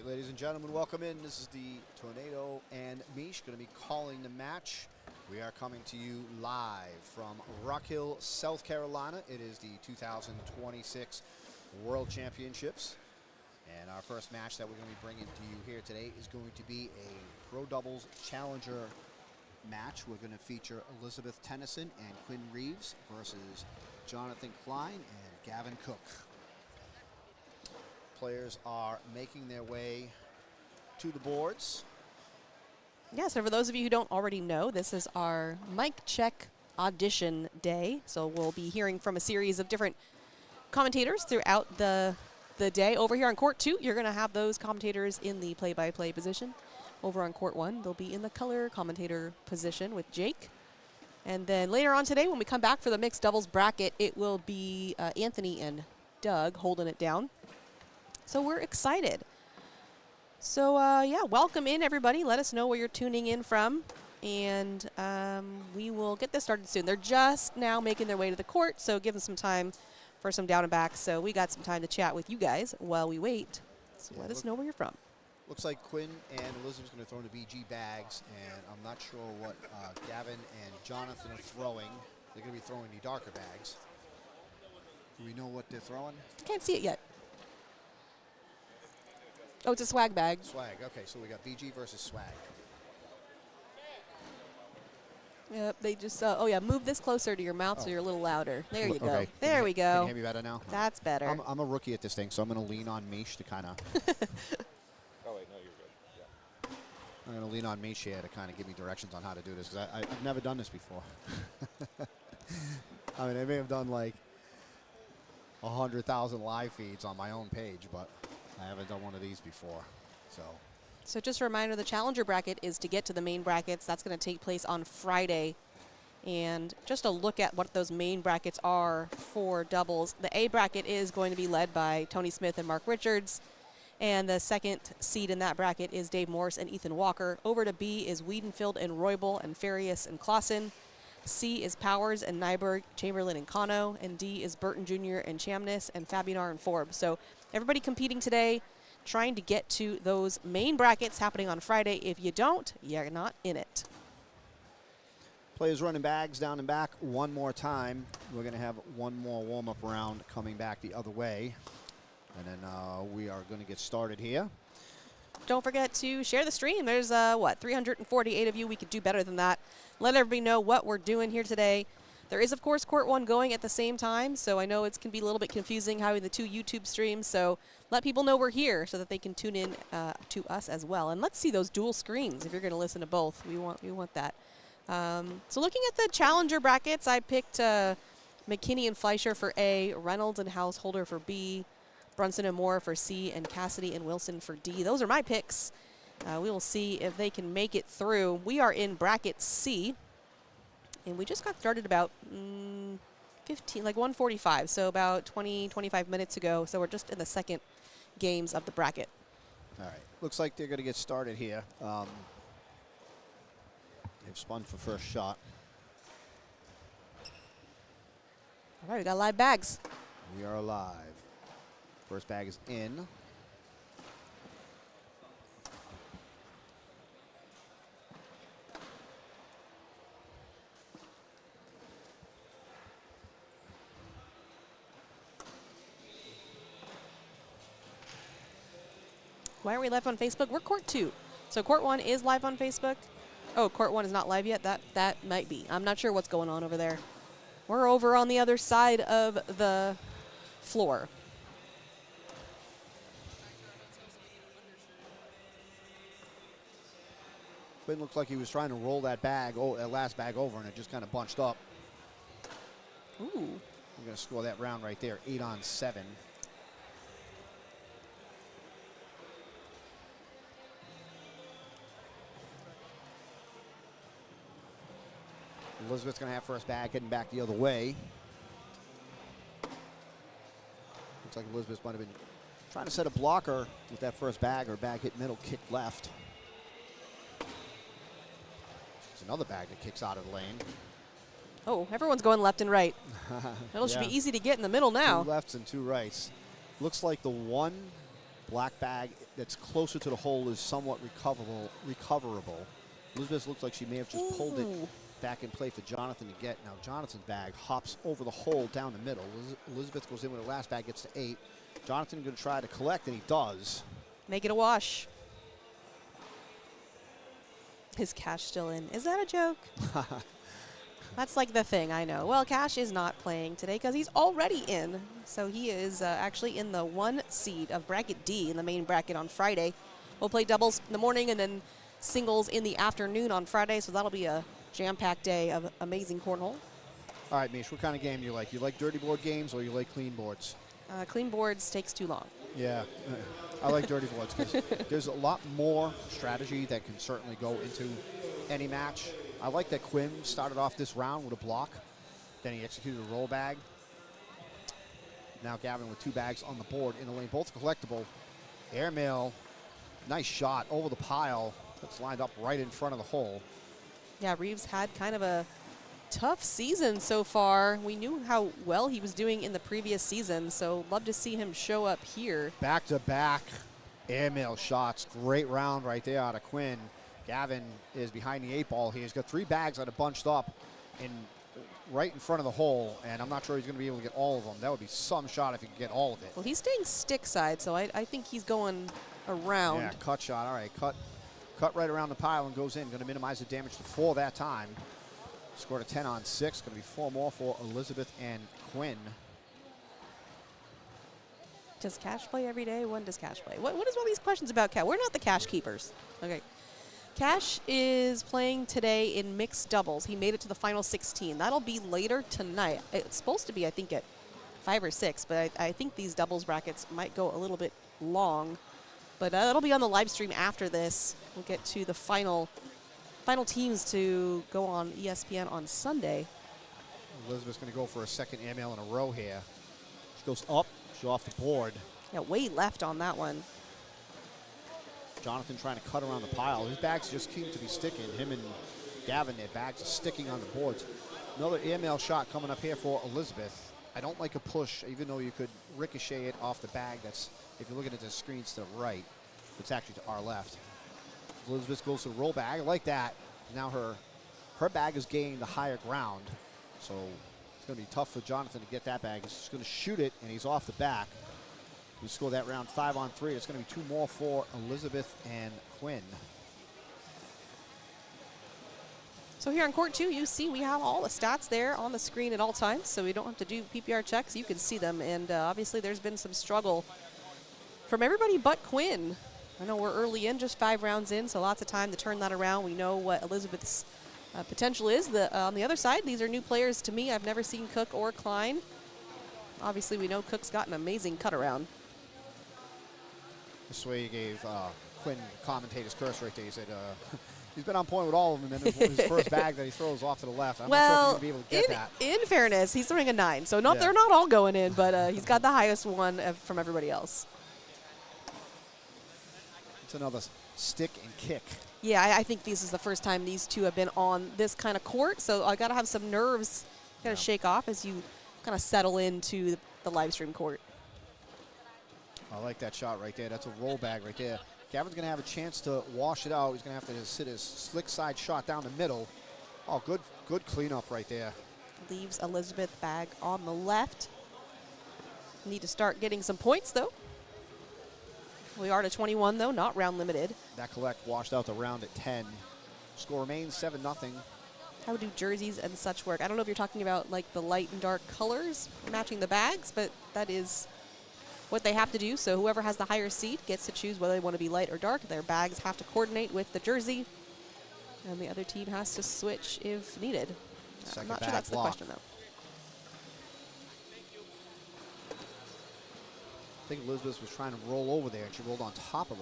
right, ladies and gentlemen, welcome in. This is the Tornado and Mish going to be calling the match. We are coming to you live from Rock Hill, South Carolina. It is the 2026 World Championships. And our first match that we're going to be bringing to you here today is going to be a Pro Doubles Challenger match. We're going to feature Elizabeth Tennyson and Quinn Reeves versus Jonathan Klein and Gavin Cook. Players are making their way to the boards. Yeah, so for those of you who don't already know, this is our mic check audition day. So we'll be hearing from a series of different commentators throughout the day. Over here on court 2, you're going to have those commentators in the play-by-play position. Over on court 1, they'll be in the color commentator position with Jake. And then later on today, when we come back for the mixed doubles bracket, it will be Anthony and Doug holding it down. So we're excited. So yeah, welcome in everybody. Let us know where you're tuning in from, and we will get this started soon. They're just now making their way to the court, so give them some time for some down and back. So we got some time to chat with you guys while we wait. So let us know where you're from. Looks like Quinn and Elizabeth's going to throw in the BG bags, and I'm not sure what Gavin and Jonathan are throwing. They're going to be throwing the darker bags. Do we know what they're throwing? Can't see it yet. Oh, it's a swag bag. Swag. Okay, so we got BG versus swag. Yep, they just, oh yeah, move this closer to your mouth so you're a little louder. There you go. Okay. There we go. Can you hear me better now? That's better. I'm a rookie at this thing, so I'm going to lean on Mish to kind of... Oh, wait, no, you're good. Yeah. I'm going to lean on Mish here to kind of give me directions on how to do this, because I've never done this before. I mean, I may have done like 100,000 live feeds on my own page, but I haven't done one of these before. So just a reminder, the challenger bracket is to get to the main brackets. That's going to take place on Friday. And just a look at what those main brackets are for doubles. The A bracket is going to be led by Tony Smith and Mark Richards. And the second seed in that bracket is Dave Morse and Ethan Walker. Over to B is Wiedenfield and Roybal and Farias and Clausen. C is Powers and Nyberg, Chamberlain and Cano. And D is Burton Jr. and Chamness and Fabianar and Forbes. So everybody competing today, trying to get to those main brackets happening on Friday. If you don't, you're not in it. Players running bags down and back one more time. We're going to have one more warm-up round coming back the other way. And then we are going to get started here. Don't forget to share the stream. There's, 348 of you. We could do better than that. Let everybody know what we're doing here today. There is, of course, Court 1 going at the same time, so I know it can be a little bit confusing having the two YouTube streams, so let people know we're here so that they can tune in to us as well. And let's see those dual screens if you're going to listen to both. We want that. So looking at the challenger brackets, I picked McKinney and Fleischer for A, Reynolds and Householder for B, Brunson and Moore for C, and Cassidy and Wilson for D. Those are my picks. We will see if they can make it through. We are in bracket C. And we just got started about 1:45, so about 25 minutes ago. So we're just in the second games of the bracket. All right. Looks like they're going to get started here. They've spun for first shot. All right, we got live bags. We are live. First bag is in. Why are we live on Facebook? We're Court 2. So Court 1 is live on Facebook. Oh, Court 1 is not live yet? That might be. I'm not sure what's going on over there. We're over on the other side of the floor. Quinn looks like he was trying to roll that bag, that last bag over, and it just kind of bunched up. Ooh. We're going to score that round right there, 8-on-7. Elizabeth's going to have first bag, heading back the other way. Looks like Elizabeth might have been trying to set a blocker with that first bag. Her bag hit middle, kick left. There's another bag that kicks out of the lane. Oh, everyone's going left and right. Middle should be easy to get in the middle now. 2 lefts and 2 rights. Looks like the one Black bag that's closer to the hole is somewhat recoverable. Elizabeth looks like she may have just pulled it Ooh. back in play for Jonathan to get. Now Jonathan's bag hops over the hole down the middle. Elizabeth goes in with her last bag, gets to 8. Jonathan going to try to collect, and he does. Make it a wash. Is Cash still in? Is that a joke? That's like the thing, I know. Well, Cash is not playing today because he's already in. So he is actually in the 1 seed of bracket D in the main bracket on Friday. We'll play doubles in the morning and then singles in the afternoon on Friday. So that'll be a jam-packed day of amazing cornhole. All right, Mish, what kind of game do you like? You like dirty board games or you like clean boards? Clean boards takes too long. Yeah, I like dirty boards because there's a lot more strategy that can certainly go into any match. I like that Quinn started off this round with a block. Then he executed a roll bag. Now Gavin with 2 bags on the board in the lane, both collectible. Airmail, nice shot over the pile. That's lined up right in front of the hole. Yeah, Reeves had kind of a tough season so far. We knew how well he was doing in the previous season, so love to see him show up here. Back-to-back airmail shots. Great round right there out of Quinn. Gavin is behind the 8 ball here. He's got 3 bags that are bunched up right in front of the hole, and I'm not sure he's going to be able to get all of them. That would be some shot if he could get all of it. Well, he's staying stick side, so I think he's going around. Yeah, cut shot. All right, cut right around the pile and goes in. Going to minimize the damage to 4 that time. Scored a 10 on 6. Going to be 4 more for Elizabeth and Quinn. Does Cash play every day? When does Cash play? What is all these questions about Cash? We're not the Cash keepers. Okay. Cash is playing today in mixed doubles. He made it to the final 16. That'll be later tonight. It's supposed to be, I think, at 5 or 6, but I think these doubles brackets might go a little bit long. But that'll be on the live stream after this. We'll get to the final teams to go on ESPN on Sunday. Elizabeth's going to go for a second airmail in a row here. She goes up. She's off the board. Yeah, way left on that one. Jonathan trying to cut around the pile. His bags just seem to be sticking. Him and Gavin, their bags are sticking on the boards. Another airmail shot coming up here for Elizabeth. I don't like a push, even though you could ricochet it off the bag. That's, if you're looking at the screens to the right, it's actually to our left. Elizabeth goes to the roll bag. I like that. Now her bag is gaining the higher ground. So it's going to be tough for Jonathan to get that bag. He's just going to shoot it, and he's off the back. We score that round 5 on 3. It's going to be 2 more for Elizabeth and Quinn. So here on court 2, you see we have all the stats there on the screen at all times, so we don't have to do PPR checks. You can see them, and obviously there's been some struggle from everybody but Quinn. I know we're early in, just 5 rounds in, so lots of time to turn that around. We know what Elizabeth's potential is. On the other side, these are new players to me. I've never seen Cook or Klein. Obviously, we know Cook's got an amazing cut around. This way he gave Quinn commentator's curse right there. He said he's been on point with all of them, and then his first bag that he throws off to the left. I'm not sure if he's going to be able to get that. In fairness, he's throwing a 9, so they're not all going in, but he's got the highest one from everybody else. It's another stick and kick. Yeah, I think this is the first time these two have been on this kind of court, so I got to have some nerves kind of shake off as you kind of settle into the live stream court. I like that shot right there. That's a roll bag right there. Gavin's going to have a chance to wash it out. He's going to have to sit his slick side shot down the middle. Oh, good cleanup right there. Leaves Elizabeth bag on the left. Need to start getting some points, though. We are to 21, though, not round limited. That collect washed out the round at 10. Score remains 7-0. How do jerseys and such work? I don't know if you're talking about like the light and dark colors matching the bags, but that is what they have to do. So whoever has the higher seed gets to choose whether they want to be light or dark. Their bags have to coordinate with the jersey, and the other team has to switch if needed. I'm not sure that's the question, though. I think Elizabeth was trying to roll over there, and she rolled on top of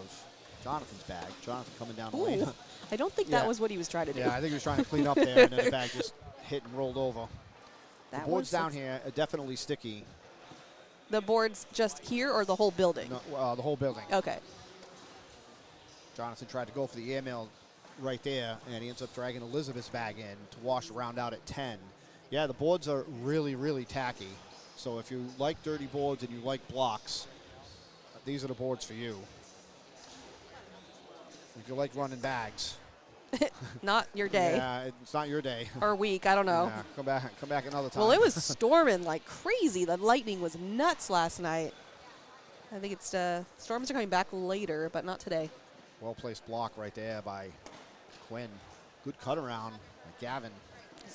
Jonathan's bag. Jonathan coming down the lane. I don't think that was what he was trying to do. Yeah, I think he was trying to clean up there, and then the bag just hit and rolled over. The boards down here are definitely sticky. The boards just here or the whole building? No, the whole building. Okay. Jonathan tried to go for the airmail right there, and he ends up dragging Elizabeth's bag in to wash the round out at 10. Yeah, the boards are really, really tacky. So if you like dirty boards and you like blocks, these are the boards for you. If you like running bags. Not your day. Yeah, it's not your day. Or week, I don't know. Yeah, come back another time. Well, it was storming like crazy. The lightning was nuts last night. I think it's storms are coming back later, but not today. Well-placed block right there by Quinn. Good cut around by Gavin.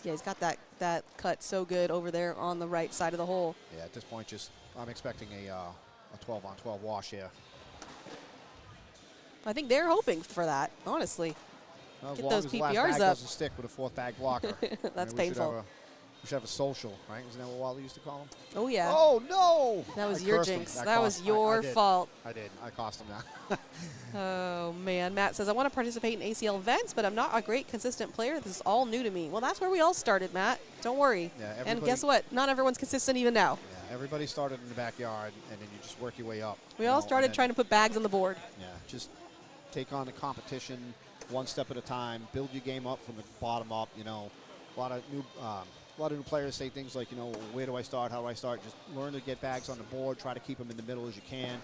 Yeah, he's got that cut so good over there on the right side of the hole. Yeah, at this point, I'm expecting a 12-on-12 wash here. I think they're hoping for that, honestly. Well, as Get long those as the last PPRs bag up. doesn't stick with a fourth bag blocker. That's we painful. We should have a social, right? Isn't that what Wally used to call them? Oh, yeah. Oh, no! That was I your cursed him. jinx. I That was your fault. I did. I cost him that. Oh, man. Matt says, I want to participate in ACL events, but I'm not a great, consistent player. This is all new to me. Well, that's where we all started, Matt. Don't worry. Yeah, and guess what? Not everyone's consistent even now. Yeah, everybody started in the backyard, and then you just work your way up. We all started trying to put bags on the board. Yeah, just take on the competition one step at a time. Build your game up from the bottom up. You know, a lot of new players say things like, you know, where do I start? How do I start? Just learn to get bags on the board. Try to keep them in the middle as you can.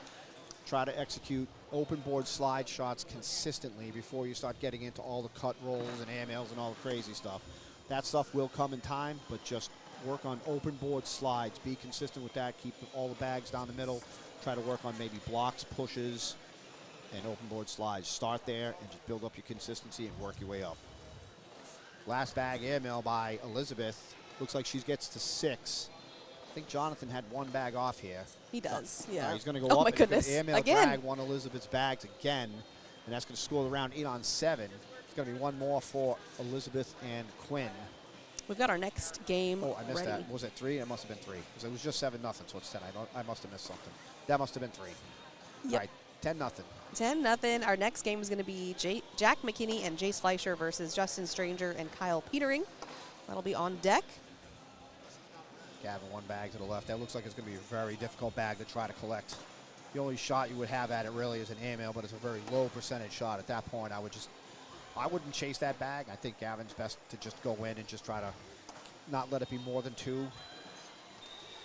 Try to execute open board slide shots consistently before you start getting into all the cut rolls and airmails and all the crazy stuff. That stuff will come in time, but just work on open board slides. Be consistent with that. Keep all the bags down the middle. Try to work on maybe blocks, pushes, and open board slides. Start there and just build up your consistency and work your way up. Last bag airmail by Elizabeth. Looks like she gets to 6. I think Jonathan had one bag off here. He does, yeah. He's going to go Oh, up. my And he's goodness. gonna airmail Again. drag one of Elizabeth's bags again, and that's going to score around 8 on 7. It's going to be one more for Elizabeth and Quinn. We've got our next game Oh, I missed ready. that. Was it 3? It must have been 3. Because it was just 7-0, so it's 10. I must have missed something. That must have been 3. Yep. All right, 10-0. 10-0. Our next game is going to be Jack McKinney and Jace Fleischer versus Justin Stranger and Kyle Petering. That'll be on deck. Gavin, one bag to the left. That looks like it's going to be a very difficult bag to try to collect. The only shot you would have at it really is an airmail, but it's a very low percentage shot. At that point, I wouldn't chase that bag. I think Gavin's best to just go in and just try to not let it be more than 2.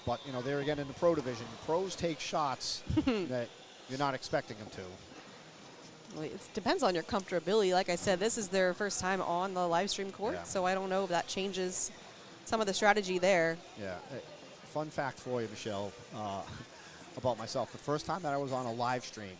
But, you know, there again in the pro division, pros take shots that you're not expecting them to. Well, it depends on your comfortability. Like I said, this is their first time on the live stream court, Yeah. so I don't know if that changes some of the strategy there. Yeah. Fun fact for you, Michelle, about myself. The first time that I was on a live stream,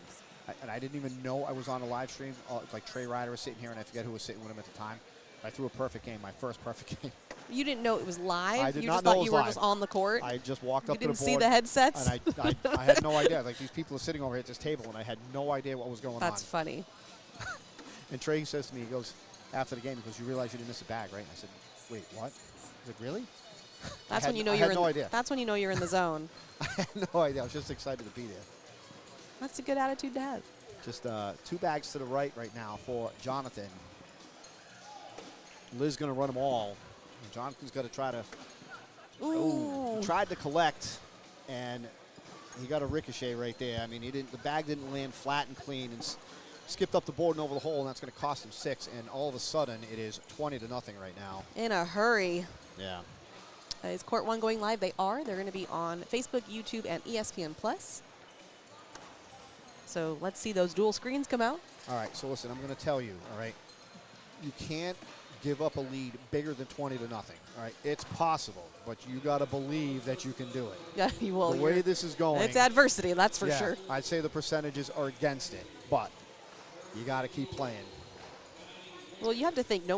and I didn't even know I was on a live stream, like Trey Ryder was sitting here, and I forget who was sitting with him at the time. I threw a perfect game, my first perfect game. You didn't know it was live? I did you not just know thought it was you were live. just on the court? I just walked You up to the didn't board. see the headsets? And I had no idea. Like, these people are sitting over here at this table, and I had no idea what was going That's on. funny. And Trey says to me, he goes, after the game, he goes, you realize you didn't miss a bag, right? And I said, wait, what? He's like, really? That's I when you know had you're no in. idea. That's when you know you're in the zone. I had no idea. I was just excited to be there. That's a good attitude to have. Just 2 bags to the right now for Jonathan. Liz going to run them all. And Jonathan's got to try to. Ooh. He tried to collect, and he got a ricochet right there. I mean, the bag didn't land flat and clean, and skipped up the board and over the hole, and that's going to cost him 6. And all of a sudden, it is 20-0 right now. In a hurry. Yeah. Is Court 1 going live? They are. They're going to be on Facebook, YouTube, and ESPN+. So let's see those dual screens come out. All right, so listen, I'm going to tell you, all right, you can't give up a lead bigger than 20-0, all right? It's possible, but you got to believe that you can do it. Yeah, you will. The way this is going. It's adversity, that's for yeah, sure. I'd say the percentages are against it, but you got to keep playing. Well, you have to think they're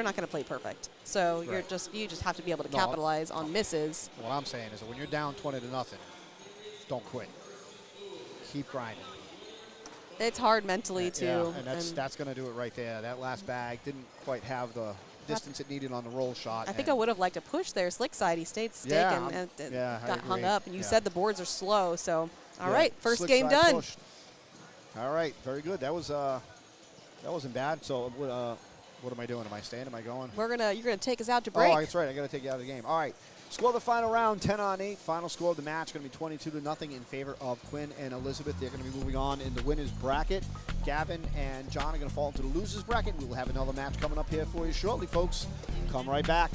not going to play perfect. So Right. you just have to be able to No, capitalize on misses. What I'm saying is that when you're down 20-0, don't quit. Keep grinding. It's hard mentally too. Yeah, and that's going to do it right there. That last bag didn't quite have the distance it needed on the roll shot. I think I would have liked a push there. Slick side, he stayed stick Yeah, and yeah, I got hung agree. up. And you Yeah. said the boards are slow. So, all Yeah, right, first slick game side done. push. All right, very good. That wasn't bad. So what am I doing? Am I staying? Am I going? You're gonna take us out to break. Oh, that's right. I got to take you out of the game. All right. Score the final round, 10-8. Final score of the match going to be 22-0 in favor of Quinn and Elizabeth. They're going to be moving on in the winners bracket. Gavin and John are going to fall into the losers bracket. We will have another match coming up here for you shortly, folks. Come right back.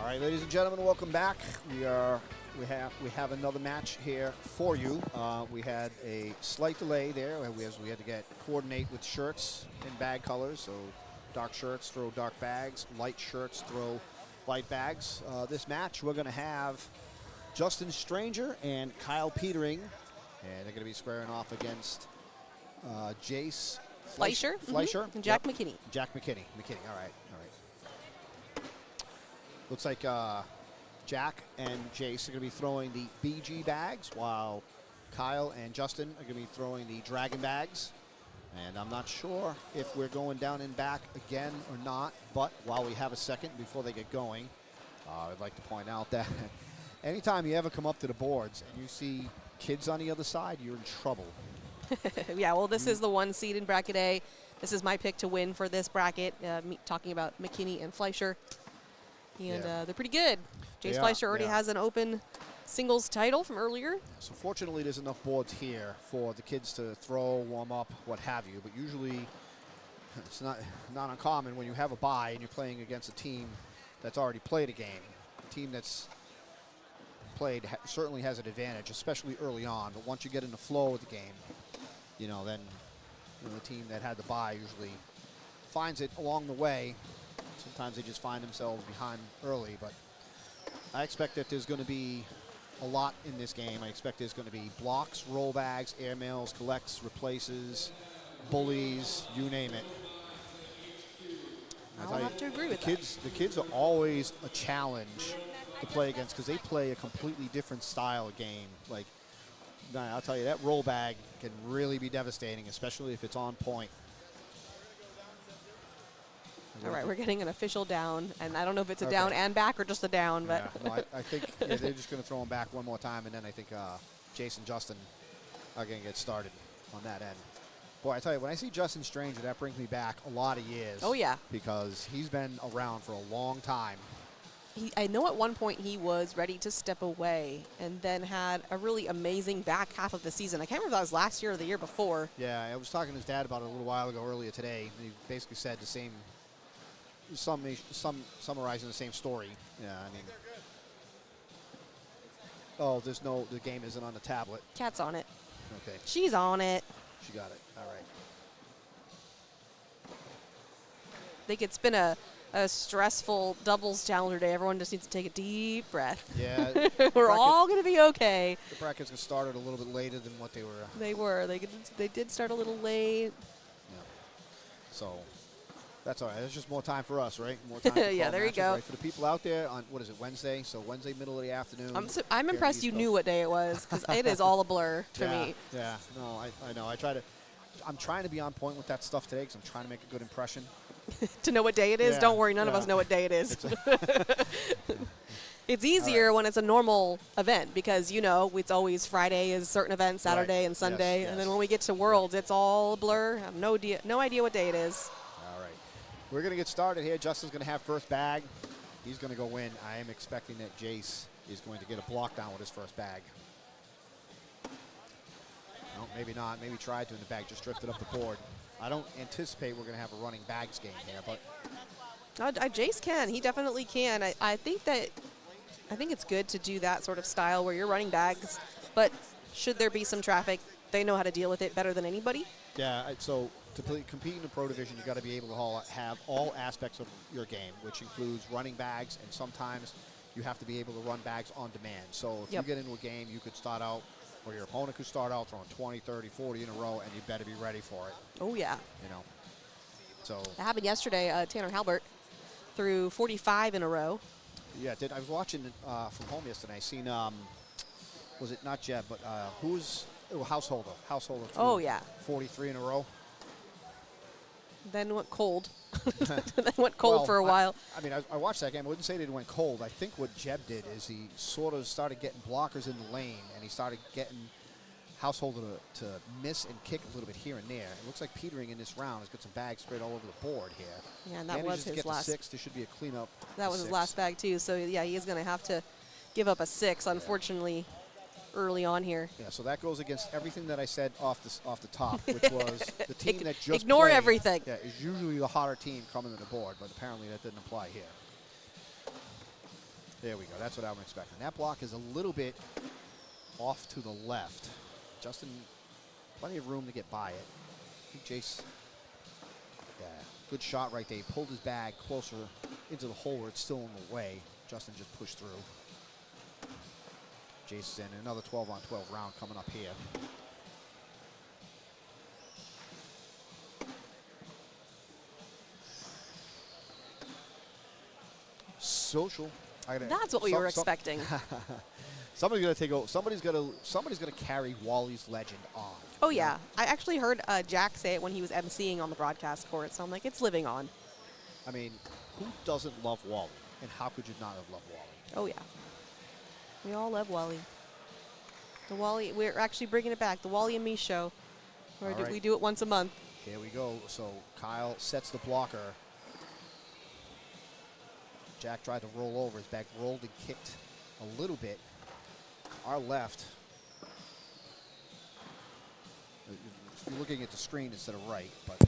All right, ladies and gentlemen, welcome back. We have another match here for you. We had a slight delay there as we had to coordinate with shirts in bag colors. So dark shirts throw dark bags, light shirts throw light bags. This match we're going to have Justin Stranger and Kyle Petering, and they're going to be squaring off against Jace Fleischer. Mm-hmm. And Jack McKinney. Jack McKinney. All right. Looks like Jack and Jace are going to be throwing the BG bags, while Kyle and Justin are going to be throwing the Dragon bags. And I'm not sure if we're going down and back again or not, but while we have a second before they get going, I'd like to point out that anytime you ever come up to the boards and you see kids on the other side, you're in trouble. Yeah, well, this is the 1 seed in bracket A. This is my pick to win for this bracket, talking about McKinney and Fleischer. And they're pretty good. Jace Fleischer already has an open singles title from earlier. So fortunately, there's enough boards here for the kids to throw, warm up, what have you. But usually, it's not uncommon when you have a bye and you're playing against a team that's already played a game. A team that's played certainly has an advantage, especially early on. But once you get in the flow of the game, then the team that had the bye usually finds it along the way. Sometimes they just find themselves behind early, but I expect that there's going to be a lot in this game. I expect there's going to be blocks, roll bags, airmails, collects, replaces, bullies, you name it. I'll have to agree with that. The kids are always a challenge to play against because they play a completely different style of game. Like, I'll tell you, that roll bag can really be devastating, especially if it's on point. All right, we're getting an official down, and I don't know if it's a down and back or just a down, but no, I think they're just going to throw them back one more time, and then I think Jason and Justin are going to get started on that end. Boy, I tell you, when I see Justin Stranger, that brings me back a lot of years. Oh, yeah. Because he's been around for a long time. I know at one point he was ready to step away and then had a really amazing back half of the season. I can't remember if that was last year or the year before. Yeah, I was talking to his dad about it a little while ago earlier today, and he basically said the same, summarizing the same story. Yeah, I mean, the game isn't on the tablet. Cat's on it. Okay. She's on it. She got it. All right. I think it's been a stressful doubles challenger day. Everyone just needs to take a deep breath. Yeah. We're all going to be okay. The brackets started a little bit later than what they were. They were. They did start a little late. Yeah. So that's all right. There's just more time for us, right? More time. Yeah, there you go. Right? For the people out there on, what is it, Wednesday? So Wednesday, middle of the afternoon. I'm impressed you knew what day it was, because it is all a blur to me. Yeah. No, I know. I'm trying to be on point with that stuff today because I'm trying to make a good impression. To know what day it is? Yeah, Don't worry, none of us know what day it is. It's easier when it's a normal event because, it's always Friday is a certain event, Saturday and Sunday. Yes. And then when we get to Worlds, it's all a blur. I have no idea what day it is. All right. We're going to get started here. Justin's going to have first bag. He's going to go in. I am expecting that Jace is going to get a block down with his first bag. No, maybe not. Maybe tried to in the bag. Just drifted up the board. I don't anticipate we're going to have a running bags game here, but Jace can. He definitely can. I think it's good to do that sort of style where you're running bags, but should there be some traffic, they know how to deal with it better than anybody. Yeah, so to compete in the pro division, you got to be able to have all aspects of your game, which includes running bags, and sometimes you have to be able to run bags on demand. So if you get into a game, you could start out, or your opponent could start out throwing 20, 30, 40 in a row, and you better be ready for it. Oh, yeah. So that happened yesterday. Tanner Halbert threw 45 in a row. Yeah, I was watching from home yesterday. I seen, was it not Jeb, but Householder. Householder threw 43 in a row. Then went cold. Then went cold for a while. I watched that game. I wouldn't say they went cold. I think what Jeb did is he sort of started getting blockers in the lane, and he started getting Householder to miss and kick a little bit here and there. It looks like Petering in this round has got some bags spread all over the board here. Yeah, and that was his last. 6. There should be a cleanup. That was his last bag too. So yeah, he is going to have to give up a 6, unfortunately, early on here. Yeah, so that goes against everything that I said off the top, which was the team that just ignore played, everything. Yeah, is usually the hotter team coming to the board, but apparently that didn't apply here. There we go. That's what I'm expecting. That block is a little bit off to the left. Justin, plenty of room to get by it. I think Jace, yeah, good shot right there. He pulled his bag closer into the hole where it's still in the way. Justin just pushed through. Jace is in. Another 12-on-12 round coming up here. Social. That's what we were expecting. Somebody's gonna take over. Somebody's gonna carry Wally's legend on. Oh yeah, I actually heard Jack say it when he was emceeing on the broadcast court. So I'm like, it's living on. I mean, who doesn't love Wally? And how could you not have loved Wally? Oh yeah, we all love Wally. The Wally, we're actually bringing it back. The Wally and Me show. Where All right. we do it once a month. Here we go. So Kyle sets the blocker. Jack tried to roll over. His back rolled and kicked a little bit. Our left. If you're looking at the screen instead of right, but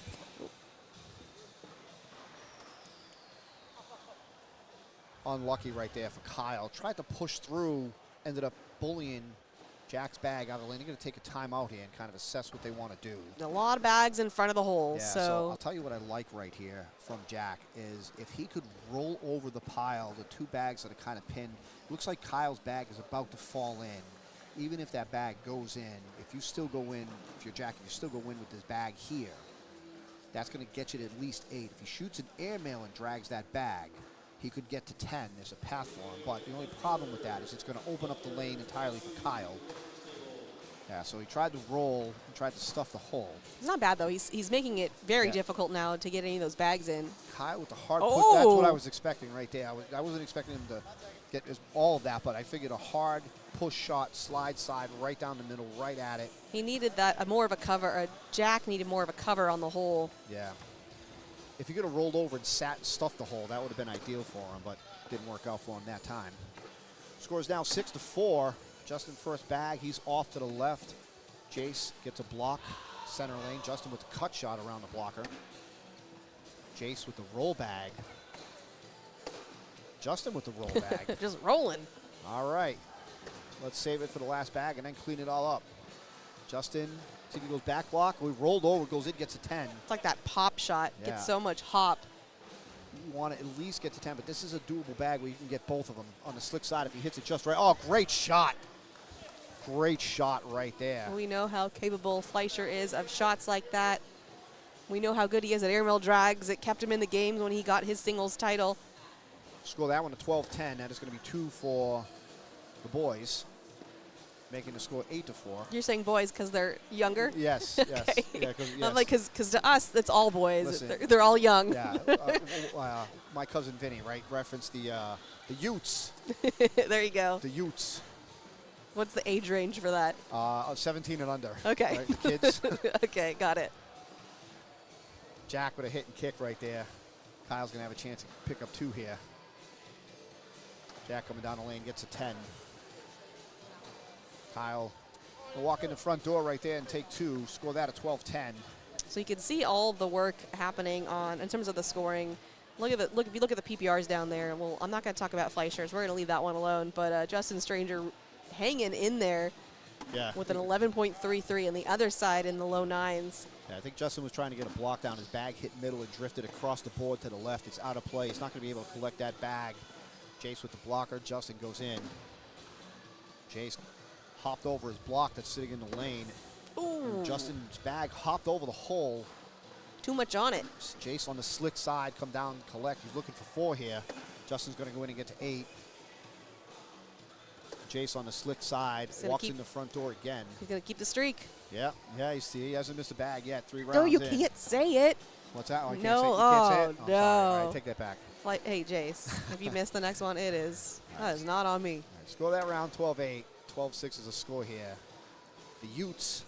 unlucky right there for Kyle. Tried to push through, ended up bullying Jack's bag out of the lane. They're going to take a timeout here and kind of assess what they want to do. A lot of bags in front of the hole. Yeah, so I'll tell you what I like right here from Jack is if he could roll over the pile, the two bags that are kind of pinned. Looks like Kyle's bag is about to fall in. Even if that bag goes in, if you still go in, if you're Jack, if you still go in with this bag here, that's going to get you to at least 8. If he shoots an airmail and drags that bag, he could get to 10. There's a path for him. But the only problem with that is it's going to open up the lane entirely for Kyle. Yeah, so he tried to roll and tried to stuff the hole. It's not bad, though. He's making it very difficult now to get any of those bags in. Kyle with the hard push. That's what I was expecting right there. I wasn't expecting him to get all of that, but I figured a hard push shot, slide side, right down the middle, right at it. He needed that more of a cover. Jack needed more of a cover on the hole. Yeah. If he could have rolled over and sat and stuffed the hole, that would have been ideal for him, but didn't work out for him that time. Scores now 6-4. Justin first bag. He's off to the left. Jace gets a block. Center lane. Justin with the cut shot around the blocker. Jace with the roll bag. Justin with the roll bag. Just rolling. All right. Let's save it for the last bag and then clean it all up. Justin, see if he goes back block. We rolled over, goes in, gets a 10. It's like that pop shot. Yeah. Gets so much hop. You want to at least get to 10, but this is a doable bag where you can get both of them on the slick side if he hits it just right. Oh, great shot. Great shot right there. We know how capable Fleischer is of shots like that. We know how good he is at airmail drags. It kept him in the games when he got his singles title. Score that one to 12-10. That is going to be 2 for the boys, making the score 8-4. You're saying boys because they're younger? Yes, Okay. yes. Yeah, yes. I'm like, because to us, it's all boys. Listen, They're all young. Yeah. My cousin Vinny, right, referenced the Utes. There you go. The Utes. What's the age range for that? 17 and under. Okay. Right, the kids. Okay, got it. Jack with a hit and kick right there. Kyle's going to have a chance to pick up 2 here. Jack coming down the lane, gets a 10. Kyle will walk in the front door right there and take 2. Score that at 12-10. So you can see all the work happening in terms of the scoring. If you look at the PPRs down there. Well, I'm not going to talk about Fleischer's. We're going to leave that one alone. But Justin Stranger hanging in there with an 11.33 on the other side in the low 9s. Yeah, I think Justin was trying to get a block down. His bag hit middle and drifted across the board to the left. It's out of play. He's not going to be able to collect that bag. Jace with the blocker. Justin goes in. Jace hopped over his block that's sitting in the lane. Ooh. Justin's bag hopped over the hole. Too much on it. Jace on the slick side, come down and collect. He's looking for 4 here. Justin's going to go in and get to 8. Jace on the slick side, walks in the front door again. He's going to keep the streak. Yeah, you see, he hasn't missed a bag yet. 3 rounds No, you in. can't say it. What's that? Oh, you No, can't say it? You can't say it? oh, I'm sorry. All no. right, take that back. Hey, Jace, if you miss the next one, that is not on me. All right, score that round 12-8. 12-6 is a score here. The Utes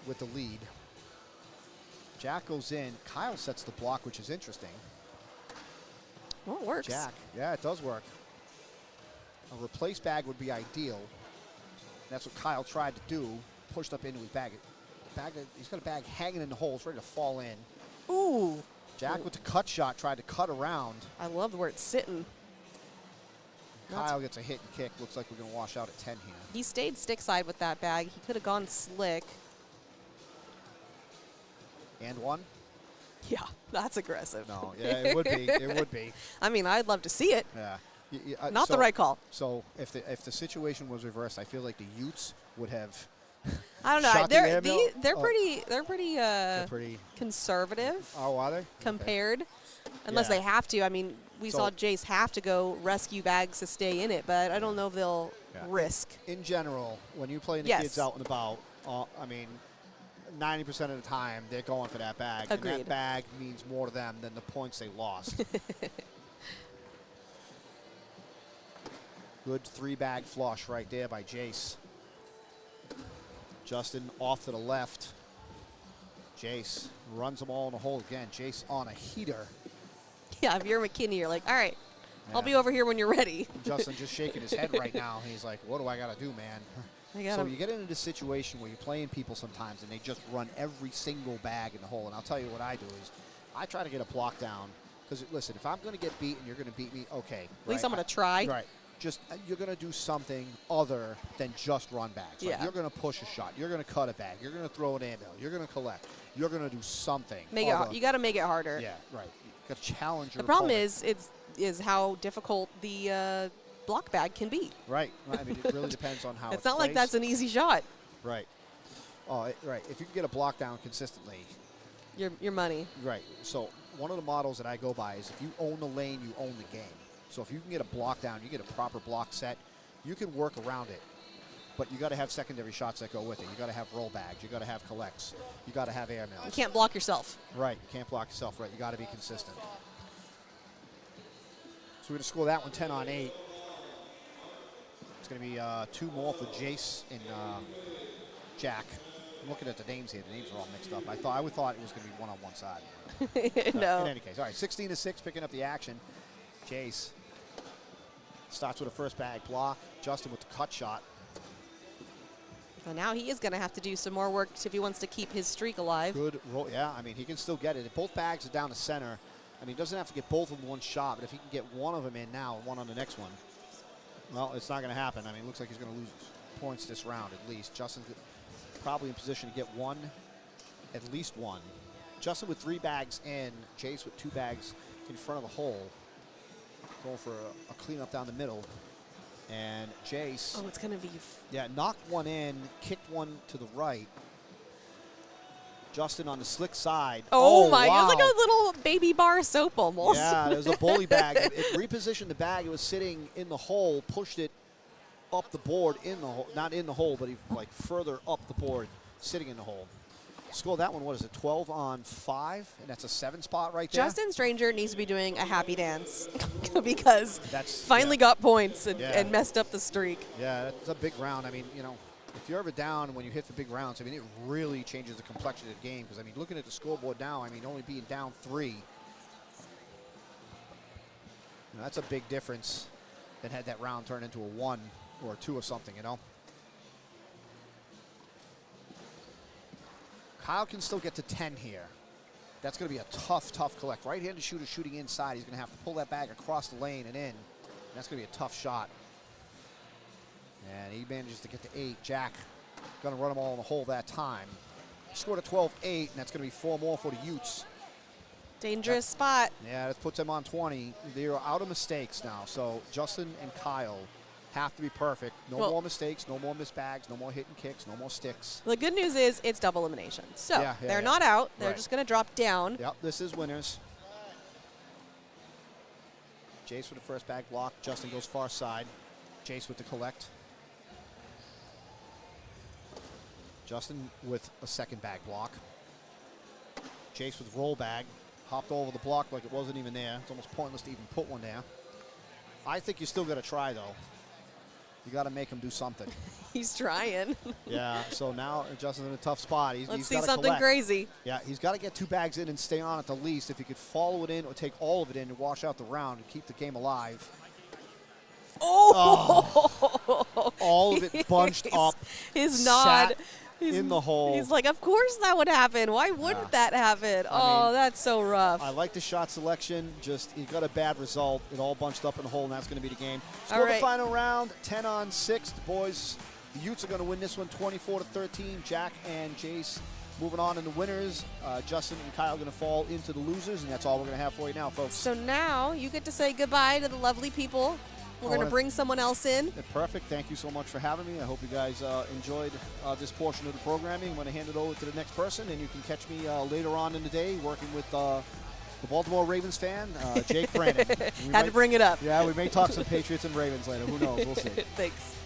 with the lead. Jack goes in. Kyle sets the block, which is interesting. Well, it works. Jack, yeah, it does work. A replace bag would be ideal. That's what Kyle tried to do. Pushed up into his bag. He's got a bag hanging in the hole. It's ready to fall in. Ooh. Jack with the cut shot tried to cut around. I love where it's sitting. Kyle gets a hit and kick. Looks like we're going to wash out at 10 here. He stayed stick side with that bag. He could have gone slick. And one? Yeah, that's aggressive. No, yeah, it would be. It would be. I mean, I'd love to see it. Yeah. Not the right call. So if the situation was reversed, I feel like the Utes would have. I don't know. Shot the air mill? They're Oh. pretty conservative Oh, are they? compared, unless Yeah. they have to. I mean, we So- saw Jace have to go rescue bags to stay in it, but I don't know if they'll Yeah. risk. In general, when you're playing the Yes. kids out and about, I mean, 90% of the time they're going for that bag. And Agreed. that bag means more to them than the points they lost. Good 3-bag flush right there by Jace. Justin off to the left. Jace runs them all in the hole again. Jace on a heater. Yeah, if you're McKinney, you're like, all right, I'll Yeah. be over here when you're ready. Justin just shaking his head right now. He's like, what do I got to do, man? So you get into this situation where you're playing people sometimes and they just run every single bag in the hole. And I'll tell you what I do is I try to get a block down. Because, listen, if I'm going to get beat and you're going to beat me, okay. At least I'm going to try. Right. Just you're going to do something other than just run bags. Like Yeah. you're going to push a shot. You're going to cut a bag. You're going to throw an airmail. You're going to collect. You're going to do something. You got to make it harder. Yeah, right. You got to challenge your The problem opponent. is how difficult the block bag can be. Right. I mean, it really depends on how It's not like placed. that's an easy shot. Right. Oh, right. If you can get a block down consistently. Your money. Right. So one of the models that I go by is if you own the lane, you own the game. So if you can get a block down, you get a proper block set, you can work around it. But you got to have secondary shots that go with it. You got to have roll bags. You got to have collects. You got to have airmails. You can't block yourself. Right. You can't block yourself. Right. You got to be consistent. So we're going to score that one 10 on 8. It's going to be 2 more for Jace and Jack. I'm looking at the names here. The names are all mixed up. I would thought it was going to be one on one side. No. In any case, all right, 16-6, picking up the action. Jace starts with a first bag block. Justin with the cut shot. So now he is going to have to do some more work if he wants to keep his streak alive. Good roll. Yeah, I mean, he can still get it. If both bags are down the center, I mean, he doesn't have to get both of them one shot, but if he can get one of them in now and one on the next one, well, it's not going to happen. I mean, it looks like he's going to lose points this round at least. Justin probably in position to get one, at least one. Justin with 3 bags in, Jace with 2 bags in front of the hole. Going for a cleanup down the middle. And Jace, Oh, it's going to be. knocked one in, kicked one to the right. Justin on the slick side. Oh my! Wow. It was like a little baby bar soap almost. Yeah, it was a bully bag. It repositioned the bag. It was sitting in the hole, pushed it up the board in the hole. Not in the hole, but he like further up the board, sitting in the hole. Score that one, what is it, 12 on 5? And that's a 7 spot right there. Justin Stranger needs to be doing a happy dance because That's finally got points and, Yeah. and messed up the streak. Yeah, that's a big round. I mean, you know, if you're ever down when you hit the big rounds, I mean, it really changes the complexion of the game. Because, I mean, looking at the scoreboard now, I mean, only being down 3. You know, that's a big difference than had that round turn into a 1 or a 2 or something, you know. Kyle can still get to 10 here. That's going to be a tough, tough collect. Right-handed shooter shooting inside. He's going to have to pull that bag across the lane and in. And that's going to be a tough shot. And he manages to get to 8. Jack going to run them all in the hole that time. He scored a 12-8, and that's going to be 4 more for the Utes. Dangerous spot. Yeah, that puts them on 20. They're out of mistakes now. So Justin and Kyle have to be perfect. No Well- more mistakes, no more missed bags, no more hitting kicks, no more sticks. The good news is it's double elimination. So Yeah, they're yeah. not out. They're Right. just going to drop down. Yep, this is winners. Jace with the first bag block. Justin goes far side. Jace with the collect. Justin with a second bag block. Jace with roll bag. Hopped over the block like it wasn't even there. It's almost pointless to even put one there. I think you still got to try, though. You got to make him do something. He's trying. Yeah, so now Justin's in a tough spot. Let's he's see gotta something collect. crazy. Yeah, he's got to get 2 bags in and stay on at the least. If he could follow it in or take all of it in and wash out the round and keep the game alive. Oh! All of it bunched up. His nod. sat. in the hole. He's like, of course that would happen. Why wouldn't that happen? I mean, that's so rough. I like the shot selection. Just he got a bad result. It all bunched up in the hole, and that's going to be the game. All Score the right. final round, 10-on-6. The boys, the Utes are going to win this one, 24-13. Jack and Jace moving on in the winners. Justin and Kyle are going to fall into the losers, and that's all we're going to have for you now, folks. So now you get to say goodbye to the lovely people. We're going to bring someone else in. Perfect. Thank you so much for having me. I hope you guys enjoyed this portion of the programming. I'm going to hand it over to the next person, and you can catch me later on in the day working with the Baltimore Ravens fan, Jake Brandon. Had to bring it up. Yeah, we may talk some Patriots and Ravens later. Who knows? We'll see. Thanks.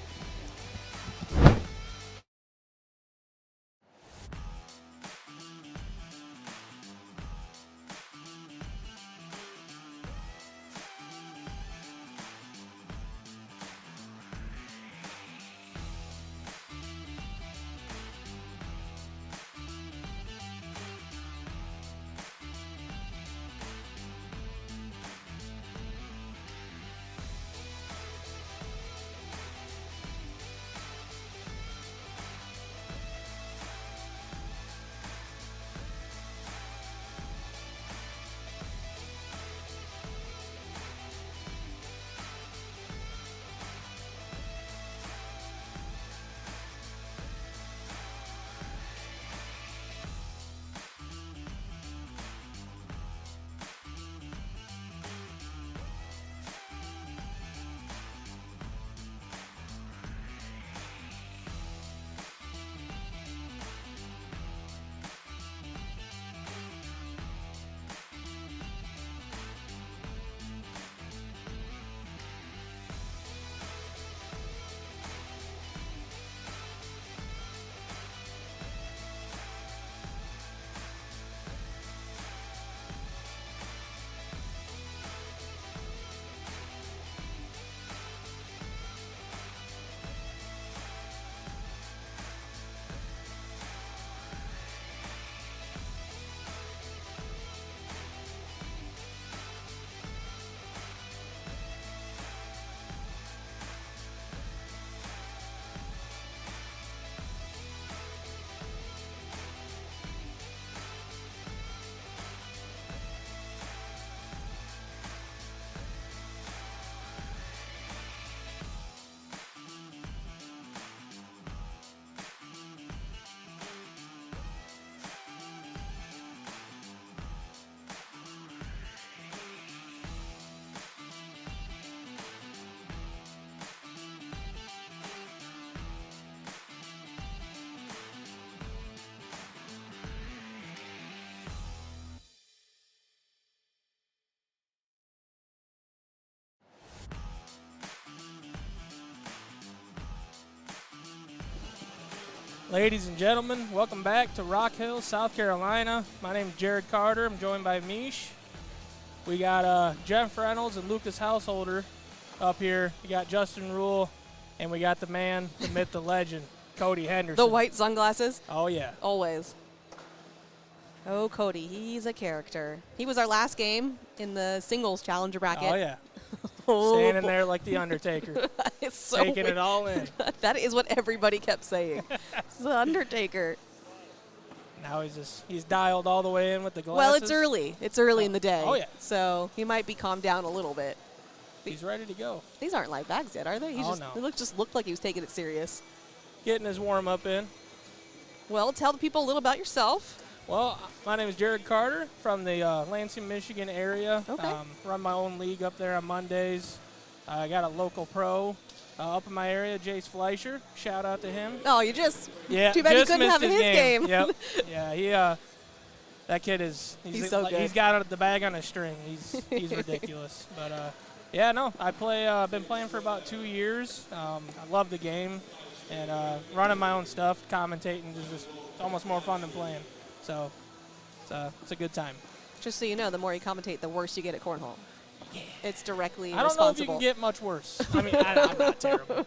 Ladies and gentlemen, welcome back to Rock Hill, South Carolina. My name is Jared Carter. I'm joined by Mish. We got Jeff Reynolds and Lucas Householder up here. We got Justin Rule, and we got the man, the myth, the legend, Cody Henderson. The white sunglasses? Oh, yeah. Always. Oh, Cody, he's a character. He was our last game in the singles challenger bracket. Oh, yeah. Oh, Standing boy. there like the Undertaker, It's so taking weird. it all in. That is what everybody kept saying. It's the Undertaker. Now he's dialed all the way in with the glasses. Well, it's early. It's early in the day. Oh, yeah. So he might be calmed down a little bit. He's ready to go. These aren't live bags yet, are they? Oh, Just, no. He just looked like he was taking it serious. Getting his warm-up in. Well, tell the people a little about yourself. Well, my name is Jared Carter from the Lansing, Michigan area. Okay. Run my own league up there on Mondays. I got a local pro up in my area, Jace Fleischer. Shout out to him. Oh, you just Yeah, too bad you just couldn't missed have his game. Yep. Yeah, he that kid is He's so good. He's got the bag on a string. He's ridiculous. But yeah, no, I play. Been playing for about 2 years. I love the game, and running my own stuff, commentating is just almost more fun than playing. So it's a good time. Just so you know, the more you commentate, the worse you get at cornhole. Yeah. It's directly I don't know if you responsible. can get much worse. I mean, I'm not terrible.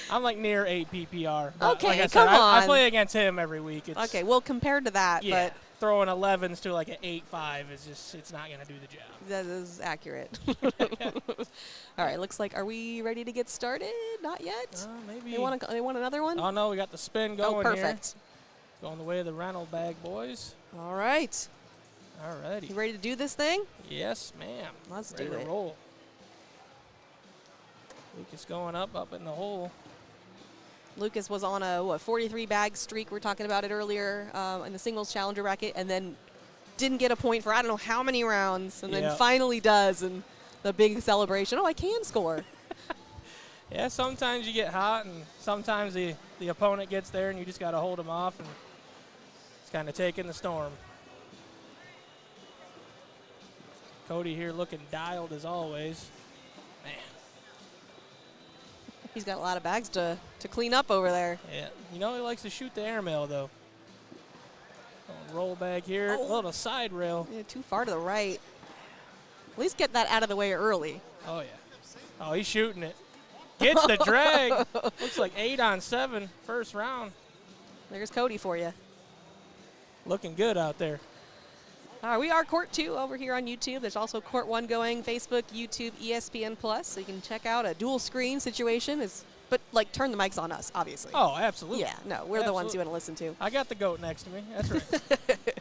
I'm like near 8 PPR. But Okay, like I said, come I on. play against him every week. It's, Okay, well, compared to that, yeah, throwing 11s to like an 8.5 is just, it's not going to do the job. but that is accurate. All right, looks like, are we ready to get started? Not yet? Maybe. They want another one? Oh, no, we got the spin going Oh, perfect. here. Going the way of the Reynolds bag, boys. All right. All righty. You ready to do this thing? Yes, ma'am. Let's Ready do to it. roll. Lucas going up in the hole. Lucas was on a 43 bag streak. We were talking about it earlier in the singles challenger bracket, and then didn't get a point for I don't know how many rounds, and then Yep. finally does, and the big celebration. Oh, I can score. Yeah, sometimes you get hot, and sometimes the opponent gets there, and you just got to hold them off, and it's kind of taking the storm. Cody here looking dialed as always. Man, He's got a lot of bags to clean up over there. yeah. You know he likes to shoot the airmail, though. Roll back here, Oh. little side rail. Yeah, too far to the right. At least get that out of the way early. Oh, yeah. Oh, he's shooting it. Gets the drag. Looks like 8 on 7 first round. There's Cody for you. Looking good out there. All right, we are Court 2 over here on YouTube. There's also Court 1 going, Facebook, YouTube, ESPN+. So you can check out a dual screen situation. But, like, turn the mics on us, obviously. Oh, absolutely. Yeah, no, we're the ones you Absolutely. want to listen to. I got the goat next to me. That's right.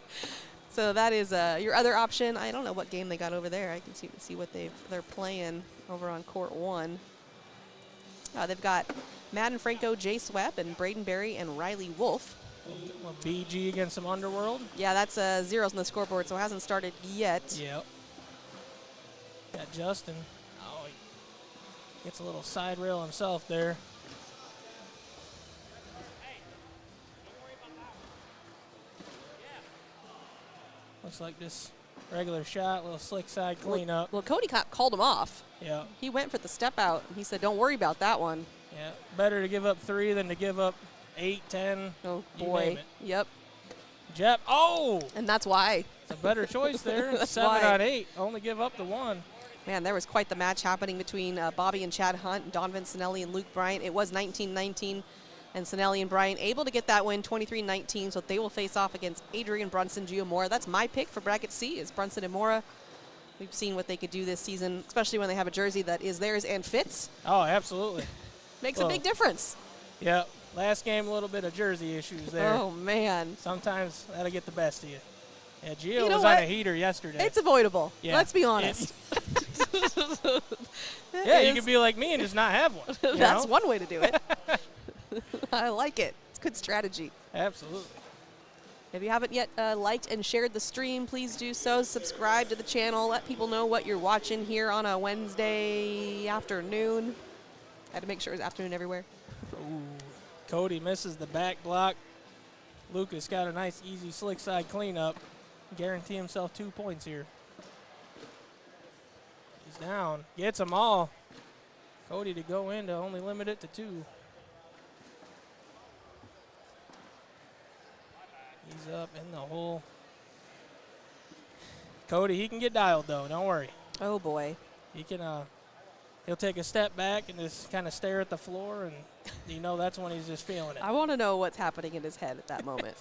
So that is your other option. I don't know what game they got over there. I can see what they're playing over on Court 1. They've got Madden Franco, Jay Swepp, and Braden Berry and Riley Wolf. Well, BG against some Underworld. Yeah, that's zeros on the scoreboard, so it hasn't started yet. Yep. Got Justin. Oh, he gets a little side rail himself there. Looks like this regular shot, little slick side cleanup. Well, Cody called him off. Yeah, He went for the step out. He said, "Don't worry about that one." yeah. Better to give up 3 than to give up 8, 10. Oh You boy. name it. Yep. Jep. Oh, And that's why. it's a better choice there. That's 7 why. on 8. Only give up the 1. Man, there was quite the match happening between Bobby and Chad Hunt, Donovan Sinelli and Luke Bryant. It was 19-19, and Sinelli and Bryant able to get that win, 23-19, so they will face off against Adrian Brunson, Gio Mora. That's my pick for Bracket C, is Brunson and Mora. We've seen what they could do this season, especially when they have a jersey that is theirs and fits. Oh, absolutely. Makes Well, a big difference. Yeah. Last game, a little bit of jersey issues there. Oh, man. Sometimes that'll get the best of you. Yeah, Gio You know was what? on a heater yesterday. It's avoidable. Yeah. Let's be honest. Yeah, you could be like me and just not have one. you That's know? one way to do it. I like it. It's good strategy. Absolutely. If you haven't yet liked and shared the stream, please do so. Subscribe to the channel. Let people know what you're watching here on a Wednesday afternoon. Had to make sure it's afternoon everywhere. Ooh. Cody misses the back block. Lucas got a nice, easy, slick side cleanup. Guarantee himself 2 points here. He's down. Gets them all. Cody to go in to only limit it to 2. He's up in the hole. Cody, he can get dialed, though. Don't worry. Oh, boy. He can, he'll take a step back and just kind of stare at the floor, and you know that's when he's just feeling it. I want to know what's happening in his head at that moment.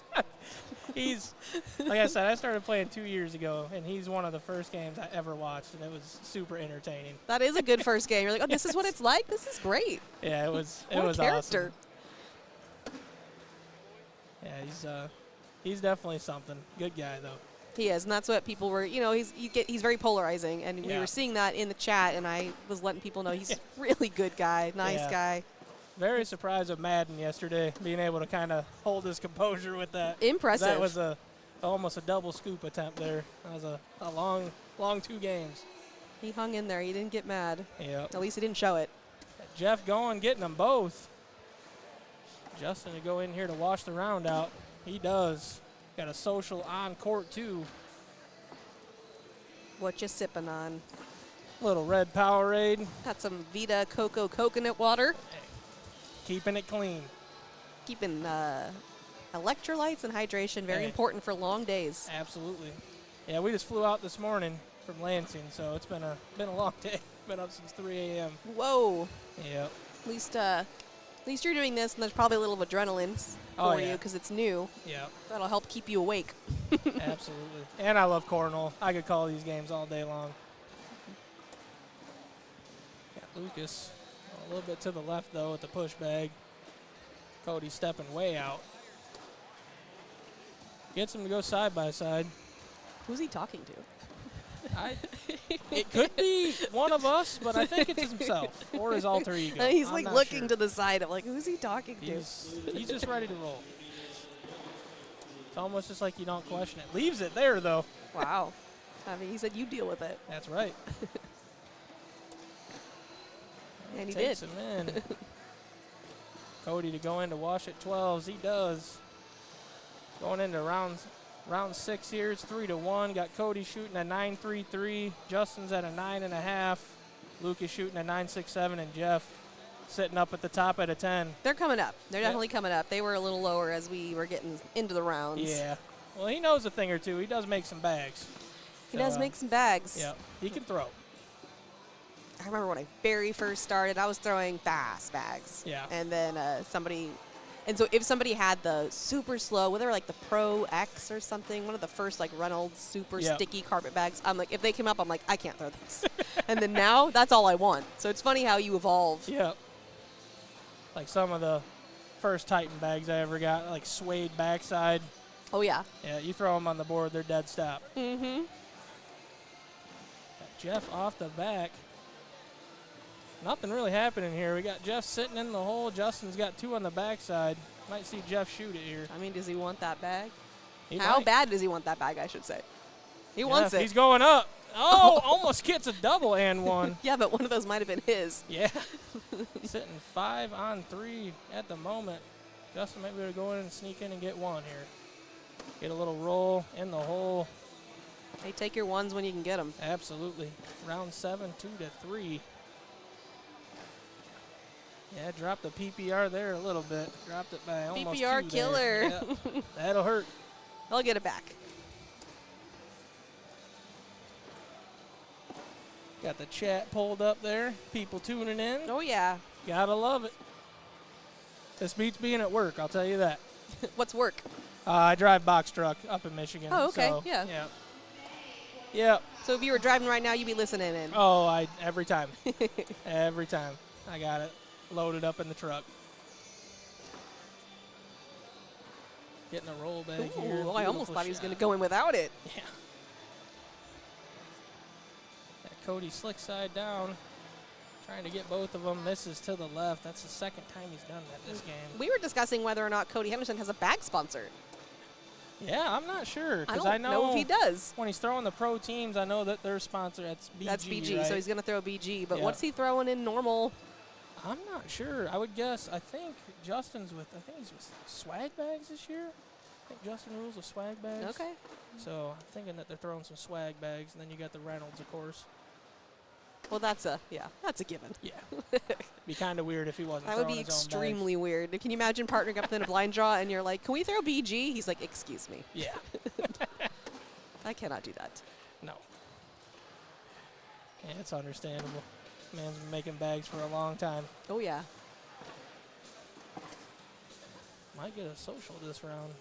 He's, like I said, I started playing 2 years ago, and he's one of the first games I ever watched, and it was super entertaining. That is a good first game. You're like, oh, this is what it's like? This is great. Yeah, it was What a character. awesome. Yeah, he's definitely something. Good guy, though. He is, and that's what people were, he's very polarizing, and we Yeah. were seeing that in the chat, and I was letting people know he's a really good guy, nice Yeah. guy. Very surprised with Madden yesterday, being able to kind of hold his composure with that. Impressive. That was almost a double scoop attempt there. That was a long 2 games. He hung in there. He didn't get mad. Yep. At least he didn't show it. Jeff going, getting them both. Justin to go in here to wash the round out. He does. Got a social on court, too. What you sipping on? Little red Powerade. Got some Vita Coco coconut water. Keeping it clean. Keeping electrolytes and hydration very Hey. important for long days. Absolutely. Yeah, we just flew out this morning from Lansing, so it's been a long day. Been up since 3 a.m. Whoa. Yep. At least you're doing this, and there's probably a little adrenaline Oh, for you yeah. because it's new. Yep. That'll help keep you awake. Absolutely. And I love cornhole. I could call these games all day long. Got Lucas a little bit to the left, though, with the push bag. Cody stepping way out. Gets them to go side by side. Who's he talking to? It could be one of us, but I think it's himself or his alter ego. He's I'm like not looking sure. to the side. I'm like, who's he talking to? He's just ready to roll. It's almost just like you don't question it. Leaves it there, though. Wow. I mean, he said you deal with it. That's right. And he Takes did. him in. Cody to go into wash at 12s. He does. Going into round 6 here. It's 3-1. Got Cody shooting a 9.33. Justin's at a 9.5. Luke is shooting a 9.67, and Jeff sitting up at the top at a 10. They're coming up. They're Yep. definitely coming up. They were a little lower as we were getting into the rounds. Yeah. Well, he knows a thing or two. He does make some bags. He does make some bags. Yeah. He can throw. I remember when I very first started, I was throwing fast bags. Yeah. And then and so if somebody had the super slow, whether like the Pro X or something, one of the first like Reynolds super Yep. sticky carpet bags, I'm like, if they came up, I'm like, I can't throw this. And then now, that's all I want. So it's funny how you evolve. Yeah. Like some of the first Titan bags I ever got, like suede backside. Oh, yeah. Yeah, you throw them on the board, they're dead stop. Mm-hmm. Got Jeff off the back. Nothing really happening here. We got Jeff sitting in the hole. Justin's got 2 on the backside. Might see Jeff shoot it here. I mean, does he want that bag? He How might. bad does he want that bag, I should say? He Jeff, wants it. He's going up. Oh, almost gets a double and one. Yeah, but one of those might have been his. Yeah. Sitting 5 on 3 at the moment. Justin might be able to go in and sneak in and get one here. Get a little roll in the hole. Hey, take your ones when you can get them. Absolutely. Round 7, 2-3. Yeah, dropped the PPR there a little bit. Dropped it by almost PPR 2 killer. there. Yeah, that'll hurt. They'll get it back. Got the chat pulled up there. People tuning in. Oh, yeah. Gotta love it. This beats being at work, I'll tell you that. What's work? I drive box truck up in Michigan. Oh, okay, so, yeah. Yeah. Yeah. So if you were driving right now, you'd be listening in. Oh, every time. Every time. I got it loaded up in the truck. Getting a roll bag here. Ooh, I almost Beautiful thought he was going to shot. go in without it. Yeah. Got Cody slick side down. Trying to get both of them. Misses to the left. That's the second time he's done that this game. We were discussing whether or not Cody Henderson has a bag sponsor. Yeah, I'm not sure. I Because don't know if he does. when he's throwing the pro teams, I know that their sponsor, that's BG, That's BG, right? so he's going to throw BG. But Yeah. what's he throwing in normal? I'm not sure. I would guess. I think Justin's with. I think he's with swag bags this year. I think Justin rules with swag bags. Okay. So I'm thinking that they're throwing some swag bags, and then you got the Reynolds, of course. Well, that's a given. Yeah. Be kind of weird if he wasn't. That would be throwing his own bags. extremely weird. Can you imagine partnering up in a blind draw and you're like, can we throw BG? He's like, excuse me. Yeah. I cannot do that. No. Yeah, it's understandable. Man's been making bags for a long time. Oh, yeah. Might get a social this round.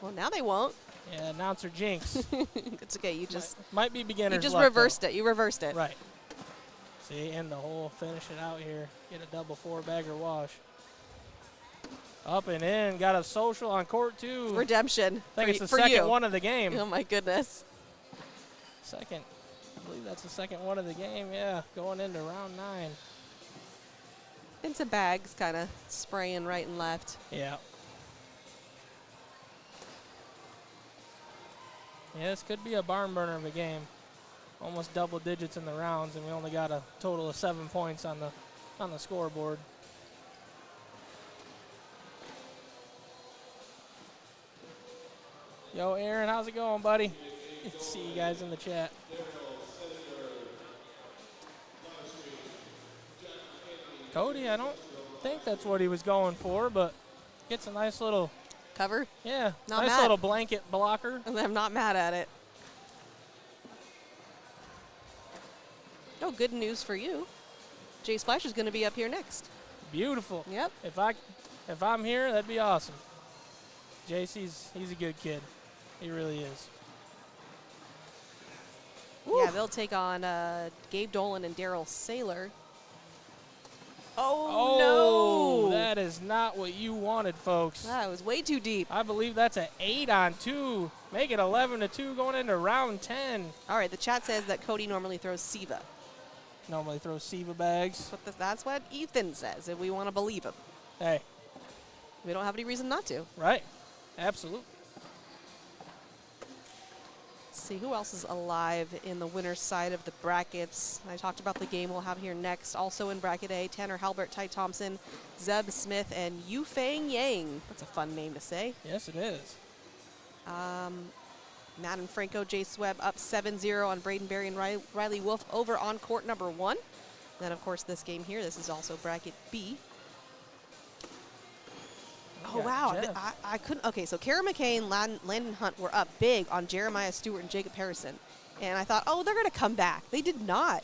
Well, now they won't. Yeah, announcer jinx. It's okay. You just Might be beginner's you just luck, though. reversed it. You reversed it. Right. See, in the hole, finish it out here. Get a double 4-bagger wash. Up and in, got a social on court two. Redemption. I think it's the for second you. one of the game. Oh, my goodness. Second. I believe that's the second one of the game, yeah. Going into round 9. And some bags kind of spraying right and left. Yeah. Yeah, this could be a barn burner of a game. Almost double digits in the rounds, and we only got a total of 7 points on the scoreboard. Yo, Aaron, how's it going, buddy? See you guys in the chat. Cody, I don't think that's what he was going for, but gets a nice little, Cover. yeah, Not nice mad. little blanket blocker. And I'm not mad at it. Oh, good news for you. Jace Flash is going to be up here next. Beautiful. Yep. If I'm here, that'd be awesome. JC's he's a good kid. He really is. Yeah, they'll take on Gabe Dolan and Daryl Saylor. Oh, no. That is not what you wanted, folks. That was way too deep. I believe that's an 8-on-2. Make it 11-2 going into round 10. All right, the chat says that Cody normally throws Siva. Normally throws Siva bags. That's what Ethan says, if we want to believe him. Hey. We don't have any reason not to. Right. Absolutely. Let's see who else is alive in the winner's side of the brackets. I talked about the game we'll have here next. Also in bracket A, Tanner Halbert, Ty Thompson, Zeb Smith, and Yufeng Yang. That's a fun name to say. Yes, it is. Madden Franco, Jay Swebb up 7-0 on Braden Berry and Riley Wolf over on court number 1. Then, of course, this game here, this is also bracket B. Oh, wow. I couldn't. Okay, so Kara McKay and Landon Hunt were up big on Jeremiah Stewart and Jacob Harrison. And I thought, oh, they're going to come back. They did not.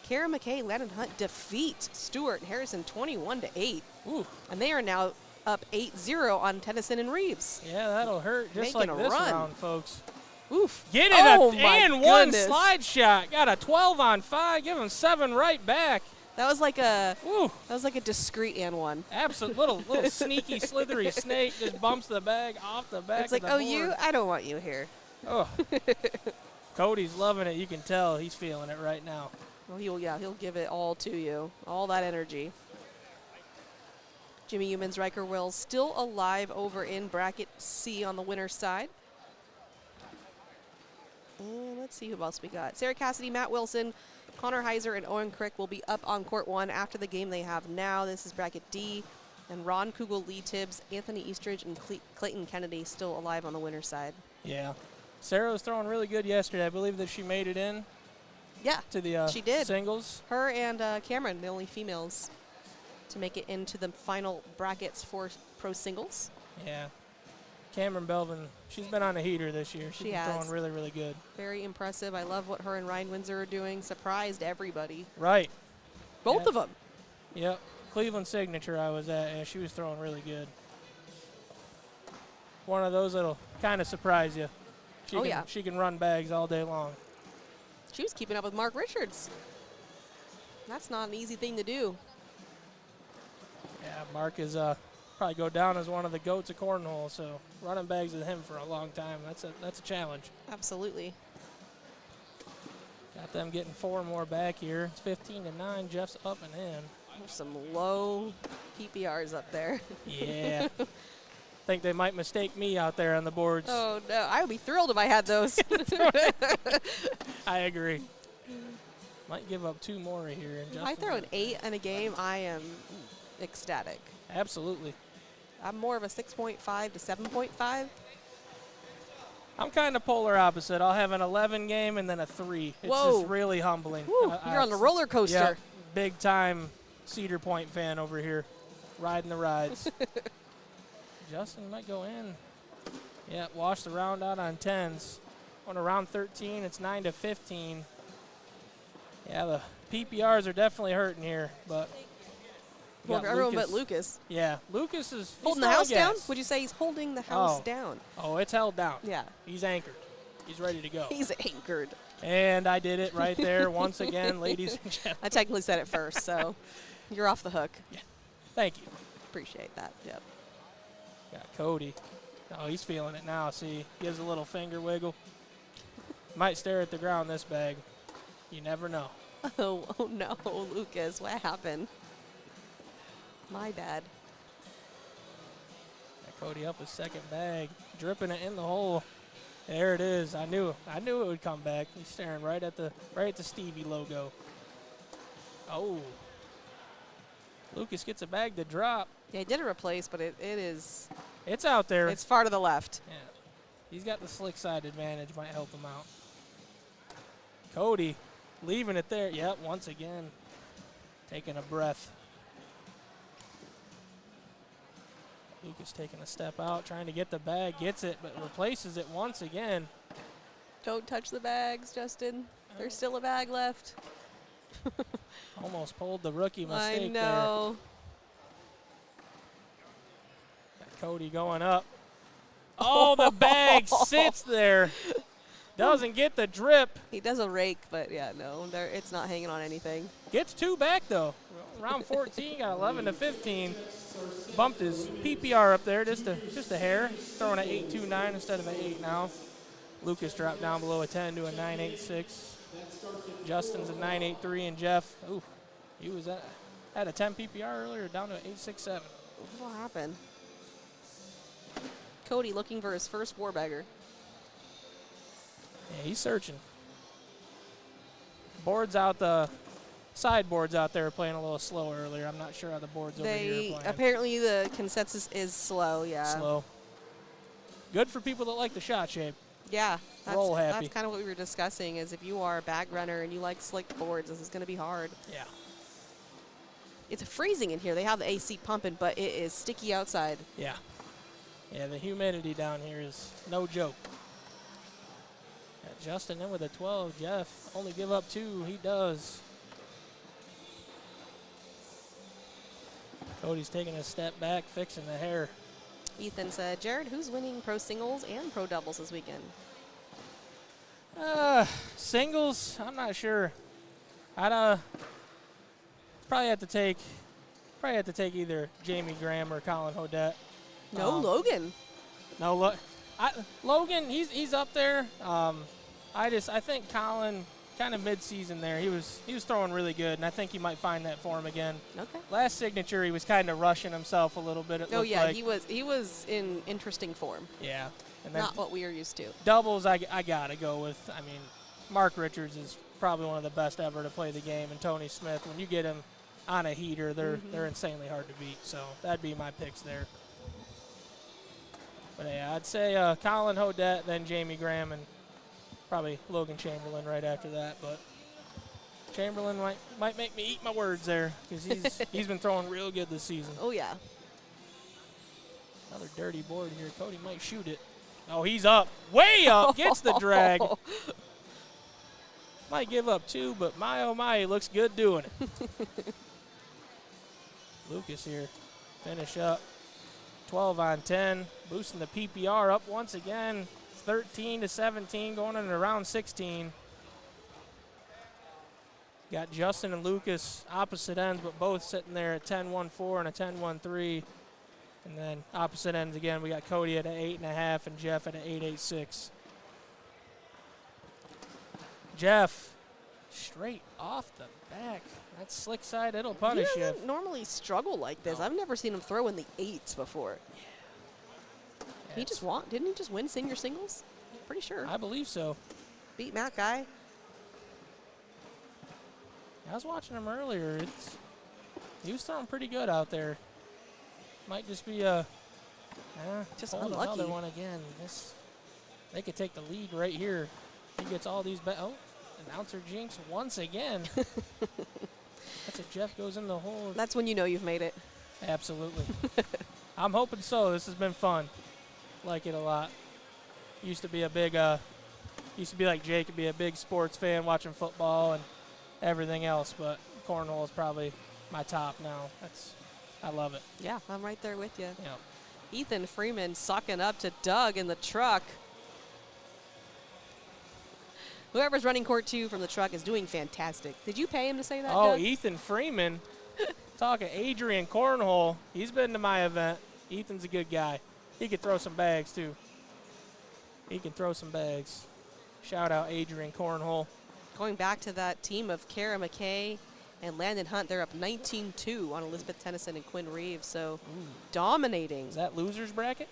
Kara McKay and Landon Hunt defeat Stewart and Harrison 21-8. Ooh. And they are now up 8-0 on Tennyson and Reeves. Yeah, that'll hurt. Just Making like a this run. round, folks. Oof. Get it, oh and my one goodness. slide shot. Got a 12-on-5. Give him 7 right back. That was like a Ooh. discreet and one. Absolute little sneaky, slithery snake just bumps the bag off the back. It's like, of the oh, board. you? I don't want you here. Oh. Cody's loving it. You can tell he's feeling it right now. Well, he'll give it all to you, all that energy. Jimmy Humans, Riker Wills still alive over in bracket C on the winner's side. And let's see who else we got. Sarah Cassidy, Matt Wilson, Connor Heiser, and Owen Crick will be up on court 1 after the game they have now. This is bracket D. And Ron Kugel, Lee Tibbs, Anthony Eastridge, and Clayton Kennedy still alive on the winner's side. Yeah. Sarah was throwing really good yesterday. I believe that she made it in. Yeah, to the she did. Singles. Her and Cameron, the only females to make it into the final brackets for pro singles. Yeah. Cameron Belvin, she's been on a heater this year. She's been has. throwing really, really good. Very impressive. I love what her and Ryan Windsor are doing. Surprised everybody. Right. Both of them. Yep. Cleveland Signature I was at, and she was throwing really good. One of those that'll kind of surprise you. She can run bags all day long. She was keeping up with Mark Richards. That's not an easy thing to do. Yeah, Mark is probably go down as one of the goats of cornhole, so running bags with him for a long time, that's a challenge. Absolutely. Got them getting 4 more back here. It's 15-9. Jeff's up and in. There's some low PPRs up there. Yeah. Think they might mistake me out there on the boards. Oh, no. I would be thrilled if I had those. I agree. Might give up 2 more here. If I throw an 8 in a game, I am ecstatic. Absolutely. I'm more of a 6.5 to 7.5. I'm kind of polar opposite. I'll have an 11 game and then a 3. It's Whoa. just really humbling. Woo, you're on the roller coaster. Yeah, big time Cedar Point fan over here, riding the rides. Justin might go in. Yeah, wash the round out on 10s. On around 13, it's 9-15. Yeah, the PPRs are definitely hurting here, but Well, for everyone but Lucas. Yeah, Lucas is holding the house down? Would you say he's holding the house down? Oh, it's held down. Yeah. He's anchored. He's ready to go. He's anchored. And I did it right there once again, ladies and gentlemen. I technically said it first, so you're off the hook. Yeah. Thank you. Appreciate that. Yep. Got Cody. Oh, he's feeling it now. See, gives a little finger wiggle. Might stare at the ground this bag. You never know. Oh no, Lucas, what happened? My bad. Got Cody up his second bag, dripping it in the hole. There it is. I knew it would come back. He's staring right at the Stevie logo. Oh. Lucas gets a bag to drop. Yeah, he did a replace, but it is. It's out there. It's far to the left. Yeah. He's got the slick side advantage. Might help him out. Cody leaving it there. Yep, once again. Taking a breath. Lucas taking a step out, trying to get the bag. Gets it, but replaces it once again. Don't touch the bags, Justin. There's still a bag left. Almost pulled the rookie mistake I know. There. Got Cody going up. Oh, the bag sits there. Doesn't get the drip. He does a rake, but yeah, no, it's not hanging on anything. Gets 2 back, though. Round 14, got 11 to 15. Bumped his PPR up there just a hair. Throwing an 8.29 instead of an 8 now. Lucas dropped down below a 10 to a 9.86. Justin's a 9.83, and Jeff, ooh, he was at a 10 PPR earlier, down to an 8.67. What happened? Cody looking for his first warbagger. Yeah, he's searching. Sideboards out there are playing a little slow earlier. I'm not sure how the boards over here are playing. Apparently the consensus is slow, yeah. Slow. Good for people that like the shot shape. Yeah. Roll happy. That's kind of what we were discussing, is if you are a bag runner and you like slick boards, this is going to be hard. Yeah. It's freezing in here. They have the AC pumping, but it is sticky outside. Yeah. Yeah, the humidity down here is no joke. Got Justin in with a 12. Jeff only give up 2. He does. Cody's taking a step back, fixing the hair. Ethan said, Jared, who's winning pro singles and pro doubles this weekend? Singles, I'm not sure. I'd probably have to take either Jamie Graham or Colin Hodette. No, Logan. No, Logan, he's up there. I think Colin, kind of mid-season there, he was throwing really good, and I think he might find that form again. Okay. Last signature, he was kind of rushing himself a little bit. Oh yeah, he was in interesting form. Yeah, and then not what we are used to. Doubles, I gotta go with. I mean, Mark Richards is probably one of the best ever to play the game, and Tony Smith. When you get him on a heater, they're insanely hard to beat. So that'd be my picks there. But yeah, I'd say Colin Hodette, then Jamie Graham, and probably Logan Chamberlain right after that. But Chamberlain might make me eat my words there, because he's been throwing real good this season. Oh yeah. Another dirty board here. Cody might shoot it. Oh, he's up, way up, gets the drag. Might give up 2, but my oh my, he looks good doing it. Lucas here, finish up. 12 on 10, boosting the PPR up once again. 13 to 17, going into round 16. Got Justin and Lucas opposite ends, but both sitting there at 10-1-4 and a 10-1-3. And then opposite ends again, we got Cody at an 8.5 and Jeff at an 8.86. Jeff, straight off the back. That slick side, it'll punish you. He doesn't normally struggle like this. No. I've never seen him throw in the 8s before. Yeah, Didn't he just win senior singles? Pretty sure. I believe so. Beat Matt Guy. I was watching him earlier. He was throwing pretty good out there. Might just be Just hold unlucky. another one again. They could take the lead right here. He gets all these announcer jinx once again. That's if Jeff goes in the hole. That's when you know you've made it. Absolutely. I'm hoping so. This has been fun. Like it a lot. Used to be like Jake, could be a big sports fan watching football and everything else, but cornhole is probably my top now. I love it. Yeah, I'm right there with you. Yeah. Ethan Freeman sucking up to Doug in the truck. Whoever's running court 2 from the truck is doing fantastic. Did you pay him to say that, Oh, Doug? Ethan Freeman. Talking Adrian Cornhole. He's been to my event. Ethan's a good guy. He could throw some bags, too. He can throw some bags. Shout out Adrian Cornhole. Going back to that team of Kara McKay and Landon Hunt, they're up 19-2 on Elizabeth Tennyson and Quinn Reeves. So dominating. Is that loser's bracket?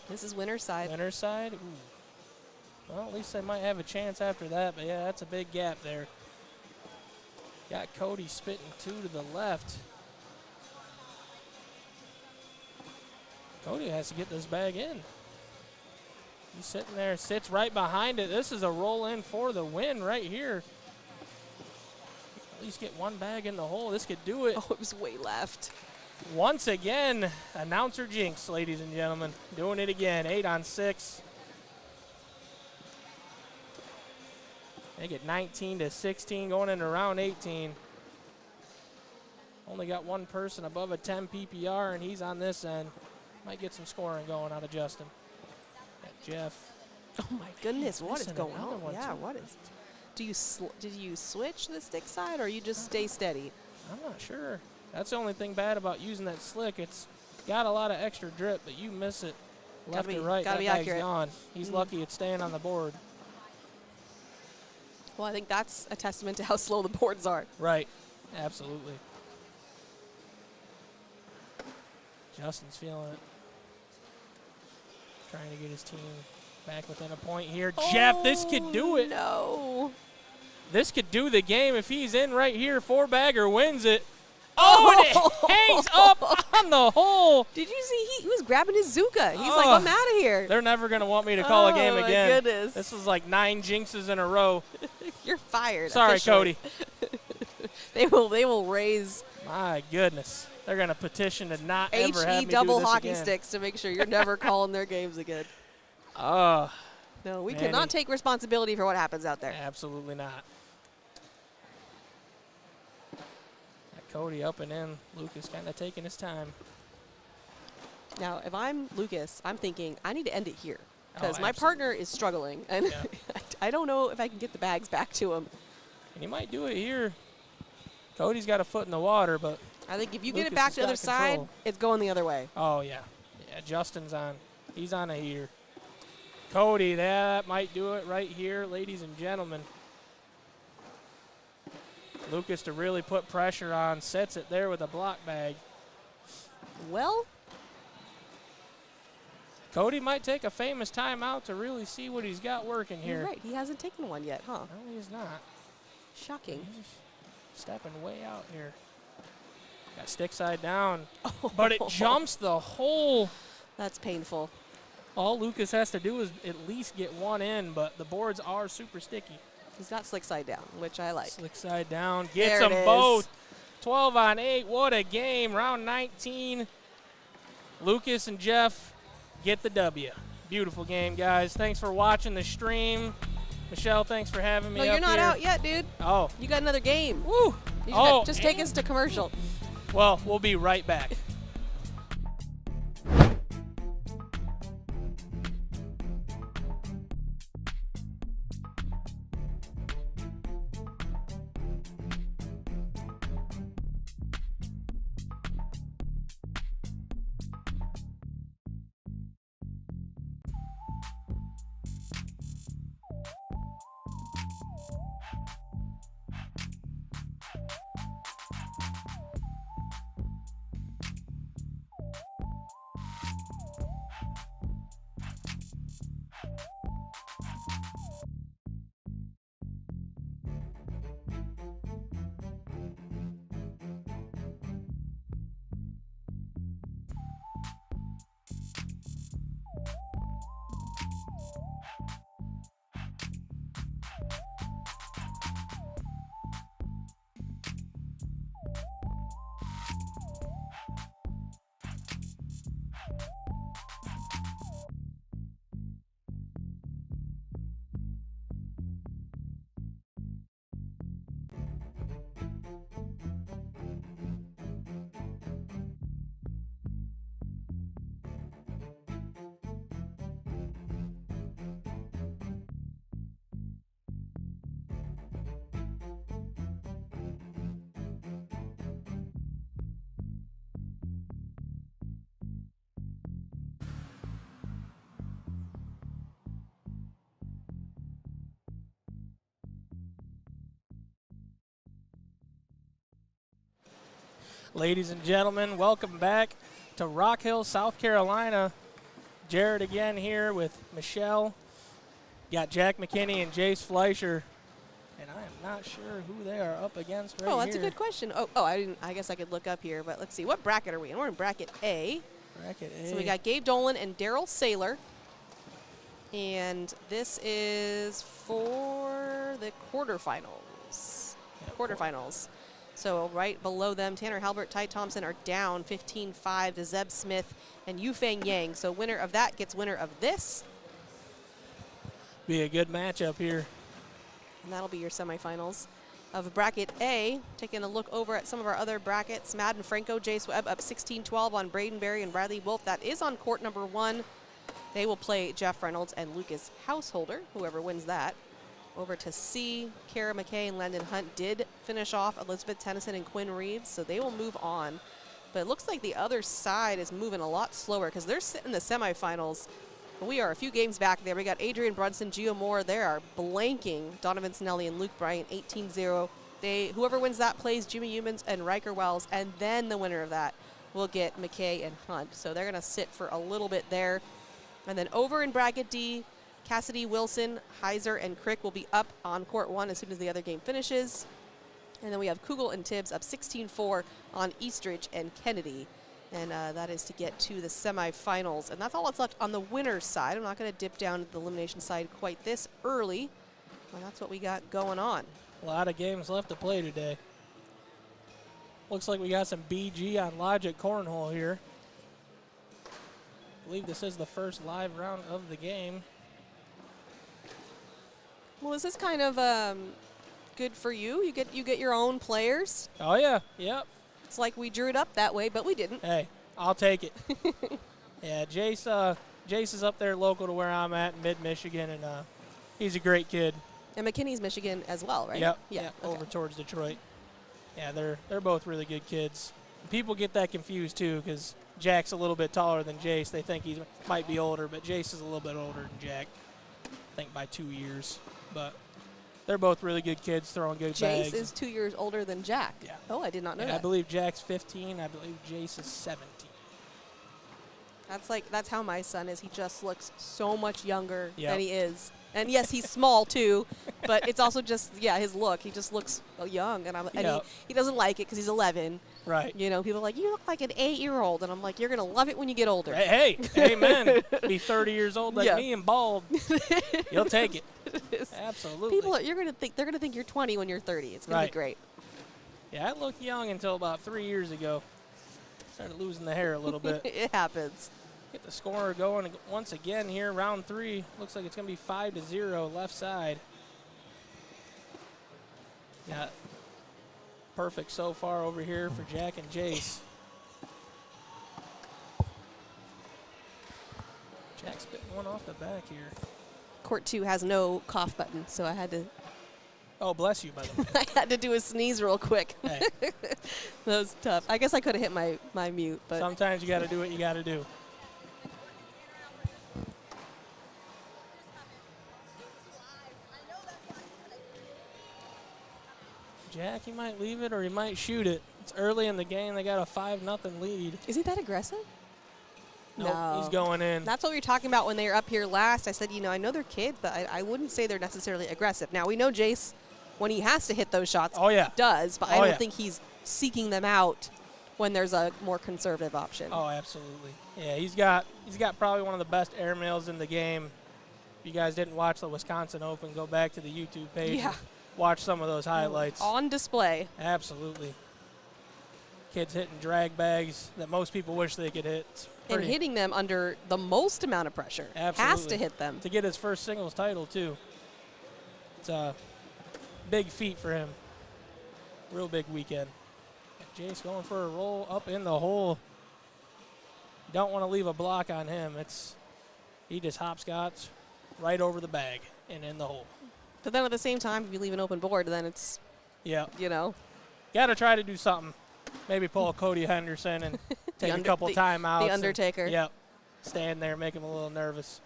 This is winner's side. Winner's side? Ooh. Well, at least they might have a chance after that, but yeah, that's a big gap there. Got Cody spitting 2 to the left. Cody has to get this bag in. He's sitting there, sits right behind it. This is a roll in for the win right here. At least get one bag in the hole. This could do it. Oh, it was way left. Once again, announcer jinx, ladies and gentlemen. Doing it again, 8 on 6. They get 19 to 16 going into round 18. Only got one person above a 10 PPR, and he's on this end. Might get some scoring going out of Justin. Got Jeff Oh my goodness, what is missing going another on? one, Yeah, too. what is? Did you switch the stick side, or you just stay steady? I'm not sure. That's the only thing bad about using that slick. It's got a lot of extra drip, but you miss it left be- or right. gotta That be bag's accurate. gone. He's lucky it's staying on the board. Well, I think that's a testament to how slow the boards are. Right. Absolutely. Justin's feeling it. Trying to get his team back within a point here. Jeff, this could do it. No. This could do the game if he's in right here. 4-bagger wins it. Oh, and it hangs up on the hole. Did you see he was grabbing his Zuka? He's like, Oh. I'm out of here. They're never going to want me to call a game Oh, my again. goodness. This was like 9 jinxes in a row. You're fired. Sorry, officially. Cody. They will raise My goodness. They're going to petition to not ever have HE me double do this hockey again. sticks to make sure you're never calling their games again. Oh, No, we Manny. cannot take responsibility for what happens out there. absolutely not. Got Cody up and in. Lucas kind of taking his time. Now, if I'm Lucas, I'm thinking I need to end it here because Oh, my absolutely. partner is struggling, and Yeah. I don't know if I can get the bags back to him. And he might do it here. Cody's got a foot in the water, but I think if you get it Lucas back has to the other got side, control. it's going the other way. oh, yeah. Yeah, Justin's on. He's on a heater. Cody, that might do it right here, ladies and gentlemen. Lucas to really put pressure on, sets it there with a block bag. Well, Cody might take a famous timeout to really see what he's got working you're here. right. He hasn't taken one yet, huh? No, he's not. Shocking. He's stepping way out here. Got stick side down, but it jumps the hole. That's painful. All Lucas has to do is at least get one in, but the boards are super sticky. He's got slick side down, which I like. Slick side down, There gets it them is. both. 12 on 8, what a game. Round 19. Lucas and Jeff get the W. Beautiful game, guys. Thanks for watching the stream. Michelle, thanks for having me No, up you're not here. out yet, dude. Oh, You got another game. woo. Just take us to commercial. Well, we'll be right back. Ladies and gentlemen, welcome back to Rock Hill, South Carolina. Jared again here with Michelle. Got Jack McKinney and Jace Fleischer. And I am not sure who they are up against right here. Oh, that's a good question. I guess I could look up here, but let's see. What bracket are we in? We're in bracket A. Bracket A. So we got Gabe Dolan and Daryl Saylor. And this is for the quarterfinals. Quarterfinals. So right below them, Tanner Halbert, Ty Thompson are down 15-5 to Zeb Smith and Yufeng Yang. So winner of that gets winner of this. Be a good matchup here. And that'll be your semifinals of bracket A. Taking a look over at some of our other brackets. Madden Franco, Jace Webb up 16-12 on Braden Berry and Bradley Wolf. That is on court number 1. They will play Jeff Reynolds and Lucas Householder, whoever wins that. Over to C, Kara McKay and Landon Hunt did finish off Elizabeth Tennyson and Quinn Reeves, so they will move on. But it looks like the other side is moving a lot slower because they're sitting in the semifinals. We are a few games back there. We got Adrian Brunson, Gio Moore. They are blanking Donovan Snelly and Luke Bryant 18-0. Whoever wins that plays Jimmy Humans and Riker Wells, and then the winner of that will get McKay and Hunt. So they're going to sit for a little bit there. And then over in bracket D, Cassidy, Wilson, Heiser, and Crick will be up on court 1 as soon as the other game finishes. And then we have Kugel and Tibbs up 16-4 on Eastridge and Kennedy. And that is to get to the semifinals. And that's all that's left on the winner's side. I'm not going to dip down to the elimination side quite this early. Well, that's what we got going on. A lot of games left to play today. Looks like we got some BG on Logic Cornhole here. I believe this is the first live round of the game. Well, this is kind of good for you. You get your own players. Oh, yeah. Yep. It's like we drew it up that way, but we didn't. Hey, I'll take it. Yeah, Jace is up there local to where I'm at in mid-Michigan, and he's a great kid. And McKinney's Michigan as well, right? Yep. Yeah. Okay. Over towards Detroit. Yeah, they're both really good kids. People get that confused, too, because Jack's a little bit taller than Jace. They think he might be older, but Jace is a little bit older than Jack. I think by 2 years. But they're both really good kids throwing good bags. Jace is 2 years older than Jack. Yeah. Oh, I did not know Yeah, that. I believe Jack's 15. I believe Jace is 17. That's how my son is. He just looks so much younger Yep. than he is. And yes, he's small too, but it's also just his look. He just looks young, and Yep. he doesn't like it because he's 11. Right. You know, people are like, you look like an 8-year-old, and I'm like, you're gonna love it when you get older. Hey, amen. Be 30 years old like Yeah. me and bald. You'll take it. It's- Absolutely. they're gonna think you're 20 when you're 30. It's gonna Right. be great. Yeah, I looked young until about 3 years ago. Started losing the hair a little bit. It happens. Get the scorer going once again here, round 3. Looks like it's going to be 5-0 left side. Yeah, perfect so far over here for Jack and Jace. Jack's bitten one off the back here. Court 2 has no cough button, so I had to Oh, bless you, by the way. I had to do a sneeze real quick. Hey, That was tough. I guess I could have hit my mute, but sometimes you got to do what you got to do. Jack, he might leave it or he might shoot it. It's early in the game. They got a 5-0 lead. is he that aggressive? Nope, No. he's going in. That's what we were talking about when they were up here last. I said, I know they're kids, but I wouldn't say they're necessarily aggressive. Now, we know Jace, when he has to hit those shots, Oh, yeah. does, but I Oh, don't yeah. think he's seeking them out when there's a more conservative option. Oh, absolutely. Yeah, he's got probably one of the best airmails in the game. If you guys didn't watch the Wisconsin Open, go back to the YouTube page Yeah. and watch some of those highlights. On display. Absolutely. Kids hitting drag bags that most people wish they could hit. It's And pretty- hitting them under the most amount of pressure. Has Absolutely. to hit them. to get his first singles title, too. It's a big feat for him. Real big weekend. Jace going for a roll up in the hole. You don't want to leave a block on him. He just hopscotch right over the bag and in the hole. But then at the same time, if you leave an open board, then it's, Yeah. got to try to do something. Maybe pull a Cody Henderson and take a couple the timeouts. Undertaker. Yep. Stand there, make him a little nervous.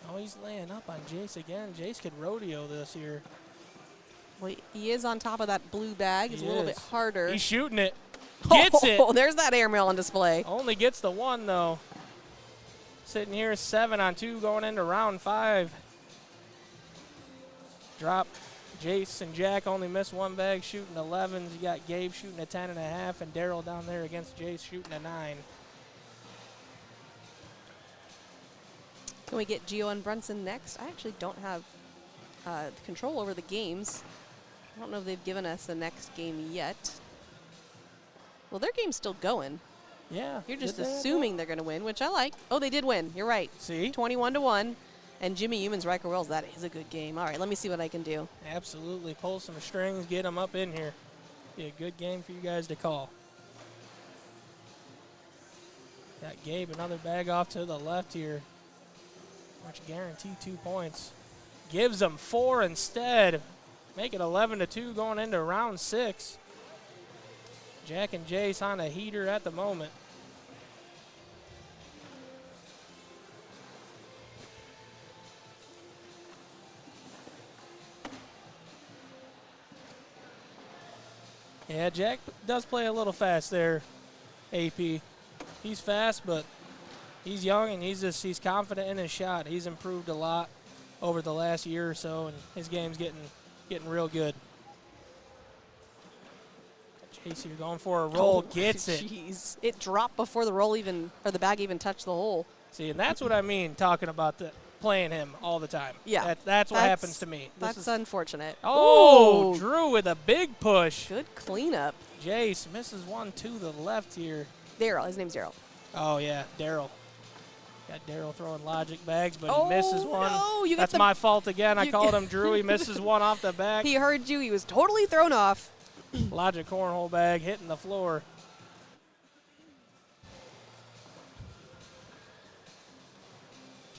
Oh, he's laying up on Jace again. Jace could rodeo this here. Well, he is on top of that blue bag. It's He a little bit is. harder. He's shooting it. Gets it. Oh, there's that airmail on display. Only gets the one, though. Sitting here 7-on-2 going into round 5. Drop. Jace and Jack only missed one bag shooting 11s. You got Gabe shooting a 10.5 and Daryl down there against Jace shooting a 9. Can we get Gio and Brunson next? I actually don't have control over the games. I don't know if they've given us the next game yet. Well, their game's still going. Yeah. You're just did they? assuming they're going to win, which I like. Oh, they did win. You're right. See? 21-1. And Jimmy Humans, Riker Wells, that is a good game. All right, let me see what I can do. Absolutely. Pull some strings, get them up in here. Be a good game for you guys to call. Got Gabe another bag off to the left here. Which guaranteed 2 points. Gives them 4 instead. Make it 11-2 going into round 6. Jack and Jace on a heater at the moment. Yeah, Jack does play a little fast there, AP. He's fast, but he's young and he's confident in his shot. He's improved a lot over the last year or so, and his game's getting real good. Chase here going for a roll, gets it. Jeez, it dropped before the roll the bag even touched the hole. See, and that's what I mean talking about playing him all the time. Yeah, that's what happens to me. That's unfortunate. Oh, Ooh. Drew with a big push. Good cleanup. Jace misses one to the left here. Daryl, his name's Daryl. Oh yeah, Daryl. Got Daryl throwing logic bags, but he misses one. No, That's my fault again. I called him Drew. He misses one off the back. He heard you. He was totally thrown off. Logic cornhole bag hitting the floor.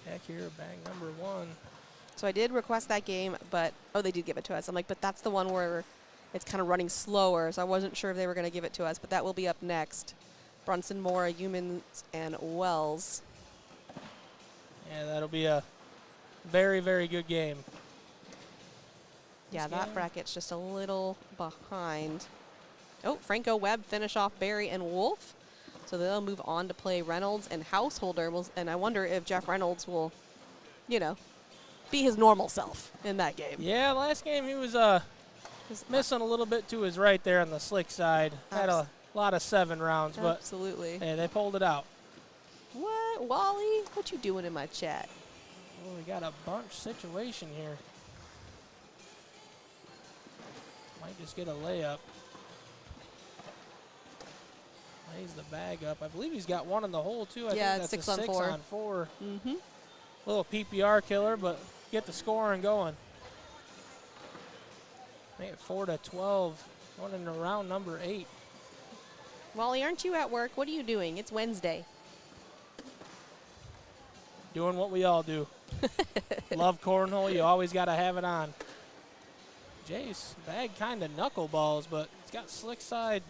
Jack here, bag number 1. So I did request that game, but they did give it to us. I'm like, but that's the one where it's kind of running slower, so I wasn't sure if they were going to give it to us, but that will be up next. Brunson, Mora, Humans, and Wells. Yeah, that'll be a very, very good game. Yeah, that bracket's just a little behind. Oh, Franco, Webb finish off Barry and Wolf. So they'll move on to play Reynolds and Householder. And I wonder if Jeff Reynolds will, be his normal self in that game. Yeah, last game he was missing a little bit to his right there on the slick side. Had a lot of 7 rounds, but absolutely. Hey, they pulled it out. What, Wally? What you doing in my chat? Oh, we got a bunch situation here. Might just get a layup. Lays the bag up. I believe he's got one in the hole, too. I think that's 6 a on 6 4. on 4. Mm-hmm. Little PPR killer, but get the scoring going. Make it 4-12. Going into round number 8. Wally, aren't you at work? What are you doing? It's Wednesday. Doing what we all do. Love cornhole. You always got to have it on. Jace, bag kind of knuckleballs, but it's got slick side.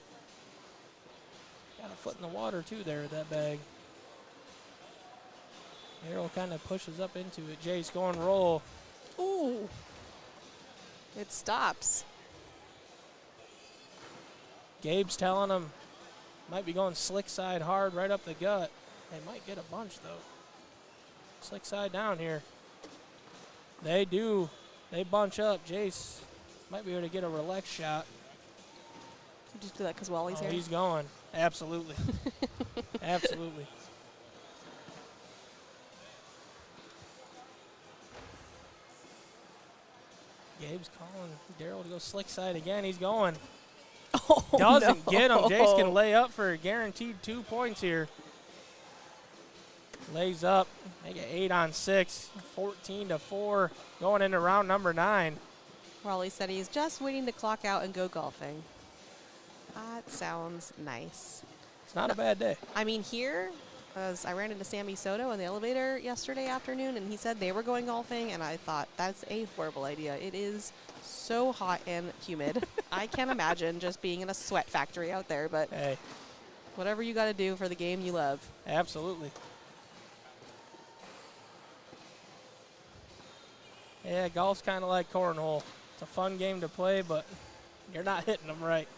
Got a foot in the water, too, there with that bag. Arrow kind of pushes up into it. Jace going roll. Ooh. It stops. Gabe's telling him might be going slick side hard right up the gut. They might get a bunch, though. Slick side down here. They do. They bunch up. Jace might be able to get a relaxed shot. You just do that because Wally's here? He's going. Absolutely. Absolutely. Gabe's calling Daryl to go slick side again. He's going. Oh, Doesn't no. get him. Jace can lay up for a guaranteed 2 points here. Lays up. Make it 8 on 6. 14-4. Going into round number 9. Wally said he's just waiting to clock out and go golfing. That sounds nice. It's not a bad day. I mean, here, as I ran into Sammy Soto in the elevator yesterday afternoon, and he said they were going golfing, and I thought, that's a horrible idea. It is so hot and humid. I can't imagine just being in a sweat factory out there, but Hey, whatever you got to do for the game you love. absolutely. Yeah, golf's kind of like cornhole. It's a fun game to play, but you're not hitting them right.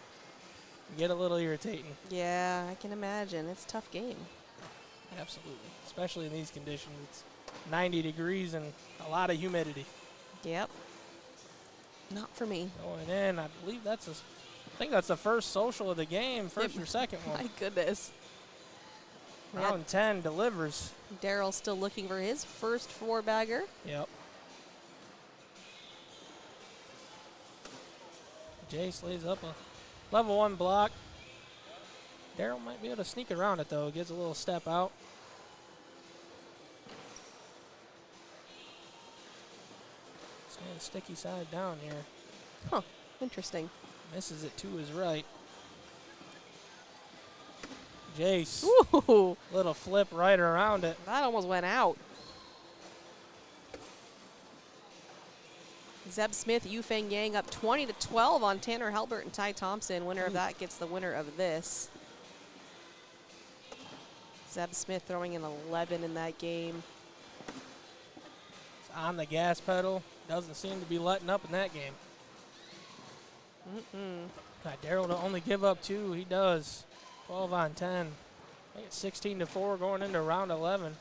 You get a little irritating. Yeah, I can imagine. It's a tough game. Absolutely. Especially in these conditions. It's 90 degrees and a lot of humidity. Yep. Not for me. Going in, I believe I think that's the first social of the game, first or second one. My goodness. Round 10 delivers. Daryl's still looking for his first 4-bagger. Yep. Jace lays up a level 1 block. Daryl might be able to sneak around it, though. Gets a little step out. Staying sticky side down here. Huh. Interesting. Misses it to his right. Jace. Ooh, Little flip right around it. that almost went out. Zeb Smith, Yufeng Yang up 20-12 on Tanner Halbert and Ty Thompson. Winner of that gets the winner of this. Zeb Smith throwing an 11 in that game. It's on the gas pedal. Doesn't seem to be letting up in that game. Got Daryl to only give up 2. He does. 12 on 10. I think it's 16-4 going into round 11.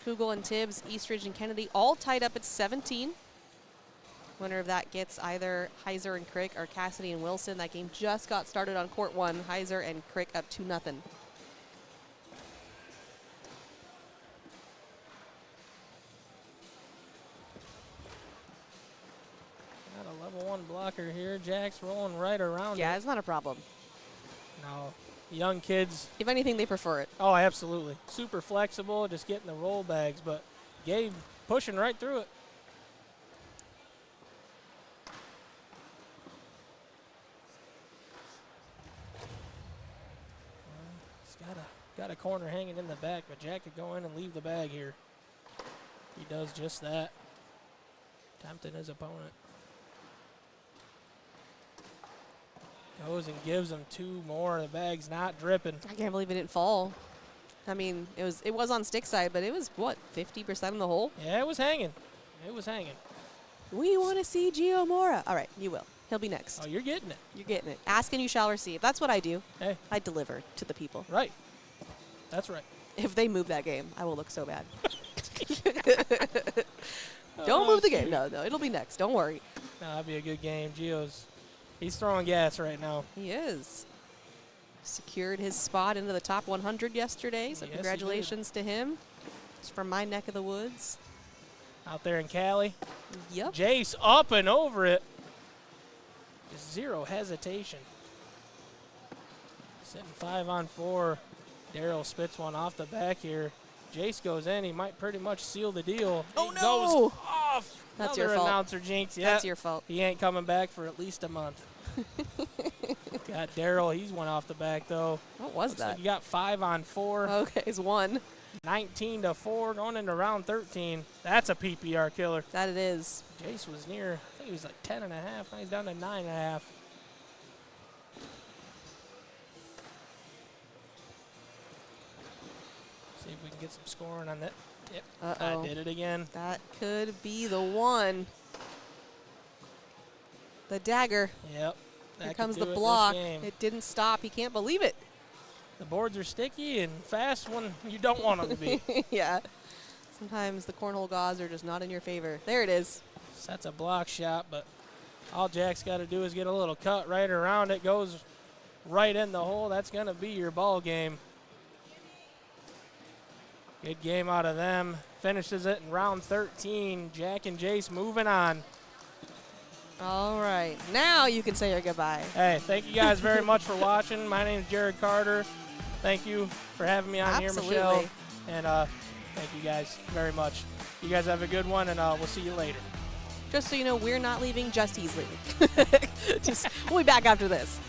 Kugel and Tibbs, Eastridge and Kennedy all tied up at 17. Winner of that gets either Heiser and Crick or Cassidy and Wilson. That game just got started on court 1. Heiser and Crick up 2-0. Got a level 1 blocker here. Jack's rolling right around Yeah, it. it's not a problem. No, young kids. If anything, they prefer it. Oh, absolutely. Super flexible, just getting the roll bags. But Gabe pushing right through it. Got a corner hanging in the back, but Jack could go in and leave the bag here. He does just that. Tempting his opponent. Goes and gives him 2 more. The bag's not dripping. I can't believe it didn't fall. I mean, it was on stick side, but it was, what, 50% in the hole? Yeah, it was hanging. It was hanging. We want to see Gio Mora. All right, you will. He'll be next. Oh, you're getting it. You're getting it. Ask and you shall receive. That's what I do. Hey, I deliver to the people. right. That's right. If they move that game, I will look so bad. Don't move the game. No, it'll be next. Don't worry. No, that'd be a good game. He's throwing gas right now. He is. Secured his spot into the top 100 yesterday, so Yes, he congratulations to him. It's from my neck of the woods. Out there in Cali. Yep. Jace up and over it. Just 0 hesitation. Sitting 5 on 4. Daryl spits one off the back here. Jace goes in. He might pretty much seal the deal. Oh, He no. goes off. That's Another your fault. announcer jinx. Yeah. That's your fault. He ain't coming back for at least a month. Got Daryl. He's one off the back, though. What was Looks like that? you got 5 on 4. Okay, it's 1. 19-4 going into round 13. That's a PPR killer. That it is. Jace was near, I think he was like 10.5. Now he's down to 9.5. See if we can get some scoring on that. Yep, Uh-oh. I did it again. That could be the one. The dagger. Yep. Here that comes could the do it this block. game. It didn't stop. He can't believe it. The boards are sticky and fast when you don't want them to be. Yeah. Sometimes the cornhole gods are just not in your favor. There it is. That's a block shot, but all Jack's got to do is get a little cut right around it. Goes right in the hole. That's going to be your ball game. Good game out of them. Finishes it in round 13. Jack and Jace moving on. All right. Now you can say your goodbye. Hey, thank you guys very much for watching. My name is Jared Carter. Thank you for having me on Absolutely. here, Michelle. And thank you guys very much. You guys have a good one, and we'll see you later. Just so you know, we're not leaving, just he's leaving. We'll be back after this.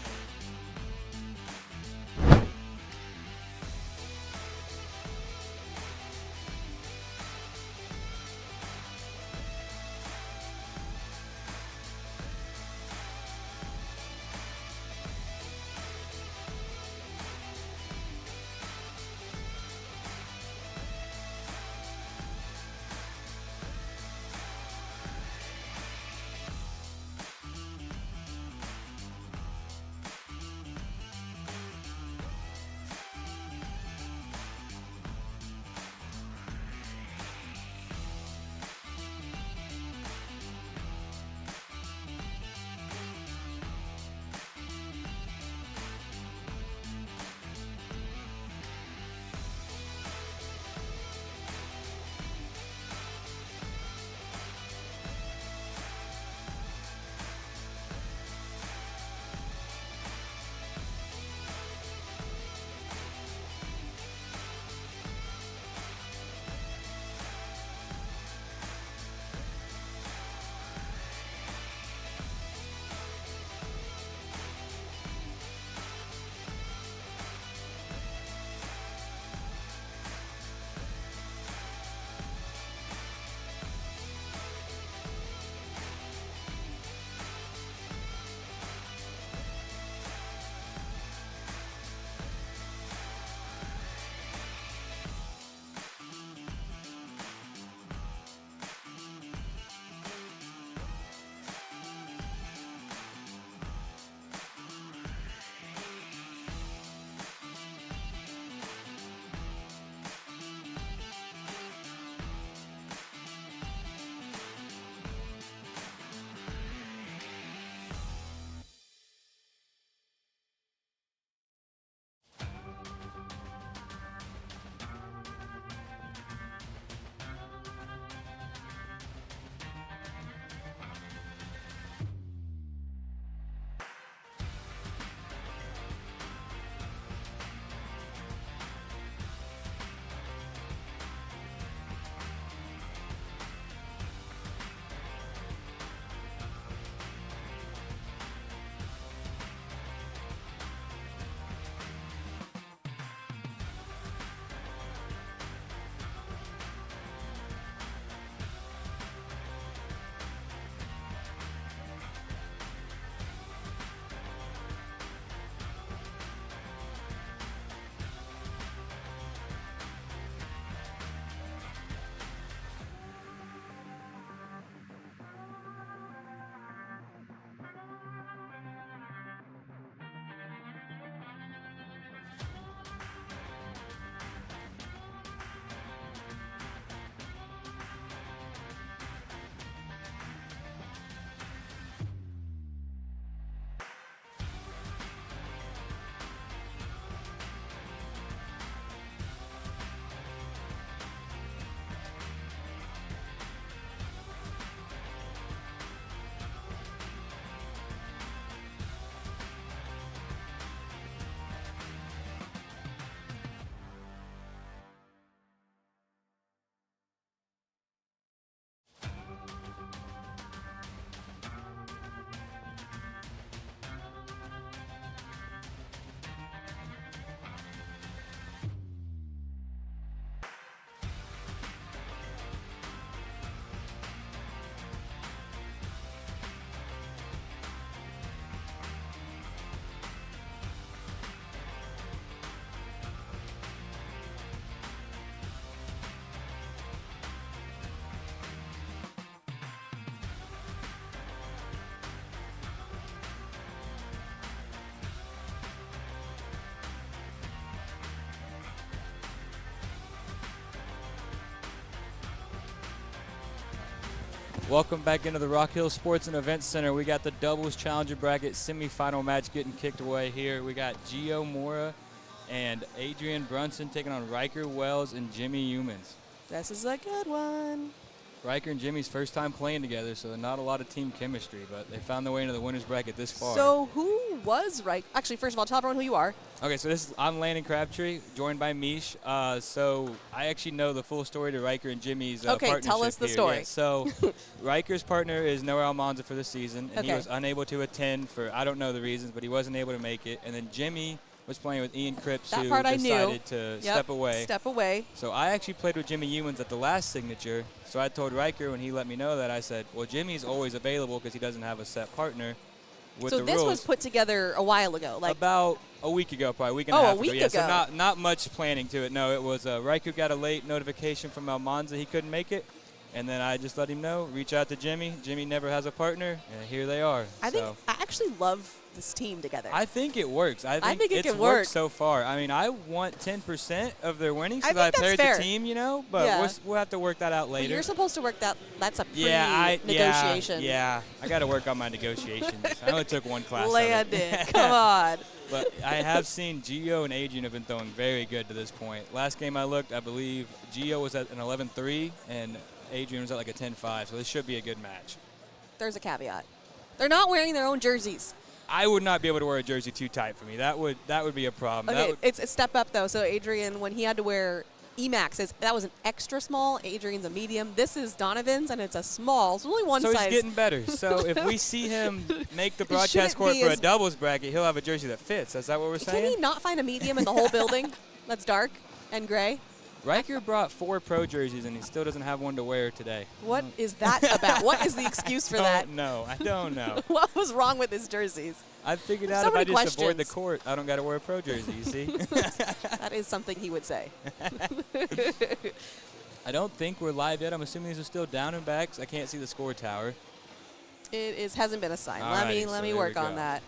Welcome back into the Rock Hill Sports and Events Center. We got the doubles challenger bracket semifinal match getting kicked away here. We got Gio Mora and Adrian Brunson taking on Riker Wells and Jimmy Humans. This is a good one. Riker and Jimmy's first time playing together, so not a lot of team chemistry, but they found their way into the winner's bracket this far. So who was Riker? Actually, first of all, tell everyone who you are. Okay, so I'm Landon Crabtree, joined by Mish. So I actually know the full story to Riker and Jimmy's partnership. Okay, tell us the here. story. Yeah, so Riker's partner is Noah Almanza for the season, and he Okay. was unable to attend for, I don't know the reasons, but he wasn't able to make it. And then Jimmy was playing with Ian Cripps, That who part I knew. decided to Yep, step away. Step away. So I actually played with Jimmy Humans at the last signature. So I told Riker when he let me know that, I said, well, Jimmy's always available because he doesn't have a set partner. With So the this rules. was put together a while ago. Like, About a week ago, probably a week and a Oh, a half week ago. Yeah, so ago. not much planning to it. No, it was Riker got a late notification from Almanza he couldn't make it, and then I just let him know, reach out to Jimmy. Jimmy never has a partner, and here they are. I think I actually love this team together. I think it works. I think it it's can work. worked so far. I mean, I want 10% of their winnings I because I think that's paired fair. the team, but Yeah. we'll have to work that out But later. you're supposed to work that. That's a yeah, pre-negotiation. Yeah, I got to work on my negotiations. I only took one class. of it. Landon, come on. But I have seen Gio and Adrian have been throwing very good to this point. Last game I looked, I believe Gio was at an 11-3 and Adrian was at like a 10-5, so this should be a good match. There's a caveat. They're not wearing their own jerseys. I would not be able to wear a jersey too tight for me. That would be a problem. Okay, it's a step up, though. So Adrian, when he had to wear Emaxes, that was an extra small. Adrian's a medium. This is Donovan's, and it's a small. So only one so size. he's getting better. So if we see him make the It broadcast shouldn't court be for a as- doubles bracket, he'll have a jersey that fits. Is that what we're Can saying? he not find a medium in the whole building that's dark and gray? Riker brought 4 pro jerseys, and he still doesn't have one to wear today. What is that about? What is the excuse for that? No, I don't know. What was wrong with his jerseys? I figured So out if I many just avoid the questions. court, I don't got to wear a pro jersey, you see? That is something he would say. I don't think we're live yet. I'm assuming these are still down and backs. I can't see the score tower. Hasn't been assigned. Alrighty, Let so me there work we on go. that.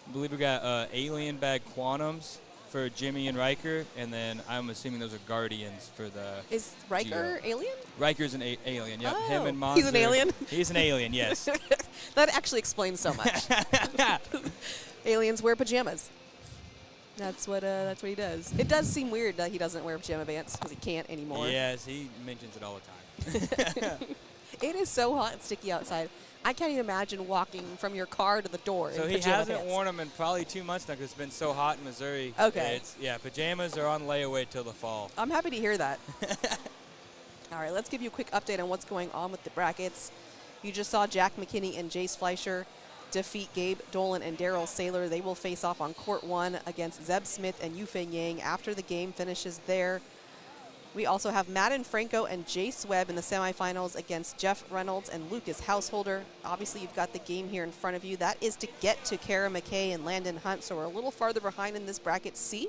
I believe we got Alien Bag Quantums for Jimmy and Riker, and then I'm assuming those are Guardians for the... Is Riker alien? Riker's an alien, yep. Oh, Him and Monzer. he's an alien? He's an alien, yes. That actually explains so much. Aliens wear pajamas. That's what he does. It does seem weird that he doesn't wear pajama pants because he can't anymore. Yes, he mentions it all the time. It is so hot and sticky outside. I can't even imagine walking from your car to the door So in he pajama hasn't pants. worn them in probably 2 months now because it's been so hot in Missouri. Okay. Pajamas are on layaway till the fall. I'm happy to hear that. All right, let's give you a quick update on what's going on with the brackets. You just saw Jack McKinney and Jace Fleischer defeat Gabe Dolan and Daryl Saylor. They will face off on court 1 against Zeb Smith and Yufeng Yang after the game finishes there. We also have Madden Franco and Jace Webb in the semifinals against Jeff Reynolds and Lucas Householder. Obviously, you've got the game here in front of you. That is to get to Kara McKay and Landon Hunt, so we're a little farther behind in this bracket C.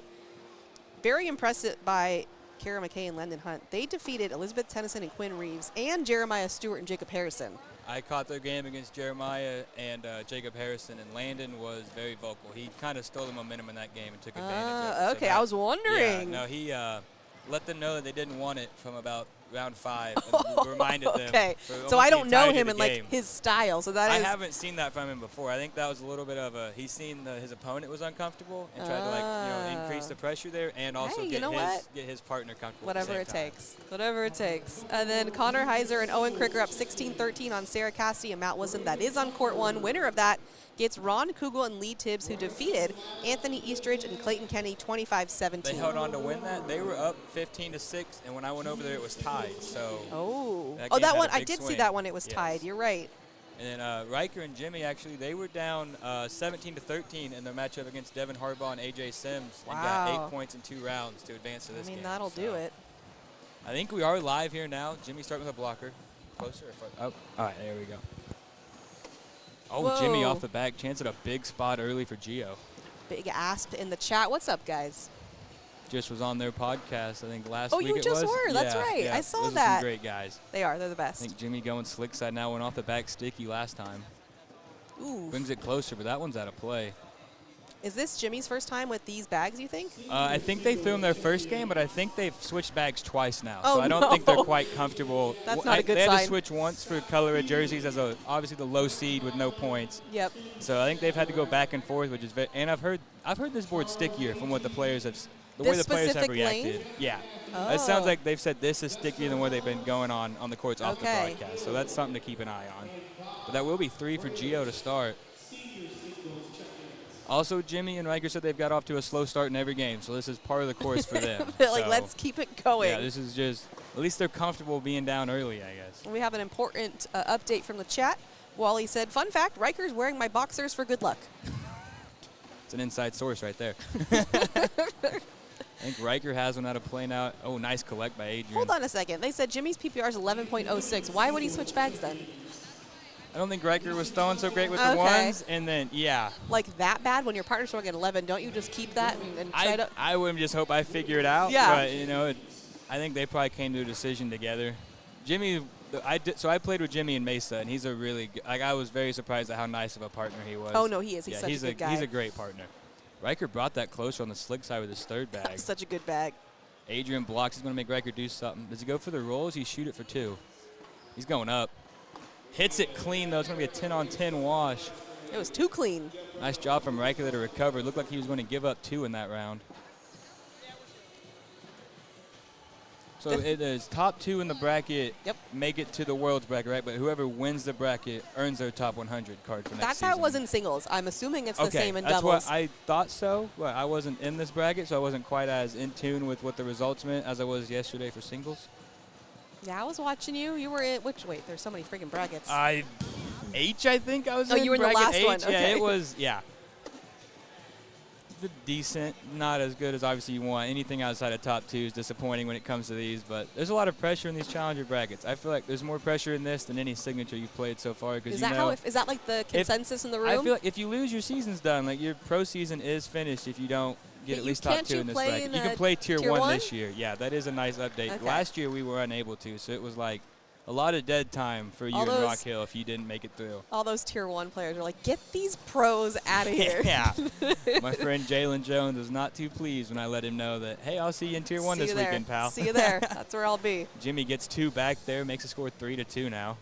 Very impressive by Kara McKay and Landon Hunt. They defeated Elizabeth Tennyson and Quinn Reeves and Jeremiah Stewart and Jacob Harrison. I caught their game against Jeremiah and Jacob Harrison, and Landon was very vocal. He kind of stole the momentum in that game and took advantage of it. Okay, I was wondering. Yeah, no, he let them know that they didn't want it from about round 5 and reminded them. Okay, for so almost I the don't know entirety him of and the like game. his style. So that I is. haven't seen that from him before. I think that was a little bit of a he's seen his opponent was uncomfortable and tried to increase the pressure there and also Hey, get you know what? his partner comfortable. Whatever at it the same time. takes. Whatever it takes. And then Connor Heiser and Owen Cricker up 16-13 on Sarah Cassidy and Matt Wisdom. That is on court 1. Winner of that gets Ron Kugel and Lee Tibbs, who defeated Anthony Eastridge and Clayton Kenny 25-17. They held on to win that. They were up 15-6, and when I went over there, it was tied. So that game had one a I big did see swing. that one. It was Yes. tied. You're right. And then Riker and Jimmy, actually, they were down 17-13 in their matchup against Devin Harbaugh and AJ Sims and got Wow. 8 points in 2 rounds to advance to this game. That'll do it. I think we are live here now. Jimmy, start with a blocker. Closer or further? Oh, all right, there we go. Oh, Whoa. Jimmy off the back. Chance at a big spot early for Gio. Big asp in the chat. What's up, guys? Just was on their podcast, I think, last Oh, week you it just was. were. That's Yeah, right. yeah. I saw Those are that. some great guys. They are. They're the I best. think Jimmy going slick side now, went off the back sticky last time. Ooh. Brings it closer, but that one's out of play. Is this Jimmy's first time with these bags, you think? I think they threw him their first game, but I think they've switched bags twice now. Oh, so I don't think they're quite comfortable. That's not a good They had sign. to switch once for color of jerseys as obviously the low seed with no points. Yep. So I think they've had to go back and forth, which is very. And I've heard this board stickier from what the players have. The way This the players have specific lane? reacted. Yeah. Oh. It sounds like they've said this is stickier than what they've been going on the courts off Okay. the broadcast. So that's something to keep an eye on. But that will be 3 for Gio to start. Also, Jimmy and Riker said they've got off to a slow start in every game, so this is part of the course for them. They're like, So, let's keep it going. yeah, this is just, at least they're comfortable being down early, I guess. We have an important update from the chat. Wally said, fun fact, Riker's wearing my boxers for good luck. It's an inside source right there. I think Riker has one out of play now. Oh, nice collect by Adrian. Hold on a second. They said Jimmy's PPR is 11.06. Why would he switch bags then? I don't think Riker was throwing so great with the Okay. ones, and then, yeah. Like that bad when your partner's throwing at 11, don't you just keep that and try to... I would just hope I figure it out. Yeah. But, you know, I think they probably came to a decision together. Jimmy, so I played with Jimmy in Mesa, and he's a really good, I was very surprised at how nice of a partner he was. Oh, no, he is. He's Yeah, such a good guy. He's a great partner. Riker brought that closer on the slick side with his third bag. Such a good bag. Adrian blocks. He's going to make Riker do something. Does he go for the rolls? He shoot it for 2. He's going up. Hits it clean, though. It's going to be a 10-on-10 wash. It was too clean. Nice job from Riker there to recover. It looked like he was going to give up 2 in that round. So it is top 2 in the bracket. Yep. Make it to the World's bracket, right? But whoever wins the bracket earns their top 100 card for next That's season. how it was in singles. I'm assuming it's the Okay, same in that's doubles. what I thought so. Well, I wasn't in this bracket, so I wasn't quite as in tune with what the results meant as I was yesterday for singles. Yeah, I was watching you. You were in which? Wait, there's so many freaking brackets. H, I think I was Oh, in. you were in the bracket last H. one, Yeah, okay. it was, yeah. Decent, not as good as obviously you want. Anything outside of top 2 is disappointing when it comes to these, but there's a lot of pressure in these challenger brackets. I feel like there's more pressure in this than any signature you've played so far. is that how? Is that like the consensus in the room? I feel like if you lose, your season's done. Like your pro season is finished if you don't get But at you least top can't 2 you in this play bracket. in You can a play tier tier 1 one? this year. Yeah, that is a nice update. Okay. Last year we were unable to, so it was like a lot of dead time for you All in those- Rock Hill if you didn't make it through. All those tier 1 players are like, get these pros out of here. Yeah. My friend Jalen Jones was not too pleased when I let him know that, hey, I'll see you in tier 1 See this you there. weekend, pal. See you there. That's where I'll be. Jimmy gets 2 back there, makes a score 3-2 now.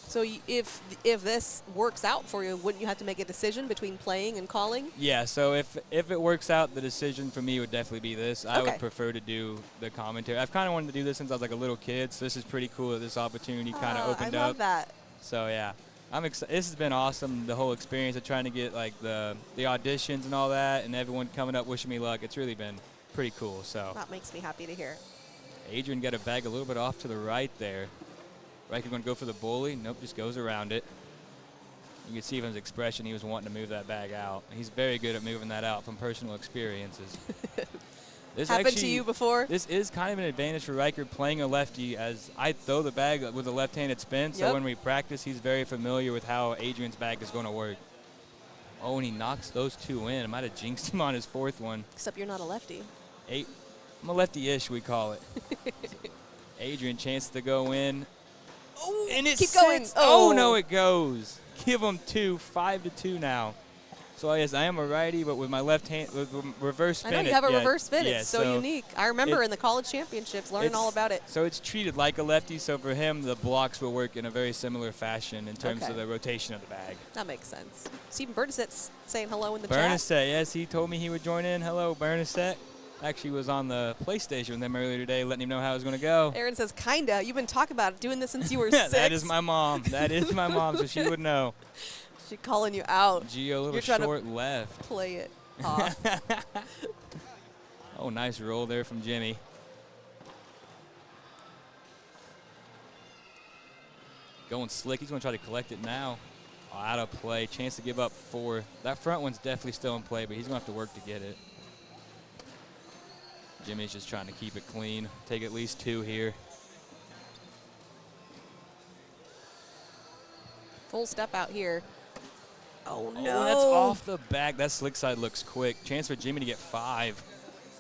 So if this works out for you, wouldn't you have to make a decision between playing and calling? Yeah, so if it works out, the decision for me would definitely be this. I Okay. would prefer to do the commentary. I've kind of wanted to do this since I was like a little kid, so this is pretty cool that this opportunity kind of opened I up. love that. So yeah, I'm excited. This has been awesome. The whole experience of trying to get like the auditions and all that, and everyone coming up wishing me luck. It's really been pretty cool. So That makes me happy to hear. Adrian got a bag a little bit off to the right there. Riker going to go for the bully. Nope, just goes around it. You can see from his expression he was wanting to move that bag out. He's very good at moving that out from personal experiences. This Happened to actually- you before? This is kind of an advantage for Riker playing a lefty, as I throw the bag with a left-handed spin, so Yep. when we practice, he's very familiar with how Adrian's bag is going to work. Oh, and he knocks those 2 in. I might have jinxed him on his 4th one. Except you're not a lefty. I'm a lefty-ish, we call it. Adrian, chance to go in. Oh, And it keep going. sits. Oh, no, it goes. Give him 2, 5-2 now. So, yes, I am a righty, but with my left hand, with reverse spin. I know you have a yeah, reverse spin. yeah, It's so unique. I remember in the college championships learning all about it. So it's treated like a lefty, so for him, the blocks will work in a very similar fashion in terms Okay. of the rotation of the bag. That makes sense. Stephen Bernadette's saying hello in the chat. Bernadette, yes, he told me he would join in. Hello, Bernadette. Actually was on the PlayStation with them earlier today, letting him know how it was going to go. Aaron says, kinda. You've been talking about doing this since you were 6. That is my mom. That is my mom, so she would know. She's calling you out. Gio, a You're little trying to short left. Play it off. Oh, nice roll there from Jimmy. Going slick. He's going to try to collect it now. Oh, out of play. Chance to give up 4. That front one's definitely still in play, but he's going to have to work to get it. Jimmy's just trying to keep it clean. Take at least 2 here. Full step out here. Oh, no. Oh, that's off the back. That slick side looks quick. Chance for Jimmy to get 5.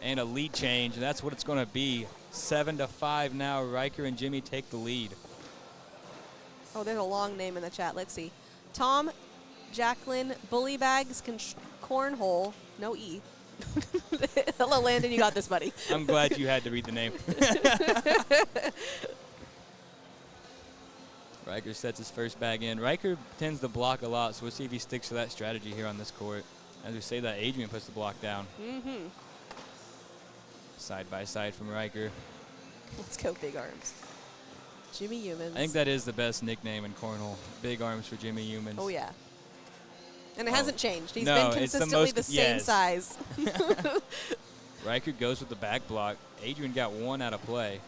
And a lead change, and that's what it's going to be. 7-5 now. Riker and Jimmy take the lead. Oh, there's a long name in the chat. Let's see. Tom, Jacqueline, Bully Bags, cornhole, no E. Hello, Landon. You got this, buddy. I'm glad you had to read the name. Riker sets his first bag in. Riker tends to block a lot, so we'll see if he sticks to that strategy here on this court. As we say that, Adrian puts the block down. Mm-hmm. Side by side from Riker. Let's go, big arms. Jimmy Humans. I think that is the best nickname in cornhole. Big arms for Jimmy Humans. Oh, yeah. And it hasn't changed. He's No, been it's the consistently most- the same yes. size. Riker goes with the back block. Adrian got one out of play.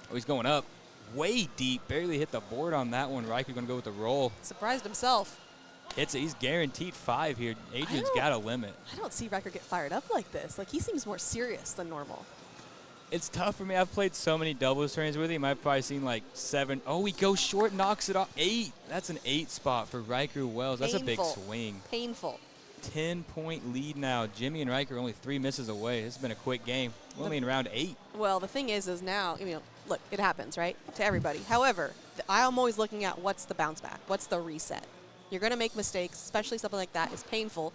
Oh, he's going up. Way deep. Barely hit the board on that one. Riker going to go with the roll. Surprised himself. He's guaranteed 5 here. Adrian's got a limit. I don't see Riker get fired up like this. Like, he seems more serious than normal. It's tough for me. I've played so many doubles tournaments with him. I've probably seen like 7. Oh, he goes short, knocks it off. 8. That's an 8 spot for Riker Wells. That's a big Painful. swing. Painful. 10-point lead now. Jimmy and Riker are only 3 misses away. This has been a quick game. We're only in round 8. Well, the thing is now, look, it happens, right, to everybody. However, I'm always looking at what's the bounce back, what's the reset. You're going to make mistakes, especially something like that is painful.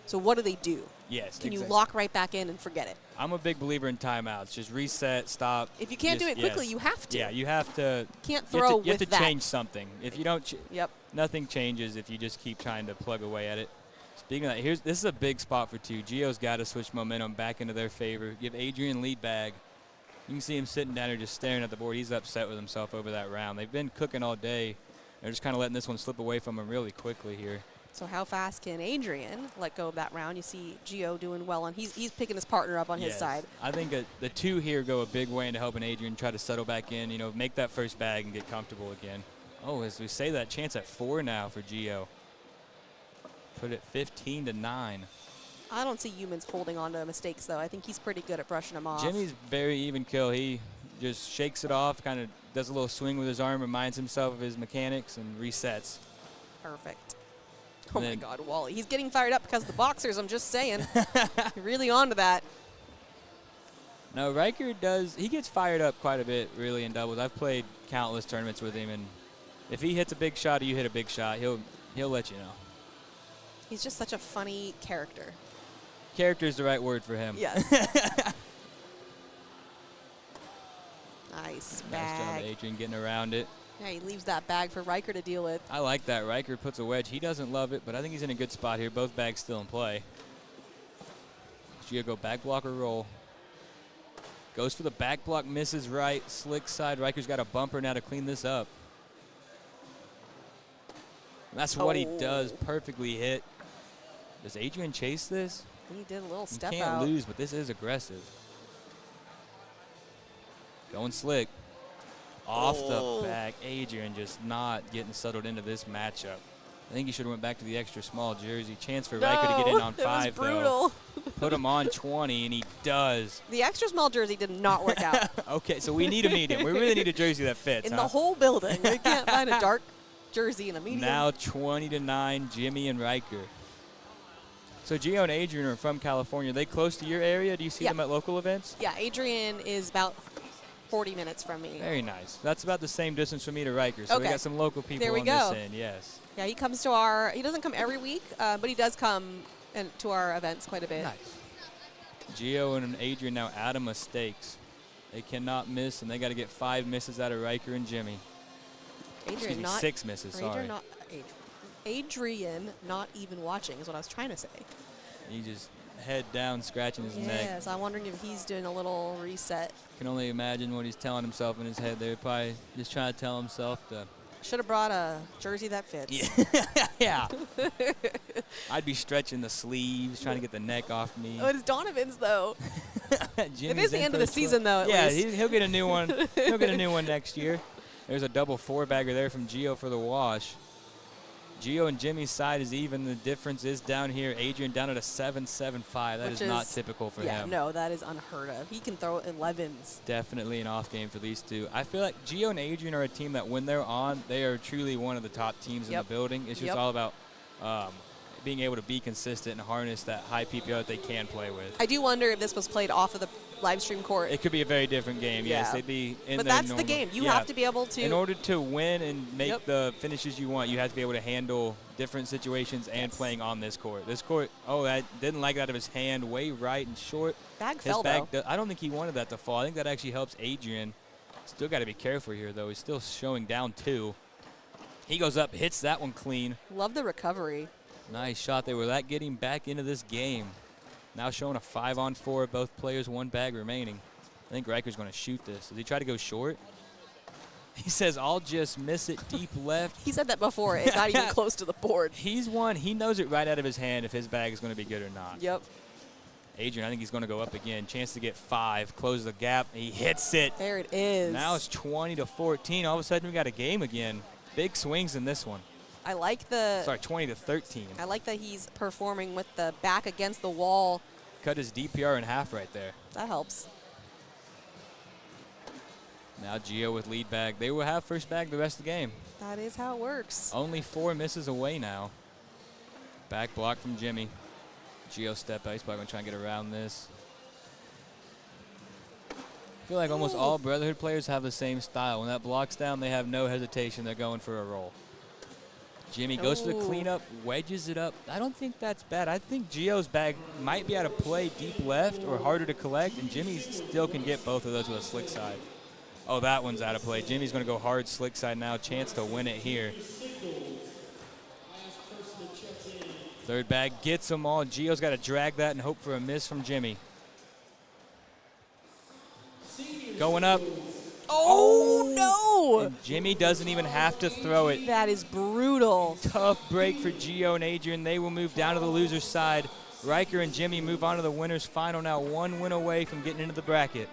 So what do? Yes, Can exactly. you lock right back in and forget it? I'm a big believer in timeouts. Just reset, stop. If you can't do it quickly, you have to. Yeah, you have to. Can't You throw have to, with you have to that. change something. If you don't, Yep. nothing changes if you just keep trying to plug away at it. Speaking of that, this is a big spot for 2. Gio's got to switch momentum back into their favor. Give Adrian lead bag. You can see him sitting down here just staring at the board. He's upset with himself over that round. They've been cooking all day. They're just kind of letting this one slip away from him really quickly here. So how fast can Adrian let go of that round? You see Gio doing well, and he's picking his partner up on his Yes. side. I think the 2 here go a big way into helping Adrian try to settle back in, make that first bag and get comfortable again. Oh, as we say that, chance at 4 now for Gio. Put it 15-9. I don't see Humans holding on to mistakes, though. I think he's pretty good at brushing them off. Jimmy's very even kill. He just shakes it off, kind of does a little swing with his arm, reminds himself of his mechanics, and resets. Perfect. Oh, And my then- God, Wally. He's getting fired up because of the boxers, I'm just saying. You're really on to that. No, Riker he gets fired up quite a bit, really, in doubles. I've played countless tournaments with him, and if he hits a big shot or you hit a big shot, he'll let you know. He's just such a funny character. Character is the right word for him. Yes. Nice Nice job, bag. Adrian, getting around it. Yeah, he leaves that bag for Riker to deal with. I like that. Riker puts a wedge. He doesn't love it, but I think he's in a good spot here. Both bags still in play. Gio go back block or roll. Goes for the back block, misses right. Slick side. Riker's got a bumper now to clean this up. That's what he does. Perfectly hit. Does Adrian chase this? He did a little You step can't out. lose, but this is aggressive. Going slick. Off the back. Adrian just not getting settled into this matchup. I think he should have went back to the extra small jersey. Chance for Riker to get in on 5, that was brutal. though. Put him on 20, and he does. The extra small jersey did not work out. Okay, so we need a medium. We really need a jersey that fits, In huh? the whole building. We can't find a dark jersey in a medium. Now 20-9, Jimmy and Riker. So Gio and Adrian are from California. Are they close to your area? Do you see Yeah. them at local events? Yeah, Adrian is about 40 minutes from me. Very nice. That's about the same distance from me to Riker. So we Okay. got some local people There we on go. this end. Yes. Yeah, he comes to he doesn't come every week, but he does come to our events quite a bit. Nice. Gio and Adrian now out of mistakes. They cannot miss, and they got to get 5 misses out of Riker and Jimmy. Excuse me, 6 misses. Sorry. Adrian not even watching is what I was trying to say. He just head down, scratching his neck. Yes, I'm wondering if he's doing a little reset. Can only imagine what he's telling himself in his head there. Probably just trying to tell himself to. Should have brought a jersey that fits. Yeah. I'd be stretching the sleeves, trying to get the neck off me. Oh, it's Donovan's though. Jimmy's It is the in end for of the a season though. At Yeah, least. he'll get a new one. He'll get a new one next year. There's a double 4-bagger there from Gio for the wash. Gio and Jimmy's side is even. The difference is down here. Adrian down at a 7.75. That Which is not typical for yeah, him. no, that is unheard of. He can throw 11s. Definitely an off game for these two. I feel like Gio and Adrian are a team that when they're on, they are truly one of the top teams in the building. It's just all about being able to be consistent and harness that high PPR that they can play with. I do wonder if this was played off of the live stream court. It could be a very different game. Yes, Yeah. they'd be in But their that's the normal- game. You yeah. have to be able to. In order to win and make Yep. the finishes you want, you have to be able to handle different situations and Yes. playing on this court. This court, I didn't like that out of his hand, way right and short. Bag His fell, bag, though. I don't think he wanted that to fall. I think that actually helps Adrian. Still got to be careful here, though. He's still showing down 2. He goes up, hits that one clean. Love the recovery. Nice shot. They were getting back into this game. Now showing a 5-on-4. Both players, 1 bag remaining. I think Riker's going to shoot this. Does he try to go short? He says, I'll just miss it deep left. He said that before. It's not even close to the board. He's one. He knows it right out of his hand if his bag is going to be good or not. Yep. Adrian, I think he's going to go up again. Chance to get 5. Close the gap. He hits it. There it is. Now it's 20-14. All of a sudden, we got a game again. Big swings in this one. I like the. Sorry, 20-13. I like that he's performing with the back against the wall. Cut his DPR in half right there. That helps. Now Gio with lead bag. They will have first bag the rest of the game. That is how it works. Only 4 misses away now. Back block from Jimmy. Gio step out. He's probably going to try and get around this. I feel like almost all Brotherhood players have the same style. When that block's down, they have no hesitation. They're going for a roll. Jimmy goes for the Ooh. cleanup, wedges it up. I don't think that's bad. I think Gio's bag might be able to play deep left or harder to collect, and Jimmy still can get both of those with a slick side. Oh, that one's out of play. Jimmy's going to go hard slick side now. Chance to win it here. Third bag gets them all. Gio's got to drag that and hope for a miss from Jimmy. Going up. Oh, no! And Jimmy doesn't even have to throw it. That is brutal. Tough break for Gio and Adrian. They will move down to the loser's side. Riker and Jimmy move on to the winner's final now. 1 win away from getting into the bracket.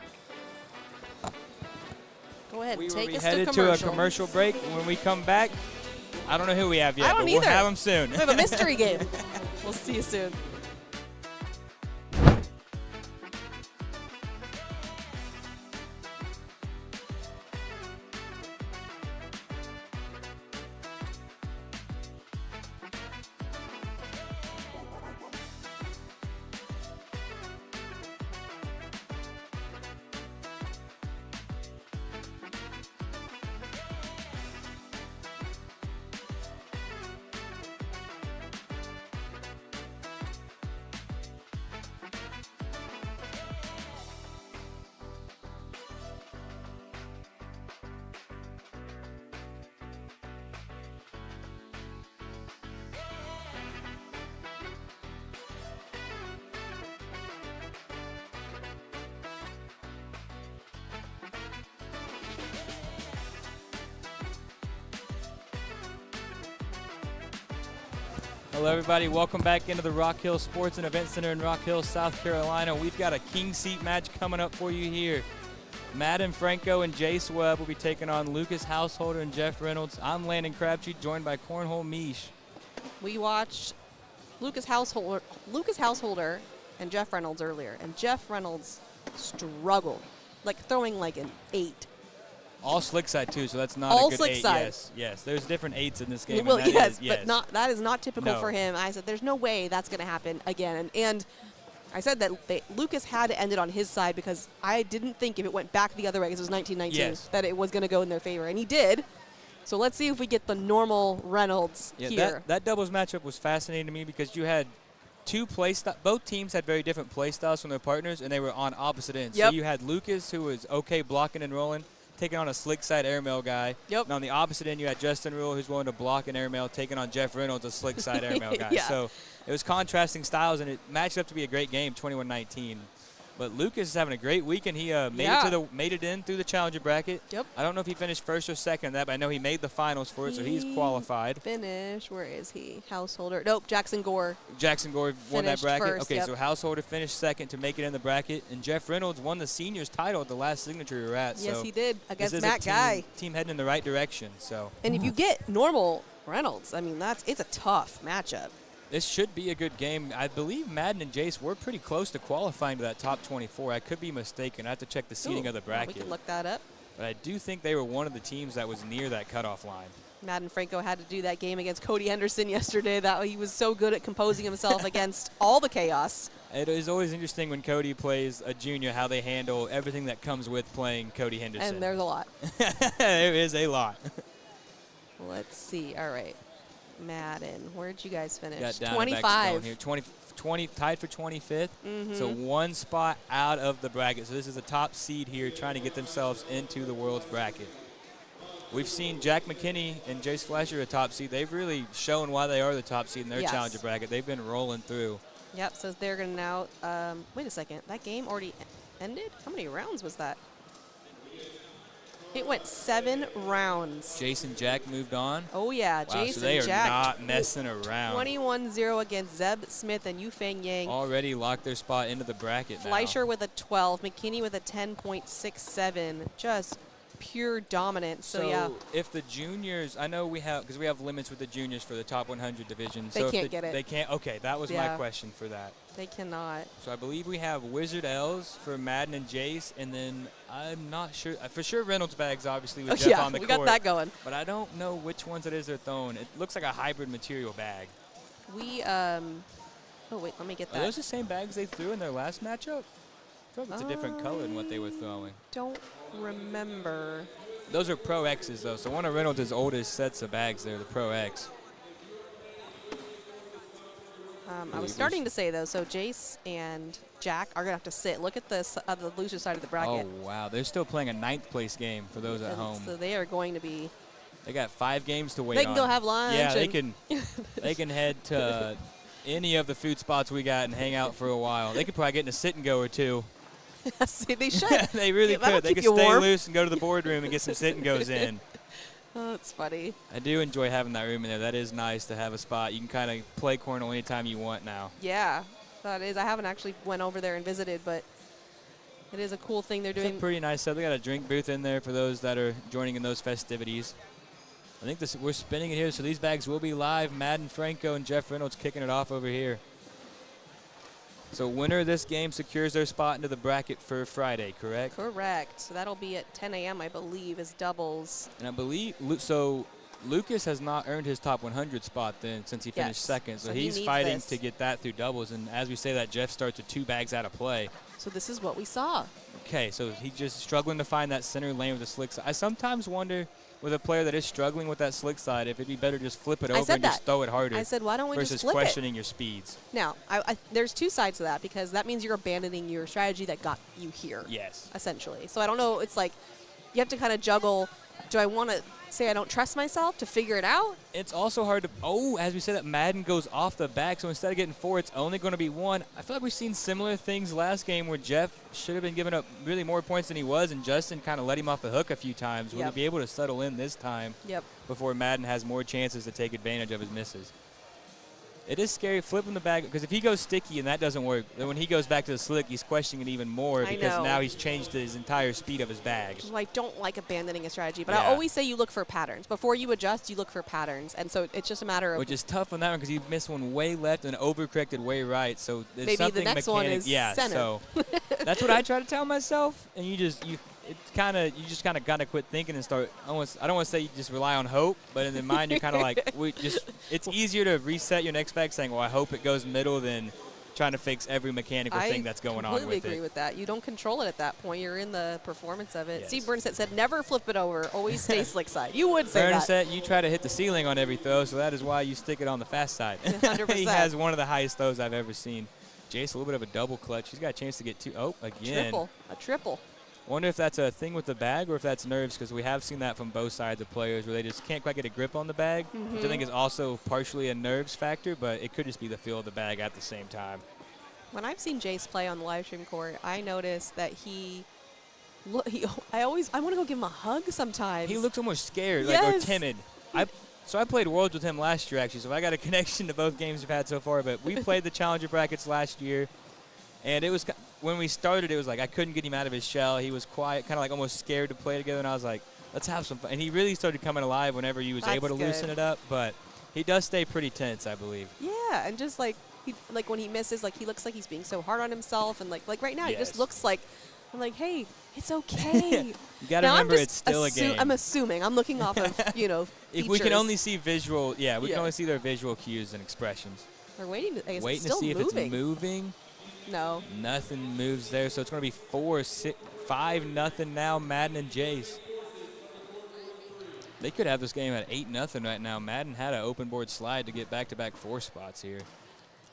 Go ahead, We will take be us headed to to a commercial. commercial break. When we come back, I don't know who we have yet, I don't but we'll either. have them soon. We have a mystery game. We'll see you soon. Hello, everybody. Welcome back into the Rock Hill Sports and Event Center in Rock Hill, South Carolina. We've got a king seat match coming up for you here. Madden Franco and Jace Webb will be taking on Lucas Householder and Jeff Reynolds. I'm Landon Crabtree, joined by Cornhole Mish. We watched Lucas Householder and Jeff Reynolds earlier, and Jeff Reynolds struggled, like throwing like an 8. All slick side, too, so that's not All a good slick 8. side. Yes, yes. There's different 8s in this game. Well, and that yes, is- yes, but not that is not typical No. for him. I said, there's no way that's going to happen again. And I said that Lucas had to end it on his side because I didn't think if it went back the other way, because it was 1919, Yes. that it was going to go in their favor. And he did. So let's see if we get the normal Reynolds Yeah, here. that doubles matchup was fascinating to me because you had two both teams had very different play styles from their partners, and they were on opposite ends. Yep. So you had Lucas, who was okay blocking and rolling, taking on a slick side airmail guy. Yep. And on the opposite end, you had Justin Rule, who's willing to block an airmail, taking on Jeff Reynolds, a slick side airmail guy. Yeah. So it was contrasting styles, and it matched up to be a great game, 21-19. But Lucas is having a great weekend. He made it in through the challenger bracket. Yep. I don't know if he finished first or second in that, but I know he made the finals for it, so he's He qualified. Finish. Where is he? Householder. Nope, Jackson Gore. Jackson Gore won that Finished bracket. first, Okay, yep. so Householder finished second to make it in the bracket, and Jeff Reynolds won the seniors title at the last signature we were at. Yes, so he did this against is Matt Guy. team heading in the right direction. So And if you get normal Reynolds, I mean, it's a tough matchup. this should be a good game. I believe Madden and Jace were pretty close to qualifying to that top 24. I could be mistaken. I have to check the seating Ooh, of the well, we bracket. can look that up. But I do think they were one of the teams that was near that cutoff line. Madden Franco had to do that game against Cody Henderson yesterday. That he was so good at composing himself against all the chaos. It is always interesting when Cody plays a junior how they handle everything that comes with playing Cody Henderson. And there's a lot. There is a lot. Let's see. All right. Madden, where'd you guys finish? Got down 25. Here. 20, tied for 25th. Mm-hmm. So one spot out of the bracket. So this is a top seed here trying to get themselves into the world's bracket. We've seen Jack McKinney and Jace Fletcher a top seed. They've really shown why they are the top seed in their challenger bracket. They've been rolling through. Yep, so they're going to now, wait a second, that game already ended? How many rounds was that? It went 7 rounds. Jason Jack moved on. Oh, yeah, Wow, Jason so they are Jack. not messing around. 21-0 against Zeb Smith and Yufeng Yang. Already locked their spot into the bracket Fleischer with a 12, McKinney with a 10.67. Just pure dominance. So yeah. If the juniors, I know we have, because we have limits with the juniors for the top 100 division. They so can't if get it. They can't. Okay, that was my question for that. They cannot. So I believe we have Wizard L's for Madden and Jace, and then I'm not sure. For sure Reynolds bags, obviously, with Jeff on the we court. got that going. But I don't know which ones it is they're throwing. It looks like a hybrid material bag. We, oh, wait, let me get Are that. those the same bags they threw in their last matchup? I feel like it's a different color than what they were throwing. Don't remember. Those are Pro X's, though. So one of Reynolds' oldest sets of bags there, the Pro X. I was starting to say, though, so Jace and Jack are going to have to sit. Look at this, the loser side of the bracket. Oh, wow. They're still playing a 9th place game for those at home. So they are going to be. They got 5 games to wait on. They can go have lunch. Yeah, they can head to any of the food spots we got and hang out for a while. They could probably get in a sit and go or two. See, they should. They really That'll could. They keep could you stay warm. loose and go to the boardroom and get some sit and goes in. Oh, it's funny. I do enjoy having that room in there. That is nice to have a spot. You can kind of play cornhole anytime you want now. Yeah, that is. I haven't actually went over there and visited, but it is a cool thing they're It's doing. a pretty nice stuff. They got a drink booth in there for those that are joining in those festivities. I think we're spinning it here, so these bags will be live. Madden Franco and Jeff Reynolds kicking it off over here. So winner of this game secures their spot into the bracket for Friday, correct? Correct. So that'll be at 10 a.m., I believe, as doubles. And I believe, so Lucas has not earned his top 100 spot then since he finished second. So he he's needs fighting this. to get that through doubles. And as we say that, Jeff starts with 2 bags out of play. So this is what we saw. Okay, so he's just struggling to find that center lane with the slick side. I sometimes wonder with a player that is struggling with that slick side if it'd be better just flip it over and just throw it harder. I said, why don't we versus just flip questioning your speeds. Now, there's 2 sides to that because that means you're abandoning your strategy that got you here. Yes. Essentially. So I don't know. It's like you have to kind of juggle. Do I want to say I don't trust myself to figure it out? It's also hard to, as we said, that Madden goes off the back, so instead of getting 4, it's only going to be 1. I feel like we've seen similar things last game where Jeff should have been giving up really more points than he was, and Justin kind of let him off the hook a few times. Will he be able to settle in this time before Madden has more chances to take advantage of his misses? It is scary flipping the bag, because if he goes sticky and that doesn't work, then when he goes back to the slick, he's questioning it even more because now he's changed his entire speed of his bag. Well, I don't like abandoning a strategy, but I always say you look for patterns. Before you adjust, you look for patterns. And so it's just a matter of... Which is tough on that one because he missed one way left and overcorrected way right. So there's maybe something the next one is center. So that's what I try to tell myself. And you just kind of got to quit thinking and start. I don't want to say you just rely on hope, but in the mind you're kind of like it's easier to reset your next bag saying, well, I hope it goes middle than trying to fix every mechanical thing that's going on with it. I completely agree with that. You don't control it at that point. You're in the performance of it. Yes. Steve Bernstedt said, never flip it over. Always stay slick side. You would say Bernstedt, you try to hit the ceiling on every throw, so that is why you stick it on the fast side. 100%. He has one of the highest throws I've ever seen. Jace, a little bit of a double clutch. He's got a chance to get 2. Oh, again. A triple. Wonder if that's a thing with the bag or if that's nerves, because we have seen that from both sides of players where they just can't quite get a grip on the bag, which I think is also partially a nerves factor, but it could just be the feel of the bag at the same time. When I've seen Jace play on the live stream court, I noticed that I want to go give him a hug sometimes. He looks almost scared, yes. or timid. So I played Worlds with him last year, actually, so I got a connection to both games we've had so far, but we played the Challenger brackets last year, and it was, when we started, it was like I couldn't get him out of his shell. He was quiet, kind of like almost scared to play together, and I was like, let's have some fun. And he really started coming alive whenever he was able to loosen it up, but he does stay pretty tense, I believe. Yeah, and just like when he misses, like he looks like he's being so hard on himself, and like right now he just looks like I'm like, hey, it's okay. You got to Now, remember I'm just it's still a game. I'm assuming. I'm looking off of, If we can features. only see visual, we can Yeah. only see their visual cues and expressions. We're waiting to, I guess Waiting it's to still see if moving. it's moving. No. Nothing moves there, so it's going to be 5-0 now, Madden and Jace. They could have this game at 8-0 right now. Madden had an open board slide to get back-to-back 4 spots here.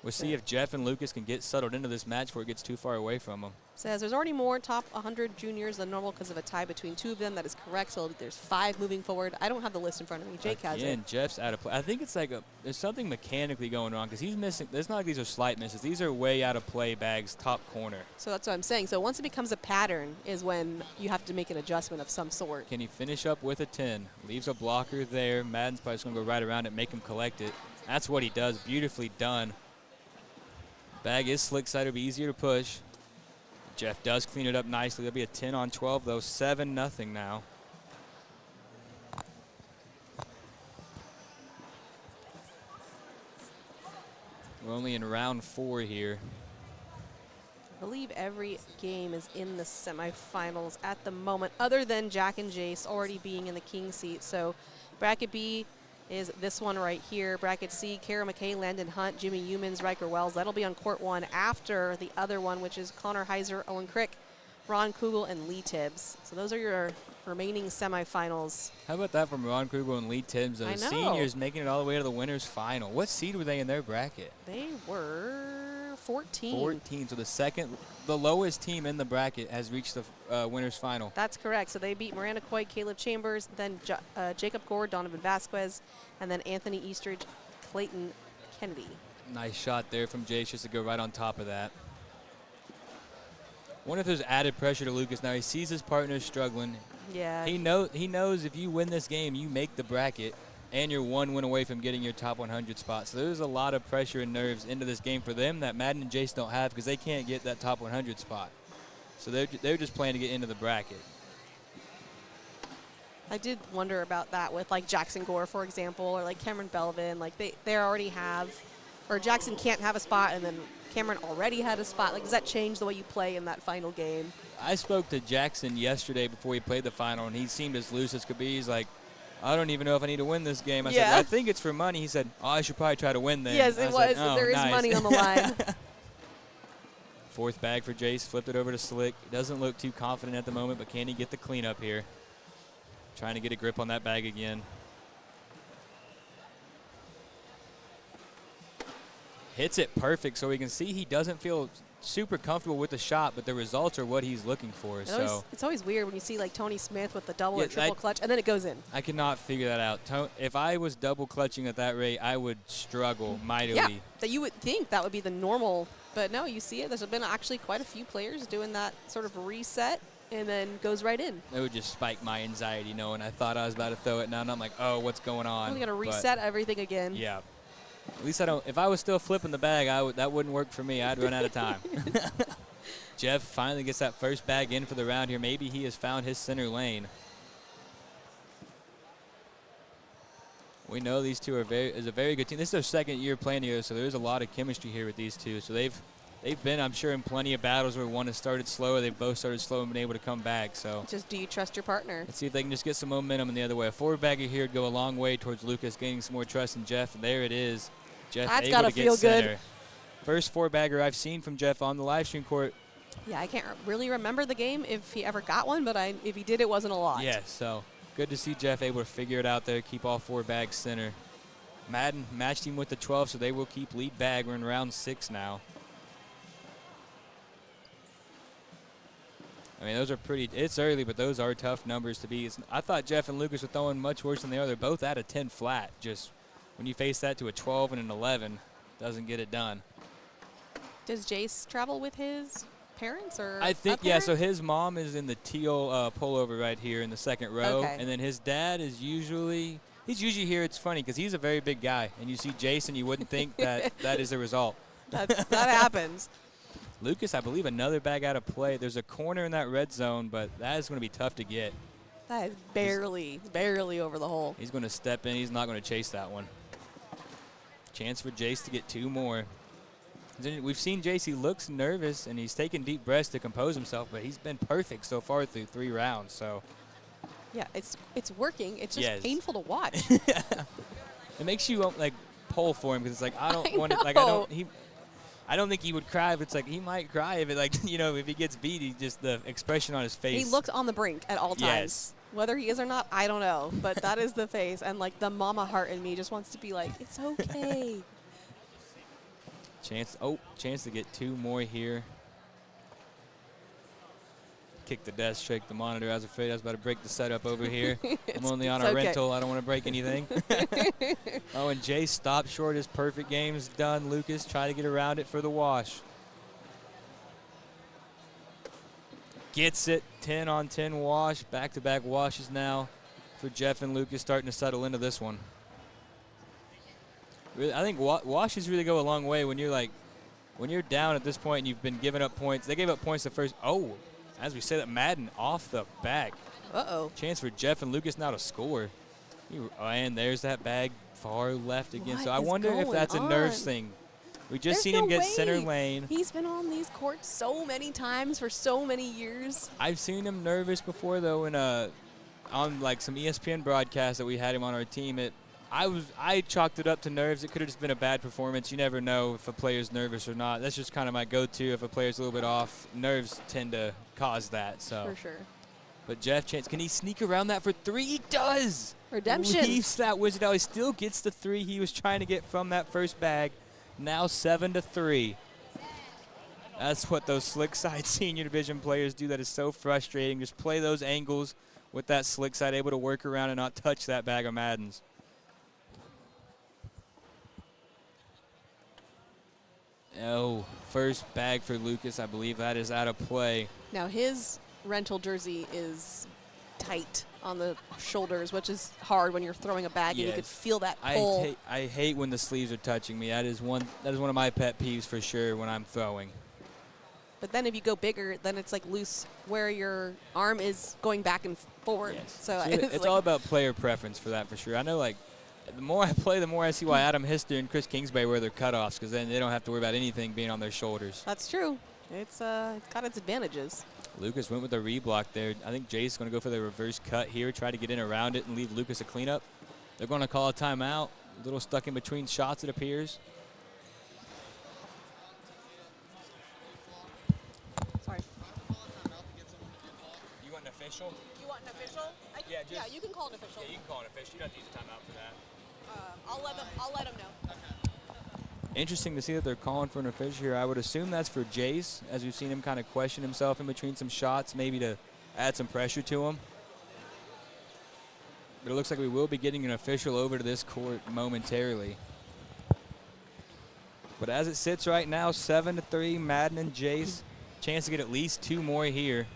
We'll see if Jeff and Lucas can get settled into this match before it gets too far away from them. Says there's already more top 100 juniors than normal because of a tie between 2 of them. That is correct. So there's 5 moving forward. I don't have the list in front of me. Jake has it. Again, Jeff's out of play. I think it's like there's something mechanically going on because he's missing. It's not like these are slight misses. These are way out of play bags, top corner. So that's what I'm saying. So once it becomes a pattern is when you have to make an adjustment of some sort. Can he finish up with a 10? Leaves a blocker there. Madden's probably just going to go right around it, make him collect it. That's what he does. Beautifully done. Bag is slick side. It'll be easier to push. Jeff does clean it up nicely. There'll be a 10 on 12, though. 7-0 now. We're only in round 4 here. I believe every game is in the semifinals at the moment, other than Jack and Jace already being in the king seat. So bracket B is this one right here. Bracket C, Kara McKay, Landon Hunt, Jimmy Humans, Riker Wells. That'll be on court 1 after the other one, which is Connor Heiser, Owen Crick, Ron Kugel, and Lee Tibbs. So those are your remaining semifinals. How about that from Ron Krugel and Lee Tibbs, I those know. seniors making it all the way to the winners final. What seed were they in their bracket? They were 14. 14. So the lowest team in the bracket has reached the winners final. That's correct. So they beat Miranda Coy, Caleb Chambers, then Jacob Gore, Donovan Vasquez, and then Anthony Eastridge, Clayton Kennedy. Nice shot there from Jace just to go right on top of that. Wonder if there's added pressure to Lucas now. He sees his partner struggling. Yeah. He knows if you win this game, you make the bracket, and you're 1 win away from getting your top 100 spot. So there's a lot of pressure and nerves into this game for them that Madden and Jace don't have because they can't get that top 100 spot. So they're just playing to get into the bracket. I did wonder about that with like Jackson Gore, for example, or like Cameron Belvin. Like they already have, or Jackson can't have a spot, and then Cameron already had a spot. Like, does that change the way you play in that final game? I spoke to Jackson yesterday before he played the final, and he seemed as loose as could be. He's like, I don't even know if I need to win this game. I said, I think it's for money. He said, I should probably try to win then. Yes, it was. Like, oh, there is nice. money on the line. 4th bag for Jace. Flipped it over to Slick. Doesn't look too confident at the moment, but can he get the cleanup here? Trying to get a grip on that bag again. Hits it perfect, so we can see he doesn't feel super comfortable with the shot, but the results are what he's looking for. It's always weird when you see like Tony Smith with the double Yeah, or triple clutch, and then it goes in. I cannot figure that out. If I was double clutching at that rate, I would struggle mightily. Yeah, that you would think that would be the normal, but no, you see it. There's been actually quite a few players doing that sort of reset and then goes right in. It would just spike my anxiety knowing I thought I was about to throw it now, and I'm like, oh, what's going on? We got to reset everything again. Yeah. At least I don't. If I was still flipping the bag, that wouldn't work for me. I'd run out of time. Jeff finally gets that first bag in for the round here. Maybe he has found his center lane. We know these two is a very good team. This is their 2nd year playing together, so there's a lot of chemistry here with these two. So they've been, I'm sure, in plenty of battles where one has started slower. They've both started slow and been able to come back. So Just do you trust your partner? let's see if they can just get some momentum in the other way. A 4-bagger here would go a long way towards Lucas gaining some more trust in Jeff. And there it is. Jeff That's able gotta to get feel center. good. First 4-bagger I've seen from Jeff on the live stream court. Yeah, I can't really remember the game if he ever got one, but if he did, it wasn't a lot. Yeah, so good to see Jeff able to figure it out there, keep all 4 bags center. Madden matched him with the 12, so they will keep lead bag. We're in round 6 now. I mean, those are pretty – it's early, but those are tough numbers to beat. I thought Jeff and Lucas were throwing much worse than they are. They're both at a 10 flat. Just when you face that to a 12 and an 11, doesn't get it done. Does Jace travel with his parents or I think, a yeah, parent? so his mom is in the teal pullover right here in the 2nd row. Okay. And then his dad is usually – he's usually here. It's funny because he's a very big guy. And you see Jason, you wouldn't think that is the result. that happens. Lucas, I believe another bag out of play. There's a corner in that red zone, but that is going to be tough to get. That is barely over the hole. He's going to step in. He's not going to chase that one. Chance for Jace to get 2 more. We've seen Jace. He looks nervous, and he's taking deep breaths to compose himself, but he's been perfect so far through 3 rounds. So Yeah, it's working. It's just Yes. painful to watch. it makes you like pull for him because it's like I don't want to. Like I don't think he would cry, but it's like he might cry if it like if he gets beat. He just the expression on his face. He looks on the brink at all times. Yes. Whether he is or not, I don't know. But that is the face. And, like, the mama heart in me just wants to be like, it's okay. Chance to get 2 more here. Kick the desk, shake the monitor. I was afraid I was about to break the setup over here. I'm only on a rental. I don't want to break anything. Oh, and Jay stopped short. His perfect game's done. Lucas try to get around it for the wash. Gets it. 10-on-10 wash. Back-to-back washes now for Jeff and Lucas, starting to settle into this one. Really, I think washes really go a long way when you're down at this point and you've been giving up points. They gave up points the first. Oh, as we say that, Madden off the back. Uh-oh. Chance for Jeff and Lucas now to score. And there's that bag far left again. What so I is wonder if going that's a nerves on? thing. We just There's seen no him get way. center lane. He's been on these courts so many times for so many years. I've seen him nervous before though on like some ESPN broadcasts that we had him on our team. I chalked it up to nerves. It could have just been a bad performance. You never know if a player's nervous or not. That's just kind of my go-to. If a player's a little bit off, nerves tend to cause that. So. For sure. But Jeff Chance, can he sneak around that for 3? He does. Redemption. Leaves that wizard out. He still gets the 3 he was trying to get from that first bag. Now 7-3. That's what those slick side senior division players do. That is so frustrating. Just play those angles with that slick side, able to work around and not touch that bag of Maddens. Oh, first bag for Lucas. I believe that is out of play. Now his rental jersey is tight on the shoulders, which is hard when you're throwing a bag and you could feel that pull. I hate when the sleeves are touching me. That is one of my pet peeves for sure when I'm throwing. But then if you go bigger, then it's like loose where your arm is going back and forward. Yes. So it's like all about player preference for that for sure. I know like the more I play, the more I see why Adam Hister and Chris Kingsbury wear their cutoffs, because then they don't have to worry about anything being on their shoulders. That's true. It's got its advantages. Lucas went with the reblock there. I think Jay's going to go for the reverse cut here, try to get in around it and leave Lucas a cleanup. They're going to call a timeout. A little stuck in between shots, it appears. Sorry. You want an official? You want an official? Yeah, you can call an official. Yeah, you can call an official. You don't have to use a timeout for that. I'll let him know. Interesting to see that they're calling for an official here. I would assume that's for Jace, as we've seen him kind of question himself in between some shots, maybe to add some pressure to him. But it looks like we will be getting an official over to this court momentarily. But as it sits right now, 7-3, Madden and Jace. Chance to get at least 2 more here.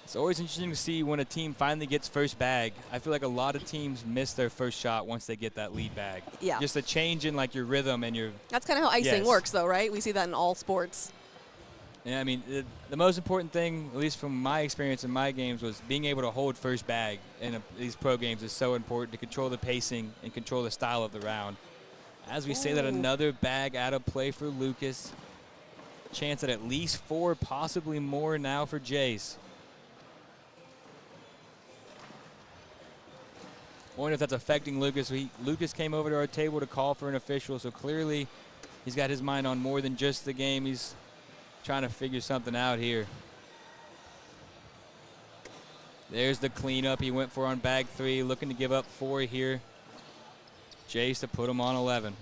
It's always interesting to see when a team finally gets first bag. I feel like a lot of teams miss their first shot once they get that lead bag. Yeah. Just a change in like your rhythm and your. That's kind of how icing Yes. works, though, right? We see that in all sports. Yeah, I mean, the most important thing, at least from my experience in my games, was being able to hold first bag in these pro games is so important to control the pacing and control the style of the round. As we say that, another bag out of play for Lucas. Chance at least 4, possibly more now for Jace. Wonder if that's affecting Lucas. Lucas came over to our table to call for an official, so clearly he's got his mind on more than just the game. He's trying to figure something out here. There's the cleanup he went for on bag 3, looking to give up 4 here. Jace to put him on 11.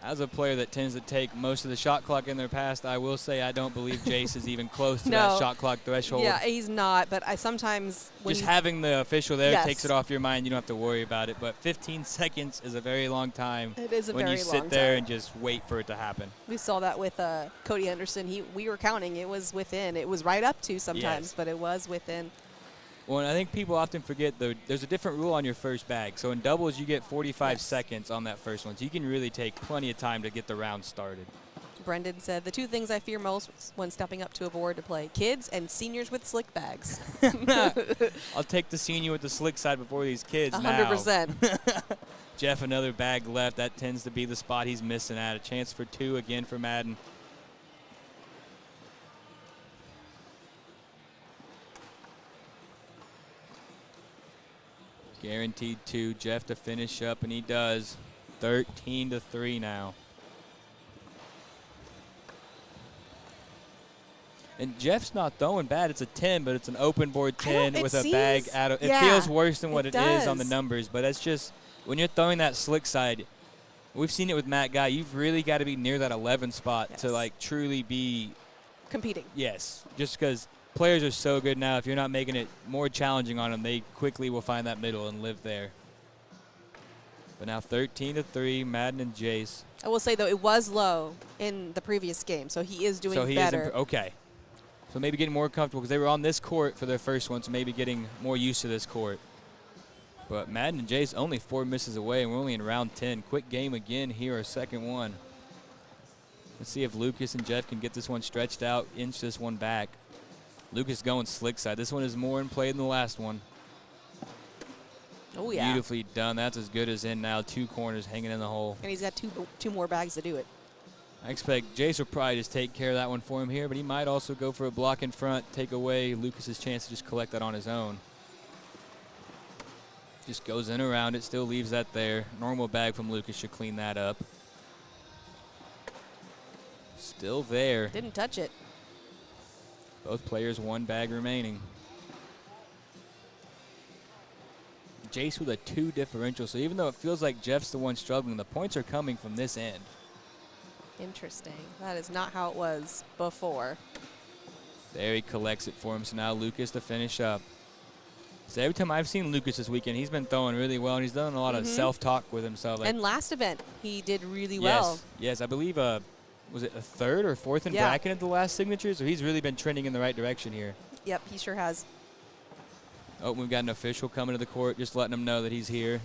As a player that tends to take most of the shot clock in their past, I will say I don't believe Jace is even close to that shot clock threshold. Yeah, he's not, but I sometimes when Just having the official there Yes. takes it off your mind. You don't have to worry about it. But 15 seconds is a very long time it is a when very you long sit there time. and just wait for it to happen. We saw that with Cody Anderson. We were counting. It was within. It was right up to sometimes, Yes. but it was within. Well, and I think people often forget there's a different rule on your first bag. So in doubles, you get 45 Yes. seconds on that first one. So you can really take plenty of time to get the round started. Brendan said, the 2 things I fear most when stepping up to a board to play, kids and seniors with slick bags. I'll take the senior with the slick side before these kids 100%. Jeff, another bag left. That tends to be the spot he's missing at. A chance for 2 again for Madden. Guaranteed 2. Jeff to finish up, and he does. 13-3 now. And Jeff's not throwing bad. It's a 10, but it's an open board 10 with a bag out of. It feels worse than what it is on the numbers, but that's just when you're throwing that slick side. We've seen it with Matt Guy. You've really got to be near that 11 spot to like truly be competing. Yes, just because players are so good now. If you're not making it more challenging on them, they quickly will find that middle and live there. But now 13-3, Madden and Jace. I will say though, it was low in the previous game, so he is doing better. Okay. So maybe getting more comfortable because they were on this court for their first one, so maybe getting more used to this court. But Madden and Jace only 4 misses away, and we're only in round 10. Quick game again here, our second one. Let's see if Lucas and Jeff can get this one stretched out, inch this one back. Lucas going slick side. This one is more in play than the last one. Oh, yeah. Beautifully done. That's as good as in now. 2 corners hanging in the hole. And he's got two more bags to do it. I expect Jace will probably just take care of that one for him here, but he might also go for a block in front, take away Lucas's chance to just collect that on his own. Just goes in around it, still leaves that there. Normal bag from Lucas should clean that up. Still there. Didn't touch it. Both players 1 bag remaining. Jace with a 2 differential, so even though it feels like Jeff's the one struggling, the points are coming from this end. Interesting. That is not how it was before. There he collects it for him, so now Lucas to finish up. So every time I've seen Lucas this weekend, he's been throwing really well, and he's done a lot of self-talk with himself. Like, and last event, he did really well. Yes, I believe, was it a 3rd or 4th in bracket at the last signature? So he's really been trending in the right direction here. Yep, he sure has. Oh, we've got an official coming to the court, just letting him know that he's here.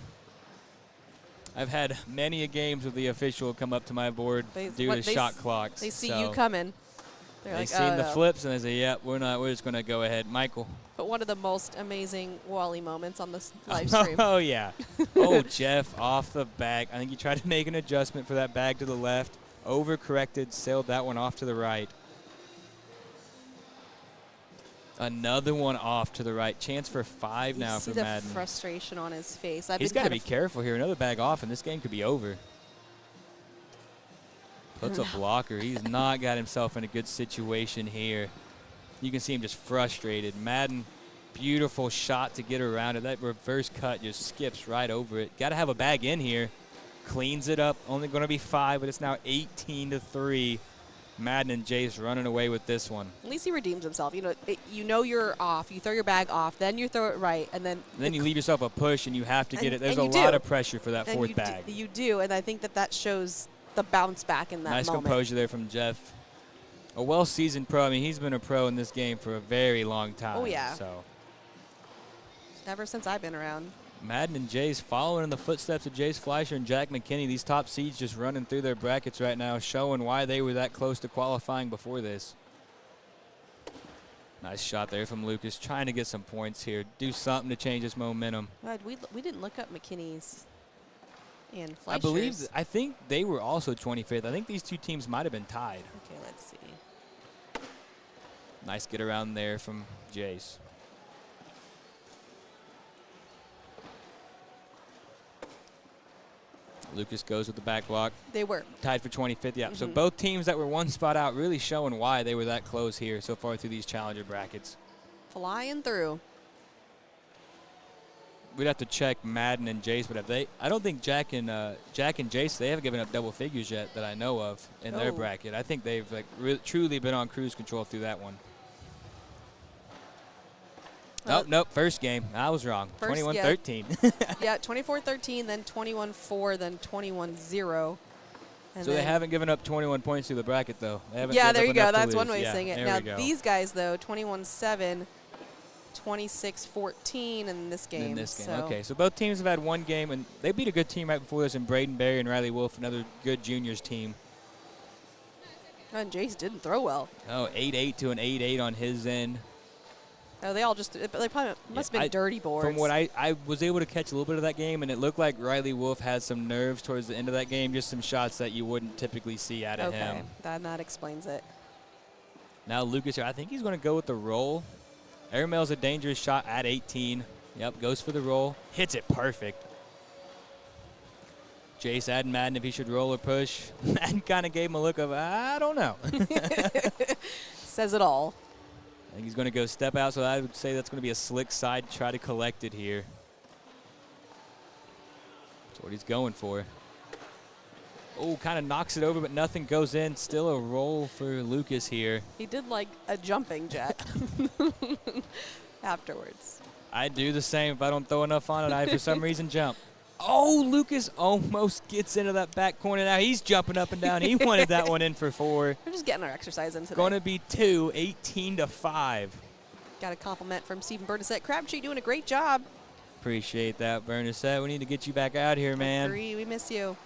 I've had many a games with the official come up to my board due to shot clocks. They see you coming. They've seen the flips, and they say, "Yep, we're just going to go ahead." Michael. But one of the most amazing Wally moments on this live stream. Oh, yeah. Oh, Jeff off the bag. I think he tried to make an adjustment for that bag to the left. Overcorrected, sailed that one off to the right. Another one off to the right. Chance for 5 now for Madden. You see the frustration on his face. He's got to be careful here. Another bag off, and this game could be over. Puts a blocker. He's not got himself in a good situation here. You can see him just frustrated. Madden, beautiful shot to get around it. That reverse cut just skips right over it. Got to have a bag in here. Cleans it up. Only going to be 5, but it's now 18-3. Madden and Jace running away with this one. At least he redeems himself. You know you're off. You throw your bag off, then you throw it right, and then you leave yourself a push, and you have to get it. There's a lot of pressure for that 4th bag. You do, and I think that shows the bounce back in that moment. Nice composure there from Jeff. A well-seasoned pro. I mean, he's been a pro in this game for a very long time. Oh, yeah. So ever since I've been around. Madden and Jace following in the footsteps of Jace Fleischer and Jack McKinney. These top seeds just running through their brackets right now, showing why they were that close to qualifying before this. Nice shot there from Lucas, trying to get some points here. Do something to change this momentum. God, we didn't look up McKinney's and Fleischer's. I think they were also 25th. I think these 2 teams might have been tied. Okay, let's see. Nice get around there from Jace. Lucas goes with the back block. They were. Tied for 25th, yeah. So both teams that were 1 spot out really showing why they were that close here so far through these challenger brackets. Flying through. We'd have to check Madden and Jace, but I don't think Jack and Jace, they haven't given up double figures yet that I know of in their bracket. I think they've truly been on cruise control through that one. Nope, first game. I was wrong. 21-13. Yeah, 24-13, then 21-4, then 21-0. So they haven't given up 21 points through the bracket, though. They haven't there you go. That's lose. one way of saying it. Now, these guys, though, 21-7, 26-14 in this game. Okay. So both teams have had 1 game, and they beat a good team right before this in Braden Berry and Riley Wolf, another good juniors team. And Jace didn't throw well. Oh, 8-8 to an 8-8 on his end. Oh, they all just, they probably must have been dirty boards. From what I was able to catch a little bit of that game, and it looked like Riley Wolf had some nerves towards the end of that game, just some shots that you wouldn't typically see out of him. Okay, that explains it. Now Lucas here, I think he's going to go with the roll. Airmail's a dangerous shot at 18. Yep, goes for the roll. Hits it perfect. Jace adding Madden if he should roll or push. Madden kind of gave him a look of, I don't know. Says it all. I think he's going to go step out, so I would say that's going to be a slick side, try to collect it here. That's what he's going for. Oh, kind of knocks it over, but nothing goes in. Still a roll for Lucas here. He did like a jumping jack afterwards. I do the same. If I don't throw enough on it, I for some reason jump. Oh, Lucas almost gets into that back corner. Now he's jumping up and down. He wanted that one in for 4. We're just getting our exercise in today. Going to be 2, 18 to 5. Got a compliment from Stephen Bernadette. Crabtree doing a great job. Appreciate that, Bernadette. We need to get you back out here, man. Agree. We miss you.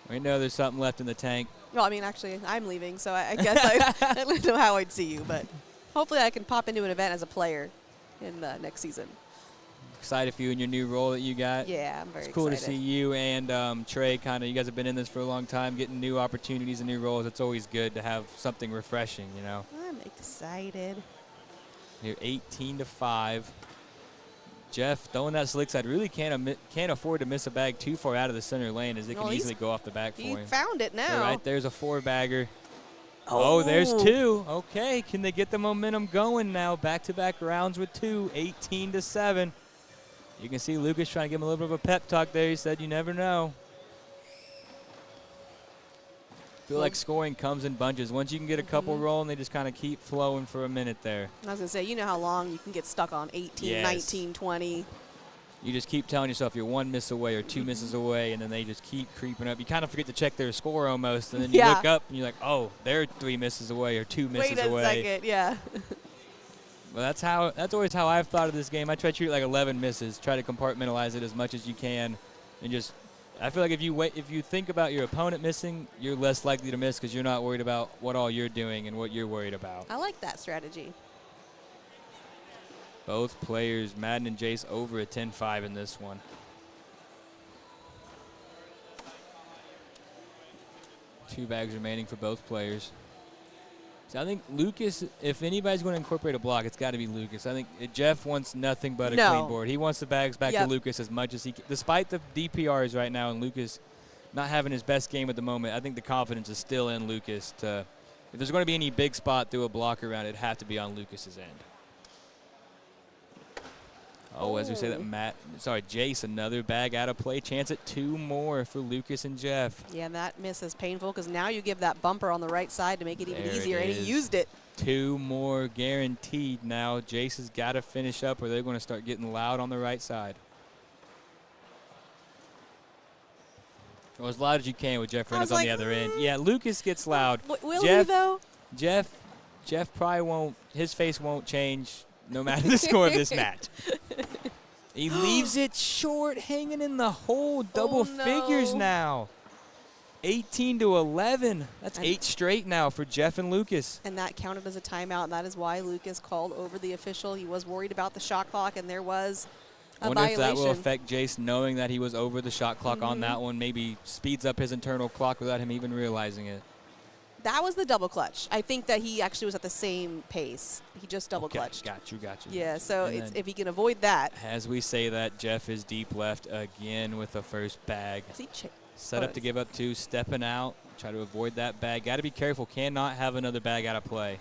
We know there's something left in the tank. Well, I mean, actually, I'm leaving, so I guess I don't know how I'd see you, but hopefully I can pop into an event as a player in the next season. Excited for you and your new role that you got. Yeah, I'm very excited. It's cool to see you and Trey kind of, you guys have been in this for a long time, getting new opportunities and new roles. It's always good to have something refreshing, you know. I'm excited. Here, 18 to 5. Jeff throwing that slick side really can't afford to miss a bag too far out of the center lane, as it can easily go off the back for He him. found it now. So right there's a 4-bagger. Oh, there's 2. Okay, can they get the momentum going now? Back-to-back rounds with 2, 18 to 7. You can see Lucas trying to give him a little bit of a pep talk there. He said, you never know. Feel like scoring comes in bunches. Once you can get a couple rolling, they just kind of keep flowing for a minute there. I was going to say, you know how long you can get stuck on 18, 19, 20. You just keep telling yourself you're 1 miss away or 2 misses away, and then they just keep creeping up. You kind of forget to check their score almost, and then you look up and you're like, oh, they're 3 misses away or 2 misses away. Wait a second, yeah. Well, that's always how I've thought of this game. I try to treat it like 11 misses, try to compartmentalize it as much as you can, and just I feel like if you think about your opponent missing, you're less likely to miss because you're not worried about what all you're doing and what you're worried about. I like that strategy. Both players, Madden and Jace, over a 10-5 in this one. 2 bags remaining for both players. So I think Lucas, if anybody's going to incorporate a block, it's got to be Lucas. I think Jeff wants nothing but a clean board. He wants the bags back to Lucas as much as he can. Despite the DPRs right now and Lucas not having his best game at the moment, I think the confidence is still in Lucas. If there's going to be any big spot through a block around, it'd have to be on Lucas's end. Oh, as we say that, Jace, another bag out of play. Chance at 2 more for Lucas and Jeff. Yeah, that miss is painful because now you give that bumper on the right side to make it even easier, and he used it. 2 more guaranteed now. Jace has got to finish up or they're going to start getting loud on the right side. Go as loud as you can with Jeff Reynolds on the other end. Yeah, Lucas gets loud. Will he, though? Jeff probably won't. His face won't change no matter the score of this match. He leaves it short, hanging in the hole. Double figures now. 18 to 11. That's 8 straight now for Jeff and Lucas. And that counted as a timeout, and that is why Lucas called over the official. He was worried about the shot clock, and there was a wonder violation. if that will affect Jace knowing that he was over the shot clock on that one. Maybe speeds up his internal clock without him even realizing it. That was the double clutch. I think that he actually was at the same pace. He just double clutched. Got you. Yeah, so if he can avoid that. As we say that, Jeff is deep left again with the first bag. Set up to give up 2, stepping out, try to avoid that bag. Got to be careful, cannot have another bag out of play.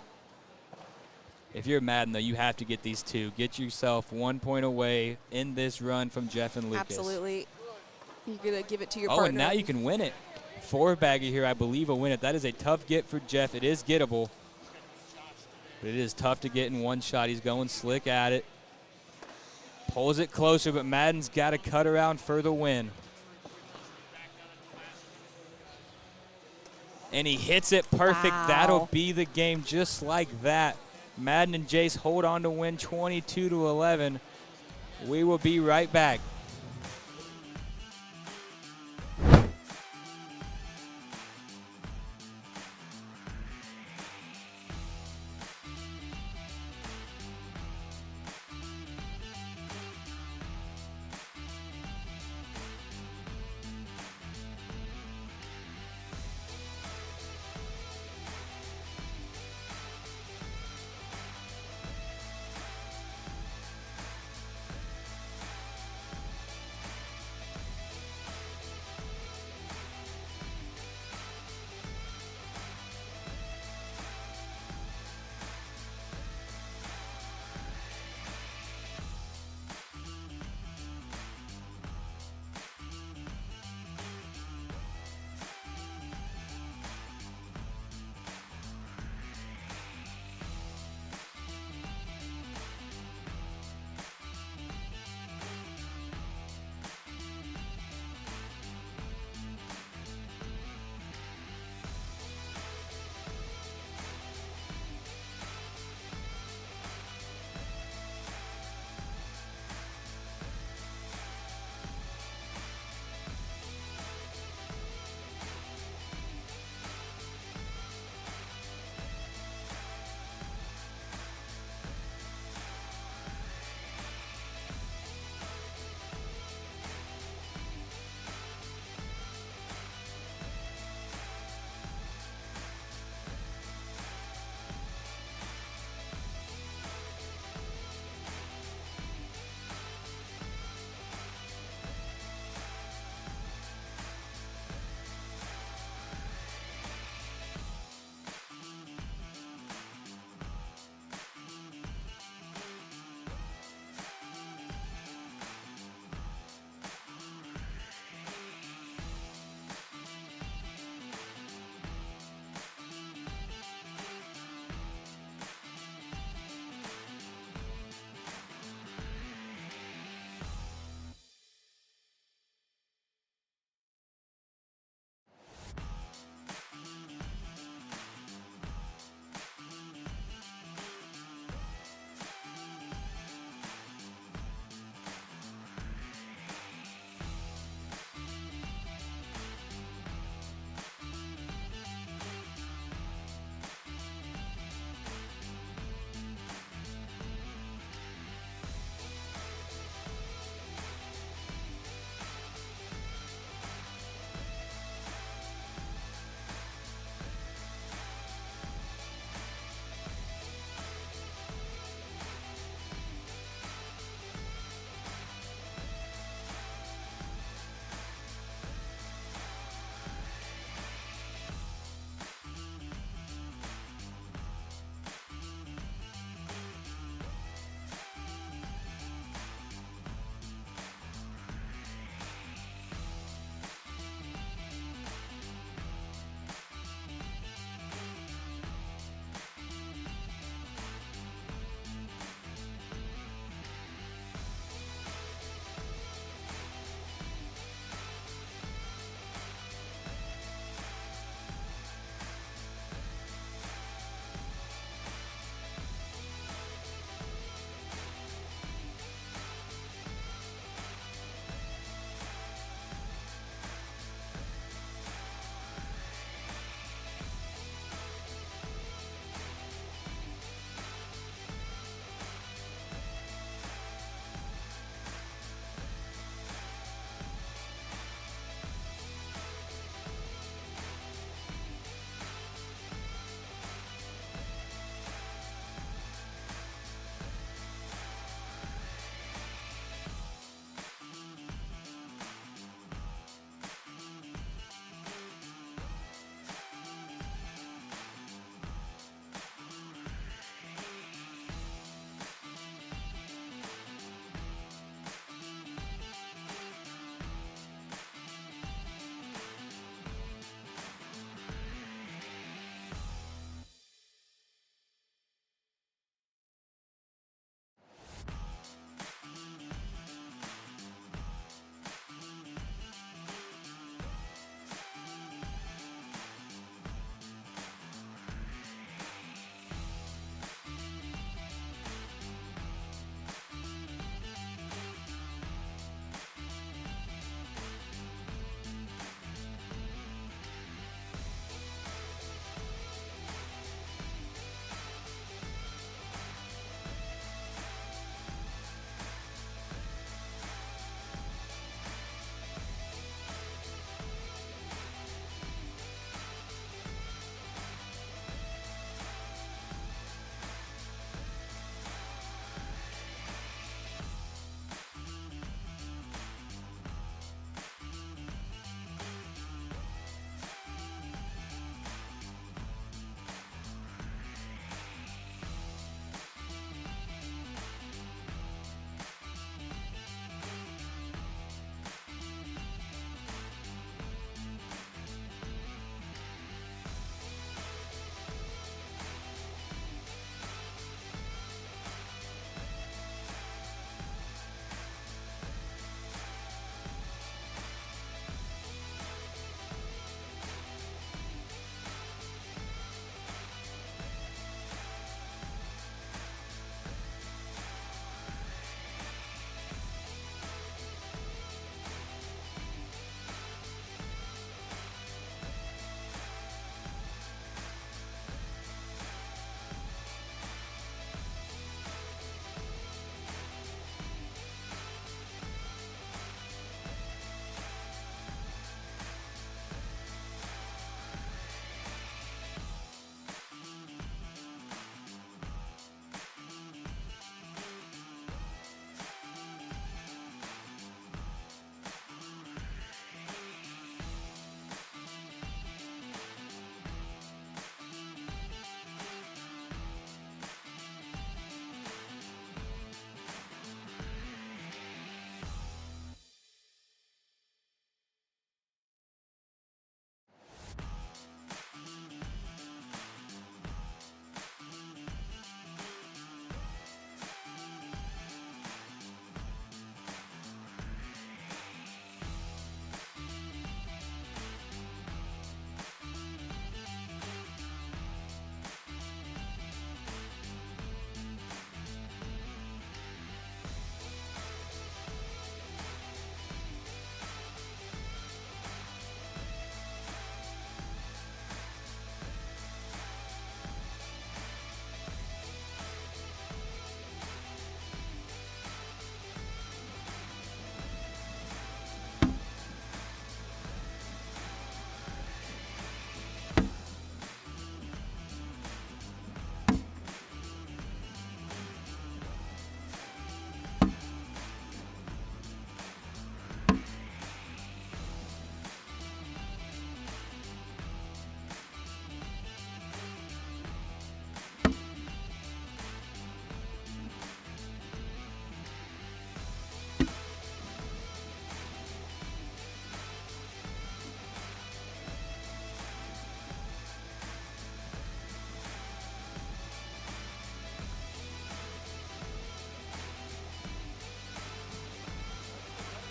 If you're Madden, though, you have to get these 2. Get yourself 1 point away in this run from Jeff and Lucas. Absolutely. You're going to give it to your partner. Oh, and now you can win it. 4-bagger here, I believe, will win it. That is a tough get for Jeff. It is gettable, but it is tough to get in one shot. He's going slick at it. Pulls it closer, but Madden's got to cut around for the win. And he hits it perfect. Wow. That'll be the game just like that. Madden and Jace hold on to win 22 to 11. We will be right back.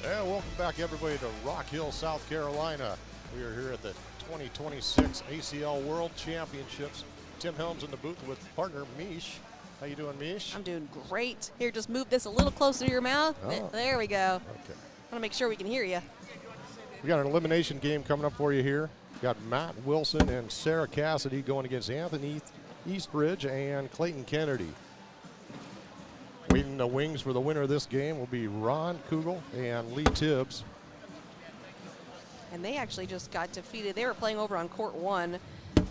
And welcome back, everybody, to Rock Hill, South Carolina. We are here at the 2026 ACL World Championships. Tim Helms in the booth with partner Mish. How you doing, Mish? I'm doing great. Here, just move this a little closer to your mouth. Oh. There we go. Okay. I want to make sure we can hear you. We got an elimination game coming up for you here. We got Matt Wilson and Sarah Cassidy going against Anthony Eastridge and Clayton Kennedy. Waiting in the wings for the winner of this game will be Ron Kugel and Lee Tibbs. And they actually just got defeated. They were playing over on court 1.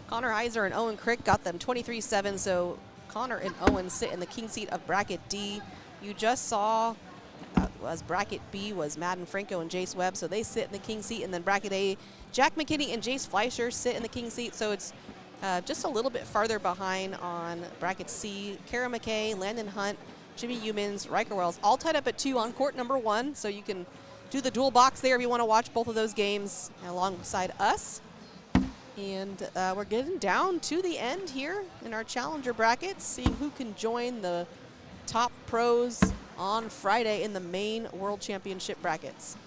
Connor Heiser and Owen Crick got them 23-7, so Connor and Owen sit in the king seat of bracket D. You just saw as bracket B was Madden Franco and Jace Webb, so they sit in the king seat, and then bracket A, Jack McKinney and Jace Fleischer sit in the king seat, so it's just a little bit farther behind on bracket C. Kara McKay, Landon Hunt, Jimmy Humans, Riker Wells, all tied up at 2 on court number 1, so you can do the dual box there if you want to watch both of those games alongside us. And we're getting down to the end here in our challenger brackets, seeing who can join the top pros on Friday in the main World Championship brackets.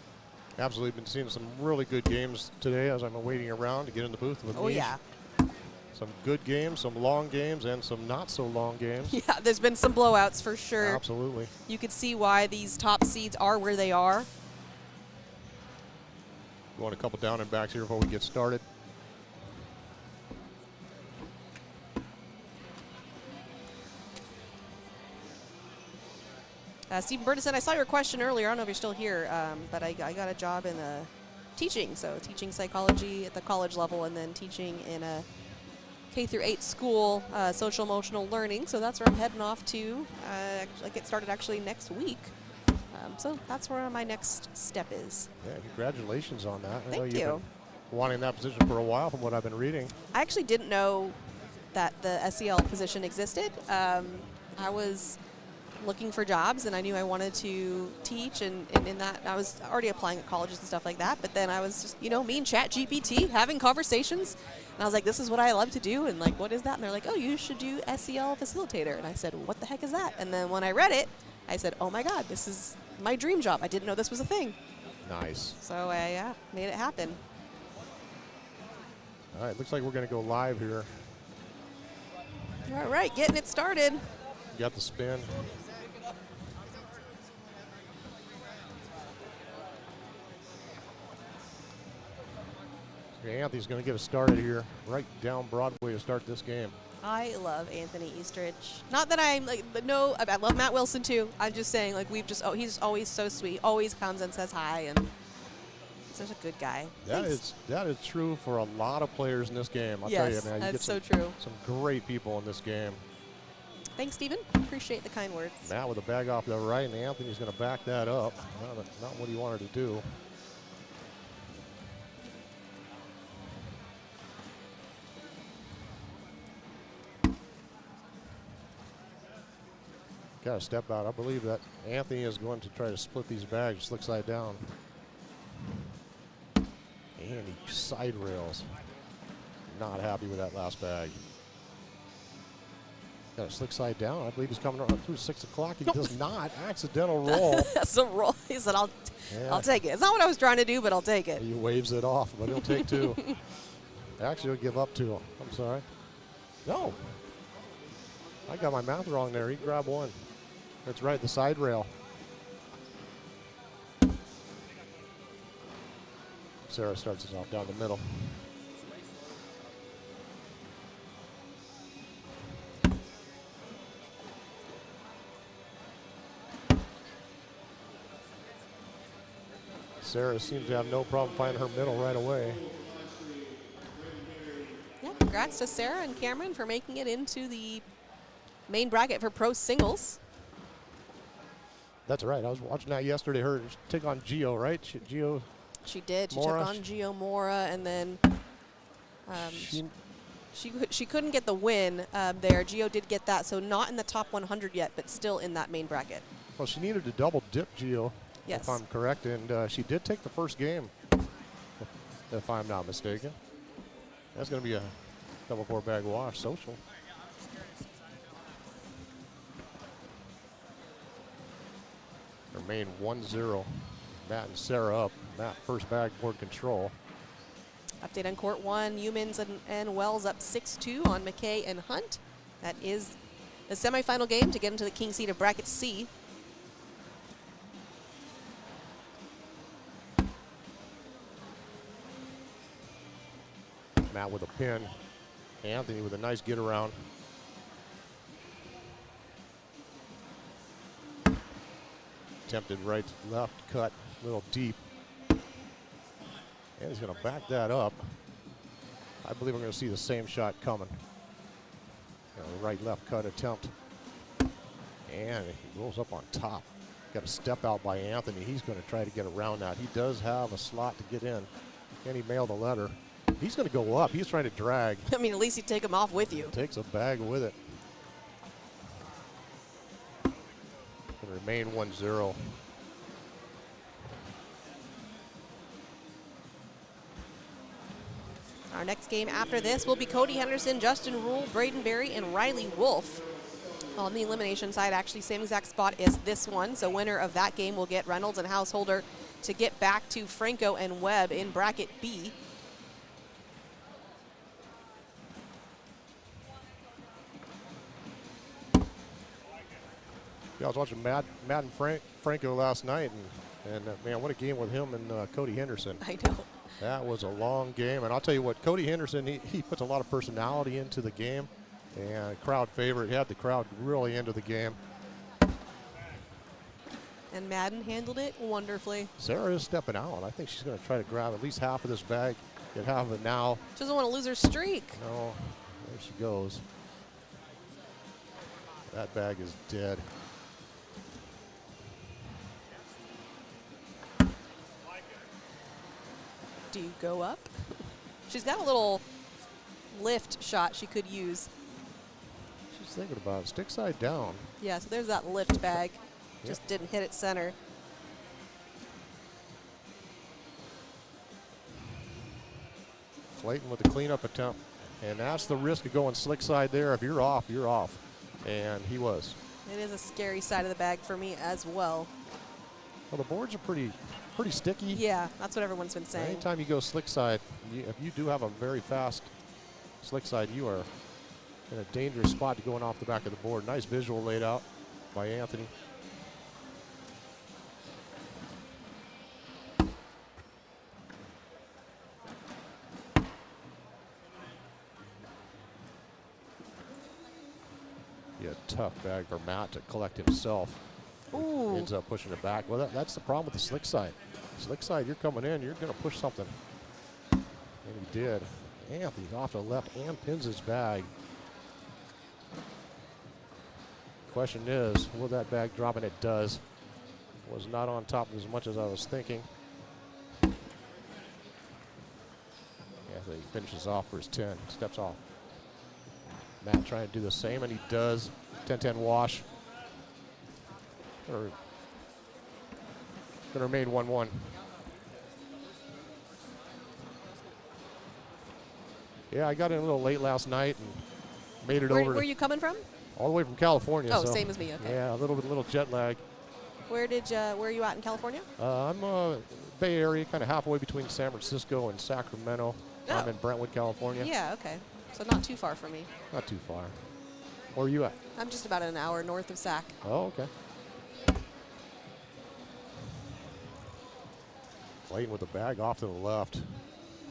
Absolutely been seeing some really good games today as I'm waiting around to get in the booth with Oh, Mish. yeah. Some good games, some long games, and some not so long games. Yeah, there's been some blowouts for sure. Absolutely. You could see why these top seeds are where they are. Going a couple down and backs here before we get started. Stephen Burdison, I saw your question earlier. I don't know if you're still here, but I got a job in teaching, so teaching psychology at the college level and then teaching in a K-8 school, social emotional learning. So that's where I'm heading off to. I get started actually next week. So that's where my next step is. Yeah, congratulations on that. I know Thank you've you. been wanting that position for a while from what I've been reading. I actually didn't know that the SEL position existed. I was looking for jobs, and I knew I wanted to teach, and in that I was already applying at colleges and stuff like that, but then I was just, me and ChatGPT having conversations, and I was like, this is what I love to do, and like, what is that? And they're like, oh, you should do SEL facilitator. And I said, what the heck is that? And then when I read it, I said, oh my God, this is my dream job. I didn't know this was a thing. Nice. So I made it happen. All right, looks like we're going to go live here. All right, getting it started. Got the spin. Okay, Anthony's going to get us started here, right down Broadway to start this game. I love Anthony Eastridge. Not that I'm like, but no, I love Matt Wilson too. I'm just saying, like, he's always so sweet. Always comes and says hi, and he's such a good guy. That Thanks. is true for a lot of players in this game. I'll Yes, tell you, man. You that's get so true. some great people in this game. Thanks, Stephen. Appreciate the kind words. Matt with a bag off the right, and Anthony's going to back that up. Not what he wanted to do. Got to step out. I believe that Anthony is going to try to split these bags slick side down. And he side rails. Not happy with that last bag. Got a slick side down. I believe he's coming around through 6 o'clock. He does not. Accidental roll. That's a roll. He said, I'll Yeah. take it. It's not what I was trying to do, but I'll take it. He waves it off, but he'll take 2. Actually, he'll give up 2. I'm sorry. No. I got my math wrong there. He grabbed 1. That's right, the side rail. Sarah starts us off down the middle. Sarah seems to have no problem finding her middle right away. Yeah, congrats to Sarah and Cameron for making it into the main bracket for pro singles. That's right. I was watching that yesterday. Her take on Gio, right? Gio. She did. She Mora. took on Gio Mora, and then She, she couldn't get the win there. Gio did get that, so not in the top 100 yet, but still in that main bracket. well, she needed to double dip Gio, Yes. if I'm correct, and she did take the first game, if I'm not mistaken. That's going to be a double 4 bag wash social. Remain 1-0. Matt and Sarah up. Matt first bag board control. Update on court one, Humans and Wells up 6-2 on McKay and Hunt. That is the semifinal game to get into the king seed of bracket C. Matt with a pin. Anthony with a nice get around. Attempted right, left, cut, a little deep. And he's going to back that up. I believe we're going to see the same shot coming. Right, left cut attempt. And he rolls up on top. Got a step out by Anthony. He's going to try to get around that. He does have a slot to get in. Can he mail the letter? He's going to go up. He's trying to drag. I mean, at least you take him off with you. Takes a bag with it. Going to remain 1-0. Our next game after this will be Cody Henderson, Justin Rule, Braden Berry, and Riley Wolf. On the elimination side, actually same exact spot as this one. So winner of that game will get Reynolds and Householder to get back to Franco and Webb in bracket B. Yeah, I was watching Matt and Franco last night, and man, what a game with him and Cody Henderson. I know. That was a long game, and I'll tell you what, Cody Henderson, he puts a lot of personality into the game, and crowd favorite. He had the crowd really into the game. And Madden handled it wonderfully. Sarah is stepping out. I think she's going to try to grab at least half of this bag, get half of it now. She doesn't want to lose her streak. No, there she goes. That bag is dead. Do you go up? She's got a little lift shot she could use. She's thinking about it. Stick side down. Yeah, so there's that lift bag. Just didn't hit it center. Clayton with the cleanup attempt. And that's the risk of going slick side there. If you're off, you're off. And he was. It is a scary side of the bag for me as well. Well, the boards are pretty sticky. Yeah, that's what everyone's been saying. Anytime you go slick side, if you do have a very fast slick side, you are in a dangerous spot to going off the back of the board. Nice visual laid out by Anthony. Yeah, tough bag for Matt to collect himself. Ooh. Ends up pushing it back. Well, that's the problem with the slick side. Slick side, you're coming in, you're going to push something. And he did. Anthony's off to the left and pins his bag. Question is, will that bag drop? And it does. Was not on top as much as I was thinking. Anthony finishes off for his 10, steps off. Matt trying to do the same, and he does. 10-10 wash. Going to remain 1-1. Yeah, I got in a little late last night and made it over. Where are you coming from? All the way from California. Oh, so same as me. Okay. yeah, a little jet lag. Where are you at in California? I'm Bay Area, kind of halfway between San Francisco and Sacramento. Oh. I'm in Brentwood, California. Yeah, okay. So not too far from me. Not too far. Where are you at? I'm just about an hour north of Sac. Oh, okay. Clayton with the bag off to the left.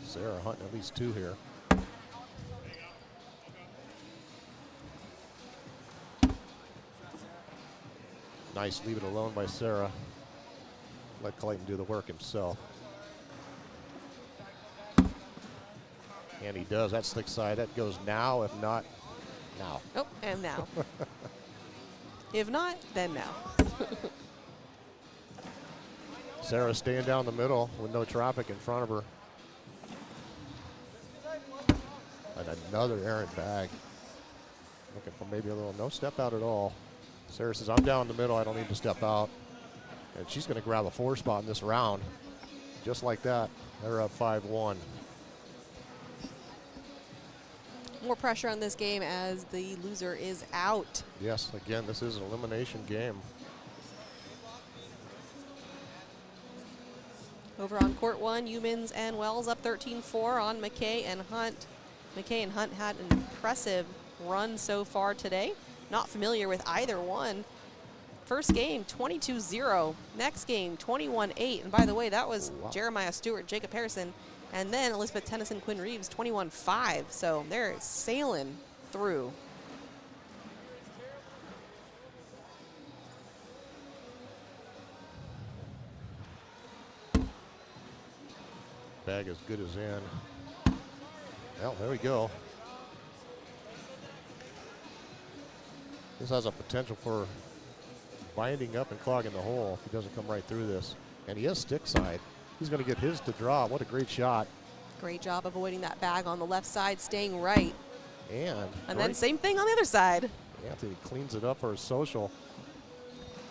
Sarah hunting at least two here. Nice, leave it alone by Sarah. Let Clayton do the work himself. And he does. That slick side. That goes now. If not, now. Oh, and now. If not, then now. Sarah staying down the middle with no traffic in front of her. And another errant bag. Looking for maybe a little no step out at all. Sarah says, I'm down the middle. I don't need to step out. And she's going to grab a 4 spot in this round. Just like that. They're up 5-1. More pressure on this game as the loser is out. Yes, again, this is an elimination game. Over on court 1, Humans and Wells up 13-4 on McKay and Hunt. McKay and Hunt had an impressive run so far today. Not familiar with either one. First game, 22-0. Next game, 21-8. And by the way, that was Jeremiah Stewart, Jacob Harrison, and then Elizabeth Tennyson, Quinn Reeves, 21-5. So they're sailing through. Bag as good as in. Well, there we go. This has a potential for binding up and clogging the hole if he doesn't come right through this. And he is stick side. He's going to get his to drop. What a great shot. Great job avoiding that bag on the left side, staying right. And then same thing on the other side. Anthony cleans it up for his social.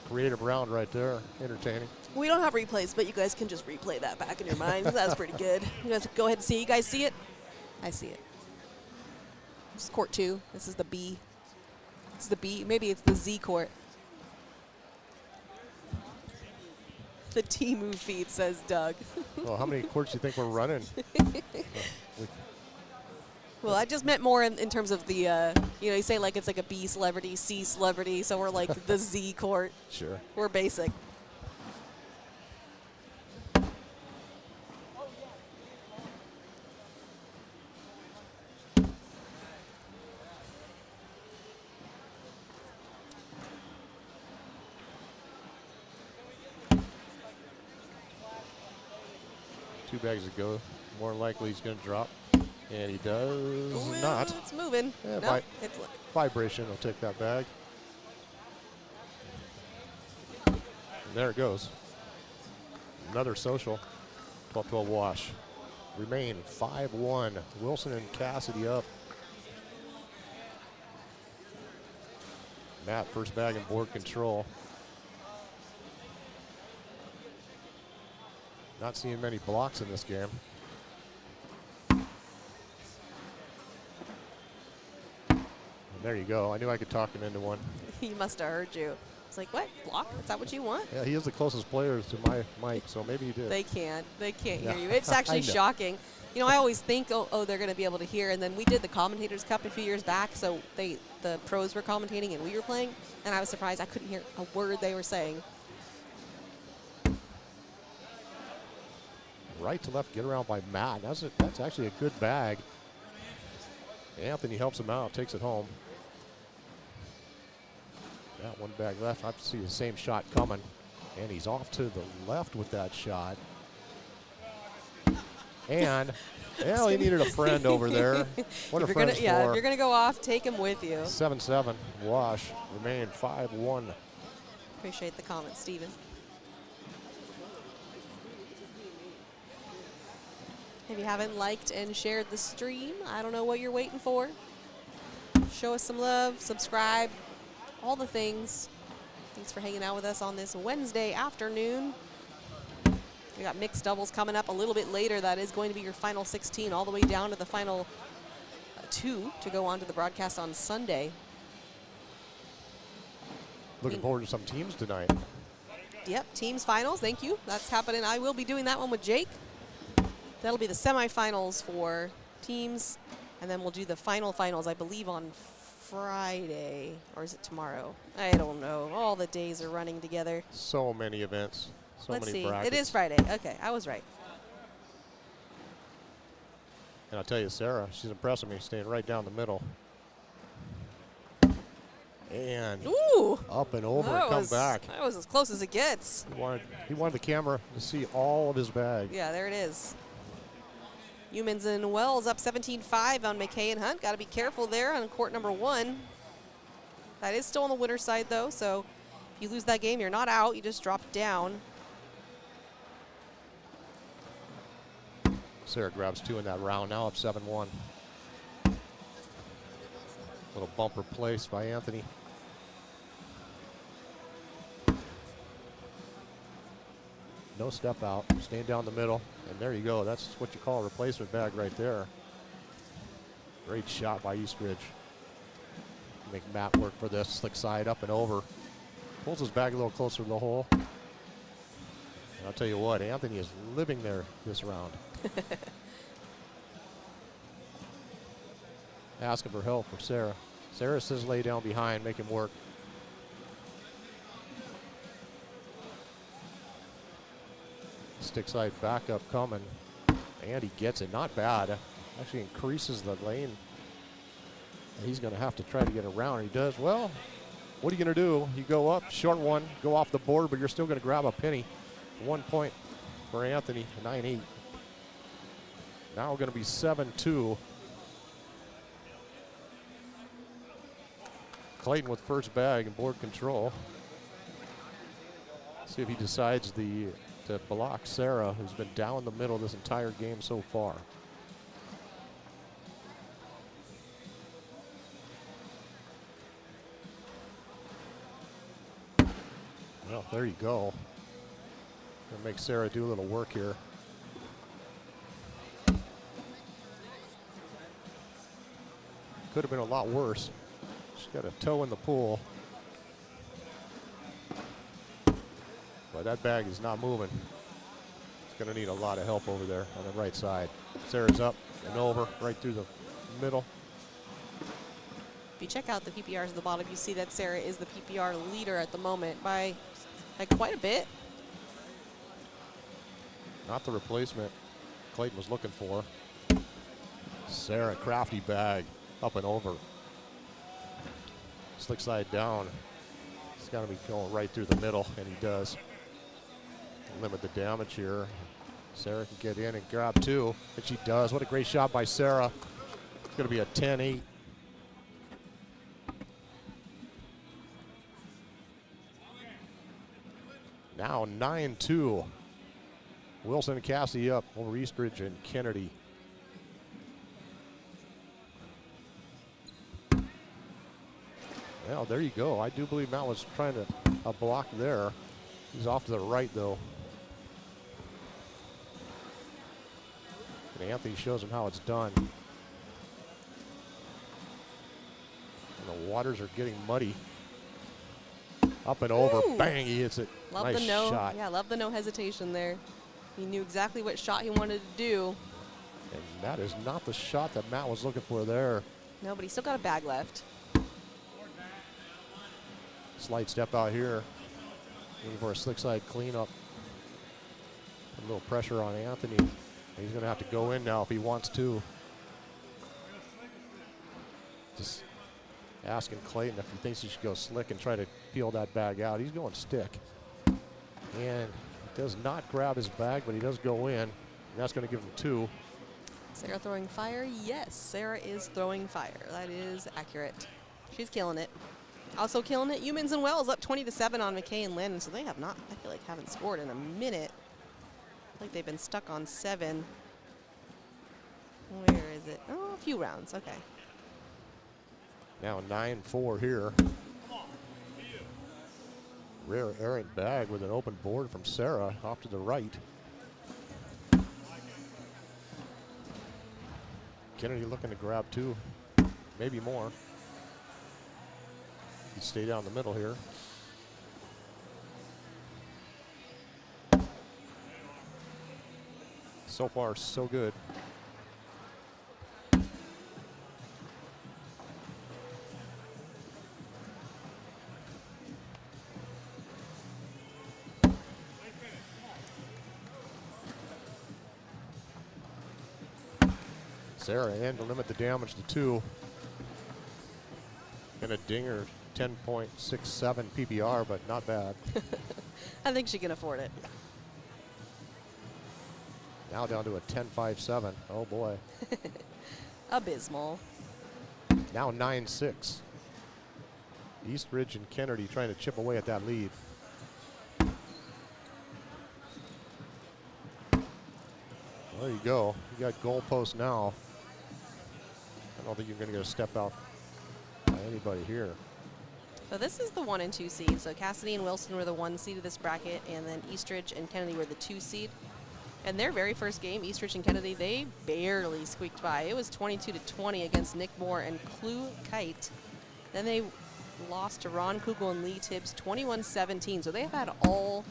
Creative round right there. Entertaining. We don't have replays, but you guys can just replay that back in your mind. That's pretty good. You guys go ahead and see. You guys see it? I see it. This is court 2. This is the B. It's the B. Maybe it's the Z court. The T move feed, says Doug. Well, how many courts do you think we're running? Well, I just meant more in terms of the, you say like it's like a B celebrity, C celebrity, so we're like the Z court. Sure. We're basic. Two bags to go. More likely he's going to drop. And he does not. It's moving. Yeah, No, it's vibration will take that bag. And there it goes. Another social. 12-12 wash. Remain 5-1. Wilson and Cassidy up. Matt, first bag in board control. Not seeing many blocks in this game. And there you go. I knew I could talk him into one. He must have heard you. It's like, what? Block? Is that what you want? Yeah, he is the closest player to my mic, so maybe he did. They can't. They can't Yeah. hear you. It's actually I know. shocking. I always think, oh, they're going to be able to hear. And then we did the Commentators Cup a few years back, so the pros were commentating and we were playing. And I was surprised I couldn't hear a word they were saying. Right to left, get around by Matt. That's actually a good bag. Anthony helps him out, takes it home. Got one bag left. I see the same shot coming. And he's off to the left with that shot. And, well, he needed a friend over there. What if a friend's if you're for. going to go off, take him with you. 7-7, wash, remain 5-1. Appreciate the comment, Steven. If you haven't liked and shared the stream, I don't know what you're waiting for. Show us some love, subscribe, all the things. Thanks for hanging out with us on this Wednesday afternoon. We got mixed doubles coming up a little bit later. That is going to be your final 16, all the way down to the final 2 to go on to the broadcast on Sunday. Looking forward to some teams tonight. Yep, teams finals, thank you. That's happening. I will be doing that one with Jake. That'll be the semifinals for teams, and then we'll do the finals, I believe, on Friday, or is it tomorrow? I don't know. All the days are running together. So many events, so Let's many see. brackets. It is Friday. Okay, I was right. And I'll tell you, Sarah, she's impressing me, staying right down the middle. And Ooh, up and over and come back. That was as close as it gets. He wanted the camera to see all of his bag. Yeah, there it is. Humans and Wells up 17-5 on McKay and Hunt. Got to be careful there on court number 1. That is still on the winner's side, though, so if you lose that game, you're not out. You just drop down. Sarah grabs 2 in that round, now up 7-1. Little bumper place by Anthony. No step out, staying down the middle, and there you go. That's what you call a replacement bag right there. Great shot by Eastridge. Make Matt work for this, slick side up and over. Pulls his bag a little closer to the hole. And I'll tell you what, Anthony is living there this round. Asking for help for Sarah. Sarah says lay down behind, make him work. Stick side backup coming. And he gets it, not bad. Actually increases the lane. And he's gonna have to try to get around. He does, well, what are you gonna do? You go up, short one, go off the board, but you're still gonna grab a penny. 1 point for Anthony, 9-8. Now gonna be 7-2. Clayton with first bag and board control. See if he decides to block Sarah, who's been down the middle this entire game so far. Well, there you go. Gonna make Sarah do a little work here. Could have been a lot worse. She's got a toe in the pool. But that bag is not moving. It's going to need a lot of help over there on the right side. Sarah's up and over, right through the middle. If you check out the PPRs at the bottom, you see that Sarah is the PPR leader at the moment by quite a bit. Not the replacement Clayton was looking for. Sarah, crafty bag, up and over. Slick side down. He's got to be going right through the middle, and he does. Limit the damage here. Sarah can get in and grab two, and she does. What a great shot by Sarah. It's going to be a 10-8. Now 9-2. Wilson and Cassidy up over Eastridge and Kennedy. Well, there you go. I do believe Matt was trying to block there. He's off to the right, though. And Anthony shows him how it's done. And the waters are getting muddy. Up and over. Ooh. Bang, he hits it. Love nice the no. shot. Yeah, love the no hesitation there. He knew exactly what shot he wanted to do. And that is not the shot that Matt was looking for there. No, but he's still got a bag left. Slight step out here. Looking for a slick side cleanup. A little pressure on Anthony. He's going to have to go in now if he wants to. Just asking Clayton if he thinks he should go slick and try to peel that bag out. He's going stick. And he does not grab his bag, but he does go in. And that's going to give him two. Sarah throwing fire? Yes, Sarah is throwing fire. That is accurate. She's killing it. Also killing it, Humans and Wells up 20-7 on McKay and Lynn. So they have not, I feel like, haven't scored in a minute. I think they've been stuck on 7. Where is it? Oh, a few rounds. Okay. Now 9-4 here. Rare errant bag with an open board from Sarah off to the right. Kennedy looking to grab two, maybe more. He stay down the middle here. So far, so good. Sarah in to limit the damage to 2. And a dinger, 10.67 PPR, but not bad. I think she can afford it. Now down to a 10.57. Oh boy. Abysmal. Now 9-6. Eastridge and Kennedy trying to chip away at that lead. Well, there you go. You got goalpost now. I don't think you're going to get a step out by anybody here. So this is the 1 and 2 seed. So Cassidy and Wilson were the 1 seed of this bracket, and then Eastridge and Kennedy were the 2 seed. And their very first game, Eastridge and Kennedy, they barely squeaked by. It was 22-20 against Nick Moore and Clue Kite. Then they lost to Ron Kugel and Lee Tibbs 21-17. So they have had all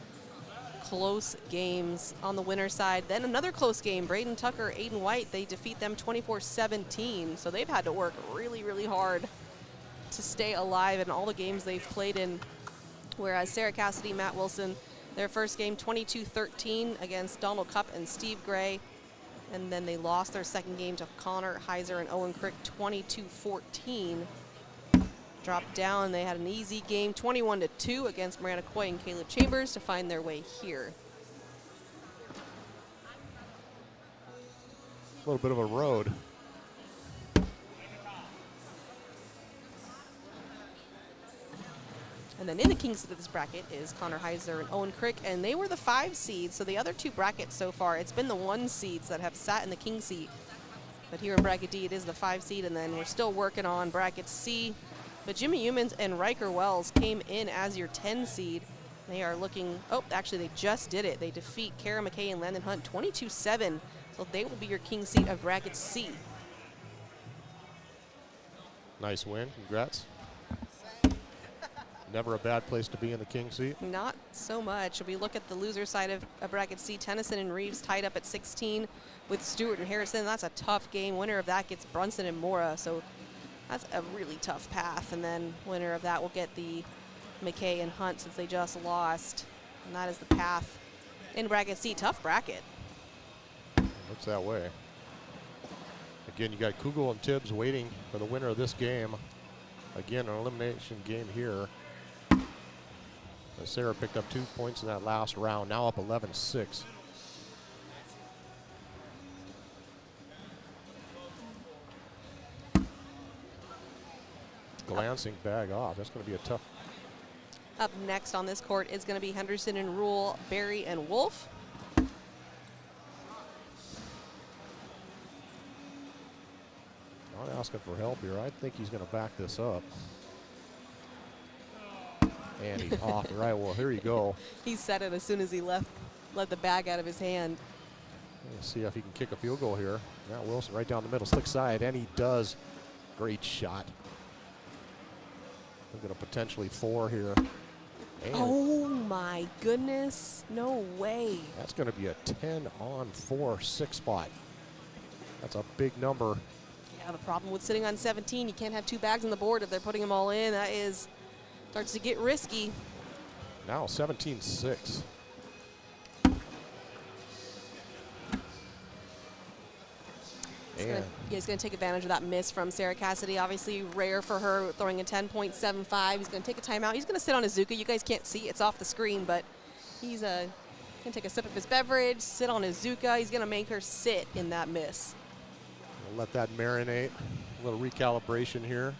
close games on the winner's side. Then another close game, Braden Tucker, Aiden White, they defeat them 24-17. So they've had to work really, really hard to stay alive in all the games they've played in. Whereas Sarah Cassidy, Matt Wilson, their first game 22-13 against Donald Cupp and Steve Gray. And then they lost their second game to Connor Heiser and Owen Crick 22-14. Dropped down, they had an easy game 21-2 against Miranda Coy and Caleb Chambers to find their way here. A little bit of a road. And then in the king seed of this bracket is Connor Heiser and Owen Crick, and they were the 5 seeds. So the other 2 brackets so far, it's been the 1 seeds that have sat in the king seat. But here in bracket D, it is the 5 seed, and then we're still working on bracket C. But Jimmy Humans and Riker Wells came in as your 10 seed. They are looking, oh, actually they just did it. They defeat Kara McKay and Landon Hunt 22-7. So they will be your king seat of bracket C. Nice win. Congrats. Never a bad place to be in the king seat. Not so much. If we look at the loser side of bracket C, Tennyson and Reeves tied up at 16 with Stewart and Harrison. That's a tough game. Winner of that gets Brunson and Mora. So that's a really tough path. And then winner of that will get the McKay and Hunt since they just lost. And that is the path in bracket C. Tough bracket. Looks that way. Again, you got Kugel and Tibbs waiting for the winner of this game. Again, an elimination game here. Sarah picked up 2 points in that last round, now up 11-6. Glancing bag off. That's going to be a tough. Up next on this court is going to be Henderson and Rule, Barry and Wolf. Not asking for help here. I think he's going to back this up. And he's off. Right, well, here you go. He said it as soon as he let the bag out of his hand. Let's see if he can kick a field goal here. Matt Wilson right down the middle, slick side, and he does. Great shot. Looking at potentially 4 here. And oh my goodness, no way. that's going to be a 10-on-4 6 spot. That's a big number. Yeah, the problem with sitting on 17, you can't have 2 bags on the board if they're putting them all in. That starts to get risky. Now 17-6. He's going to take advantage of that miss from Sarah Cassidy. Obviously rare for her, throwing a 10.75. He's going to take a timeout. He's going to sit on his Zuka. You guys can't see, it's off the screen, but he's going to take a sip of his beverage, sit on his Zuka. He's going to make her sit in that miss. We'll let that marinate. A little recalibration here.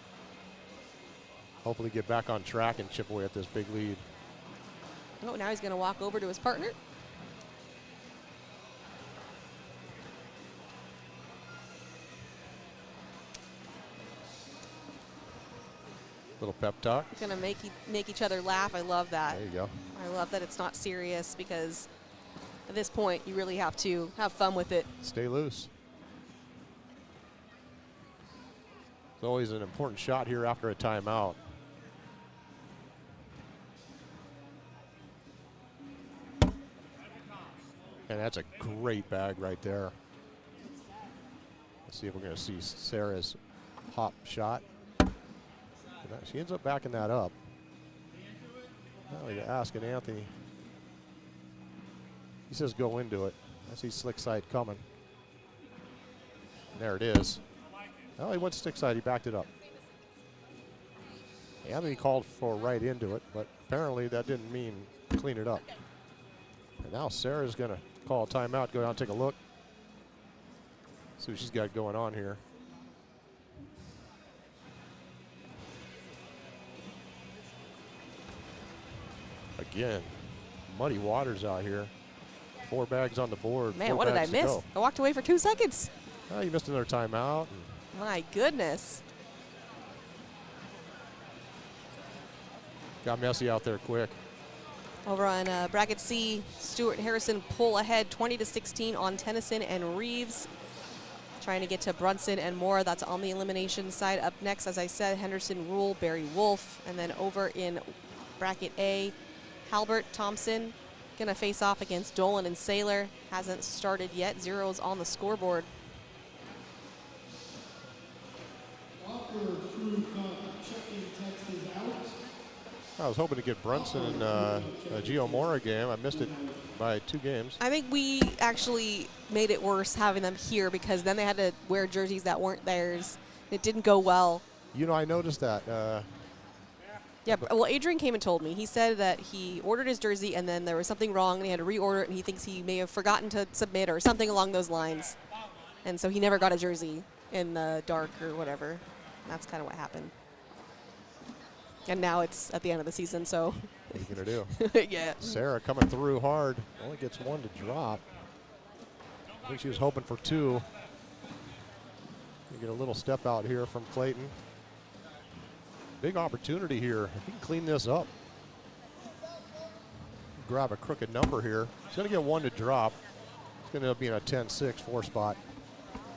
Hopefully get back on track and chip away at this big lead. Oh, now he's going to walk over to his partner. Little pep talk. Going to make each other laugh. I love that. There you go. I love that it's not serious, because at this point you really have to have fun with it. Stay loose. It's always an important shot here after a timeout. And that's a great bag right there. Let's see if we're going to see Sarah's hop shot. She ends up backing that up. Now you're asking Anthony. He says go into it. I see slick side coming. And there it is. Well, he went stick side. He backed it up. Anthony called for right into it, but apparently that didn't mean clean it up. And now Sarah's going to call a timeout, go down and take a look. See what she's got going on here. Again, muddy waters out here. 4 bags on the board. Man, 4 what did I bags to miss? go. I walked away for 2 seconds. Oh, you missed another timeout. My goodness. Got messy out there quick. Over on bracket C, Stewart and Harrison pull ahead 20-16 on Tennyson and Reeves. Trying to get to Brunson and Mora. That's on the elimination side. Up next, as I said, Henderson, Rule, Barry Wolf. And then over in bracket A, Halbert, Thompson, Gonna face off against Dolan and Saylor. Hasn't started yet. 0's on the scoreboard. I was hoping to get Brunson in a Gio Mora game. I missed it by 2 games. I think we actually made it worse having them here because then they had to wear jerseys that weren't theirs. It didn't go well. You know, I noticed that. Yeah, well, Adrian came and told me. He said that he ordered his jersey and then there was something wrong and he had to reorder it and he thinks he may have forgotten to submit or something along those lines. And so he never got a jersey in the dark or whatever. That's kind of what happened. And now it's at the end of the season, so. What are you going to do? Yeah. Sarah coming through hard. Only gets 1 to drop. I think she was hoping for 2. You get a little step out here from Clayton. Big opportunity here. If he can clean this up. Grab a crooked number here. He's going to get 1 to drop. It's going to end up being a 10-6 4 spot.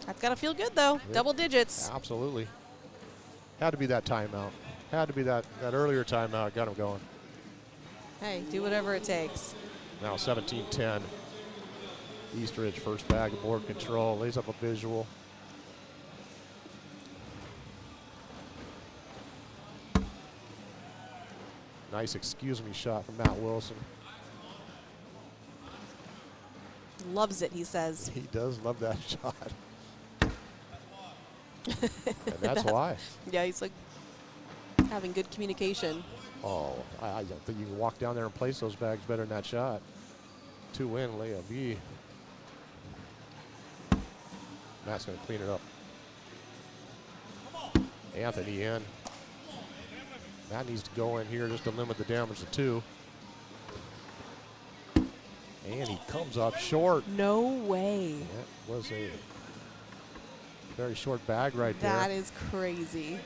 That's got to feel good, though. Yeah. Double digits. Absolutely. Had to be that timeout. Had to be that earlier timeout. Got him going. Hey, do whatever it takes. Now 17-10. Eastridge first bag of board control. Lays up a visual. Nice excuse me shot from Matt Wilson. Loves it, he says. He does love that shot. And that's why. Yeah, he's like having good communication. Oh, I don't think you can walk down there and place those bags better than that shot. 2 in, Leah B. Matt's going to clean it up. Anthony in. Matt needs to go in here just to limit the damage to 2. And he comes up short. No way. That was a very short bag right there. That is crazy.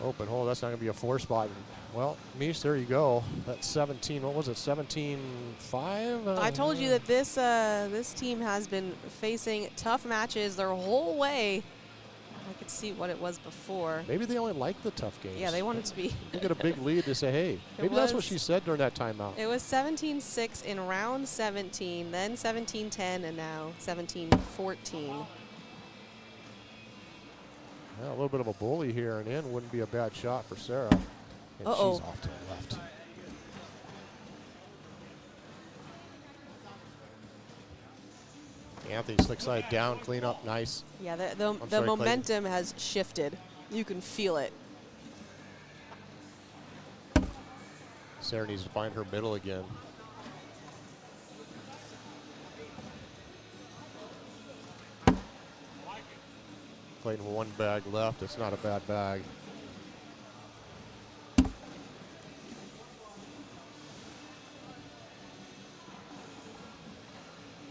Open hole. That's not going to be a 4 spot. Well, Mish, there you go. That's 17. What was it? 17-5? I told you that this team has been facing tough matches their whole way. I could see what it was before. Maybe they only like the tough games. Yeah, they wanted to be. You get a big lead to say, hey, maybe that's what she said during that timeout. It was 17-6 in round 17, then 17-10, and now 17-14. Yeah, a little bit of a bully here and in wouldn't be a bad shot for Sarah. And Uh-oh. she's off to the left. Anthony slick side down, clean up, nice. Yeah, the sorry, momentum has shifted. You can feel it. Sarah needs to find her middle again. Clayton with 1 bag left. It's not a bad bag.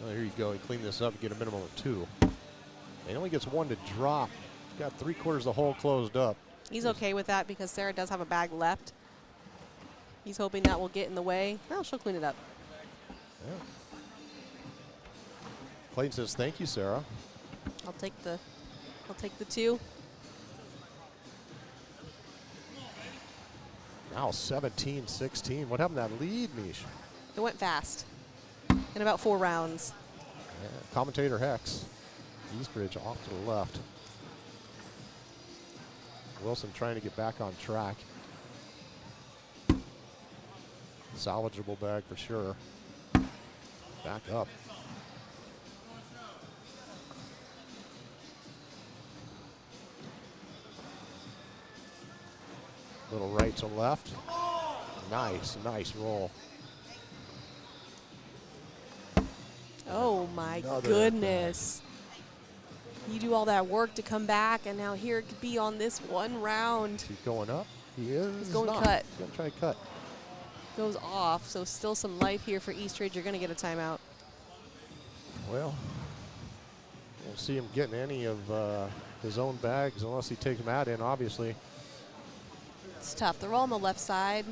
Oh, here you go. He cleaned this up to get a minimum of 2. He only gets 1 to drop. Got 3/4 of the hole closed up. He's okay with that because Sarah does have a bag left. He's hoping that will get in the way. Well, she'll clean it up. Yeah. Clayton says, thank you, Sarah. I'll take the 2. Now 17-16. What happened to that lead, Mish? It went fast. In about 4 rounds. Yeah. Commentator Hex. Eastridge off to the left. Wilson trying to get back on track. Salvageable bag for sure. Back up. Little right to left. Nice, nice roll. Oh my Another goodness. You do all that work to come back, and now here it could be on this 1 round. He's going up. He is. He's going not. cut. He's going to try to cut. Goes off, so still some life here for Eastridge. You're going to get a timeout. Well, we'll see him getting any of his own bags unless he takes Matt in, obviously. It's tough. They're all on the left side.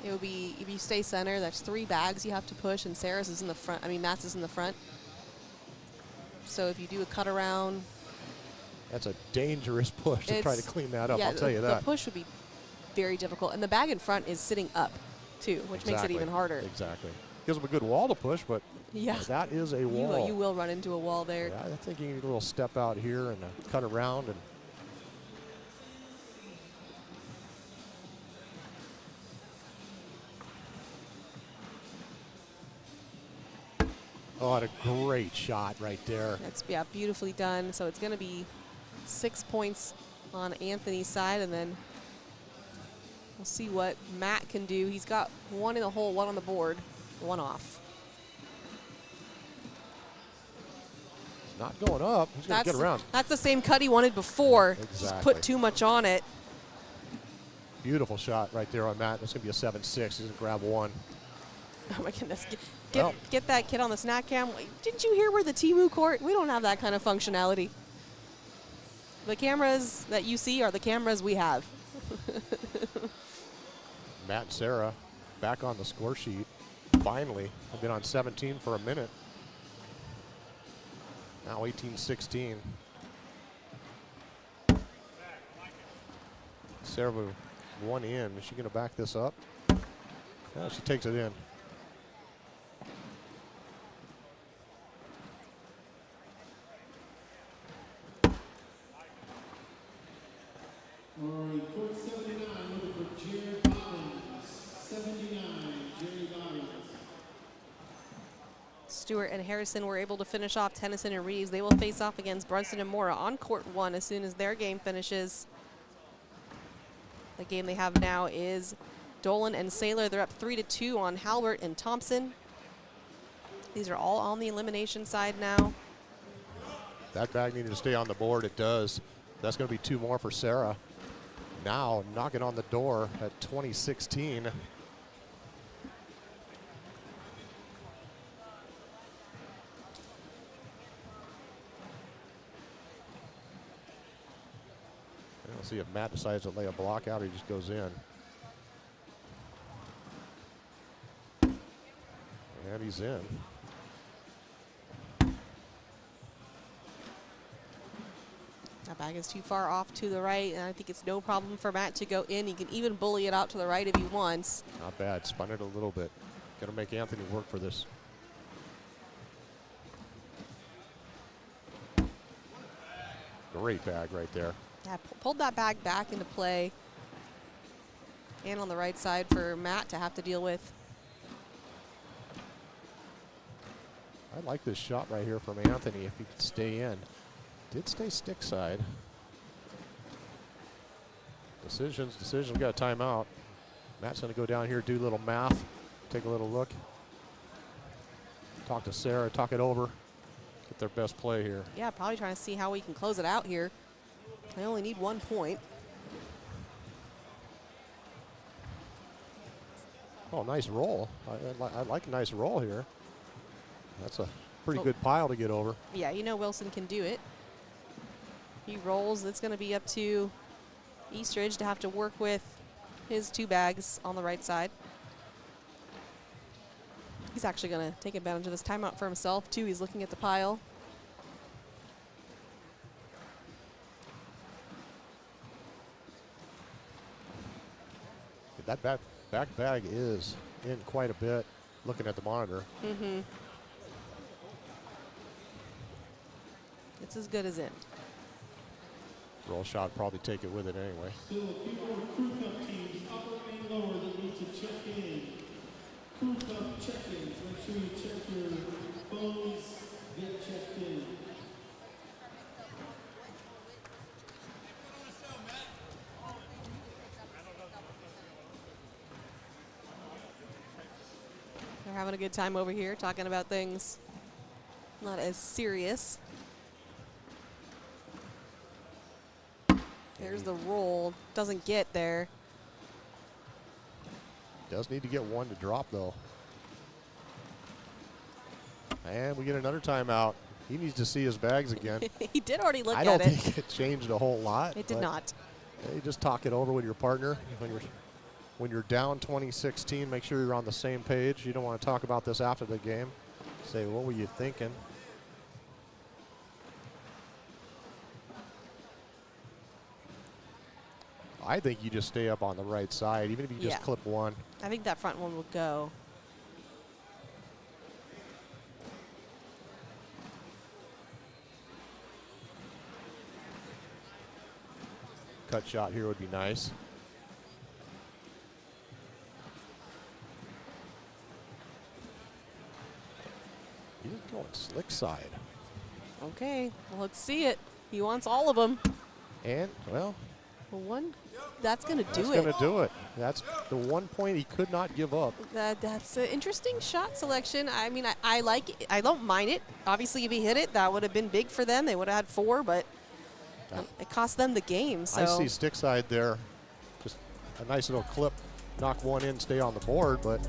It would be, if you stay center, there's 3 bags you have to push, and Sarah's is in the front. I mean, Matt's is in the front. So if you do a cut around. That's a dangerous push to try to clean that up, yeah, I'll tell you that. The push would be very difficult. And the bag in front is sitting up, too, which makes it even harder. Exactly. gives him a good wall to push, but Yeah. that is a You, wall. you will run into a wall there. Yeah, I think you need a little step out here and cut around. And oh, what a great shot right there. That's, yeah, beautifully done. So it's going to be 6 points on Anthony's side, and then we'll see what Matt can do. He's got one in the hole, one on the board, one off. Not going up. He's going to get around. That's the same cut he wanted before. Just Exactly. put too much on it. Beautiful shot right there on Matt. That's going to be a 7-6. He's going to grab one. Oh my goodness. Well. Get that kid on the snack cam. Didn't you hear we're the Temu court? We don't have that kind of functionality. The cameras that you see are the cameras we have. Matt and Sarah back on the score sheet. Finally, I've been on 17 for a minute. Now 18-16. Sarah with one in. Is she going to back this up? Yeah, she takes it in. All right, court 79, looking for Jared Bobbins. 79, Jerry Bobbins. Stewart and Harrison were able to finish off Tennyson and Reeves. They will face off against Brunson and Mora on court 1 as soon as their game finishes. The game they have now is Dolan and Saylor. They're up 3-2 on Halbert and Thompson. These are all on the elimination side now. That bag needed to stay on the board. It does. That's going to be 2 more for Sarah. Now knocking on the door at 2016. We'll see if Matt decides to lay a block out or he just goes in. And he's in. That bag is too far off to the right, and I think it's no problem for Matt to go in. He can even bully it out to the right if he wants. Not bad. Spun it a little bit. Got to make Anthony work for this. Great bag right there. Yeah, pulled that bag back into play. And on the right side for Matt to have to deal with. I like this shot right here from Anthony if he could stay in. Did stay stick side. Decisions. We got a timeout. Matt's going to go down here, do a little math, take a little look. Talk to Sarah, talk it over. Get their best play here. Yeah, probably trying to see how we can close it out here. They only need 1 point. Oh, nice roll. I like a nice roll here. That's a pretty good pile to get over. Yeah, you know Wilson can do it. He rolls. It's going to be up to Eastridge to have to work with his 2 bags on the right side. He's actually going to take advantage of this timeout for himself, too. He's looking at the pile. That back bag is in quite a bit, looking at the monitor. Mm-hmm. It's as good as in. Roll shot, probably take it with it anyway. Still a few more crew cup teams, upper and lower, that need to check in. Crew cup check-ins. Make sure you check your phones, get checked in. They're having a good time over here, talking about things not as serious. There's the roll. Doesn't get there. Does need to get one to drop, though. And we get another timeout. He needs to see his bags again. He did already look I at don't it. think it changed a whole lot. It did not. Yeah, you just talk it over with your partner. When you're down 2016, make sure you're on the same page. You don't want to talk about this after the game. Say, what were you thinking? I think you just stay up on the right side, even if you just clip one. I think that front one will go. cut shot here would be nice. He's going slick side. Okay, well, let's see it. He wants all of them. And, well, One, that's going to do that's it. going to do it. That's the 1 point he could not give up. That's an interesting shot selection. I mean, I like it. I don't mind it. Obviously, if he hit it, that would have been big for them. They would have had 4, but it cost them the game. So I see stick side there. Just a nice little clip. Knock one in, stay on the board, but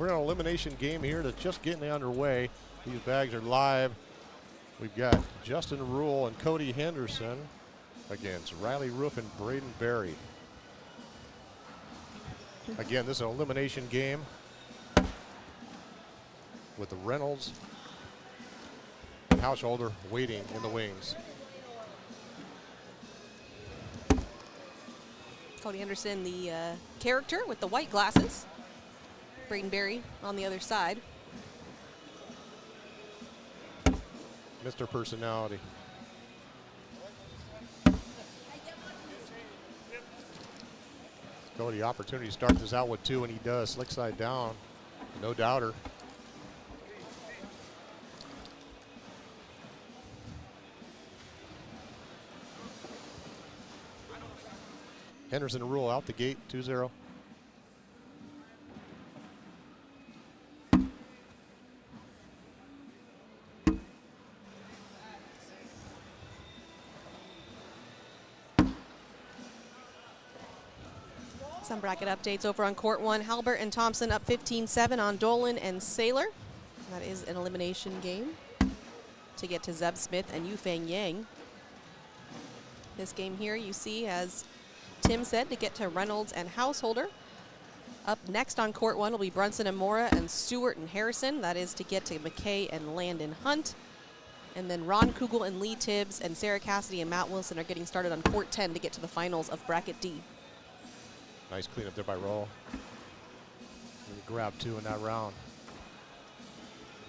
We're in an elimination game here that's just getting underway. These bags are live. We've got Justin Rule and Cody Henderson against Riley Roof and Braden Berry. Again, this is an elimination game with the Reynolds and Householder waiting in the wings. Cody Henderson, the character with the white glasses. Braden Berry on the other side. Mr. Personality. Cody, opportunity to start this out with 2, and he does. Slick side down, no doubter. Henderson Rule out the gate, 2-0. Some bracket updates over on court 1. Halbert and Thompson up 15-7 on Dolan and Saylor. That is an elimination game to get to Zeb Smith and Yufeng Yang. This game here you see, as Tim said, to get to Reynolds and Householder. Up next on court 1 will be Brunson and Mora and Stewart and Harrison. That is to get to McKay and Landon Hunt. And then Ron Kugel and Lee Tibbs and Sarah Cassidy and Matt Wilson are getting started on court 10 to get to the finals of bracket D. Nice cleanup there by Roll. Grab 2 in that round.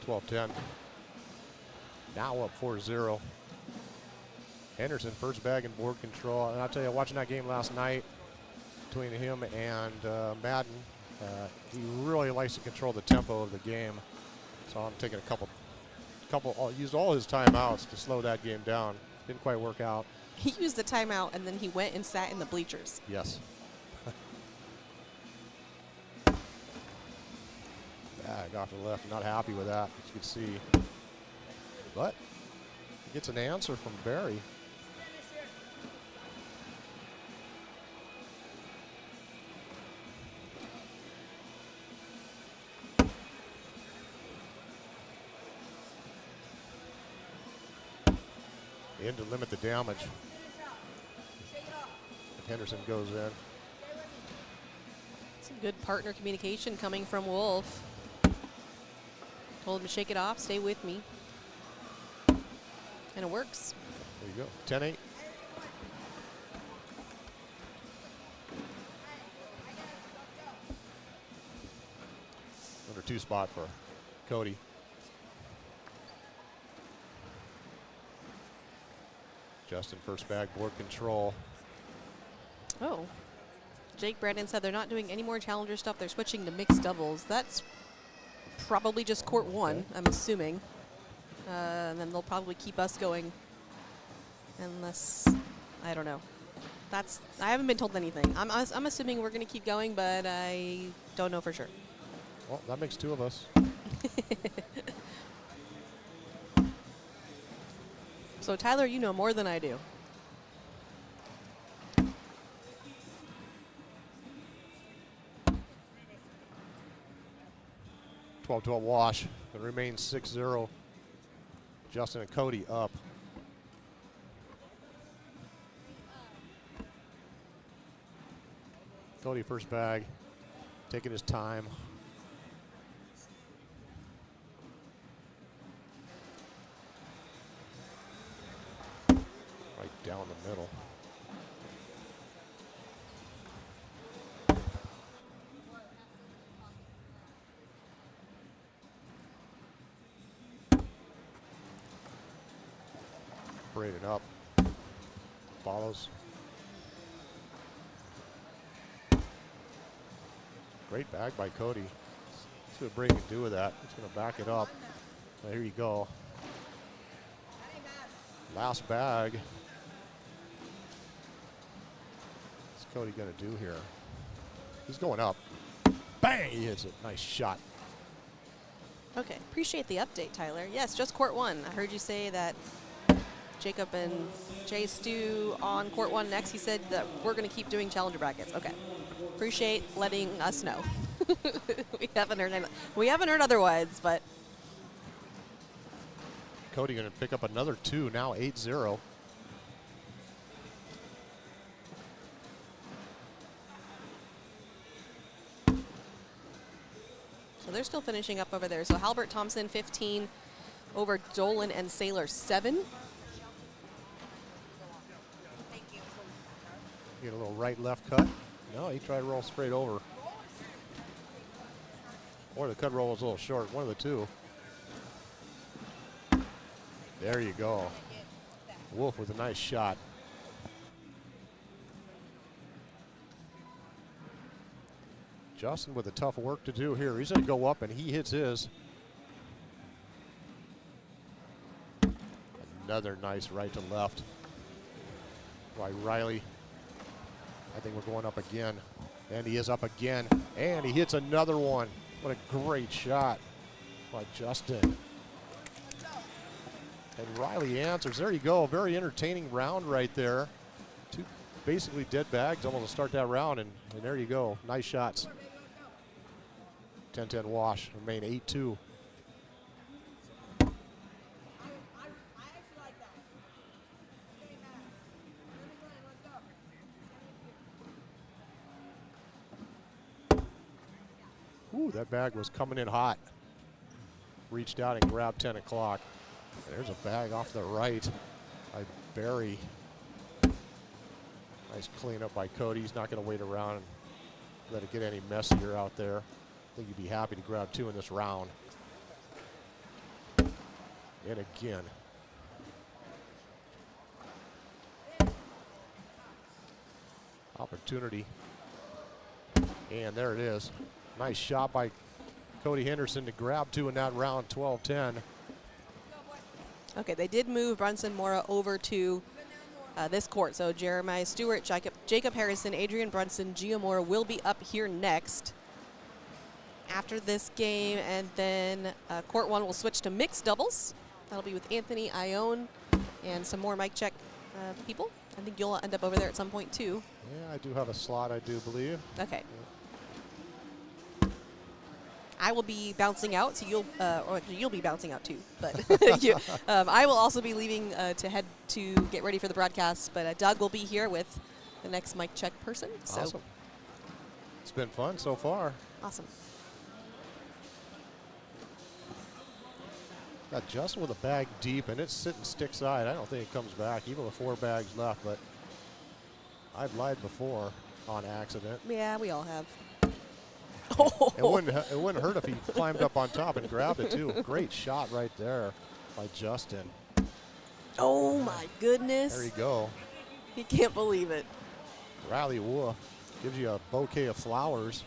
12-10. Now up 4-0. Henderson first bag and board control. And I'll tell you, watching that game last night between him and Madden, he really likes to control the tempo of the game. So I'm taking used all his timeouts to slow that game down. Didn't quite work out. He used the timeout and then he went and sat in the bleachers. Yes. Bag off the left, not happy with that, as you can see. But he gets an answer from Barry. In to limit the damage. If Henderson goes in. Some good partner communication coming from Wolf. Told him to shake it off, stay with me. And it works. There you go, 10-8. Number 2 spot for Cody. Justin first bag, board control. Oh. Jake Brandon said they're not doing any more challenger stuff. They're switching to mixed doubles. That's probably just court 1, I'm assuming. And then they'll probably keep us going unless, I don't know. I haven't been told anything. I'm assuming we're going to keep going, but I don't know for sure. Well, that makes 2 of us. So Tyler, you know more than I do. To a wash. It remains 6-0. Justin and Cody up. Cody first bag, taking his time. Right down the middle. Braden up, follows. Great bag by Cody. See what Braden can do with that. He's going to back it up. There you go. Last bag. What's Cody going to do here? He's going up. Bang! He hits it. Nice shot. Okay, appreciate the update, Tyler. Yes, just court 1. I heard you say that Jacob and Jay Stu on court 1 next. He said that we're going to keep doing challenger brackets. Okay. Appreciate letting us know. we haven't heard otherwise, but Cody going to pick up another 2, now 8-0. so they're still finishing up over there. So Halbert Thompson 15 over Dolan and Saylor 7. Get a little right-left cut. No, he tried to roll straight over. Or the cut roll was a little short, one of the two. There you go. Wolf with a nice shot. Justin with a tough work to do here. He's going to go up and he hits his. Another nice right to left. By Riley. I think we're going up again. And he is up again. And he hits another one. What a great shot by Justin. And Riley answers. There you go. Very entertaining round right there. Two basically dead bags almost to start that round. And there you go. Nice shots. 10-10 wash. Remain 8-2. Ooh, that bag was coming in hot. Reached out and grabbed 10 o'clock. There's a bag off the right by Barry. Nice cleanup by Cody. He's not going to wait around and let it get any messier out there. I think he'd be happy to grab 2 in this round. And again. Opportunity. And there it is. Nice shot by Cody Henderson to grab 2 in that round, 12-10. Okay, they did move Brunson Mora over to this court. So Jeremiah Stewart, Jacob Harrison, Adrian Brunson, Gio Mora will be up here next after this game. And then court 1 will switch to mixed doubles. That'll be with Anthony Ione and some more mic check people. I think you'll end up over there at some point too. Yeah, I do have a slot, I do believe. Okay. Yeah. I will be bouncing out, so you'll be bouncing out too. But I will also be leaving to head to get ready for the broadcast. But Doug will be here with the next mic check person. So. Awesome. It's been fun so far. Awesome. Got Justin with a bag deep, and it's sitting stick side. I don't think it comes back, even with 4 bags left. But I've lied before on accident. Yeah, we all have. It wouldn't hurt if he climbed up on top and grabbed it too. Great shot right there by Justin. Oh my goodness. There you go. He can't believe it. Riley Wolf gives you a bouquet of flowers.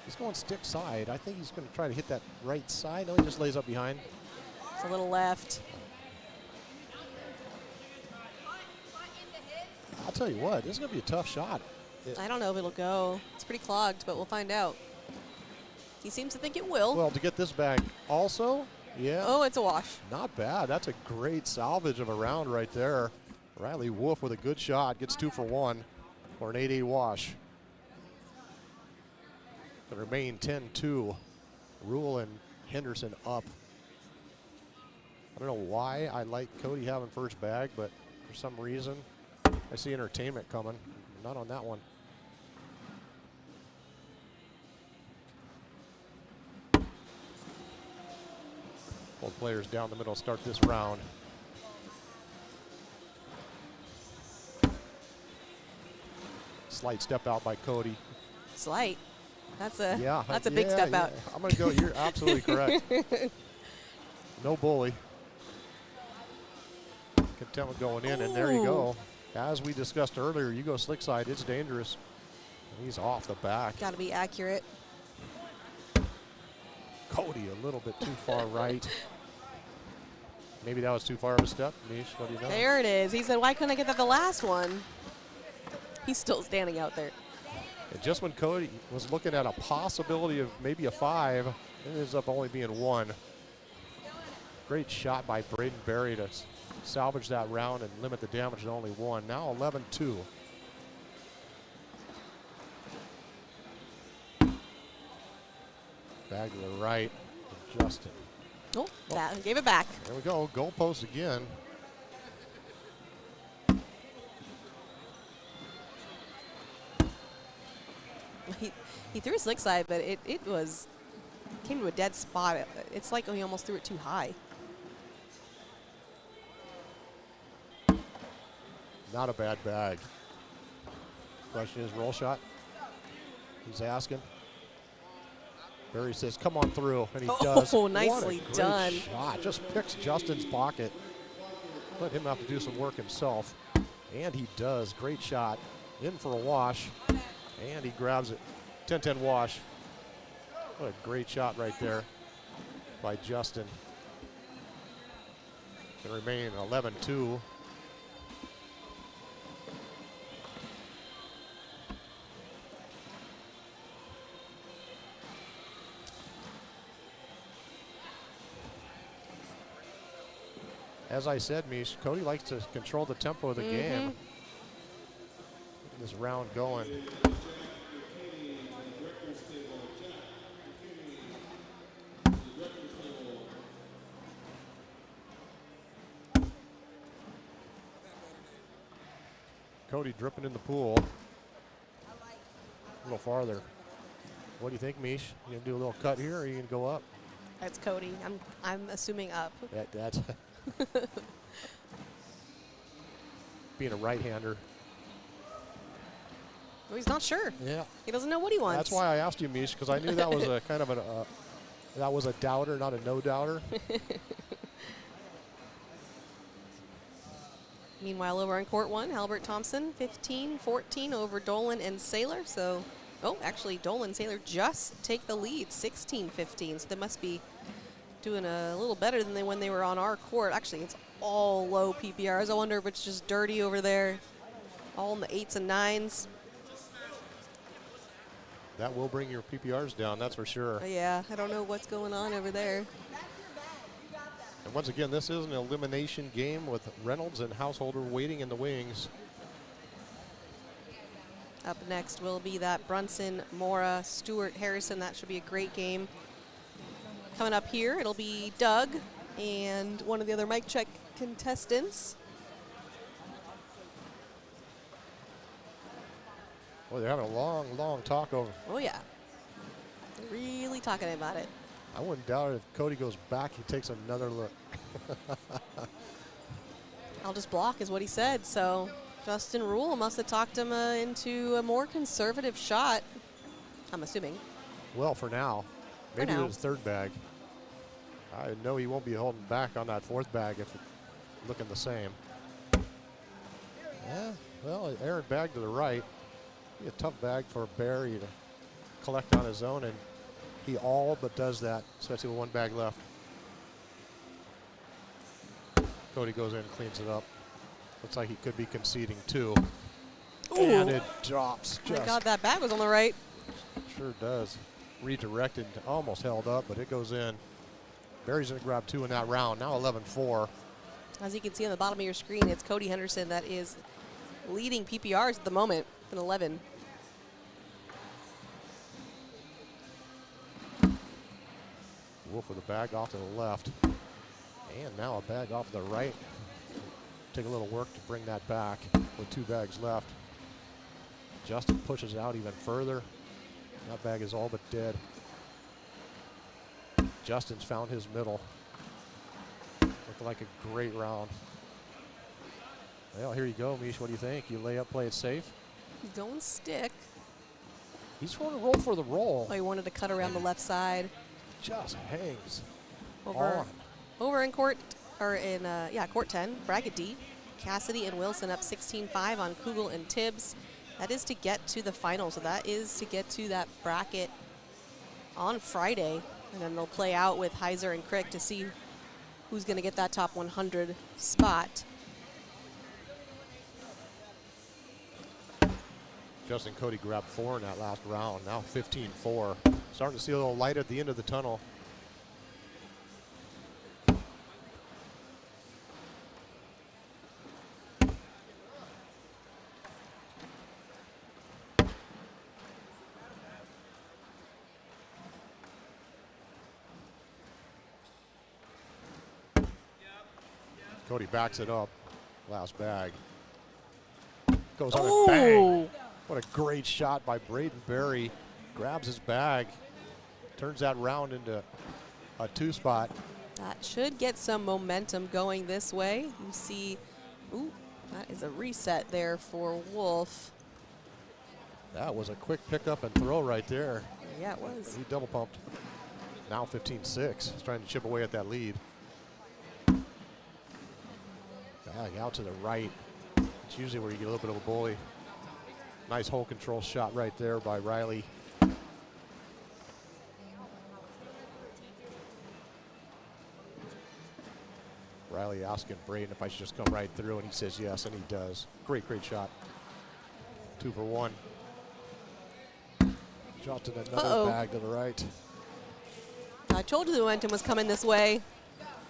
He's going stick side. I think he's going to try to hit that right side. No, he just lays up behind. It's a little left. I'll tell you what, this is going to be a tough shot. I don't know if it'll go. It's pretty clogged, but we'll find out. He seems to think it will. Well, to get this bag also, yeah. Oh, it's a wash. Not bad. That's a great salvage of a round right there. Riley Wolf with a good shot. Gets 2 for 1 for an 8-8 wash. It remain 10-2. Rule and Henderson up. I don't know why I like Cody having first bag, but for some reason, I see entertainment coming. Not on that one. Both players down the middle start this round. Slight step out by Cody. Slight. That's a Yeah, big step out. I'm going to go. You're absolutely correct. No bully. Content with going in, and there you go. As we discussed earlier, you go slick side, it's dangerous. He's off the back. Got to be accurate. Cody a little bit too far right. Maybe that was too far of a step, Mish. What do you know? There it is. He said, why couldn't I get that the last one? He's still standing out there. And just when Cody was looking at a possibility of maybe a 5, it ends up only being 1. Great shot by Braden Berry to salvage that round and limit the damage to only one. Now 11-2. Bag to the right. Justin. Oh, that gave it back. There we go. Goalpost again. He threw a slick side, but it came to a dead spot. It's like he almost threw it too high. Not a bad bag. Question is roll shot. He's asking. Barry says, come on through, and he does. Oh, What a nicely great done. shot. Just picks Justin's pocket. Let him have to do some work himself. And he does. Great shot. In for a wash. And he grabs it. 10-10 wash. What a great shot right there by Justin. Going to remain 11-2. As I said, Mish, Cody likes to control the tempo of the game. Get this round going. Cody dripping in the pool. A little farther. What do you think, Mish? You gonna do a little cut here, or are you gonna go up? That's Cody. I'm assuming up. That's being a right-hander. Well, he's not sure. Yeah. He doesn't know what he wants. That's why I asked you, Mish, because I knew that was a kind of that was a doubter, not a no-doubter. Meanwhile, over on court one, Halbert Thompson, 15-14 over Dolan and Saylor. So, actually, Dolan and Saylor just take the lead, 16-15. So they must be doing a little better than when they were on our court. Actually, it's all low PPRs. I wonder if it's just dirty over there. All in the 8s and 9s. That will bring your PPRs down, that's for sure. Yeah, I don't know what's going on over there. And once again, this is an elimination game with Reynolds and Householder waiting in the wings. Up next will be that Brunson, Mora, Stewart, Harrison. That should be a great game. Coming up here, it'll be Doug and one of the other mic check contestants. Boy, they're having a long, long talk over. Oh, yeah. Really talking about it. I wouldn't doubt it if Cody goes back, he takes another look. I'll just block is what he said. So Justin Rule must have talked him into a more conservative shot, I'm assuming. Well, for now. Maybe now. his third bag. I know he won't be holding back on that fourth bag if it's looking the same. Yeah, well, Aaron bag to the right. Be a tough bag for Barry to collect on his own, and he all but does that, especially with one bag left. Cody goes in and cleans it up. Looks like he could be conceding two. Ooh. And it drops. Oh my God, that bag was on the right. Sure does. Redirected, almost held up, but it goes in. Barry's going to grab two in that round. Now 11-4. As you can see on the bottom of your screen, it's Cody Henderson that is leading PPRs at the moment in 11. Wolf with a bag off to the left. And now a bag off to the right. Take a little work to bring that back with two bags left. Justin pushes it out even further. That bag is all but dead. Justin's found his middle. Looking like a great round. Well, here you go, Mish. What do you think? You lay up, play it safe? He's going stick. He's trying to roll for the roll. Oh, he wanted to cut around the left side. Just hangs Over, on. over in court, or in, court 10, bracket D. Cassidy and Wilson up 16-5 on Kugel and Tibbs. That is to get to the final, so that is to get to that bracket on Friday. And then they'll play out with Heiser and Crick to see who's going to get that top 100 spot. Justin Cody grabbed 4 in that last round. Now 15-4. Starting to see a little light at the end of the tunnel. Cody backs it up. Last bag. Goes on Oh! and bang. What a great shot by Braden Berry. Grabs his bag. Turns that round into a 2-spot. That should get some momentum going this way. You see, ooh, that is a reset there for Wolf. That was a quick pickup and throw right there. Yeah, it was. He double pumped. Now 15-6. He's trying to chip away at that lead. Bag out to the right. It's usually where you get a little bit of a bully. Nice hole control shot right there by Riley. Riley asking Braden if I should just come right through, and he says yes, and he does. Great, great shot. 2 for 1. Shot to another bag to the right. I told you the momentum was coming this way.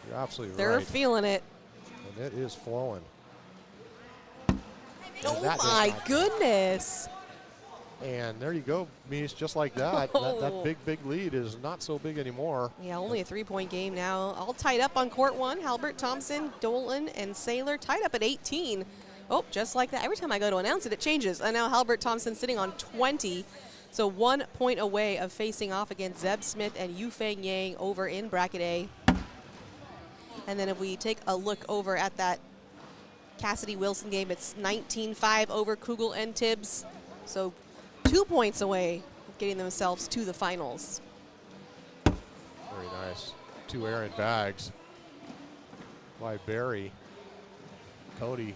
You're absolutely They're right. feeling it. And it is flowing. Oh that is my not- goodness. And there you go, Mies, just like that. That big, big lead is not so big anymore. Yeah, only a 3-point game now. All tied up on court 1. Halbert, Thompson, Dolan, and Saylor tied up at 18. Oh, just like that. Every time I go to announce it, it changes. And now Halbert Thompson sitting on 20. So 1 point away of facing off against Zeb Smith and Yufeng Yang over in bracket A. And then if we take a look over at that Cassidy Wilson game, it's 19-5 over Kugel and Tibbs. So 2 points away of getting themselves to the finals. Very nice. 2 errant bags by Barry. Cody's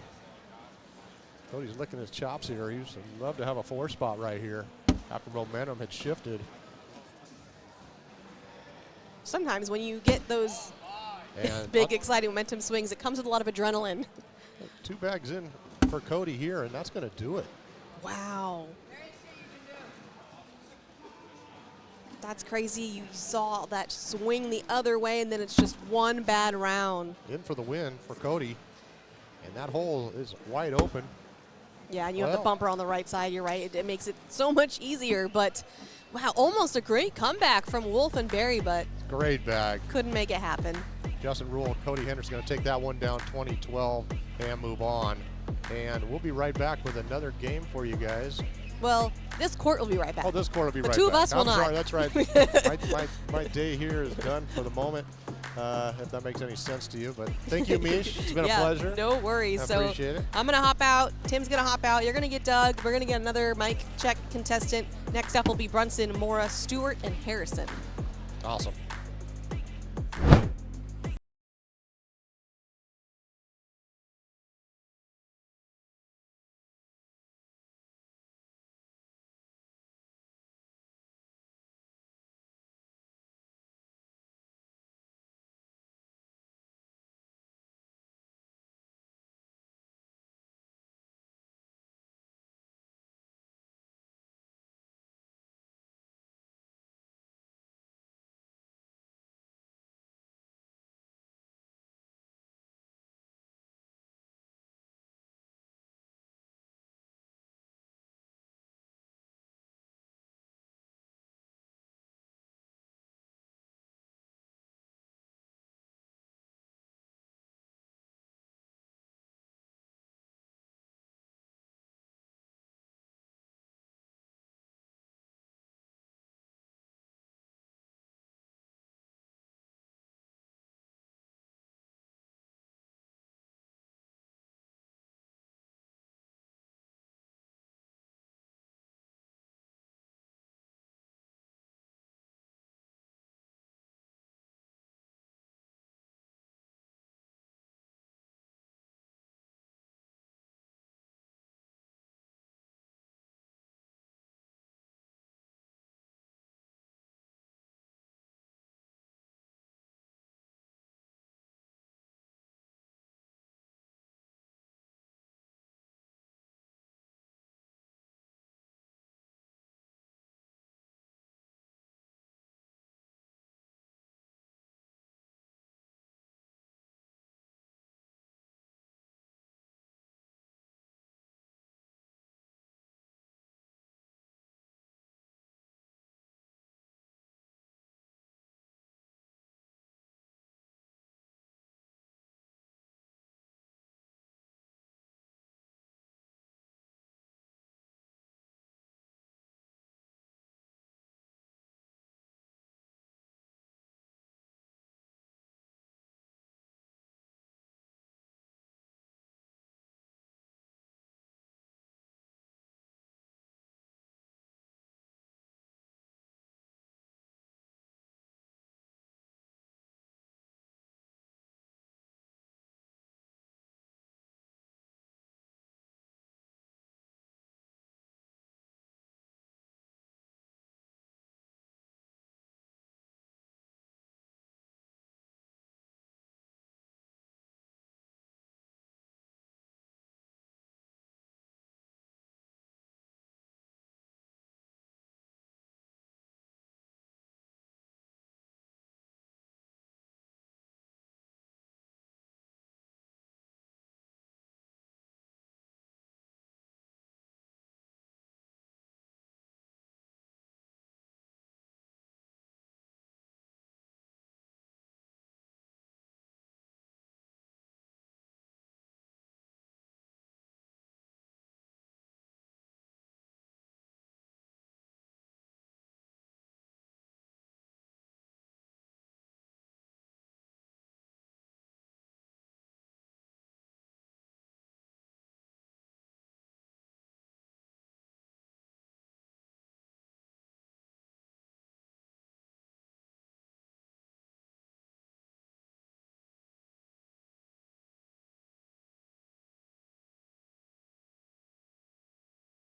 licking his chops here. He'd love to have a 4 spot right here after momentum had shifted. Sometimes when you get those And big, exciting momentum swings, it comes with a lot of adrenaline. 2 bags in for Cody here, and that's going to do it. Wow. That's crazy. You saw that swing the other way, and then it's just one bad round. In for the win for Cody. And that hole is wide open. Yeah, and you have the Well. bumper on the right side. You're right. It makes it so much easier. But, wow, almost a great comeback from Wolf and Barry, but Great bag. couldn't make it happen. Justin Rule, Cody Henderson going to take that one down 20-12 and move on. And we'll be right back with another game for you guys. Well, this court will be right back. Oh, this court will be right back. two of us will I'm not. sorry, that's right. my day here is done for the moment, if that makes any sense to you. But thank you, Mish. It's been a pleasure. No worries. I So appreciate it. I'm going to hop out. Tim's going to hop out. You're going to get Doug. We're going to get another mic check contestant. Next up will be Brunson, Mora, Stewart, and Harrison. Awesome.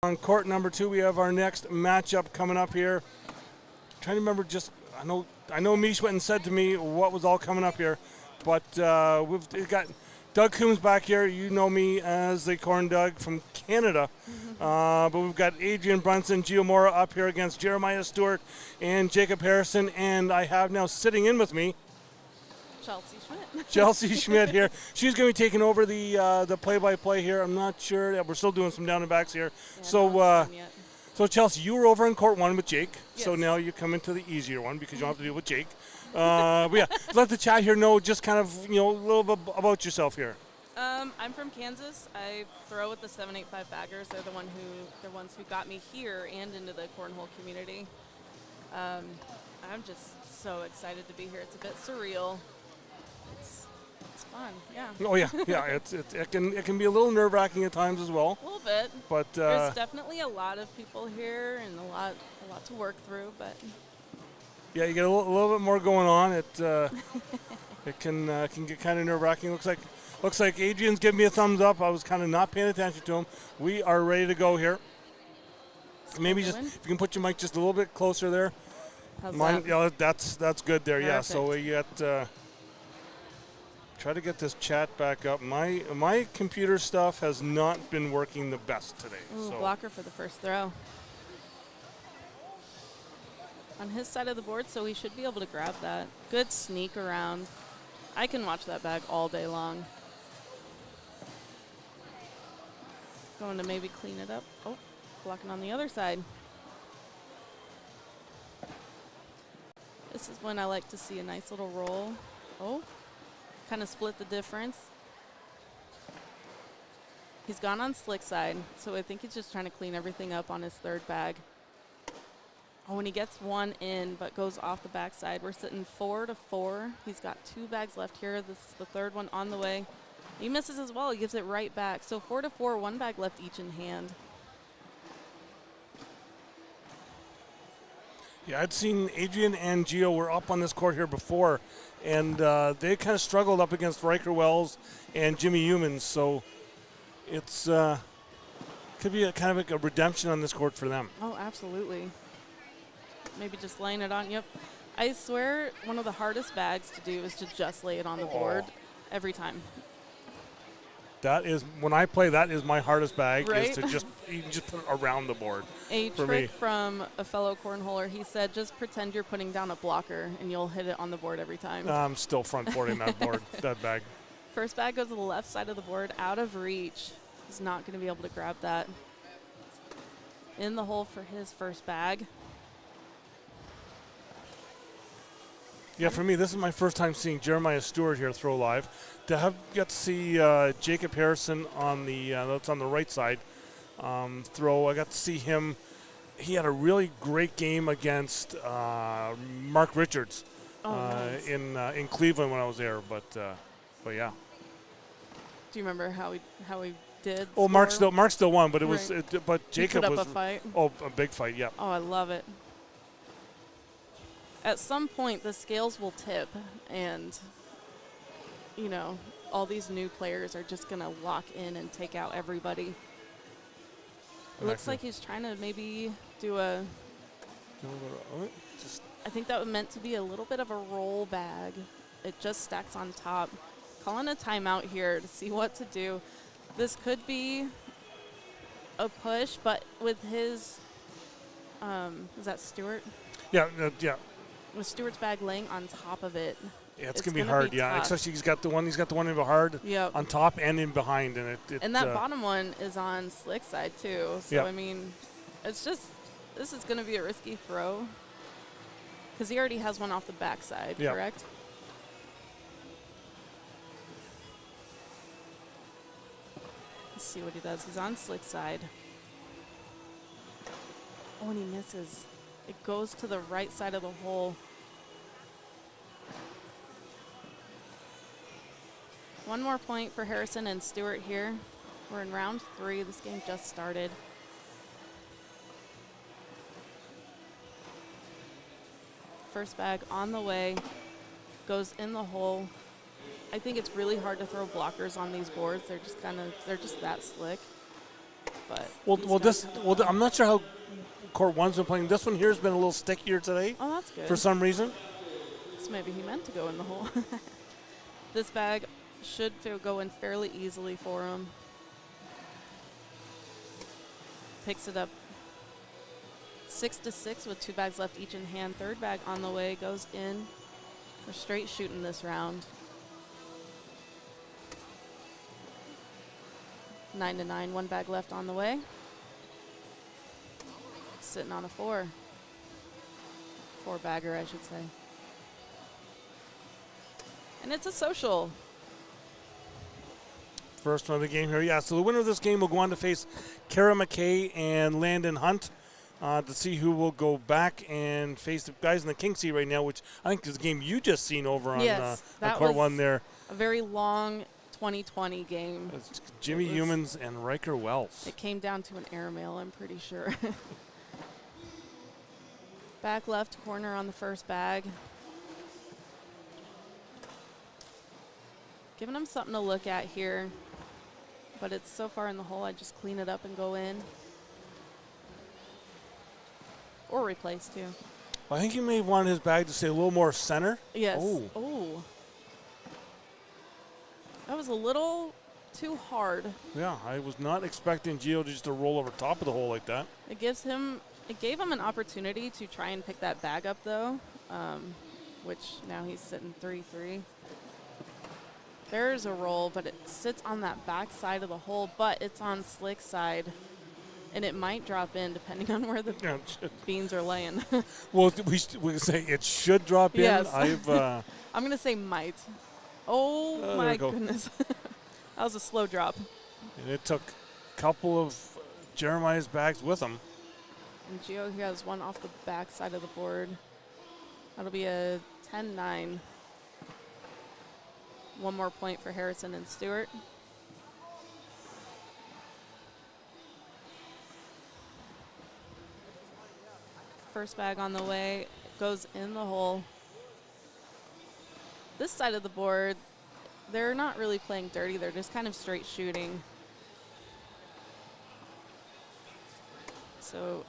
On court number 2, we have our next matchup coming up here. Trying to remember I know Mish went and said to me what was all coming up here, but we've got Doug Coombs back here. You know me as the Corn Doug from Canada. But we've got Adrian Brunson, Gio Mora up here against Jeremiah Stewart and Jacob Harrison. And I have now sitting in with me Chelsea Schmidt. Chelsea Schmidt here. She's going to be taking over the play-by-play here. I'm not sure. Yeah, we're still doing some down and backs here. Yeah, So Chelsea, you were over in court 1 with Jake. So Yes. now you come into the easier one because you don't have to deal with Jake. But yeah, let the chat here know just kind of a little bit about yourself here. I'm from Kansas. I throw with the 785 baggers. They're the ones who got me here and into the cornhole community. I'm just so excited to be here. It's a bit surreal. It's fun, yeah. Oh yeah, yeah. It can be a little nerve-wracking at times as well. A little bit. But there's definitely a lot of people here and a lot to work through. But yeah, you get a little bit more going on. It can get kind of nerve-wracking. Looks like Adrian's giving me a thumbs up. I was kind of not paying attention to him. We are ready to go here. Maybe just if you can put your mic just a little bit closer there. how's Mine, that? yeah, that's good there. Yeah. So Perfect. we got. Try to get this chat back up. My computer stuff has not been working the best today. Ooh, So blocker for the first throw. On his side of the board, so he should be able to grab that. Good sneak around. I can watch that bag all day long. Going to maybe clean it up. Oh, blocking on the other side. This is when I like to see a nice little roll. Oh, kind of split the difference. He's gone on slick side, so I think he's just trying to clean everything up on his third bag. Oh, and he gets one in, but goes off the backside. We're sitting 4-4. He's got 2 bags left here. This is the third one on the way. He misses as well. He gives it right back. So 4-4, 1 bag left each in hand. yeah, I'd seen Adrian and Gio were up on this court here before, and they kind of struggled up against Riker Wells and Jimmy Humans. So it's could be a kind of a redemption on this court for them. Oh, absolutely. Maybe just laying it on. Yep. I swear one of the hardest bags to do is to just lay it on the board every time. That is, when I play, that is my hardest bag, Right? is to just even just put it around the board. A For trick me. from a fellow cornholer, he said, just pretend you're putting down a blocker and you'll hit it on the board every time. I'm still front boarding that board, that bag. First bag goes to the left side of the board, out of reach. He's not going to be able to grab that. In the hole for his first bag. Yeah, for me, this is my first time seeing Jeremiah Stewart here throw live. To have got to see Jacob Harrison on the that's on the right side throw. I got to see him. He had a really great game against Mark Richards Nice. in Cleveland when I was there. But yeah. Do you remember how he did? Oh, score? Mark still won, but it was Right. but He Jacob put up was a fight. a big fight. Yeah. Oh, I love it. At some point, the scales will tip, and, you know, all these new players are just going to lock in and take out everybody. It looks like he's trying to maybe do I think that was meant to be a little bit of a roll bag. It just stacks on top. Calling a timeout here to see what to do. This could be a push, but with his, is that Stewart? Yeah. With Stewart's bag laying on top of it. Yeah, it's It's gonna be gonna hard. be Yeah, tough. especially he's got the one in the hard Yep. on top and in behind, and And that bottom one is on slick side too. So Yep. I mean, it's just, this is going to be a risky throw because he already has one off the backside, Yep. correct? Let's see what he does. He's on slick side. Oh, and he misses. It goes to the right side of the hole. One more point for Harrison and Stewart here. We're in round 3. This game just started. First bag on the way. Goes in the hole. I think it's really hard to throw blockers on these boards. They're just that slick. But Well, these well, guys- I'm not sure how court one's been playing. This one here has been a little stickier today Oh, that's good. for some reason. So maybe he meant to go in the hole. This bag should go in fairly easily for him. Picks it up 6-6 with 2 bags left each in hand. Third bag on the way, goes in. We're straight shooting this round. 9-9, 1 bag left on the way. Sitting on a 4. 4-bagger, I should say. And it's a social. First one of the game here. Yeah, so the winner of this game will go on to face Kara McKay and Landon Hunt to see who will go back and face the guys in the King seat right now, which I think is the game you just seen over on Yes, that court was one there. a very long 2020 game. It's Jimmy Humans and Riker Wells. It came down to an airmail, I'm pretty sure. Back left corner on the first bag. Giving him something to look at here. But it's so far in the hole, I just clean it up and go in. Or replace, too. I think he may have wanted his bag to stay a little more center. Yes. Oh. Oh. That was a little too hard. Yeah, I was not expecting Gio just to roll over top of the hole like that. It gave him an opportunity to try and pick that bag up, though, which now he's sitting 3-3. There's a roll, but it sits on that back side of the hole, but it's on slick side, and it might drop in depending on where the beans are laying. Well, we say it should drop in. Yes. I'm going to say might. Oh, there my we go. goodness. That was a slow drop. And it took a couple of Jeremiah's bags with him. And Gio here has one off the back side of the board. That'll be a 10-9. One more point for Harrison and Stewart. First bag on the way, goes in the hole. This side of the board, they're not really playing dirty. They're just kind of straight shooting. So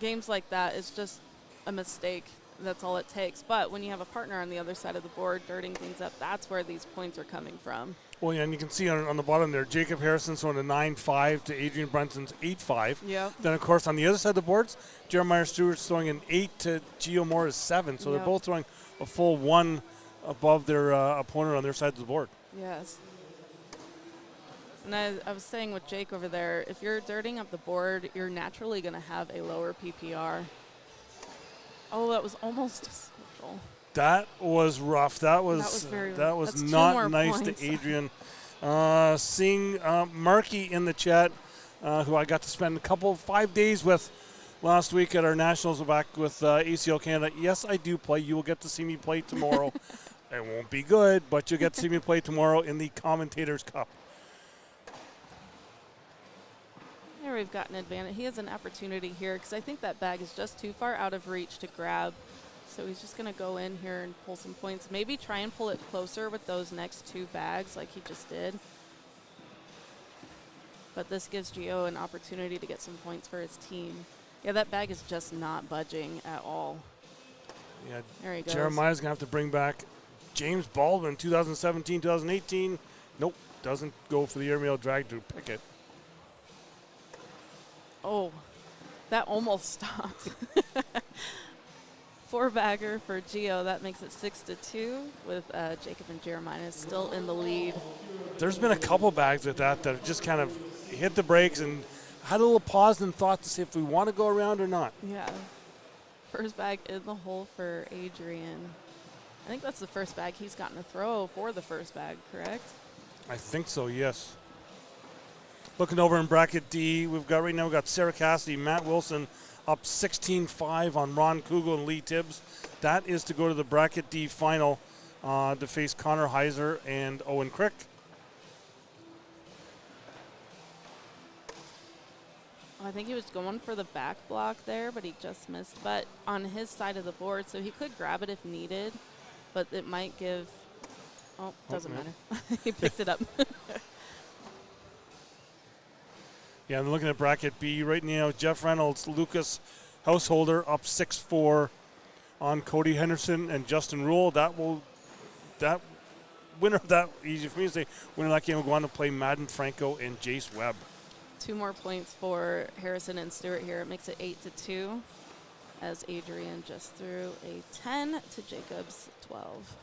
games like that is just a mistake. That's all it takes. But when you have a partner on the other side of the board dirtying things up, that's where these points are coming from. Well, yeah, and you can see on the bottom there, Jacob Harrison's throwing a 9-5 to Adrian Brunson's 8-5. Yep. Then, of course, on the other side of the boards, Jeremiah Stewart's throwing an 8 to Gio Moore's 7. So Yep. they're both throwing a full 1 above their opponent on their side of the board. Yes. And I was saying with Jake over there, if you're dirtying up the board, you're naturally going to have a lower PPR. Oh, that was almost a social. That was rough. That was that's 2 not more nice points. to Adrian. Seeing Marky in the chat, who I got to spend 5 days with last week at our nationals back with ACL Canada. Yes, I do play. You will get to see me play tomorrow. It won't be good, but you'll get to see me play tomorrow in the Commentators Cup. There we've got an advantage. He has an opportunity here because I think that bag is just too far out of reach to grab. So he's just going to go in here and pull some points. Maybe try and pull it closer with those next 2 bags like he just did. But this gives Gio an opportunity to get some points for his team. Yeah, that bag is just not budging at all. Yeah, There he goes. Jeremiah's going to have to bring back James Baldwin, 2017, 2018. Nope, doesn't go for the airmail drag to pick it. Oh, that almost stopped. 4-bagger for Gio. That makes it 6-2 with Jacob and Jeremiah still in the lead. There's been a couple bags with that just kind of hit the brakes and had a little pause and thought to see if we want to go around or not. Yeah. First bag in the hole for Adrian. I think that's the first bag he's gotten to throw for the first bag, correct? I think so, yes. Looking over in bracket D, we've got Sarah Cassidy, Matt Wilson up 16-5 on Ron Kugel and Lee Tibbs. That is to go to the bracket D final to face Connor Heiser and Owen Crick. I think he was going for the back block there, but he just missed. But on his side of the board, so he could grab it if needed, but it might give. Oh, doesn't no. matter. He picked it up. Yeah, and looking at bracket B right now, Jeff Reynolds, Lucas Householder up 6-4 on Cody Henderson and Justin Rule. That winner of that, easy for me to say, winner of that game will go on to play Madden Franco and Jace Webb. 2 more points for Harrison and Stewart here. It makes it 8-2 as Adrian just threw a 10 to Jacob's 12.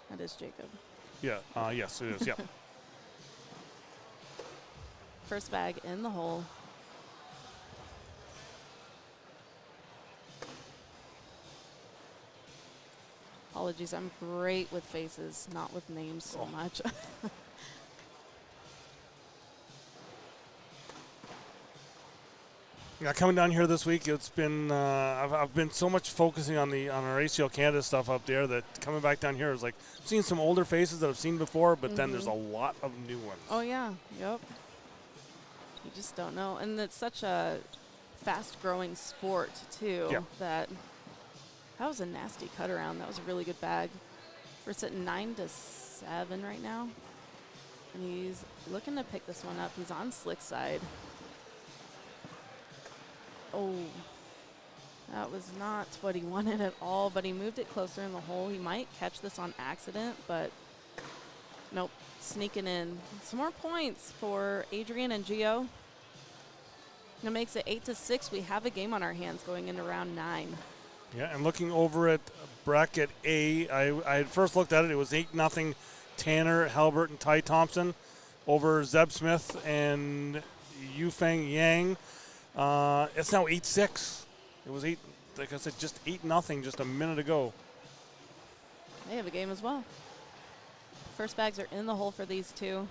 That is Jacob. Yeah, yes, it is, yeah. First bag in the hole. Apologies, I'm great with faces, not with names so much. Yeah, coming down here this week, it's been I've been so much focusing on our ACL Canada stuff up there that coming back down here is like I've seen some older faces that I've seen before, but then there's a lot of new ones. Oh yeah, yep. You just don't know, and it's such a fast-growing sport too. Yeah. That was a nasty cut around. That was a really good bag. We're sitting 9-7 right now, and he's looking to pick this one up. He's on slick side. Oh, that was not what he wanted at all, but he moved it closer in the hole. He might catch this on accident, but nope, sneaking in. Some more points for Adrian and Gio. That makes it 8-6. We have a game on our hands going into round 9. Yeah, and looking over at bracket A, I had first looked at it. It was 8-0 Tanner, Halbert, and Ty Thompson over Zeb Smith and Yufeng Yang. It's now 8-6. It was like I said, just 8-0 just a minute ago. They have a game as well. First bags are in the hole for these two.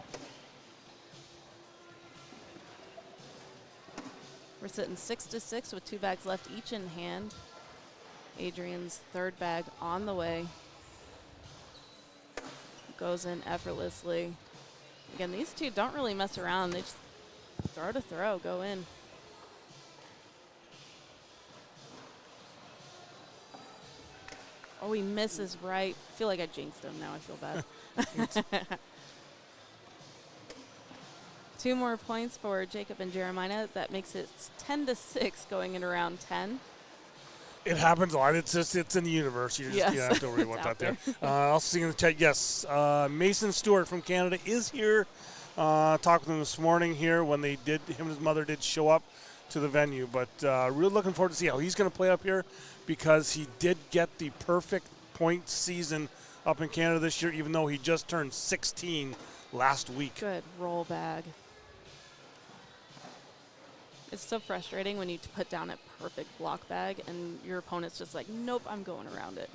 We're sitting 6-6 with 2 bags left each in hand. Adrian's third bag on the way. Goes in effortlessly. Again, these two don't really mess around. They just throw to throw, go in. Oh, he misses right. I feel like I jinxed him. Now I feel bad. 2 more points for Jacob and Jeremiah. That makes it 10-6 going into round 10. It happens a lot. It's in the universe. You just have to worry about that there. Also seeing in the chat, yes, Mason Stewart from Canada is here. Talked with him this morning here when him and his mother did show up to the venue. But really looking forward to see how he's going to play up here because he did get the perfect point season up in Canada this year, even though he just turned 16 last week. Good roll bag. It's so frustrating when you put down a perfect block bag and your opponent's just like, nope, I'm going around it.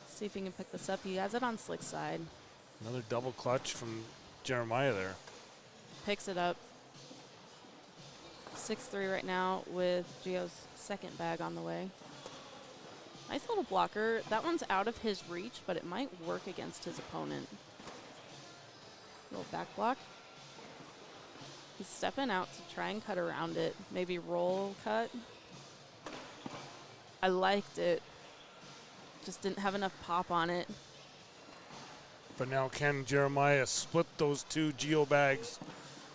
See if he can pick this up. He has it on slick side. Another double clutch from Jeremiah there. Picks it up. 6-3 right now with Gio's second bag on the way. Nice little blocker. That one's out of his reach, but it might work against his opponent. Little back block. He's stepping out to try and cut around it. Maybe roll cut. I liked it. Just didn't have enough pop on it. But now can Jeremiah split those 2 Geo bags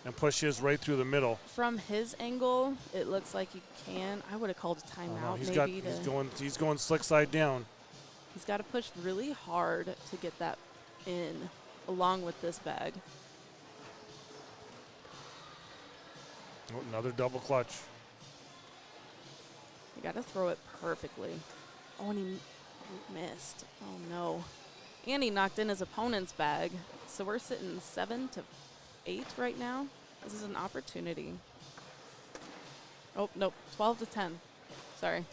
and push his right through the middle? From his angle, it looks like he can. I would have called a timeout. He's going slick side down. He's got to push really hard to get that in, along with this bag. Oh, another double clutch. You got to throw it perfectly. Oh, and he missed. Oh, no. And he knocked in his opponent's bag. So we're sitting 7-8 right now. This is an opportunity. Oh, nope. 12-10. Sorry.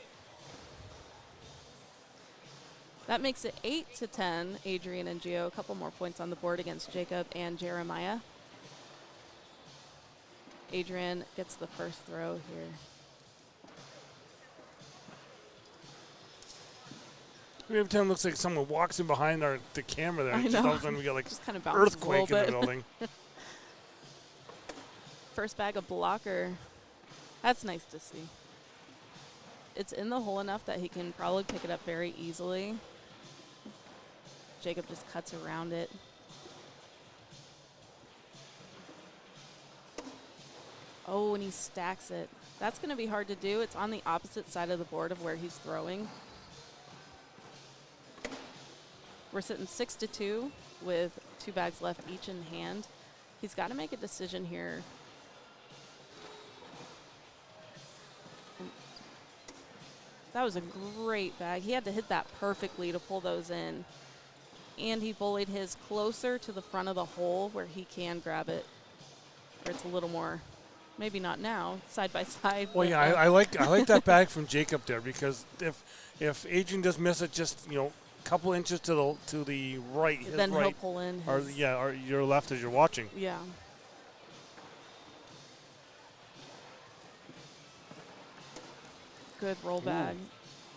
That makes it 8-10, Adrian and Gio. A couple more points on the board against Jacob and Jeremiah. Adrian gets the first throw here. Every time it looks like someone walks in behind the camera there. I Just know. all of a sudden we got like just kind of earthquake in the building. First bag of blocker. That's nice to see. It's in the hole enough that he can probably pick it up very easily. Jacob just cuts around it. Oh, and he stacks it. That's going to be hard to do. It's on the opposite side of the board of where he's throwing. We're sitting 6-2 with 2 bags left each in hand. He's got to make a decision here. And that was a great bag. He had to hit that perfectly to pull those in. And he bullied his closer to the front of the hole where he can grab it. Where it's a little more, maybe not now, side by side. Well, yeah, I like that bag from Jacob there, because if Adrian does miss it just, you know, a couple inches to the right, his then right, he'll pull in. or your left as you're watching. Yeah. Good roll bag.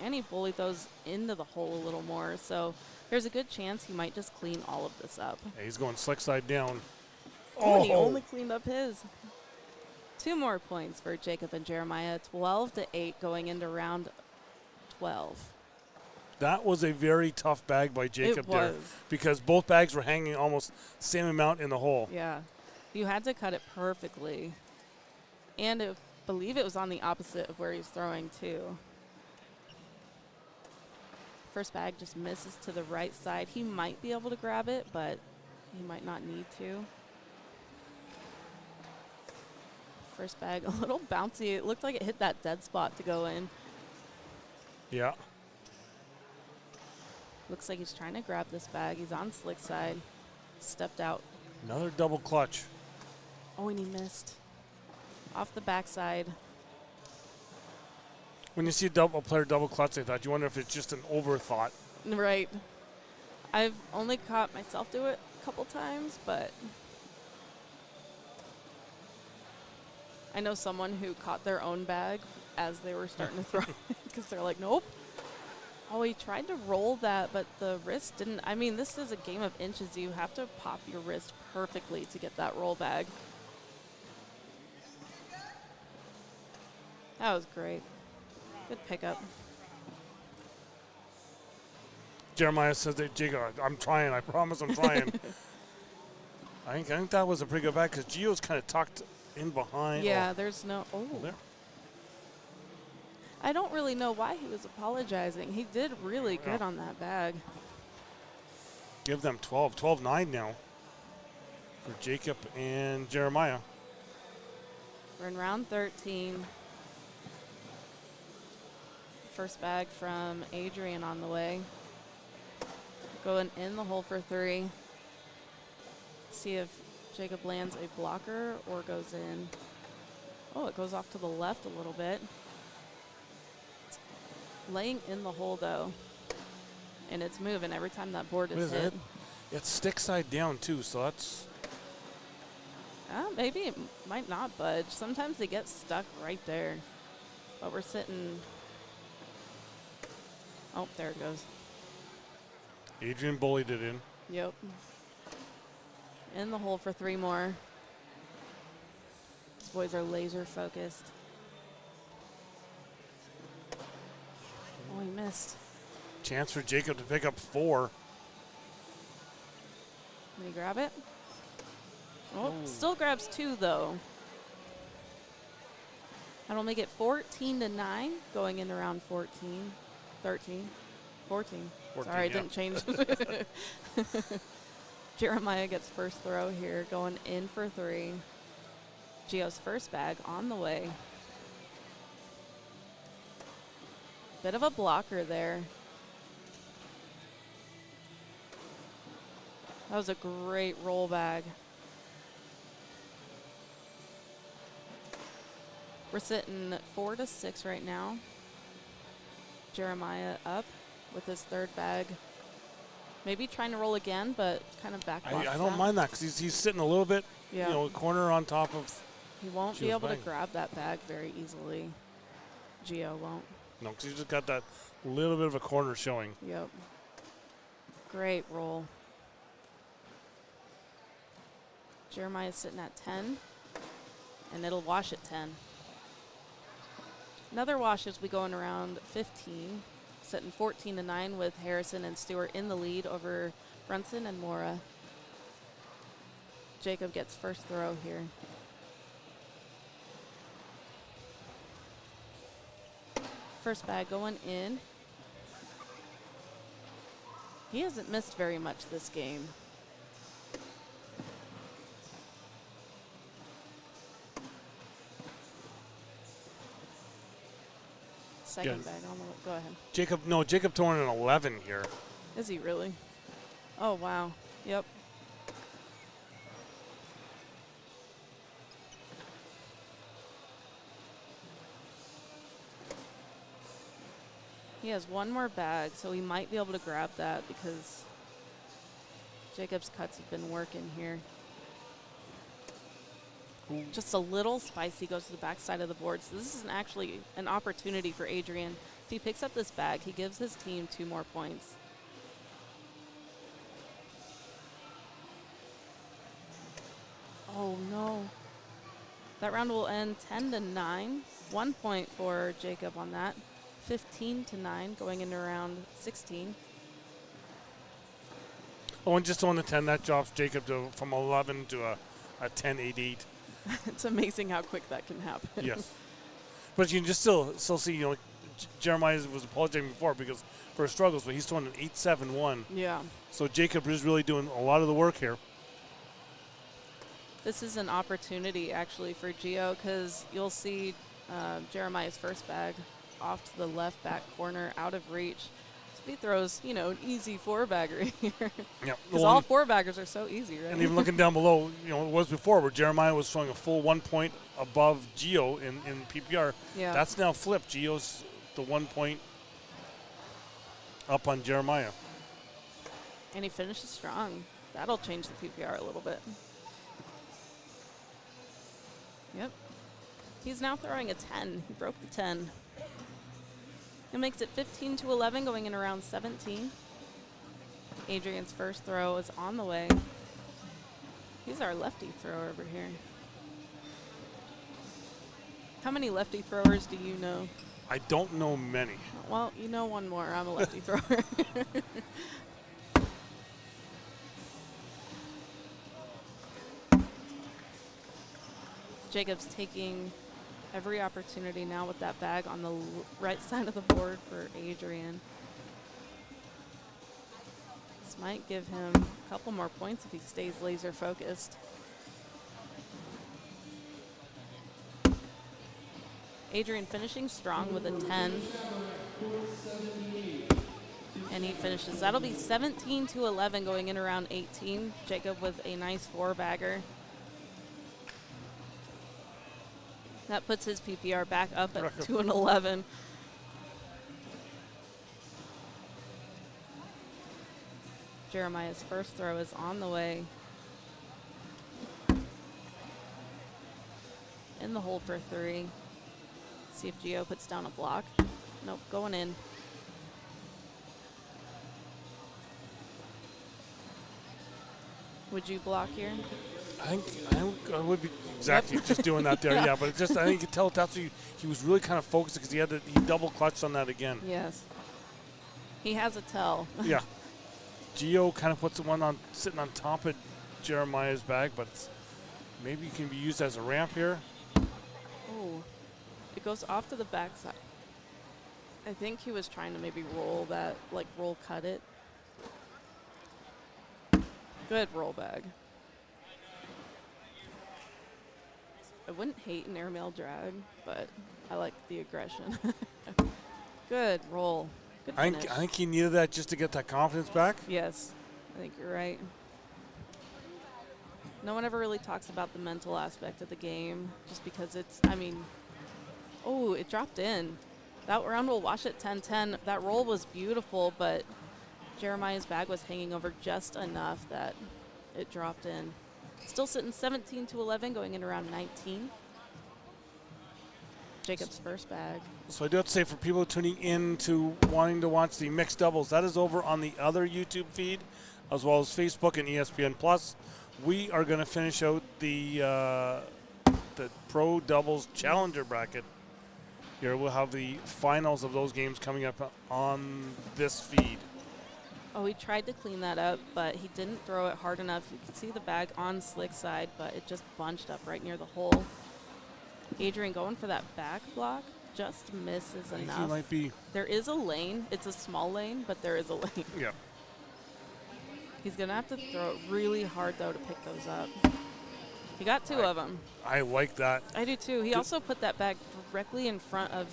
And he bullied those into the hole a little more, so there's a good chance he might just clean all of this up. Yeah, he's going slick side down. Oh, he only cleaned up his. 2 more points for Jacob and Jeremiah. 12-8 going into round 12. That was a very tough bag by Jacob It there, was. because both bags were hanging almost the same amount in the hole. Yeah. You had to cut it perfectly. And I believe it was on the opposite of where he's throwing, too. First bag just misses to the right side. He might be able to grab it, but he might not need to. First bag, a little bouncy. It looked like it hit that dead spot to go in. Yeah. Looks like he's trying to grab this bag. He's on slick side. Stepped out. Another double clutch. Oh, and he missed. Off the backside. When you see a player double clutch like that, you wonder if it's just an overthought. Right. I've only caught myself do it a couple times, but I know someone who caught their own bag as they were starting to throw it because they're like, nope. Oh, he tried to roll that, but the wrist didn't. I mean, this is a game of inches. You have to pop your wrist perfectly to get that roll bag. That was great. Good pickup. Jeremiah says that Jacob, I'm trying. I promise I'm trying. I think that was a pretty good bag, because Gio's kind of tucked in behind. Yeah, there's no. Oh. There. I don't really know why he was apologizing. He did really good on that bag. Give them 12-9 now for Jacob and Jeremiah. We're in round 13. First bag from Adrian on the way. Going in the hole for 3. See if Jacob lands a blocker or goes in. Oh, it goes off to the left a little bit. Laying in the hole, though. And it's moving every time that board is hit. It's stick side down, too, so that's... Maybe it might not budge. Sometimes they get stuck right there. But we're sitting... Oh, there it goes. Adrian bullied it in. Yep. In the hole for 3 more. These boys are laser focused. Oh, he missed. Chance for Jacob to pick up 4. Did he grab it? Oh, still grabs 2, though. That'll make it 14-9 going into round 14. 13. 14. Sorry, I didn't change. Jeremiah gets first throw here, going in for 3. Gio's first bag on the way. Bit of a blocker there. That was a great roll bag. We're sitting 4-6 right now. Jeremiah up with his third bag. Maybe trying to roll again, but kind of back. I don't mind that, because he's sitting a little bit, yeah. you know, corner on top of. He won't be Gio's able bag. to grab that bag very easily. Gio won't. No, because he's just got that little bit of a corner showing. Yep. Great roll. Jeremiah's sitting at 10, and it'll wash at 10. Another wash as we go in around 15, sitting 14-9 with Harrison and Stewart in the lead over Brunson and Mora. Jacob gets first throw here. First bag going in. He hasn't missed very much this game. Second bag on the way. Go ahead. Jacob throwing an 11 here. Is he really? Oh, wow. Yep. He has one more bag, so he might be able to grab that because Jacob's cuts have been working here. Just a little spicy goes to the backside of the board. So this is actually an opportunity for Adrian. If he picks up this bag, he gives his team 2 more points. Oh, no. That round will end 10-9. 1 point for Jacob on that. 15-9 going into round 16. Oh, and just on the 10, that drops Jacob from 11 to a 10-8-8. It's amazing how quick that can happen. Yes. But you can just still see, Jeremiah was apologizing before because for his struggles, but he's throwing an 8-7-1. Yeah. So Jacob is really doing a lot of the work here. This is an opportunity, actually, for Gio because you'll see Jeremiah's first bag off to the left back corner, out of reach. So if he throws, an easy 4-bagger here. Yeah. Because all 4-baggers are so easy, right? And even looking down below, it was before where Jeremiah was throwing a full 1 point above Gio in PPR. Yeah. That's now flipped. Gio's the 1 point up on Jeremiah. And he finishes strong. That'll change the PPR a little bit. Yep. He's now throwing a 10. He broke the 10. It makes it 15-11 going in around 17. Adrian's first throw is on the way. He's our lefty thrower over here. How many lefty throwers do you know? I don't know many. Well, you know one more. I'm a lefty thrower. Jacob's taking every opportunity now with that bag on the right side of the board for Adrian. This might give him a couple more points if he stays laser focused. Adrian finishing strong with a 10. And he finishes. That'll be 17-11 going in around 18. Jacob with a nice 4-bagger. That puts his PPR back up at 2-11. Jeremiah's first throw is on the way. In the hole for 3. See if Gio puts down a block. Nope, going in. Would you block here? I would be exactly just doing that there, yeah. But I think you can tell that's what he was really kind of focused because he double clutched on that again. Yes. He has a tell. Yeah. Gio kind of puts the one sitting on top of Jeremiah's bag, but maybe it can be used as a ramp here. Oh, it goes off to the backside. I think he was trying to maybe roll that, roll cut it. Good roll bag. I wouldn't hate an airmail drag, but I like the aggression. Good roll. Good finish. I think he needed that just to get that confidence back. Yes, I think you're right. No one ever really talks about the mental aspect of the game just because it's, oh, it dropped in. That round will wash at 10-10. That roll was beautiful, but Jeremiah's bag was hanging over just enough that it dropped in. Still sitting 17-11 going in around 19. Jacob's first bag. So I do have to say for people tuning in to wanting to watch the mixed doubles, that is over on the other YouTube feed as well as Facebook and ESPN Plus. We are going to finish out the Pro Doubles Challenger bracket. Here we'll have the finals of those games coming up on this feed. Oh, he tried to clean that up, but he didn't throw it hard enough. You can see the bag on slick side, but it just bunched up right near the hole. Adrian going for that back block. just misses I think enough. he might be. There is a lane. It's a small lane, but there is a lane. Yeah. He's going to have to throw it really hard, though, to pick those up. He got two of them. I like that. I do, too. He also put that bag directly in front of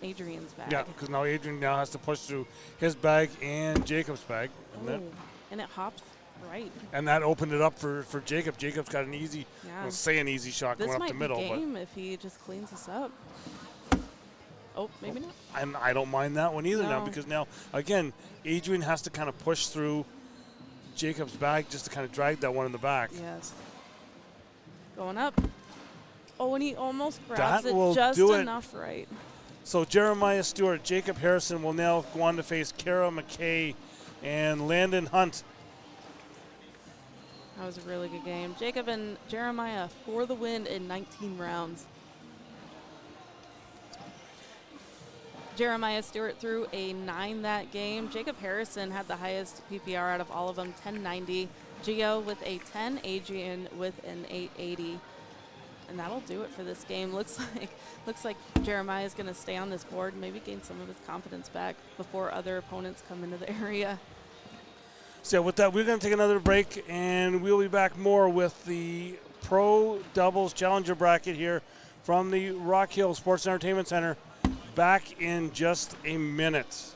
Adrian's bag. Yeah, because now Adrian now has to push through his bag and Jacob's bag. And it hops right. And that opened it up for Jacob. Jacob's got an easy, Yeah. we'll say an easy shot This going up might the middle. be game if he just cleans this up. Oh, maybe not. And I don't mind that one either now, No. because now, again, Adrian has to kind of push through Jacob's bag just to kind of drag that one in the back. Yes. Going up. Oh, and he almost grabs That it will just do it. enough right. So Jeremiah Stewart, Jacob Harrison will now go on to face Kara McKay and Landon Hunt. That was a really good game. Jacob and Jeremiah for the win in 19 rounds. Jeremiah Stewart threw a 9 that game. Jacob Harrison had the highest PPR out of all of them, 1090. Gio with a 10, Adrian with an 880. And that'll do it for this game. Looks like Jeremiah is going to stay on this board and maybe gain some of his confidence back before other opponents come into the area. So with that, we're going to take another break, and we'll be back more with the Pro Doubles Challenger Bracket here from the Rock Hill Sports and Entertainment Center. Back in just a minute.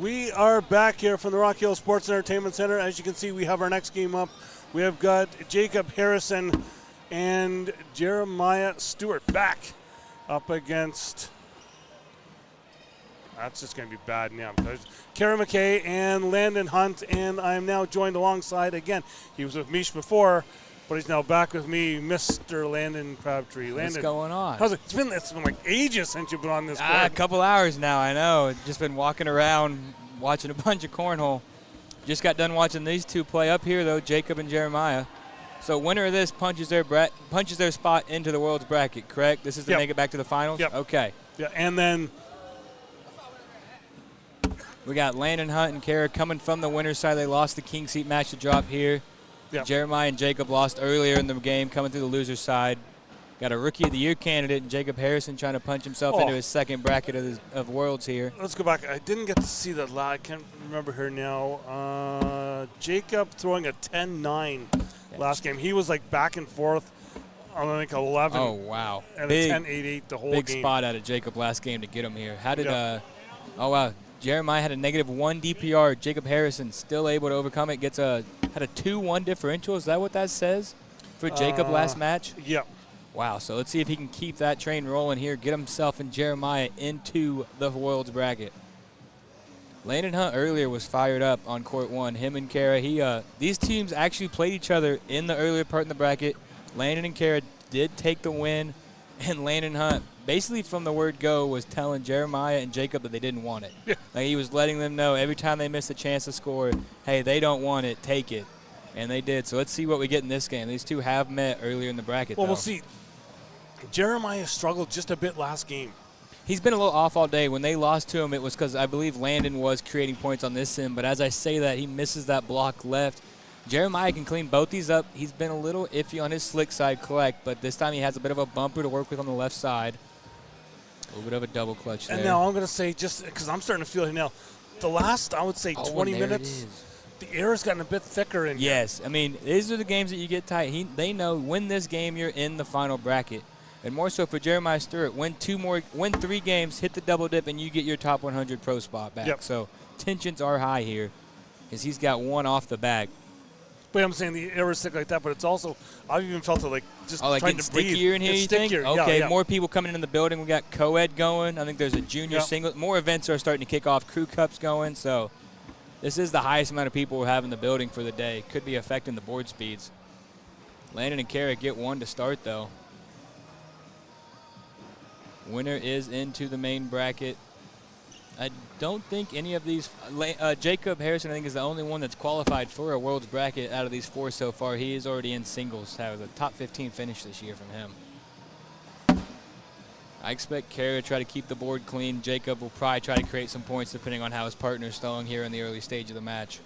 We are back here from the Rock Hill Sports Entertainment Center. As you can see, we have our next game up. We have got Jacob Harrison and Jeremiah Stewart back up against, that's just going to be bad now. Kara McKay and Landon Hunt, and I am now joined alongside, again, he was with Mish before, but he's now back with me, Mr. Landon Crabtree. Landon, What's going on? how's it? It's been like ages since you've been on this court. A couple hours now, I know. Just been walking around, watching a bunch of cornhole. Just got done watching these two play up here, though, Jacob and Jeremiah. So winner of this punches their spot into the world's bracket, correct? This is to make it back to the finals? Yep. Okay. Yeah, and then we got Landon Hunt and Kara coming from the winner's side. They lost the king seat match to drop here. Yep. Jeremiah and Jacob lost earlier in the game, coming through the loser's side. Got a Rookie of the Year candidate, Jacob Harrison, trying to punch himself into his second bracket of Worlds here. Let's go back. I didn't get to see that. I can't remember her now. Jacob throwing a 10-9 last game. He was like back and forth on, I think, 11. Oh, wow. And big, a 10-8-8 the whole big game. Big spot out of Jacob last game to get him here. How did oh, wow. Jeremiah had a -1 DPR. Jacob Harrison still able to overcome it. Had a 2-1 differential. Is that what that says for Jacob last match? Yep. Wow. So let's see if he can keep that train rolling here, get himself and Jeremiah into the World's bracket. Landon Hunt earlier was fired up on court one. Him and Kara. These teams actually played each other in the earlier part in the bracket. Landon and Kara did take the win, and Landon Hunt, basically from the word go, was telling Jeremiah and Jacob that they didn't want it. Yeah. Like he was letting them know every time they missed a chance to score, hey, they don't want it, take it. And they did. So let's see what we get in this game. These two have met earlier in the bracket, Well, though. we'll see. Jeremiah struggled just a bit last game. He's been a little off all day. When they lost to him, it was because I believe Landon was creating points on this sim. But as I say that, he misses that block left. Jeremiah can clean both these up. He's been a little iffy on his slick side collect, but this time he has a bit of a bumper to work with on the left side. A little bit of a double clutch there. And now I'm going to say, just because I'm starting to feel it now, the last, I would say, 20 minutes, the air has gotten a bit thicker in here. Yes. I mean, these are the games that you get tight. They know win this game, you're in the final bracket. And more so for Jeremiah Stewart, win 3 games, hit the double dip, and you get your top 100 pro spot back. Yep. So tensions are high here because he's got one off the back. But I'm saying the air is thick like that, but it's also, I've even felt it like just like trying getting to breathe. stickier in here, it's you think? stickier. Okay, yeah. more people coming in the building. We got co-ed going. I think there's a junior single. More events are starting to kick off. Crew Cups going. So this is the highest amount of people we have in the building for the day. Could be affecting the board speeds. Landon and Kara get one to start, though. Winner is into the main bracket. I don't think any of these Jacob Harrison, I think, is the only one that's qualified for a World's bracket out of these 4 so far. He is already in singles. Have a top 15 finish this year from him. I expect Kara to try to keep the board clean. Jacob will probably try to create some points depending on how his partner's throwing here in the early stage of the match.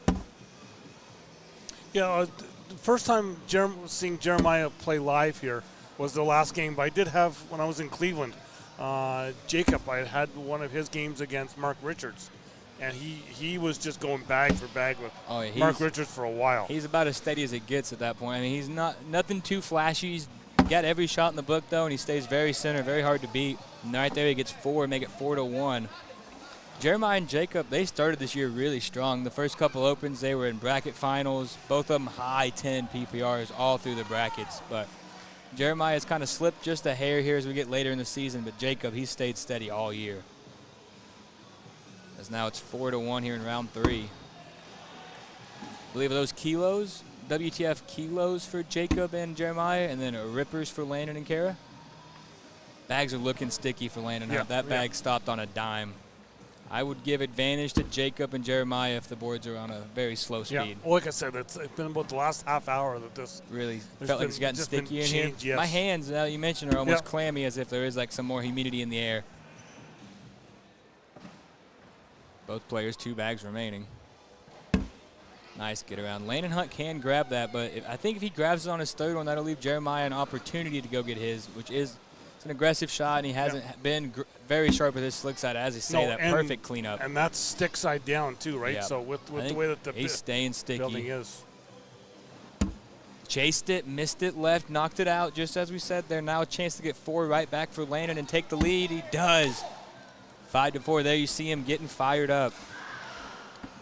Yeah, the first time seeing Jeremiah play live here was the last game, but I did have, when I was in Cleveland, Jacob, I had one of his games against Mark Richards, and he was just going bag for bag with Mark Richards for a while. He's about as steady as it gets at that point. I mean, he's nothing too flashy. He's got every shot in the book, though, and he stays very center, very hard to beat. And right there he gets 4, make it 4-1. Jeremiah and Jacob, they started this year really strong. The first couple opens, they were in bracket finals, both of them high 10 PPRs all through the brackets, but Jeremiah's kind of slipped just a hair here as we get later in the season, but Jacob, he's stayed steady all year. As now it's 4-1 here in round 3. I believe those kilos, WTF kilos for Jacob and Jeremiah, and then rippers for Landon and Kara. Bags are looking sticky for Landon. Yeah, That bag stopped on a dime. I would give advantage to Jacob and Jeremiah if the boards are on a very slow speed. Yeah, well, like I said, it's been about the last half hour that this really felt like it's gotten sticky in here. Yes. My hands, now you mentioned, are almost clammy, as if there is like some more humidity in the air. Both players, 2 bags remaining. Nice get around. Landon Hunt can grab that, but I think if he grabs it on his third one, that'll leave Jeremiah an opportunity to go get his, which is an aggressive shot, and he hasn't been very sharp with his slick side, as he say, that perfect cleanup. And that's stick side down too, right? Yep. So with the way that the he's staying sticky. building is. Chased it, missed it left, knocked it out, just as we said there. Now a chance to get 4 right back for Landon and take the lead. He does. 5-4. There you see him getting fired up.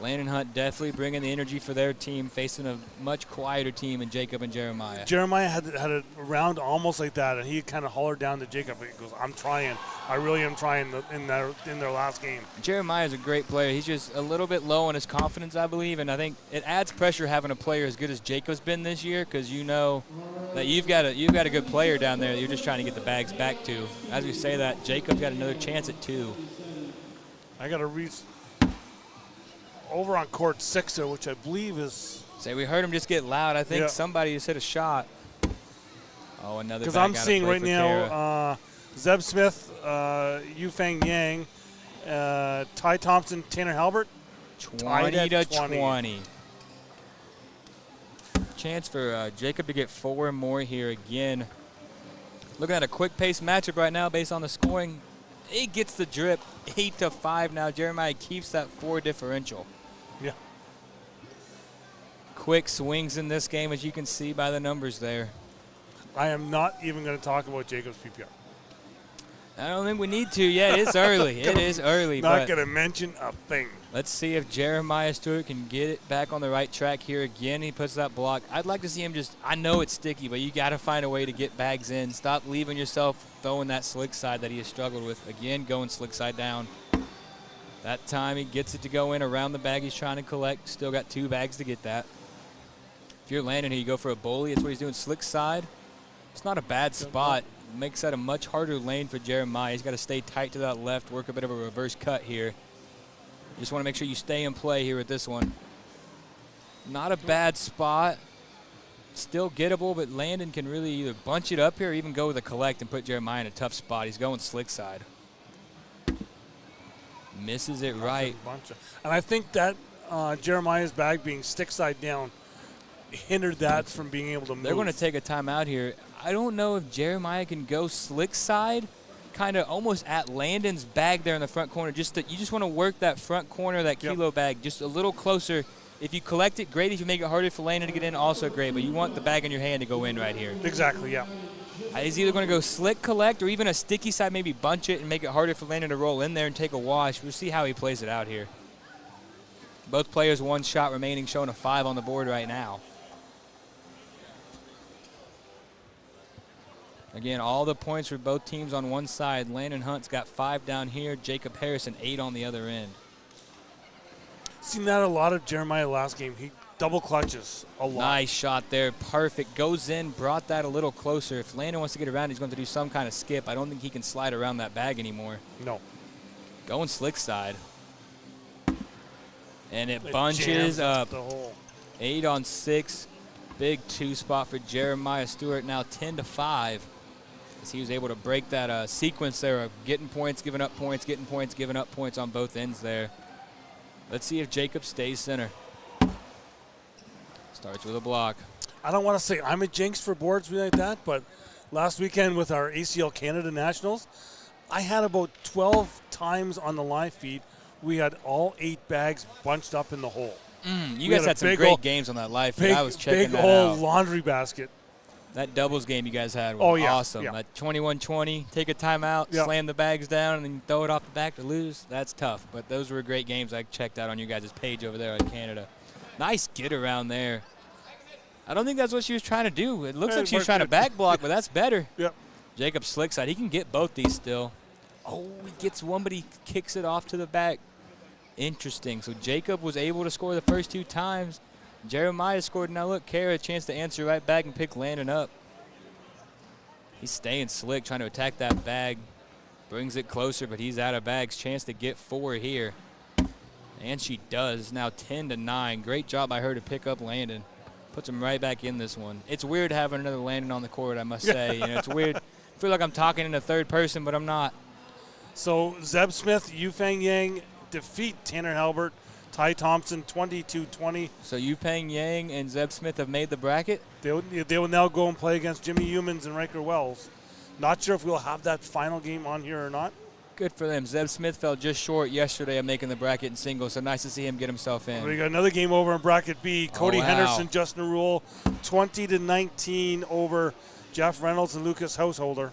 Landon Hunt definitely bringing the energy for their team, facing a much quieter team in Jacob and Jeremiah. Jeremiah had a round almost like that, and he kind of hollered down to Jacob. He goes, "I'm trying. I really am trying." In their last game. Jeremiah's a great player. He's just a little bit low on his confidence, I believe, and I think it adds pressure having a player as good as Jacob's been this year, because you know that you've got a good player down there that you're just trying to get the bags back to. As we say that, Jacob's got another chance at 2. I got to reach over on court 6 there, which I believe is. Say we heard him just get loud. I think somebody just hit a shot. Oh, another. Because I'm seeing right now Zeb Smith, Yufeng Yang, Ty Thompson, Tanner Halbert. 20-20. Chance for Jacob to get 4 more here again. Looking at a quick pace matchup right now based on the scoring. He gets the drip, 8-5 now. Jeremiah keeps that 4 differential. Yeah. Quick swings in this game, as you can see by the numbers there. I am not even going to talk about Jacob's PPR. I don't think we need to yet. It's early. It is early. Not going to mention a thing. Let's see if Jeremiah Stewart can get it back on the right track here again. He puts that block. I'd like to see him just, I know it's sticky, but you got to find a way to get bags in. Stop leaving yourself throwing that slick side that he has struggled with. Again, going slick side down. That time he gets it to go in around the bag he's trying to collect. Still got 2 bags to get that. If you're landing here, you go for a bully. That's what he's doing, slick side. It's not a bad spot. Makes that a much harder lane for Jeremiah. He's got to stay tight to that left, work a bit of a reverse cut here. Just want to make sure you stay in play here with this one. Not a bad spot. Still gettable, but Landon can really either bunch it up here or even go with a collect and put Jeremiah in a tough spot. He's going slick side. Misses it right. And I think that Jeremiah's bag being stick side down hindered that from being able to move. They're going to take a timeout here. I don't know if Jeremiah can go slick side, kind of almost at Landon's bag there in the front corner. You just want to work that front corner, that kilo bag, just a little closer. If you collect it, great. If you make it harder for Landon to get in, also great. But you want the bag in your hand to go in right here. Exactly, yeah. He's either going to go slick collect or even a sticky side, maybe bunch it and make it harder for Landon to roll in there and take a wash. We'll see how he plays it out here. Both players 1 shot remaining, showing a 5 on the board right now. Again, all the points for both teams on one side. Landon Hunt's got 5 down here. Jacob Harrison 8 on the other end. Seen that a lot of Jeremiah last game. He double clutches a lot. Nice shot there. Perfect. Goes in, brought that a little closer. If Landon wants to get around, he's going to do some kind of skip. I don't think he can slide around that bag anymore. No. Going slick side. And it bunches up. 8 on 6. Big 2 spot for Jeremiah Stewart. Now 10-5. As he was able to break that sequence there of getting points, giving up points, getting points, giving up points on both ends there. Let's see if Jacob stays center. Starts with a block. I don't want to say I'm a jinx for boards like that, but last weekend with our ACL Canada Nationals, I had about 12 times on the live feed. We had all 8 bags bunched up in the hole. You guys had some great games on that live feed. I was checking that out. Big old laundry basket. That doubles game you guys had was awesome. Yeah. That 21-20, take a timeout, slam the bags down, and then throw it off the back to lose. That's tough. But those were great games I checked out on you guys' page over there in Canada. Nice get around there. I don't think that's what she was trying to do. It looks like she was trying to back block, but that's better. Yep. Jacob slick side. He can get both these still. Oh, he gets one, but he kicks it off to the back. Interesting. So Jacob was able to score the first 2 times. Jeremiah scored. Now look, Kara a chance to answer right back and pick Landon up. He's staying slick, trying to attack that bag. Brings it closer, but he's out of bags. Chance to get 4 here. And she does. Now 10-9. Great job by her to pick up Landon. Puts him right back in this one. It's weird having another Landon on the court, I must say. You know, it's weird. I feel like I'm talking in a third person, but I'm not. So Zeb Smith, Yufeng Yang defeat Tanner Halbert, Ty Thompson 22-20. So Yupeng Yang and Zeb Smith have made the bracket? They will now go and play against Jimmy Humans and Riker Wells. Not sure if we'll have that final game on here or not. Good for them. Zeb Smith fell just short yesterday of making the bracket in singles, so nice to see him get himself in. We got another game over in bracket B. Cody Henderson, Justin Rule, 20-19 over Jeff Reynolds and Lucas Householder.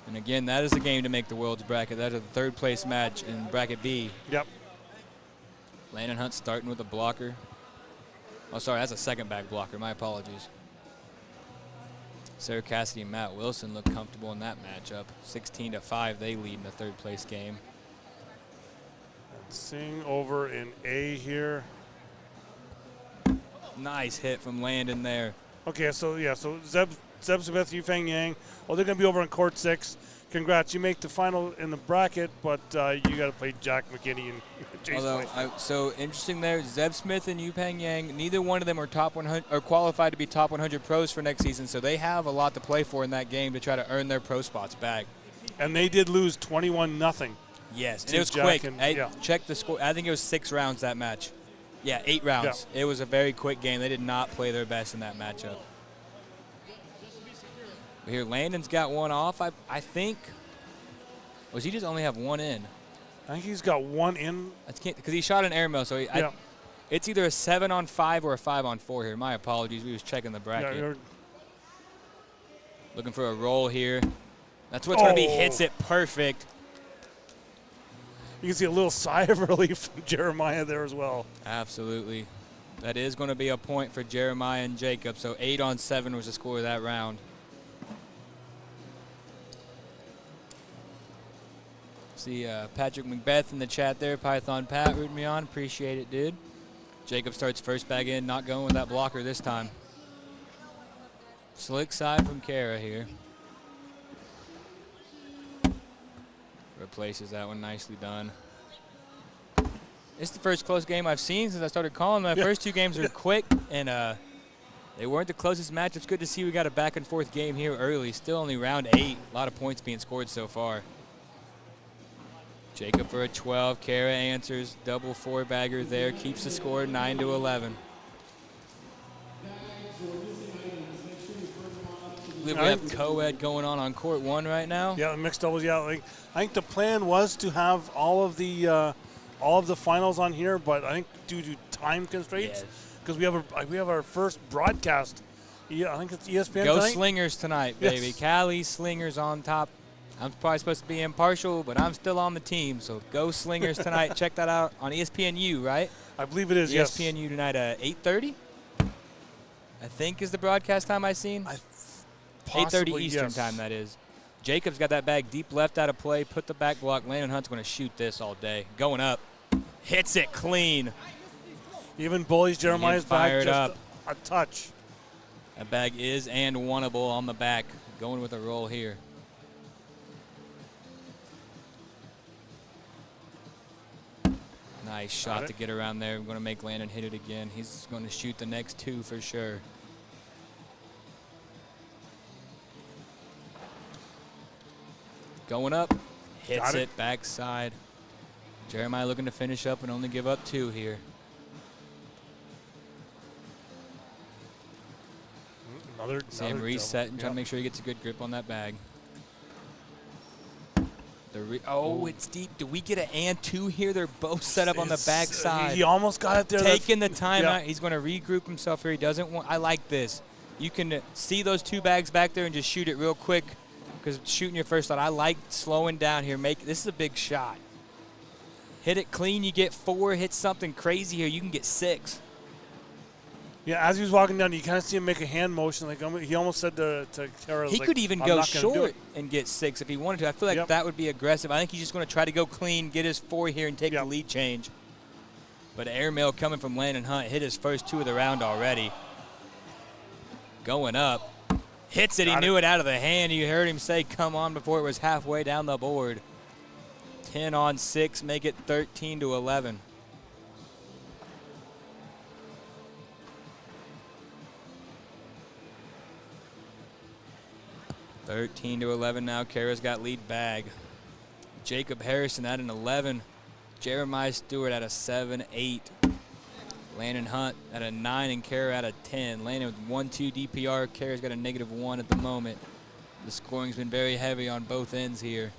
And again, that is the game to make the world's bracket. That is the 3rd place match in bracket B. Yep. Landon Hunt starting with a blocker. Oh, sorry, that's a second back blocker. My apologies. Sarah Cassidy and Matt Wilson look comfortable in that matchup. 16-5, they lead in the third place game. And Singh over in A here. Nice hit from Landon there. Okay, so yeah, so Zeb Smith, Yufeng Yang. Oh, they're going to be over in court 6. Congrats, you make the final in the bracket, but you got to play Jack McKinney and Jason. Although, so interesting there, Zeb Smith and Yupeng Yang, neither one of them are top 100 or qualified to be top 100 pros for next season, so they have a lot to play for in that game to try to earn their pro spots back. And they did lose 21-0. Yes, and it was quick. Yeah. Check the score. I think it was 6 rounds that match. Yeah, 8 rounds. Yeah. It was a very quick game. They did not play their best in that matchup. But here, Landon's got one off. I think. Or does he just only have one in? I think he's got one in. Because he shot an airmail, so it's either a 7-on-5 or a 5-on-4 here. My apologies. We was checking the bracket. Yeah, looking for a roll here. That's what's going to be. Hits it perfect. You can see a little sigh of relief from Jeremiah there as well. Absolutely. That is going to be a point for Jeremiah and Jacob. So 8-on-7 was the score of that round. See Patrick Macbeth in the chat there. Python Pat rooting me on. Appreciate it, dude. Jacob starts first bag in, not going with that blocker this time. Slick side from Kara here. Replaces that one, nicely done. It's the first close game I've seen since I started calling. My first 2 games were quick, and they weren't the closest match. It's good to see we got a back and forth game here early. Still only round 8. A lot of points being scored so far. Jacob for a 12. Kara answers. Double 4-bagger there. Keeps the score 9-11. We have co-ed going on court 1 right now. Yeah, mixed doubles. Yeah, I think the plan was to have all of the finals on here, but I think due to time constraints, because we have our first broadcast. Yeah, I think it's ESPN Go tonight. Slingers tonight, baby. Yes. Cali Slingers on top. I'm probably supposed to be impartial, but I'm still on the team. So go Slingers tonight. Check that out on ESPNU, right? I believe it is. Yes. ESPNU tonight at 8:30. I think is the broadcast time I've seen. 8:30 Eastern time, that is. Jacob's got that bag deep left out of play. Put the back block. Landon Hunt's going to shoot this all day. Going up. Hits it clean. Even bullies Jeremiah's bag just a touch. That bag is and oneable on the back. Going with a roll here. Nice shot to get around there. I'm going to make Landon hit it again. He's going to shoot the next 2 for sure. Going up. Hits it backside. Jeremiah looking to finish up and only give up 2 here. Sam resetting, trying to make sure he gets a good grip on that bag. It's deep. Do we get an and 2 here? They're both set up on the backside. He almost got it there. Taking the time out. He's going to regroup himself here. He doesn't want. I like this. You can see those 2 bags back there and just shoot it real quick, because shooting your first shot. I like slowing down here. This is a big shot. Hit it clean. You get 4. Hit something crazy here. You can get 6. Yeah, as he was walking down, you kind of see him make a hand motion. Like he almost said to Kara, he could even go short and get 6 if he wanted to. I feel like that would be aggressive. I think he's just going to try to go clean, get his 4 here, and take the lead change. But airmail coming from Landon Hunt hit his first 2 of the round already. Going up. Hits it. He knew it out of the hand. You heard him say, come on, before it was halfway down the board. 10-on-6, make it 13-11. (13-11) now. Kara's got lead bag. Jacob Harrison at an 11. Jeremiah Stewart at a 7-8. Landon Hunt at a 9 and Kara at a 10. Landon with 1-2 DPR. Kara's got a -1 at the moment. The scoring's been very heavy on both ends here.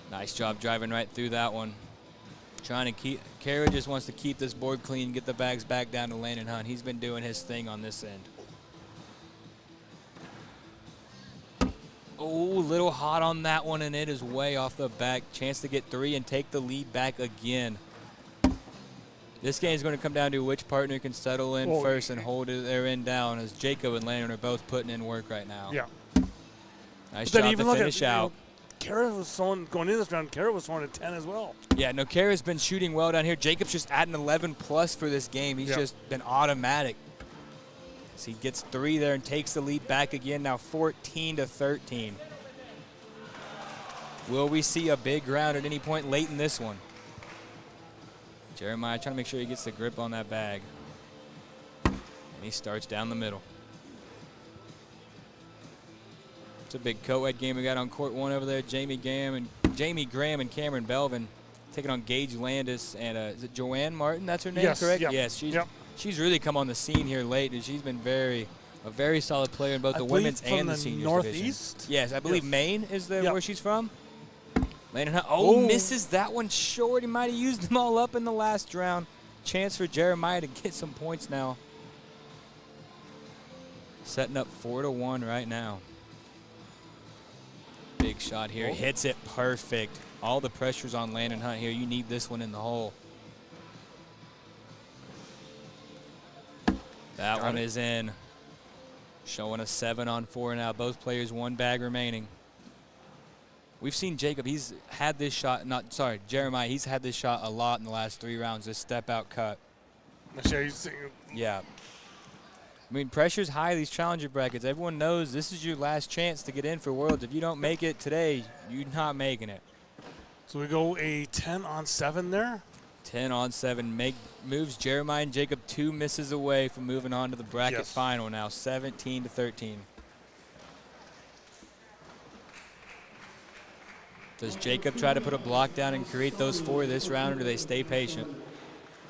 Nice job driving right through that one. Trying to keep. Kara just wants to keep this board clean, get the bags back down to Landon Hunt. He's been doing his thing on this end. Oh, little hot on that one, and it is way off the back. Chance to get 3 and take the lead back again. This game is going to come down to which partner can settle in first and hold their end down, as Jacob and Landon are both putting in work right now. Yeah. Nice But job even to look finish at, out. Kara was throwing, going into this round, Kara was throwing a 10 as well. Yeah, no, Kara's been shooting well down here. Jacob's just at an 11+ for this game. He's just been automatic. So he gets 3 there and takes the lead back again, now 14-13. Will we see a big round at any point late in this one? Jeremiah trying to make sure he gets the grip on that bag. And he starts down the middle. It's a big co-ed game we got on court 1 over there. Jamie Graham and Cameron Belvin taking on Gage Landis and is it Joanne Martin? That's her name, correct? Yep. Yes, she's really come on the scene here late, and she's been a very solid player in both the women's and the seniors Northeast? division. Yes, I believe Maine is where she's from. Landon Hunt, misses that one short. He might have used them all up in the last round. Chance for Jeremiah to get some points now. Setting up 4-1 right now. Big shot here. Hits it perfect. All the pressure's on Landon Hunt here. You need this one in the hole. That one is in. Showing a 7-on-4 now. Both players 1 bag remaining. We've seen Jacob. He's had this shot. Jeremiah. He's had this shot a lot in the last 3 rounds. This step-out cut. Yeah. I mean, pressure's high, these challenger brackets. Everyone knows this is your last chance to get in for Worlds. If you don't make it today, you're not making it. So we go a 10-on-7 there? 10-on-7 moves Jeremiah and Jacob 2 misses away from moving on to the bracket final now, 17-13. Does Jacob try to put a block down and create those 4 this round, or do they stay patient?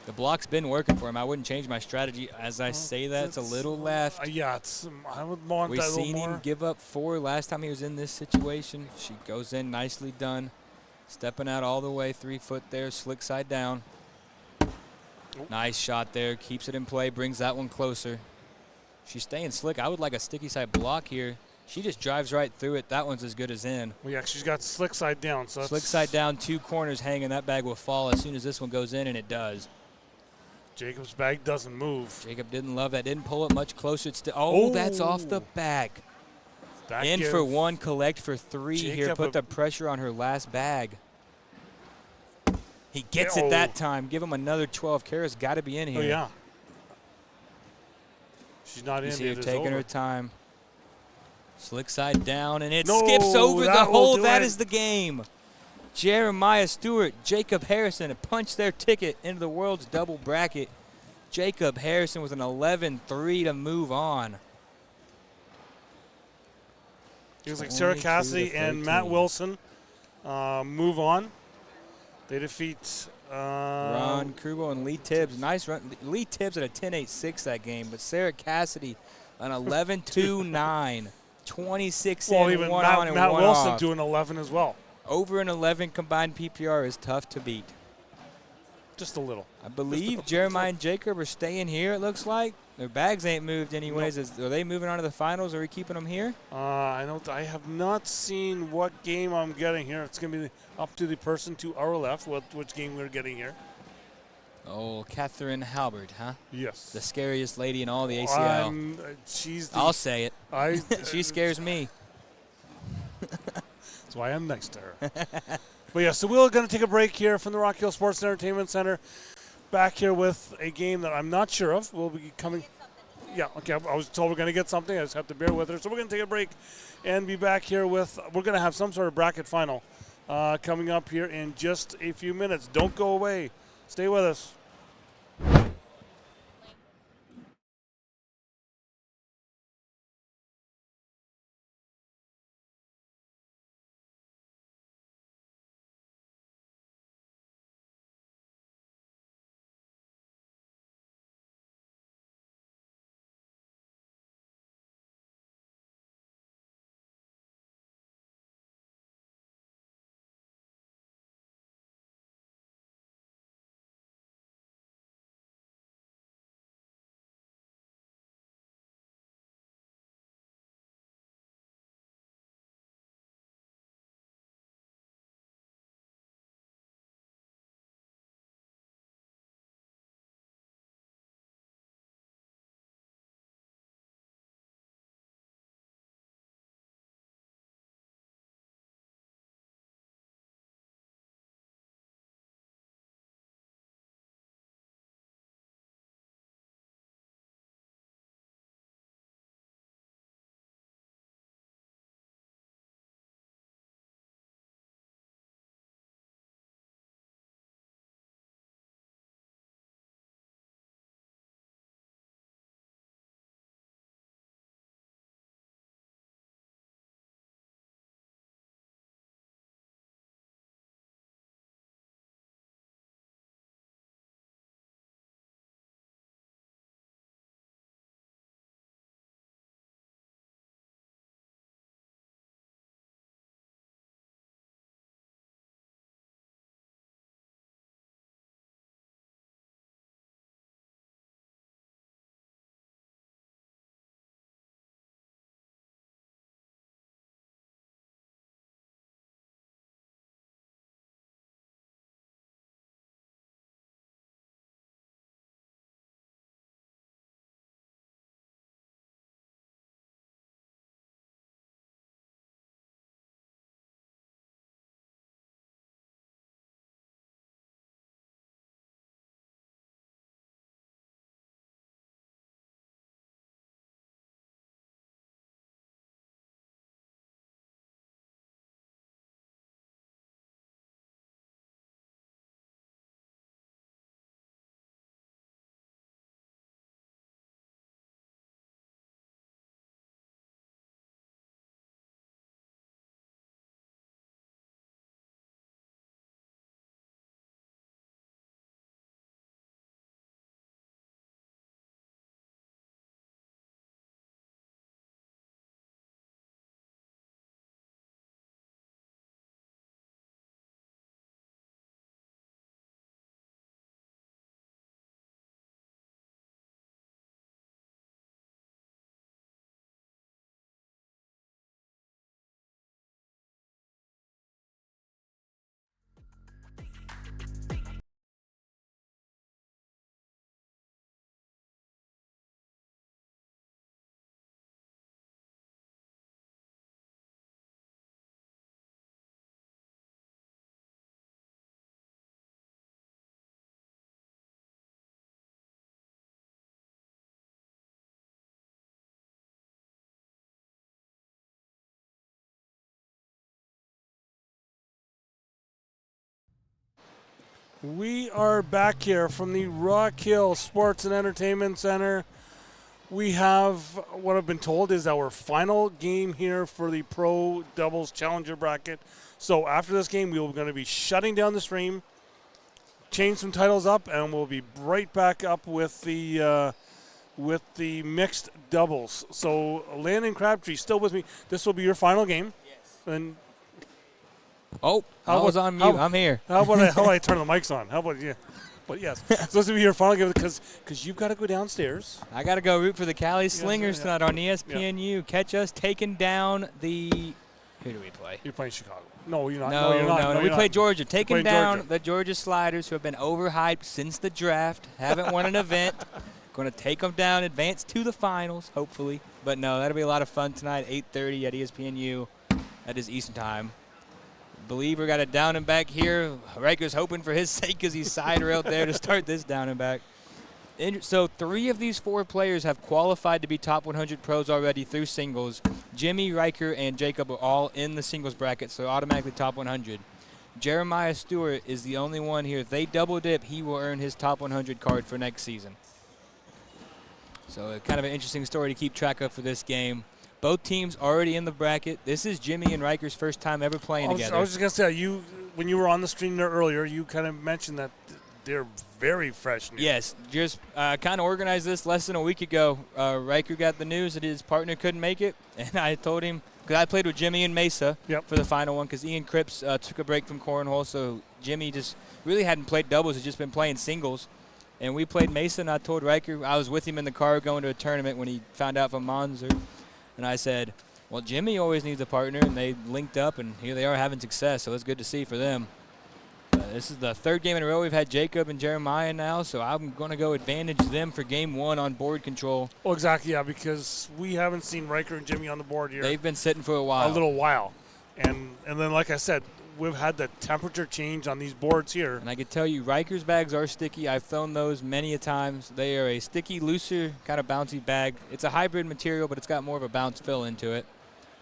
The block's been working for him. I wouldn't change my strategy. As I say that, it's a little left. I would want We've that a little seen more. him give up 4 last time he was in this situation. She goes in, nicely done. Stepping out all the way, 3 foot there, slick side down. Nice shot there, keeps it in play, brings that one closer. She's staying slick. I would like a sticky side block here. She just drives right through it. That one's as good as in. Well, yeah, she's got slick side down. So slick side down, 2 corners hanging. That bag will fall as soon as this one goes in, and it does. Jacob's bag doesn't move. Jacob didn't love that. Didn't pull it much closer. It's that's off the back. In for 1, collect for 3 here. Put the pressure on her last bag. He gets it that time. Give him another 12. Kara's got to be in here. Oh, yeah. She's not in. You see her taking her time. Slick side down, and it No, skips over the hole. That it. is the game. Jeremiah Stewart, Jacob Harrison have punched their ticket into the World's double bracket. Jacob Harrison with an 11-3 to move on. It was like Sarah Cassidy and Matt Wilson move on. They defeat Ron Krubo and Lee Tibbs. Nice run. Lee Tibbs at a 10-8-6 that game, but Sarah Cassidy an 11-2-9. 26 well, in, even 1 Matt, on and Matt 1 Wilson off. doing 11 as well. Over an 11 combined PPR is tough to beat. Just a little. I believe Jeremiah and Jacob are staying here, it looks like. Their bags ain't moved anyways. Are they moving on to the finals, or are we keeping them here? I have not seen what game I'm getting here. It's going to be up to the person to our left which game we're getting here. Oh, Catherine Halbert, huh? Yes. The scariest lady in all the ACL. I'll say it. She scares me. That's why I'm next to her. But yeah, so we're going to take a break here from the Rock Hill Sports Entertainment Center. Back here with a game that I'm not sure of. We'll be coming. Yeah, okay. I was told we're going to get something. I just have to bear with her. So we're going to take a break and be back here with. We're going to have some sort of bracket final coming up here in just a few minutes. Don't go away. Stay with us. We are back here from the Rock Hill Sports and Entertainment Center. We have what I've been told is our final game here for the Pro Doubles Challenger Bracket. So after this game, we're going to be shutting down the stream, change some titles up, and we'll be right back up with the mixed doubles. So Landon Crabtree still with me. This will be your final game. Yes. And I was on mute. I'm here. How about I turn the mics on? How about you? But yes, so this will be your final game because you've got to go downstairs. I got to go root for the Cali Slingers tonight on ESPNU. Yeah. Catch us taking down the. Who do we play? You're playing Chicago. No, you're not. No, you're not. No, we play Georgia. Taking down Georgia. the Georgia Sliders, who have been overhyped since the draft. Haven't won an event. Going to take them down, advance to the finals, hopefully. But no, that'll be a lot of fun tonight. 8:30 at ESPNU. That is Eastern time. Believer got a down and back here. Riker's hoping for his sake because he's side railed there to start this down and back. So 3 of these 4 players have qualified to be top 100 pros already through singles. Jimmy, Riker, and Jacob are all in the singles bracket, so automatically top 100. Jeremiah Stewart is the only one here. If they double dip, he will earn his top 100 card for next season. So kind of an interesting story to keep track of for this game. Both teams already in the bracket. This is Jimmy and Riker's first time ever playing together. I was just going to say, when you were on the stream there earlier, you kind of mentioned that they're very fresh new. Yes, just kind of organized this less than a week ago. Riker got the news that his partner couldn't make it, and I told him, because I played with Jimmy and Mesa for the final one, because Ian Cripps took a break from cornhole, so Jimmy just really hadn't played doubles, had just been playing singles. And we played Mesa, and I told Riker, I was with him in the car going to a tournament when he found out from Monzer. And I said, well, Jimmy always needs a partner, and they linked up, and here they are having success, so it's good to see for them. This is the 3rd game in a row we've had Jacob and Jeremiah now, so I'm going to go advantage them for game 1 on board control. Oh, exactly, yeah, because we haven't seen Riker and Jimmy on the board here. They've been sitting for a while. A little while. And then, like I said, we've had the temperature change on these boards here. And I can tell you, Riker's bags are sticky. I've thrown those many a times. They are a sticky, looser, kind of bouncy bag. It's a hybrid material, but it's got more of a bounce fill into it.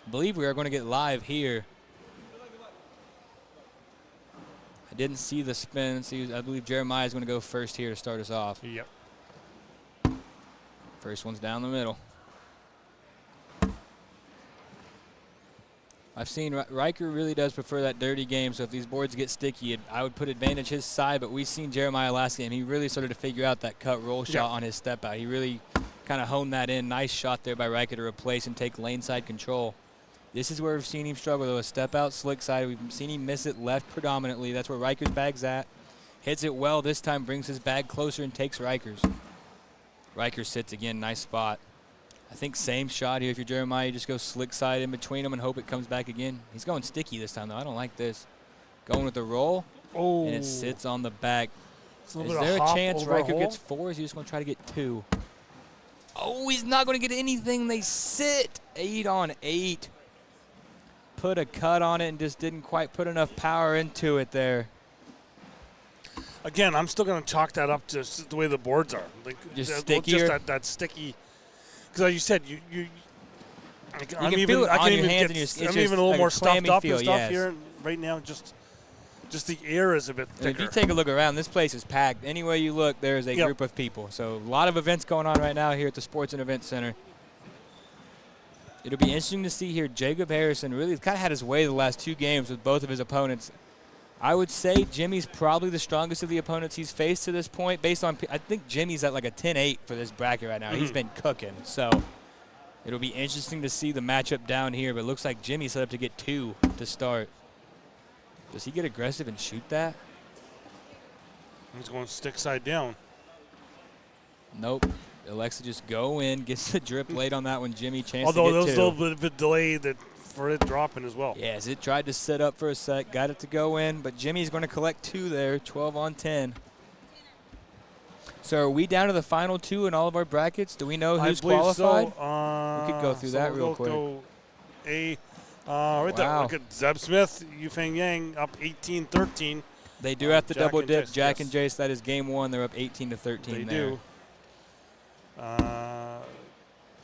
I believe we are going to get live here. I didn't see the spin. I believe Jeremiah is going to go first here to start us off. Yep. First one's down the middle. I've seen Riker really does prefer that dirty game, so if these boards get sticky, I would put advantage his side, but we've seen Jeremiah last game. He really started to figure out that cut roll shot on his step out. He really kind of honed that in. Nice shot there by Riker to replace and take lane side control. This is where we've seen him struggle, though. A step out, slick side. We've seen him miss it left predominantly. That's where Riker's bag's at. Hits it well this time, brings his bag closer and takes Riker's. Riker sits again, nice spot. I think same shot here. If you're Jeremiah, you just go slick side in between them and hope it comes back again. He's going sticky this time, though. I don't like this. Going with the roll, and it sits on the back. Is there a chance Riker gets 4? Is he just going to try to get 2? Oh, he's not going to get anything. They sit 8 on 8. Put a cut on it and just didn't quite put enough power into it there. Again, I'm still going to chalk that up to the way the boards are. Like, just stickier? Just that sticky. Because like you said, I'm even even a little like more stuffed up and stuff yes. here right now. Just the air is a bit thicker. If you take a look around, this place is packed. Anywhere you look, there is a group of people. So a lot of events going on right now here at the Sports and Events Center. It'll be interesting to see here. Jacob Harrison really kind of had his way the last 2 games with both of his opponents. I would say Jimmy's probably the strongest of the opponents he's faced to this point. Based on, I think Jimmy's at like a 10-8 for this bracket right now. He's been cooking. So it'll be interesting to see the matchup down here. But it looks like Jimmy's set up to get 2 to start. Does he get aggressive and shoot that? He's going stick side down. Nope. Alexa just go in, gets the drip late on that one. Jimmy chance Although to get 2. there's a little bit of a delay for it dropping as well. Yes, it tried to set up for a sec, got it to go in, but Jimmy's going to collect 2 there, 12 on 10. So are we down to the final 2 in all of our brackets? Do we know who's qualified? So. We could go through that real quick. Right there. Look at Zeb Smith, Yufeng Yang up 18-13. They do have to double dip. Jace, Jack and Jace, that is game 1. They're up 18-13 They there. do.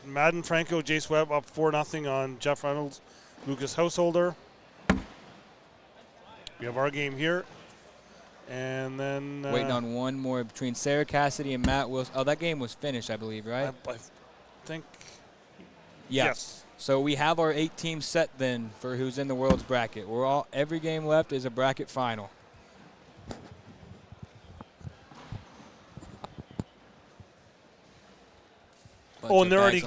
Madden Franco, Jace Webb up 4-0 on Jeff Reynolds, Lucas Householder. We have our game here. And then Waiting on one more between Sarah Cassidy and Matt Wilson. Oh, that game was finished, I believe, right? I think. Yeah. Yes. So we have our 8 teams set then for who's in the world's bracket. Every game left is a bracket final. And they're already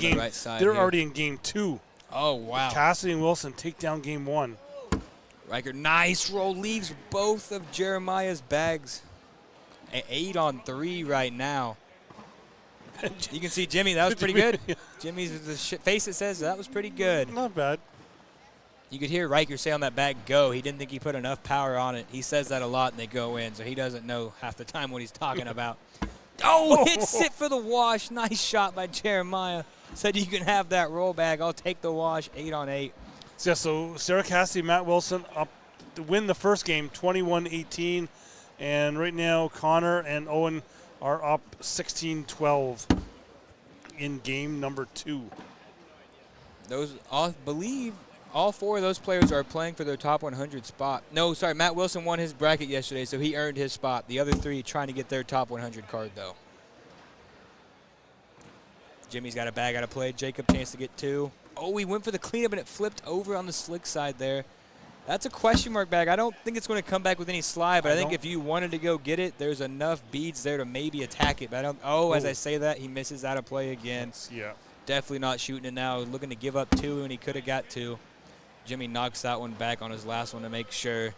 already in game 2. Oh, wow. Cassidy and Wilson take down game 1. Riker, nice roll, leaves both of Jeremiah's bags. 8 on 3 right now. You can see Jimmy, that was pretty good. Jimmy's the face that says that was pretty good. Not bad. You could hear Riker say on that bag, go. He didn't think he put enough power on it. He says that a lot and they go in, so he doesn't know half the time what he's talking about. Oh, hits it for the wash. Nice shot by Jeremiah. Said you can have that roll bag. I'll take the wash. 8 on 8. So Sarah Cassidy, Matt Wilson up to win the first game, 21-18. And right now, Connor and Owen are up 16-12 in game number 2. I believe all 4 of those players are playing for their top 100 spot. No, sorry, Matt Wilson won his bracket yesterday, so he earned his spot. The other 3 trying to get their top 100 card, though. Jimmy's got a bag out of play. Jacob chance to get 2. Oh, he went for the cleanup, and it flipped over on the slick side there. That's a question mark bag. I don't think it's going to come back with any slide, but I think if you wanted to go get it, there's enough beads there to maybe attack it. But I don't. Oh, as I say that, he misses out of play again. Yeah. Definitely not shooting it now. Looking to give up 2, and he could have got 2. Jimmy knocks that one back on his last one to make sure.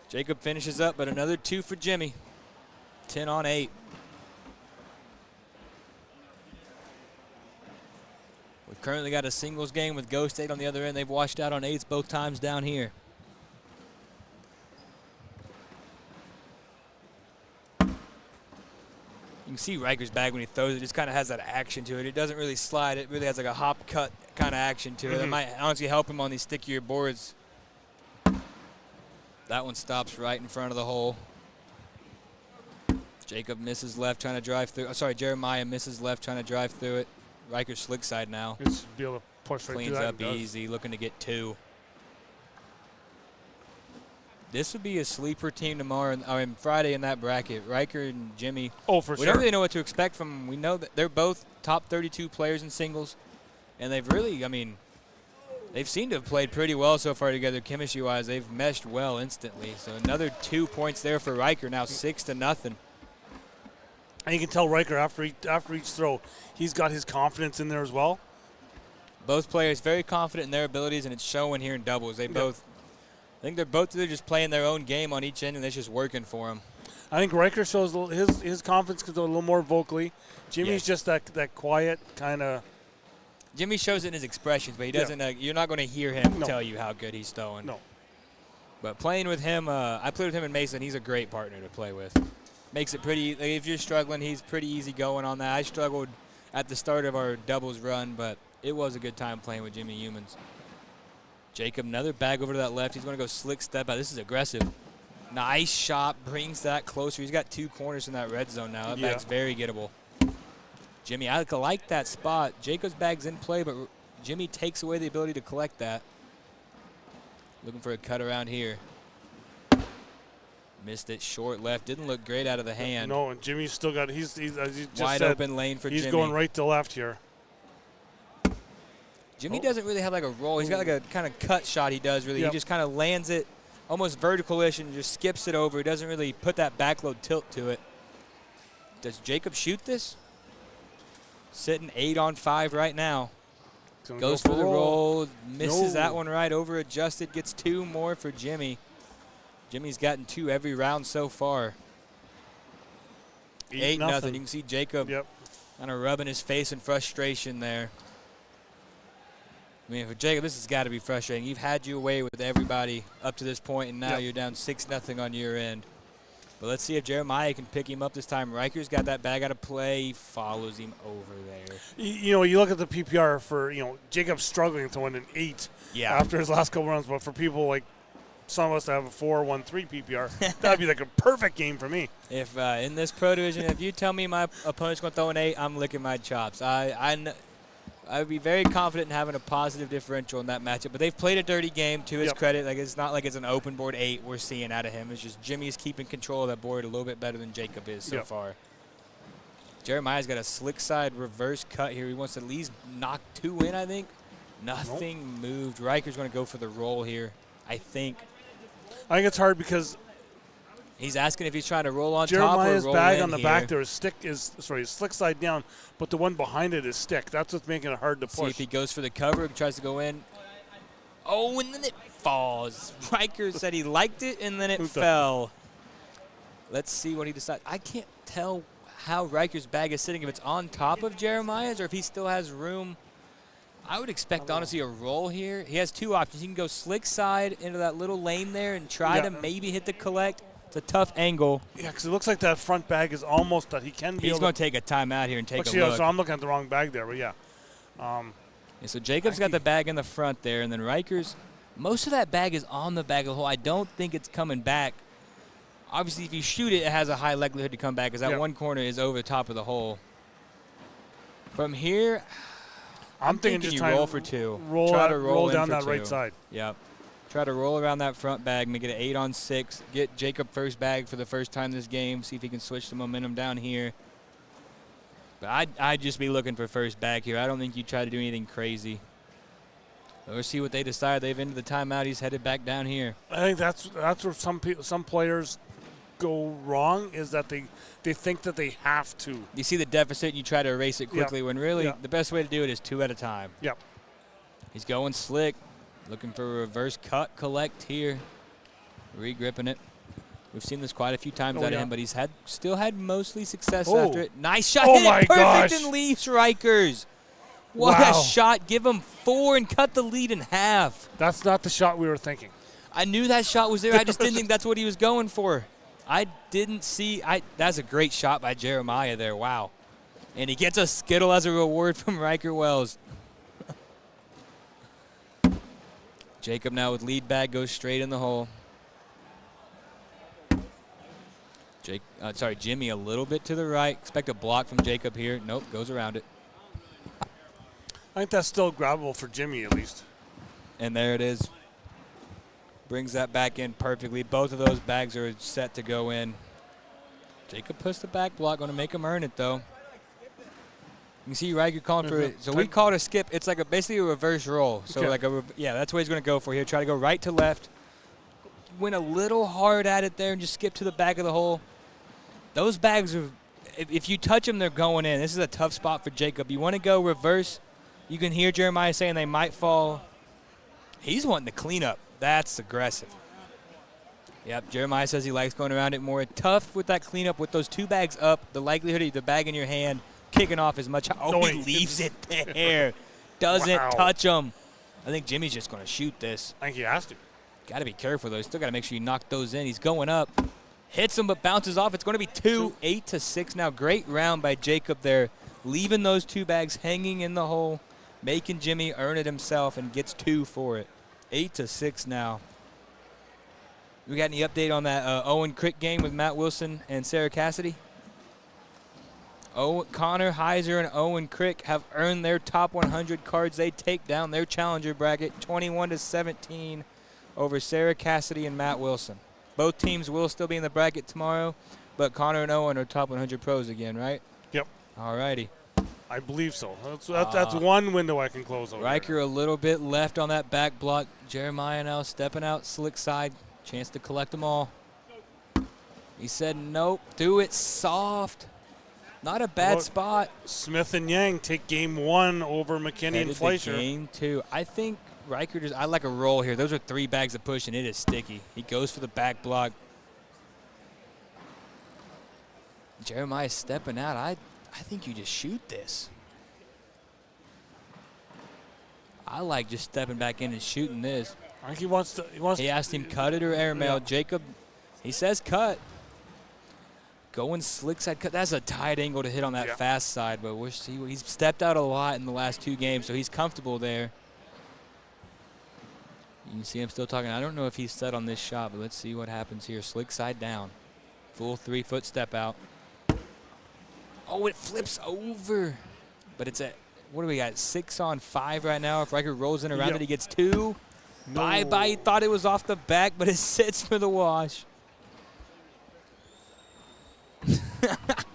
Jacob finishes up, but another 2 for Jimmy. 10 on 8. We've currently got a singles game with Ghost 8 on the other end. They've washed out on 8s both times down here. You can see Riker's bag when he throws it. Just kind of has that action to it. It doesn't really slide. It really has like a hop cut kind of action to it. That might honestly help him on these stickier boards. That one stops right in front of the hole. Jacob misses left trying to drive through. Oh, sorry, Jeremiah misses left trying to drive through it. Riker's slick side now. Just be able to push right Cleans through up easy, looking to get 2. This would be a sleeper team tomorrow. Friday in that bracket. Riker and Jimmy. Oh, for we sure. don't really know what to expect from them. We know that they're both top 32 players in singles, and they've really, they've seemed to have played pretty well so far together chemistry-wise. They've meshed well instantly. So another 2 points there for Riker. Now 6-0. And you can tell Riker after each throw, he's got his confidence in there as well. Both players very confident in their abilities, and it's showing here in doubles. I think they're both just playing their own game on each end, and it's just working for them. I think Riker shows his confidence a little more vocally. Jimmy's just that quiet kind of. Jimmy shows it in his expressions, but he doesn't. You're not going to hear him tell you how good he's throwing. No. But playing with him, I played with him in Mason. He's a great partner to play with. Makes it pretty. If you're struggling, he's pretty easy going on that. I struggled at the start of our doubles run, but it was a good time playing with Jimmy Humans. Jacob, another bag over to that left. He's going to go slick step out. This is aggressive. Nice shot. Brings that closer. He's got 2 corners in that red zone now. That bag's very gettable. Jimmy, I like that spot. Jacob's bag's in play, but Jimmy takes away the ability to collect that. Looking for a cut around here. Missed it short left. Didn't look great out of the hand. No, and Jimmy's still got, he's as you just wide said, open lane for Jimmy. Jimmy. He's going right to left here. Jimmy doesn't really have like a roll. He's got like a kind of cut shot he does really. He just kind of lands it almost vertical-ish and just skips it over. He doesn't really put that backload tilt to it. Does Jacob shoot this? Sitting 8 on 5 right now. Goes for the roll. Misses that one right over adjusted. Gets 2 more for Jimmy. Jimmy's gotten 2 every round so far. 8-0. You can see Jacob kind of rubbing his face in frustration there. I mean, for Jacob, this has got to be frustrating. You've had your way with everybody up to this point, and now you're down 6-0 on your end. But let's see if Jeremiah can pick him up this time. Riker's got that bag out of play. He follows him over there. You look at the PPR for, Jacob's struggling to win an 8 after his last couple runs. But for people like some of us that have a 4-1-3 PPR, that would be like a perfect game for me. If in this pro division, if you tell me my opponent's going to throw an 8, I'm licking my chops. I would be very confident in having a positive differential in that matchup. But they've played a dirty game, to his credit. Like, it's not like it's an open board 8 we're seeing out of him. It's just Jimmy's keeping control of that board a little bit better than Jacob is so far. Jeremiah's got a slick side reverse cut here. He wants to at least knock 2 in, I think. Nothing moved. Riker's going to go for the roll here, I think. I think it's hard because he's asking if he's trying to roll on Jeremiah's top or roll bag in on the here. back there is slick side down, but the one behind it is stick. That's what's making it hard to push. See if he goes for the cover, tries to go in. Oh, and then it falls. Riker said he liked it, and then it fell. Let's see what he decides. I can't tell how Riker's bag is sitting, if it's on top of Jeremiah's or if he still has room. I would expect, honestly, a roll here. He has 2 options. He can go slick side into that little lane there and try to maybe hit the collect. It's a tough angle. Yeah, because it looks like that front bag is almost that he can be. He's going to take a timeout here and take a look. So I'm looking at the wrong bag there, but yeah. So Jacob's got the bag in the front there, and then Riker's, most of that bag is on the back of the hole. I don't think it's coming back. Obviously, if you shoot it, it has a high likelihood to come back because that one corner is over the top of the hole. From here, I'm thinking just you roll for 2. Try to roll down in for that 2. right side. Yep. Try to roll around that front bag, make it an 8 on 6. Get Jacob first bag for the first time this game. See if he can switch the momentum down here. But I'd just be looking for first bag here. I don't think you try to do anything crazy. Or see what they decide. They've ended the timeout. He's headed back down here. I think that's where some players go wrong, is that they think that they have to. You see the deficit and you try to erase it quickly when really the best way to do it is 2 at a time. Yep. He's going slick, looking for a reverse cut collect here. Regripping it. We've seen this quite a few times out of him, but he's still had mostly success after it. Nice shot. Oh, hit my it perfect gosh. and leaves Rikers. What a shot. Give him 4 and cut the lead in half. That's not the shot we were thinking. I knew that shot was there. I just didn't think that's what he was going for. I didn't see. That's a great shot by Jeremiah there. Wow. And he gets a Skittle as a reward from Riker Wells. Jacob now with lead bag goes straight in the hole. Jimmy a little bit to the right. Expect a block from Jacob here. Nope, goes around it. I think that's still grabbable for Jimmy at least. And there it is. Brings that back in perfectly. Both of those bags are set to go in. Jacob puts the back block. Going to make him earn it, though. You can see Riker calling for it. So we call it a skip. It's like basically a reverse roll. So that's what he's going to go for here. Try to go right to left. Went a little hard at it there and just skip to the back of the hole. Those bags are, if you touch them, they're going in. This is a tough spot for Jacob. You want to go reverse. You can hear Jeremiah saying they might fall. He's wanting to clean up. That's aggressive. Yep, Jeremiah says he likes going around it more. Tough with that cleanup with those 2 bags up. The likelihood of the bag in your hand kicking off as much. Oh, he leaves it there. Doesn't touch him. I think Jimmy's just going to shoot this. I think he has to. Got to be careful, though. Still got to make sure you knock those in. He's going up. Hits him, but bounces off. It's going to be 2, 8-6 now. Great round by Jacob there. Leaving those 2 bags hanging in the hole. Making Jimmy earn it himself and gets 2 for it. 8-6 now. We got any update on that Owen Crick game with Matt Wilson and Sarah Cassidy? Connor Heiser and Owen Crick have earned their top 100 cards. They take down their challenger bracket 21-17 over Sarah Cassidy and Matt Wilson. Both teams will still be in the bracket tomorrow, but Connor and Owen are top 100 pros again, right? Yep. All righty. I believe so. That's one window I can close over. Riker a little bit left on that back block. Jeremiah now stepping out slick side. Chance to collect them all. He said nope. Do it soft. Not a bad spot. Smith and Yang take game 1 over McKinney and Fleischer. Game 2. I think Riker I like a roll here. Those are 3 bags of push, and it is sticky. He goes for the back block. Jeremiah stepping out. I think you just shoot this. I like just stepping back in and shooting this. I think he wants to. He asked him cut it or airmail. Jacob, he says cut. Going slick side cut. That's a tight angle to hit on that fast side, but we'll see. He's stepped out a lot in the last 2 games, so he's comfortable there. You can see him still talking. I don't know if he's set on this shot, but let's see what happens here. Slick side down. Full 3-foot step out. Oh, it flips over. But it's what do we got? 6-on-5 right now. If Riker rolls in around Yep. it, he gets 2. No. Bye-bye. He thought it was off the back, but it sits for the wash.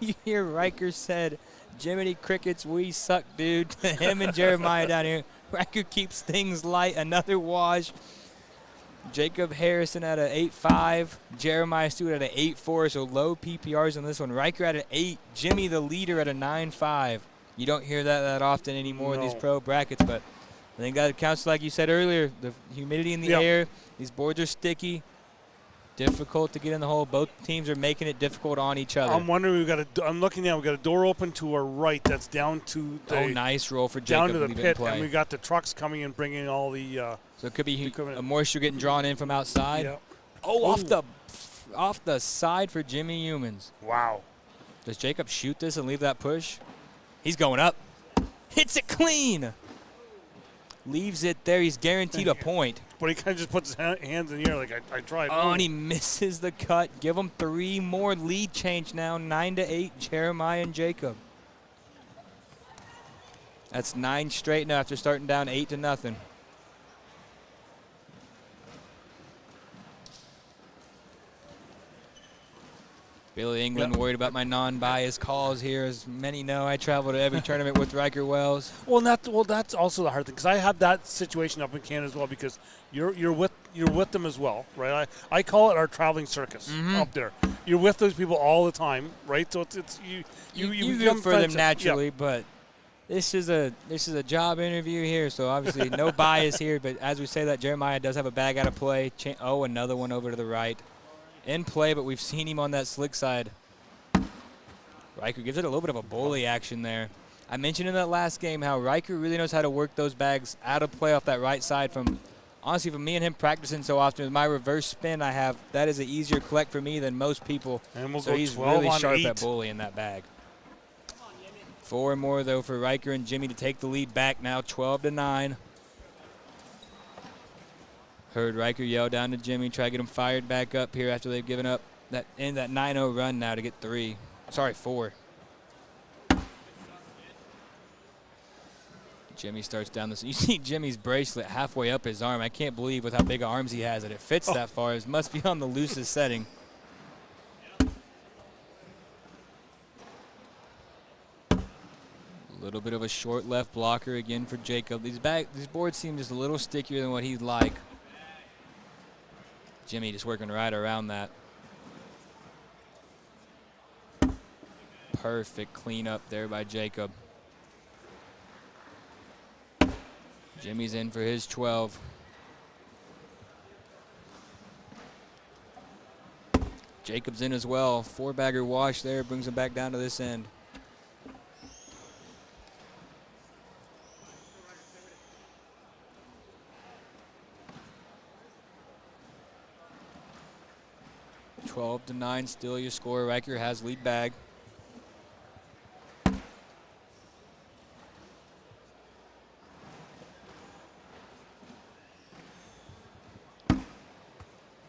You hear Riker said, Jiminy Crickets, we suck, dude. To him and Jeremiah down here. Riker keeps things light. Another wash. Jacob Harrison at an 8.5. Jeremiah Stewart at an 8.4. So low PPRs on this one. Riker at an 8. Jimmy the leader at a 9.5. You don't hear that often anymore in these pro brackets, but I think that counts, like you said earlier, the humidity in the air. These boards are sticky. Difficult to get in the hole. Both teams are making it difficult on each other. I'm wondering, I'm looking now, we've got a door open to our right that's down to the nice roll for down Jacob. to the leave it in pit, play. and we got the trucks coming and bringing all the So it could be equipment. a moisture getting drawn in from outside. Yeah. Oh, off the side for Jimmy Humans. Wow. Does Jacob shoot this and leave that push? He's going up. Hits it clean. Leaves it there. He's guaranteed a point. But he kind of just puts his hands in the air like I tried. Oh, and he misses the cut. Give him 3 more. Lead change now. 9-8, Jeremiah and Jacob. That's 9 straight now after starting down 8-0. Billy England worried about my non-biased calls here. As many know, I travel to every tournament with Riker Wells. Well, that's also the hard thing, because I have that situation up in Canada as well, because you're with them as well, right? I call it our traveling circus up there. You're with those people all the time, right? So it's you root for them naturally, but this is a job interview here, so obviously no bias here. But as we say that, Jeremiah does have a bag out of play. Another one over to the right. In play, but we've seen him on that slick side. Riker gives it a little bit of a bully action there. I mentioned in that last game how Riker really knows how to work those bags out of play off that right side. Honestly, from me and him practicing so often, with my reverse spin I have, that is an easier collect for me than most people. And we'll so go he's 12 really on sharp 8. at bully in that bag. 4 more, though, for Riker and Jimmy to take the lead back now, 12-9. Heard Riker yell down to Jimmy, try to get him fired back up here after they've given up that 9-0 run now to get 4. Jimmy starts down this. You see Jimmy's bracelet halfway up his arm. I can't believe with how big of arms he has that it fits that far. It must be on the loosest setting. A little bit of a short left blocker again for Jacob. These boards seem just a little stickier than what he'd like. Jimmy just working right around that. Perfect cleanup there by Jacob. Jimmy's in for his 12. Jacob's in as well. 4-bagger wash there, brings him back down to this end. Twelve to 9, still your score. Riker has lead bag.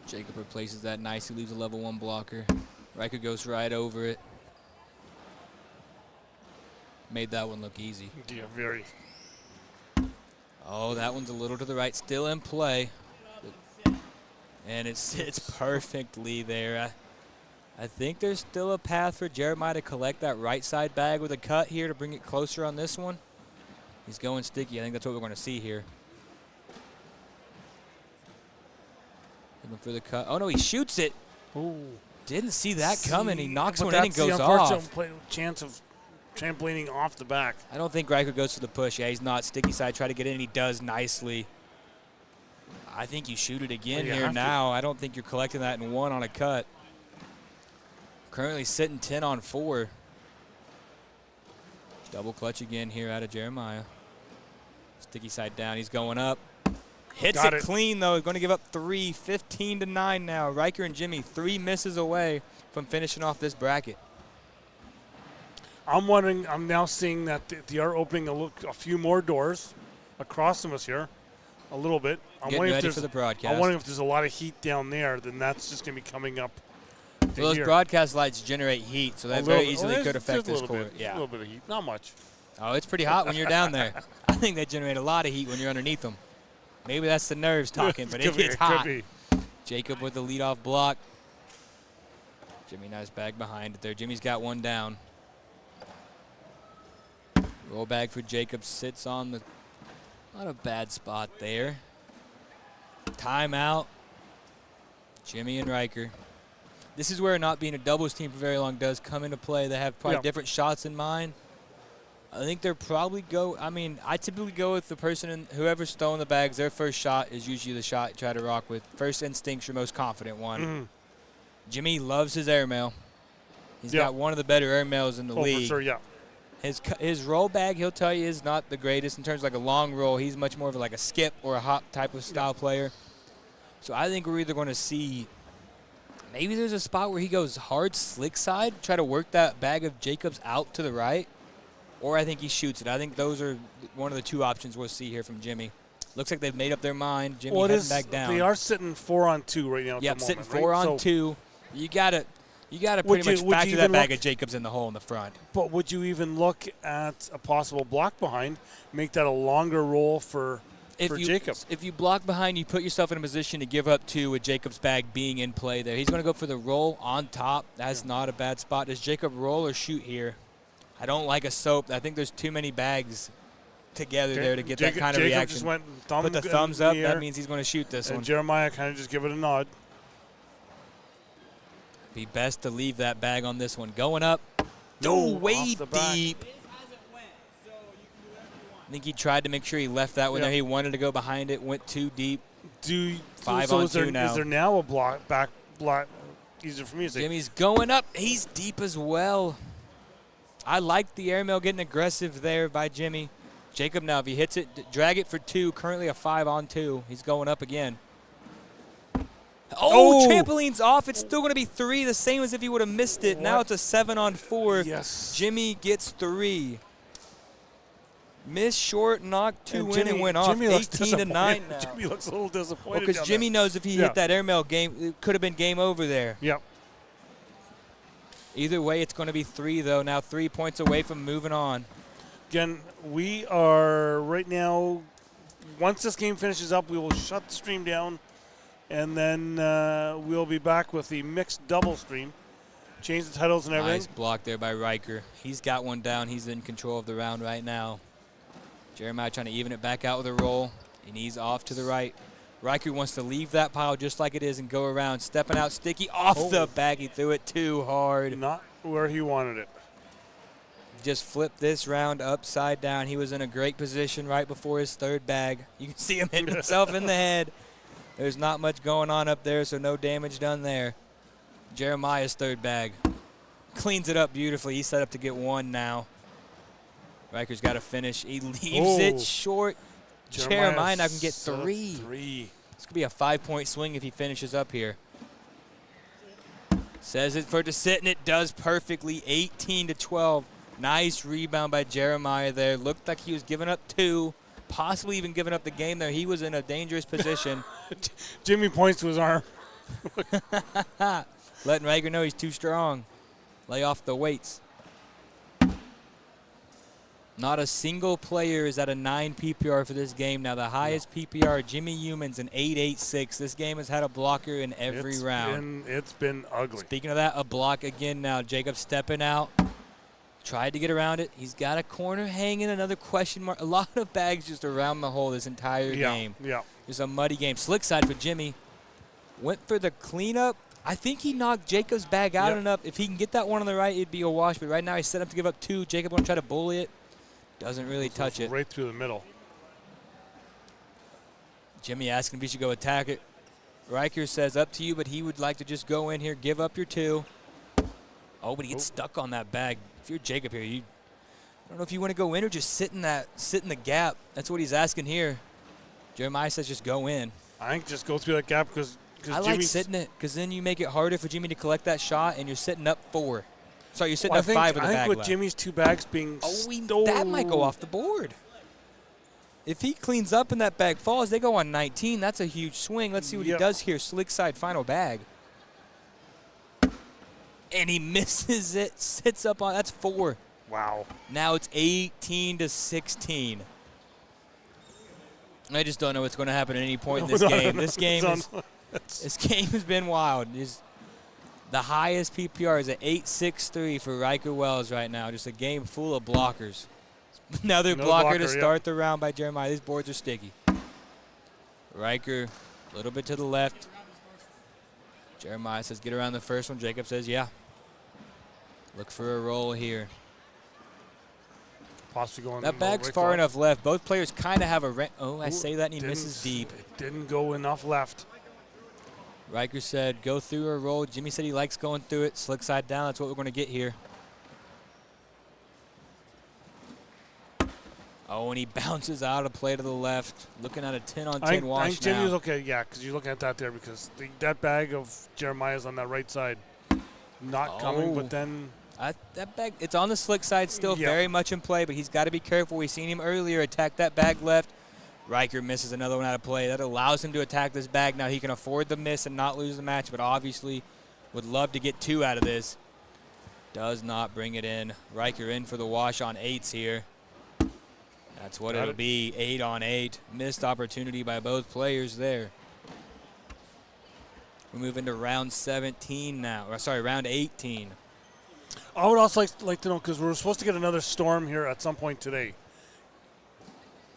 Jacob replaces that nicely, leaves a level 1 blocker. Riker goes right over it. Made that one look easy. Yeah, very. Oh, that one's a little to the right, still in play. And it sits perfectly there. I think there's still a path for Jeremiah to collect that right side bag with a cut here to bring it closer on this one. He's going sticky. I think that's what we're going to see here. Looking for the cut. Oh, no, he shoots it. Ooh. Didn't see that coming. He knocks one in and that's goes the off. unfortunate chance of trampolining off the back. I don't think Riker goes for the push. Yeah, he's not. Sticky side, try to get in, and he does nicely. I think you shoot it again here now. I don't think you're collecting that in 1 on a cut. Currently sitting 10 on 4. Double clutch again here out of Jeremiah. Sticky side down. He's going up. Hits it clean, though. He's going to give up 3. 15-9 now. Riker and Jimmy 3 misses away from finishing off this bracket. I'm wondering, I'm now seeing that they are opening a few more doors across from us here. A little bit. Getting ready for the broadcast. I'm wondering if there's a lot of heat down there, then that's just going to be coming up. Well, those broadcast lights generate heat, so that very easily could affect this court. Yeah. A little bit of heat. Not much. Oh, it's pretty hot when you're down there. I think they generate a lot of heat when you're underneath them. Maybe that's the nerves talking, but it gets hot. Jacob with the leadoff block. Jimmy, nice bag behind it there. Jimmy's got one down. Roll bag for Jacob, sits on the, not a bad spot there. Timeout. Jimmy and Riker. This is where not being a doubles team for very long does come into play. They have probably different shots in mind. I think they're probably I typically go with the person, whoever's throwing the bags, their first shot is usually the shot you try to rock with. First instinct's your most confident one. Mm. Jimmy loves his airmail. He's got one of the better airmails in the league. For sure, yeah. His roll bag, he'll tell you, is not the greatest in terms of like a long roll. He's much more of like a skip or a hop type of style player. So I think we're either going to see, maybe there's a spot where he goes hard slick side, try to work that bag of Jacobs out to the right, or I think he shoots it. I think those are one of the two options we'll see here from Jimmy. Looks like they've made up their mind. Jimmy heading back down. They are sitting 4-on-2 right now. Yep, sitting 4-on-2. You gotta pretty much factor that bag of Jacobs in the hole in the front. But would you even look at a possible block behind, make that a longer roll for Jacob? If you block behind, you put yourself in a position to give up two with Jacob's bag being in play there. He's going to go for the roll on top. That's not a bad spot. Does Jacob roll or shoot here? I don't like a soap. I think there's too many bags together there to get that kind of reaction. Just went put the thumbs up. That means he's going to shoot this one. And Jeremiah kind of just give it a nod. Be best to leave that bag on this one. Going up. No, way deep. I think he tried to make sure he left that one there. He wanted to go behind it, went too deep. 5-on-2 now. Is there now a block? Easier for me to say. Jimmy's going up. He's deep as well. I like the airmail getting aggressive there by Jimmy. Jacob now, if he hits it, drag it for two. Currently a 5-on-2. He's going up again. Oh, trampoline's off. It's still going to be 3, the same as if he would have missed it. What? Now it's a 7-on-4. Yes. Jimmy gets 3. Missed short, knocked 2 in and went off. Jimmy 18-9 now. Jimmy looks a little disappointed. Because Jimmy knows if he hit that airmail game, it could have been game over there. Yep. Either way, it's going to be 3, though. Now 3 points away from moving on. Again, we are right now, once this game finishes up, we will shut the stream down, and then we'll be back with the mixed double stream. Change the titles and everything. Nice block there by Riker. He's got one down. He's in control of the round right now. Jeremiah trying to even it back out with a roll, and he's off to the right. Riker wants to leave that pile just like it is and go around. Stepping out sticky off the bag. He threw it too hard. Not where he wanted it. Just flipped this round upside down. He was in a great position right before his third bag. You can see him hitting himself in the head. There's not much going on up there, so no damage done there. Jeremiah's third bag. Cleans it up beautifully. He's set up to get 1 now. Riker's got to finish. He leaves it short. Jeremiah now can get 3. 3. This could be a 5-point swing if he finishes up here. Says it for to sit, and it does perfectly. 18-12. Nice rebound by Jeremiah there. Looked like he was giving up 2, possibly even giving up the game there. He was in a dangerous position. Jimmy points to his arm. Letting Riker know he's too strong. Lay off the weights. Not a single player is at a 9 PPR for this game. Now the highest PPR, Jimmy Humans, an 8.86. This game has had a blocker in every round. It's been ugly. Speaking of that, a block again now. Jacob stepping out. Tried to get around it. He's got a corner hanging, another question mark. A lot of bags just around the hole this entire game. Yeah. It's a muddy game. Slick side for Jimmy. Went for the cleanup. I think he knocked Jacob's bag out enough. If he can get that one on the right, it'd be a wash. But right now he's set up to give up 2. Jacob going to try to bully it. Doesn't really touch it. Right through the middle. Jimmy asking if he should go attack it. Riker says up to you, but he would like to just go in here, give up your 2. Oh, but he gets stuck on that bag. If you're Jacob here, I don't know if you want to go in or just sit in the gap. That's what he's asking here. Jeremiah says just go in. I think just go through that gap because I like sitting it because then you make it harder for Jimmy to collect that shot, and you're sitting up 4. Sorry, you're sitting up 5 with the bag I think with left. Jimmy's 2 bags being that might go off the board. If he cleans up and that bag falls, they go on 19. That's a huge swing. Let's see what he does here. Slick side final bag. And he misses it, sits up on, that's 4. Wow. Now it's 18-16. I just don't know what's going to happen at any point in this game. This game has been wild. The highest PPR is at 8.63 for Riker Wells right now. Just a game full of blockers. Another blocker to start the round by Jeremiah. These boards are sticky. Riker, a little bit to the left. Jeremiah says, get around the first one. Jacob says, yeah. Look for a roll here. Possibly going. That bag's far enough left. Both players kind of have a. I say that and he misses deep. It didn't go enough left. Riker said, go through or roll. Jimmy said he likes going through it. Slick side down. That's what we're going to get here. Oh, and he bounces out of play to the left. Looking at a 10-on-10 wash I think Jimmy now. was okay, yeah, because you're looking at that there because that bag of Jeremiah's on that right side. Not coming, but then. That bag, it's on the slick side still, very much in play, but he's got to be careful. We've seen him earlier attack that bag left. Riker misses another one out of play. That allows him to attack this bag. Now he can afford the miss and not lose the match, but obviously would love to get 2 out of this. Does not bring it in. Riker in for the wash on 8s here. That's what it'll be, 8 on 8. Missed opportunity by both players there. We move into round 17 now, or sorry, round 18. I would also like to know, because we're supposed to get another storm here at some point today.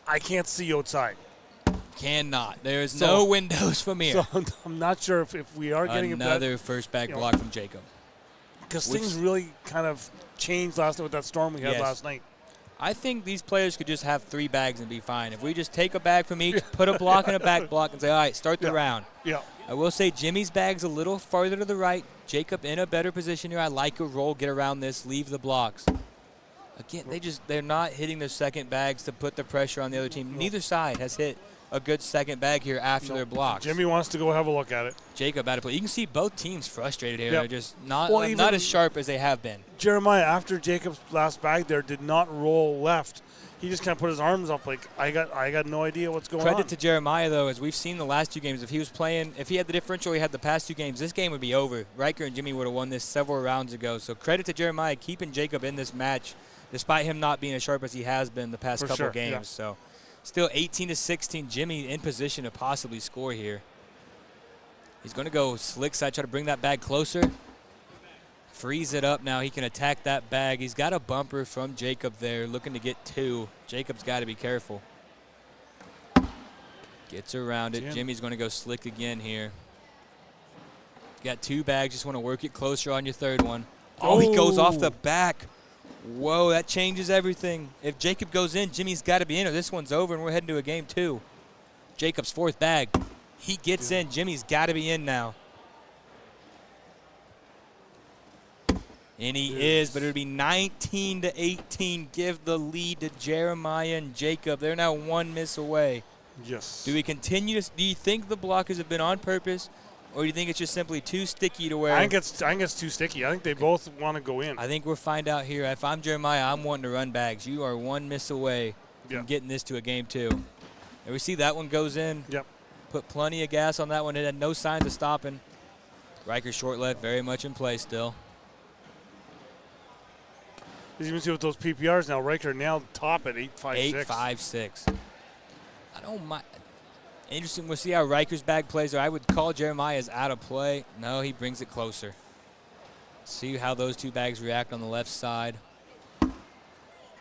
I can't see outside. Cannot. There's no windows from here. So I'm not sure if we are getting another first bag block from Jacob. Because things really kind of changed last night with that storm we had last night. I think these players could just have 3 bags and be fine. If we just take a bag from each, put a block and a back block, and say, all right, start the round. Yeah. I will say Jimmy's bag's a little farther to the right. Jacob in a better position here. I like a roll, get around this, leave the blocks. Again, they're not hitting their second bags to put the pressure on the other team. Neither side has hit a good second bag here after their blocks. Jimmy wants to go have a look at it. Jacob out of play. You can see both teams frustrated here. Yep. They're just not as sharp as they have been. Jeremiah, after Jacob's last bag there, did not roll left. He just kind of put his arms up like, I got no idea what's going on. Credit to Jeremiah, though, as we've seen the last 2 games. If he was playing, if he had the differential he had the past 2 games, this game would be over. Riker and Jimmy would have won this several rounds ago. So credit to Jeremiah keeping Jacob in this match, despite him not being as sharp as he has been the past couple games. Yeah. So still 18-16, Jimmy in position to possibly score here. He's going to go slick side, try to bring that bag closer. Frees it up now. He can attack that bag. He's got a bumper from Jacob there, looking to get 2. Jacob's got to be careful. Gets around it. Jimmy's going to go slick again here. Got 2 bags. Just want to work it closer on your 3rd one. Oh, he goes off the back. Whoa, that changes everything. If Jacob goes in, Jimmy's got to be in, or this one's over, and we're heading to a game 2. Jacob's 4th bag. He gets in. Jimmy's got to be in now. And he is, but it'll be 19-18. Give the lead to Jeremiah and Jacob. They're now 1 miss away. Yes. Do we continue to? Do you think the blockers have been on purpose, or do you think it's just simply too sticky to where? I think it's too sticky. I think they both want to go in. I think we'll find out here. If I'm Jeremiah, I'm wanting to run bags. You are 1 miss away from getting this to a game 2. And we see that one goes in. Yep. Put plenty of gas on that one. It had no signs of stopping. Riker short left, very much in play still. As you can see with those PPRs now, Riker now top at 8.56. 8.56. I don't mind. Interesting. We'll see how Riker's bag plays. Or I would call Jeremiah's out of play. No, he brings it closer. See how those 2 bags react on the left side.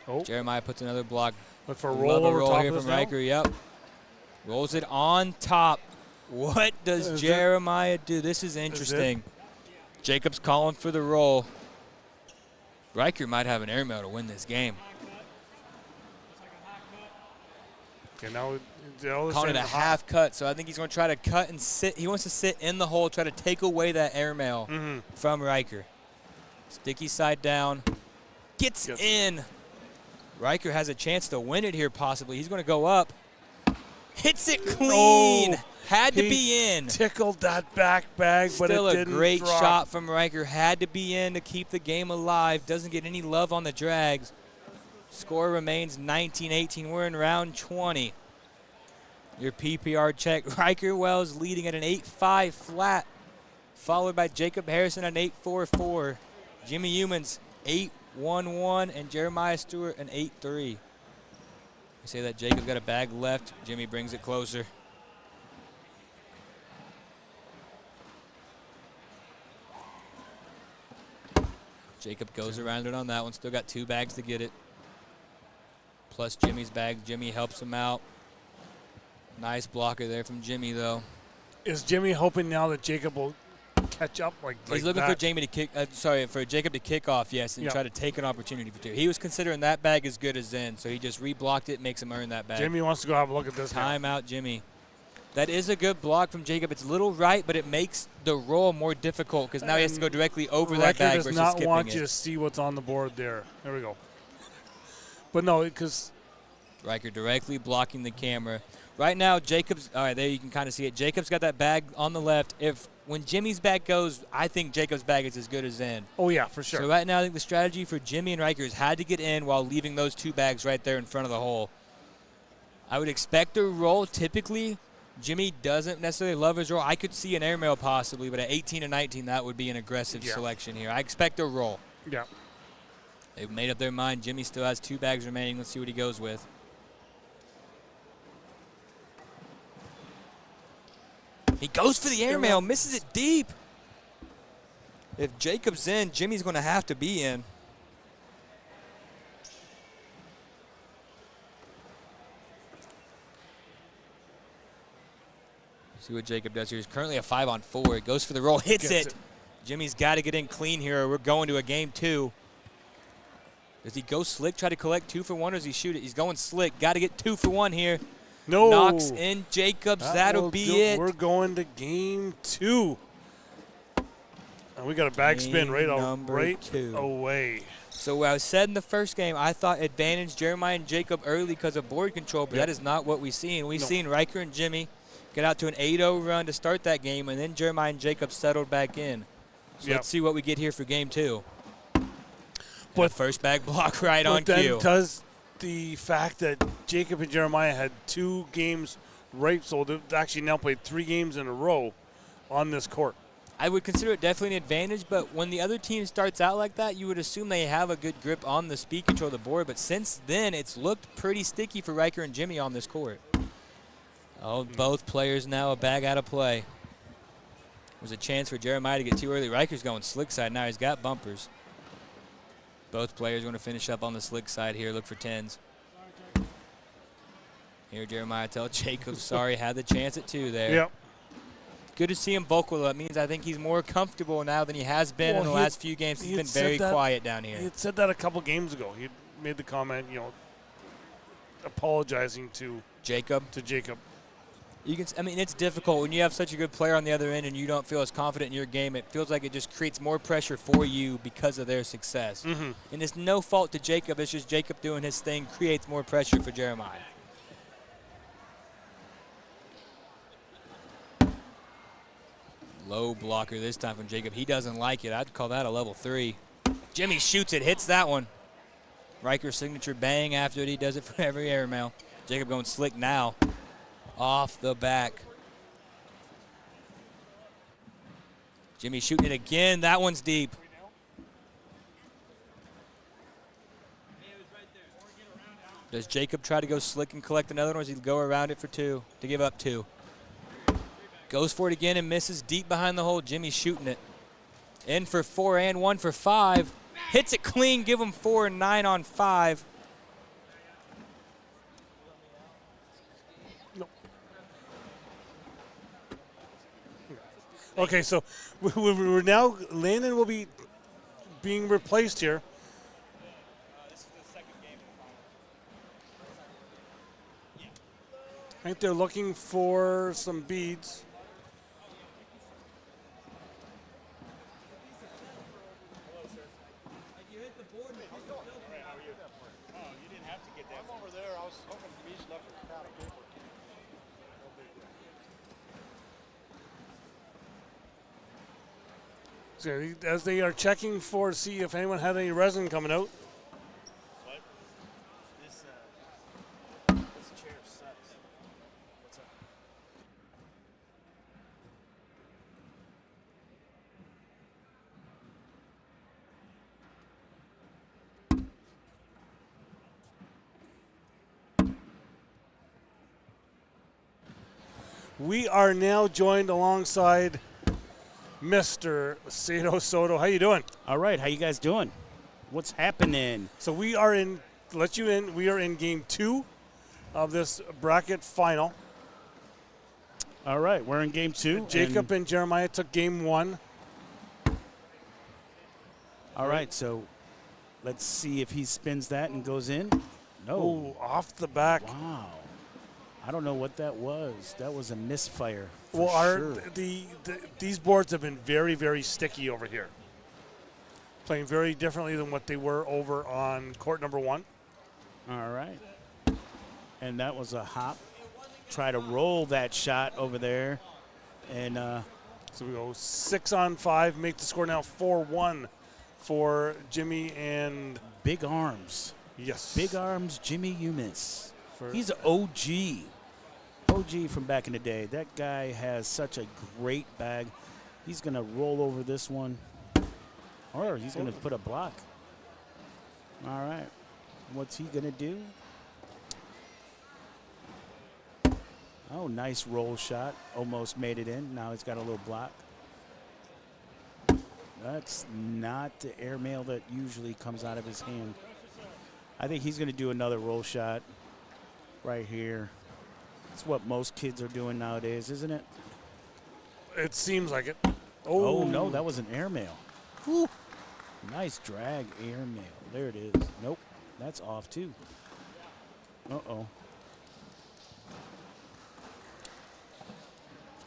Oh. Jeremiah puts another block. Look for a roll over top here from Riker. Yep. Rolls it on top. What does Jeremiah do? This is interesting. Jacob's calling for the roll. Riker might have an airmail to win this game. Okay, now calling it a half cut, so I think he's going to try to cut and sit. He wants to sit in the hole, try to take away that airmail from Riker. Sticky side down. Gets in. Riker has a chance to win it here possibly. He's going to go up. Hits it clean. Had to be in. Tickled that back bag, but it didn't Still a great drop. shot from Riker. Had to be in to keep the game alive. Doesn't get any love on the drags. Score remains 19-18. We're in round 20. Your PPR check. Riker Wells leading at an 8.5 flat, followed by Jacob Harrison at an 8.44. Jimmy Humans 1-1, and Jeremiah Stewart an 8-3. We say that Jacob got a bag left. Jimmy brings it closer. Jacob goes around it on that one. Still got 2 bags to get it. Plus Jimmy's bag. Jimmy helps him out. Nice blocker there from Jimmy, though. Is Jimmy hoping now that Jacob will catch up He's looking for Jamie to kick. For Jacob to kick off, yes, and try to take an opportunity for 2. He was considering that bag as good as in, so he just reblocked it, makes him earn that bag. Jimmy wants to go have a look at this. Timeout, Jimmy. That is a good block from Jacob. It's a little right, but it makes the roll more difficult because now he has to go directly over that bag versus skipping it. Riker does not want you to see what's on the board there. There we go. But no, because Riker directly blocking the camera. Right now, Jacob's, all right, there you can kind of see it. Jacob's got that bag on the left. When Jimmy's bag goes, I think Jacob's bag is as good as in. Oh, yeah, for sure. So right now, I think the strategy for Jimmy and Riker is had to get in while leaving those 2 bags right there in front of the hole. I would expect a roll. Typically, Jimmy doesn't necessarily love his roll. I could see an airmail possibly, but at 18-19, that would be an aggressive selection here. I expect a roll. Yeah. They've made up their mind. Jimmy still has 2 bags remaining. Let's see what he goes with. He goes for the airmail, misses it deep. If Jacob's in, Jimmy's going to have to be in. See what Jacob does here. He's currently a 5-on-4. He goes for the roll, hits it. Jimmy's got to get in clean here or we're going to a game 2. Does he go slick, try to collect 2 for 1, or does he shoot it? He's going slick. Got to get 2 for 1 here. No. Knocks in Jacobs. That'll be it. We're going to game 2. And we got a back spin right away. So I said in the first game, I thought advantage Jeremiah and Jacob early because of board control, but that is not what we've seen. We've seen Riker and Jimmy get out to an 8-0 run to start that game, and then Jeremiah and Jacob settled back in. So let's see what we get here for game 2. But first bag block right on cue. Then does the fact that Jacob and Jeremiah had 2 games right, so they've actually now played 3 games in a row on this court. I would consider it definitely an advantage, but when the other team starts out like that, you would assume they have a good grip on the speed control of the board. But since then, it's looked pretty sticky for Riker and Jimmy on this court. Oh, both players now a bag out of play. There's a chance for Jeremiah to get too early. Riker's going slick side now. He's got bumpers. Both players going to finish up on the slick side here. Look for 10s. Here, Jeremiah tell Jacob, sorry, had the chance at 2 there. Yep. Good to see him vocal. That means I think he's more comfortable now than he has been in the last few games. He's been very quiet down here. He had said that a couple games ago. He made the comment, apologizing to Jacob. You can. I mean, it's difficult when you have such a good player on the other end and you don't feel as confident in your game. It feels like it just creates more pressure for you because of their success. Mm-hmm. And it's no fault to Jacob. It's just Jacob doing his thing creates more pressure for Jeremiah. Low blocker this time from Jacob. He doesn't like it. I'd call that a level 3. Jimmy shoots it, hits that one. Riker's signature bang after it. He does it for every airmail. Jacob going slick now. Off the back. Jimmy shooting it again. That one's deep. Does Jacob try to go slick and collect another one, or does he go around it for 2 to give up 2? Goes for it again and misses deep behind the hole. Jimmy shooting it. In for 4 and 1 for 5. Hits it clean. Give him 4 and 9 on 5. Okay, so we're now, Landon will be being replaced here. This is the second game of the final. I think they're looking for some beads. So as they are checking for to see if anyone had any resin coming out. What? This chair sucks. What's up? We are now joined alongside Mr. Sato Soto. How you doing? All right, how you guys doing? What's happening? So we are in, let you in, we are in game 2 of this bracket final. All right, we're in game 2. Jacob and Jeremiah took game 1. All right, so let's see if he spins that and goes in. No. Ooh, off the back. Wow. I don't know what that was. That was a misfire. Well, sure. these boards have been very, very sticky over here. Playing very differently than what they were over on court number 1. All right. And that was a hop. Try to roll that shot over there. And so we go 6 on 5, make the score now 4-1 for Jimmy and big arms. Yes. Big arms Jimmy Umis. He's an OG. OG from back in the day. That guy has such a great bag. He's going to roll over this one. Or he's going to put a block. All right. What's he going to do? Oh, nice roll shot. Almost made it in. Now he's got a little block. That's not the airmail that usually comes out of his hand. I think he's going to do another roll shot right here. It's what most kids are doing nowadays, isn't it? It seems like it. Oh no, that was an airmail. Whew. Nice drag airmail. There it is. Nope, that's off too. Uh-oh.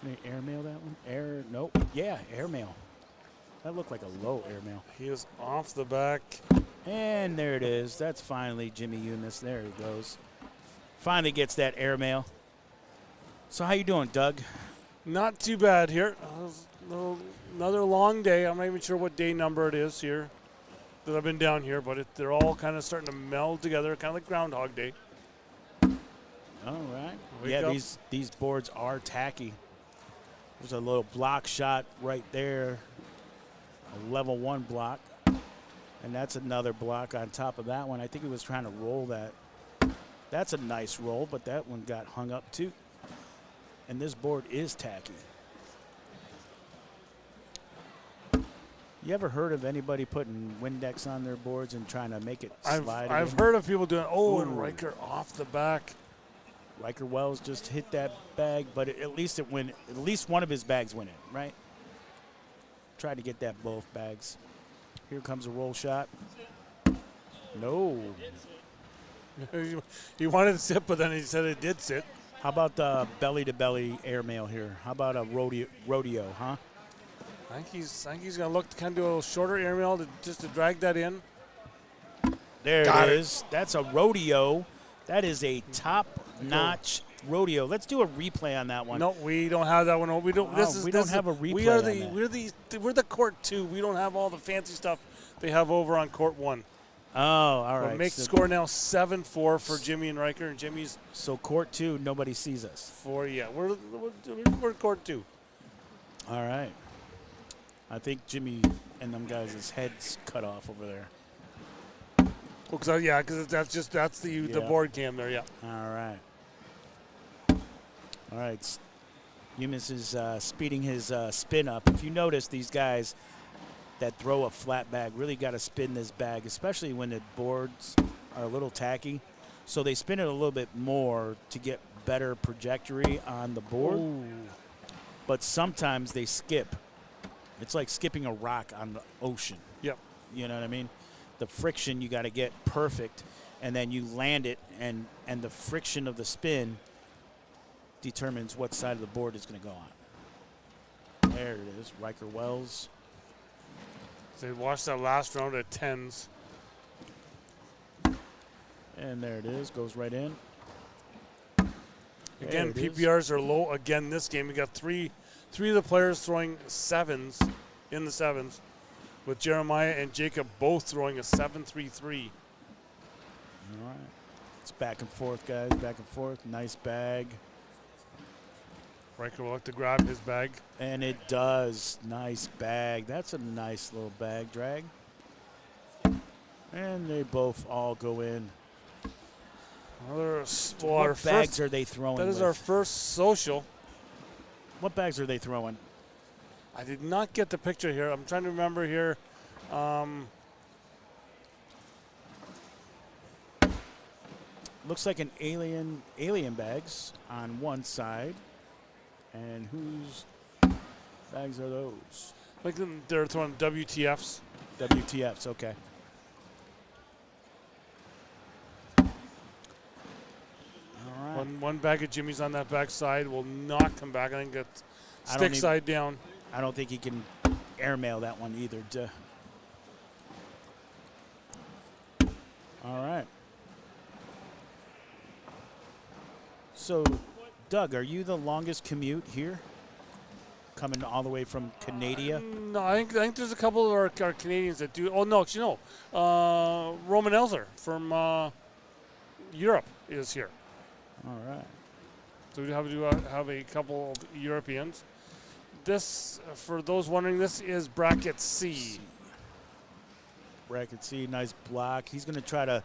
Can I airmail that one? Nope. Yeah, airmail. That looked like a low airmail. He is off the back. And there it is. That's finally Jimmy Umis. There he goes. Finally gets that airmail. So how you doing, Doug? Not too bad here. Another long day. I'm not even sure what day number it is here that I've been down here, but they're all kind of starting to meld together, kind of like Groundhog Day. All right. Yeah, these boards are tacky. There's a little block shot right there, a level 1 block. And that's another block on top of that one. I think he was trying to roll that. That's a nice roll, but that one got hung up too. And this board is tacky. You ever heard of anybody putting Windex on their boards and trying to make it slide? I've heard of people doing, and Riker off the back. Riker Wells just hit that bag, but at least it went. At least one of his bags went in, right? Tried to get that both bags. Here comes a roll shot. No. He wanted to sit, but then he said it did sit. How about the belly-to-belly airmail here? How about a rodeo, huh? I think he's going to look to kind of do a little shorter airmail just to drag that in. There it is. That's a rodeo. That is a top-notch rodeo. Let's do a replay on that one. No, we don't have that one. We don't. We don't have a replay. We're the court 2. We don't have all the fancy stuff they have over on court 1. Oh, all right. We'll make the score now 7-4 for Jimmy and Riker, and Jimmy's. So court 2, nobody sees us. We're court 2. All right. I think Jimmy and them guys' heads cut off over there. Well, because that's the board cam there. Yeah. All right. All right. Umis is speeding his spin up. If you notice, these guys that throw a flat bag really got to spin this bag, especially when the boards are a little tacky. So they spin it a little bit more to get better trajectory on the board. Ooh. But sometimes they skip. It's like skipping a rock on the ocean. Yep. You know what I mean? The friction you got to get perfect, and then you land it, and the friction of the spin determines what side of the board is going to go on. There it is, Riker Wells. They watched that last round at 10s. And there it is, goes right in. Again, PPRs are low again this game. We got three of the players throwing 7s in the 7s, with Jeremiah and Jacob both throwing a 7-3-3. All right. It's back and forth, guys, back and forth. Nice bag. Riker will look to grab his bag. And it does. Nice bag. That's a nice little bag drag. And they both all go in. What bags are they throwing That is with? our first social. What bags are they throwing? I did not get the picture here. I'm trying to remember here. Looks like an alien bags on one side. And whose bags are those? Like they're throwing WTFs. WTFs, okay. All right. One bag of Jimmy's on that back side will not come back. I think it's stick side down. I don't think he can airmail that one either. All right. So, Doug, are you the longest commute here? Coming all the way from Canada? No, I think there's a couple of our Canadians that do. Oh, no, actually, no. Roman Elzer from Europe is here. All right. So we have a couple of Europeans. This, for those wondering, this is bracket C. Bracket C, nice block. He's going to try to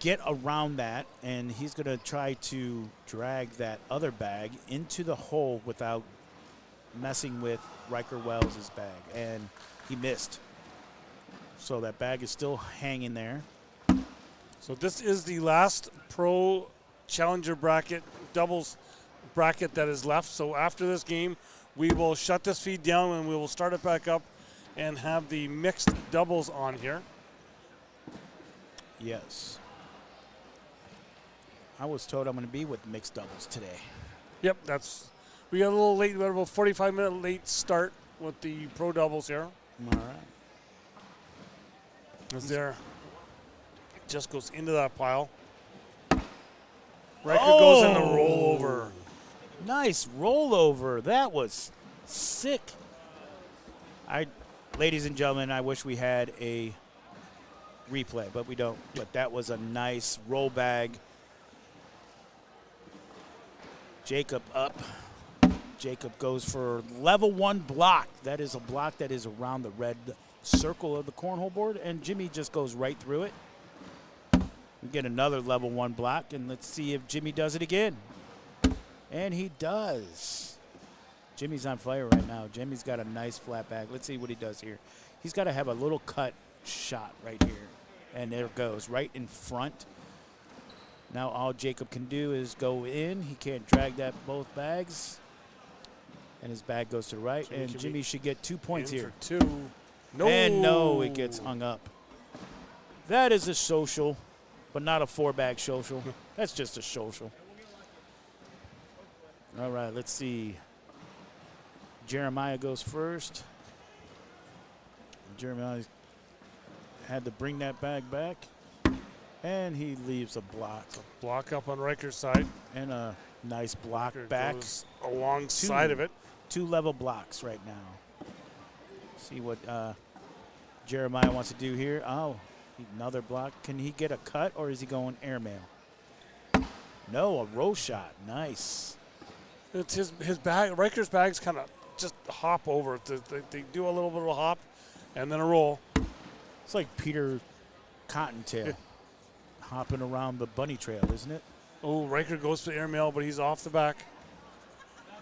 get around that, and he's going to try to drag that other bag into the hole without messing with Riker Wells' bag, and he missed. So that bag is still hanging there. So this is the last Pro Challenger bracket, doubles bracket that is left. So after this game, we will shut this feed down and we will start it back up and have the mixed doubles on here. Yes. I was told I'm going to be with mixed doubles today. Yep, we got a little late. We had about 45-minute late start with the pro doubles here. All right. As there, just goes into that pile. Riker goes in the rollover. Nice rollover. That was sick. Ladies and gentlemen, I wish we had a replay, but we don't. But that was a nice roll bag. Jacob up. Jacob goes for level 1 block. That is a block that is around the red circle of the cornhole board, and Jimmy just goes right through it. We get another level 1 block, and let's see if Jimmy does it again. And he does. Jimmy's on fire right now. Jimmy's got a nice flat bag. Let's see what he does here. He's got to have a little cut shot right here. And there it goes, right in front. Now all Jacob can do is go in. He can't drag that both bags. And his bag goes to the right. So and Jimmy should get 2 points here. For 2. No. And no, it gets hung up. That is a social, but not a 4-bag social. That's just a social. All right, let's see. Jeremiah goes first. Jeremiah had to bring that bag back. And he leaves a block. Block up on Riker's side. And a nice block Riker back. goes alongside of it. 2 level blocks right now. See what Jeremiah wants to do here. Oh, another block. Can he get a cut, or is he going airmail? No, a row shot. Nice. It's his bag. Riker's bags kind of just hop over. They do a little bit of a hop and then a roll. It's like Peter Cottontail hopping around the bunny trail, isn't it? Oh, Riker goes for airmail, but he's off the back.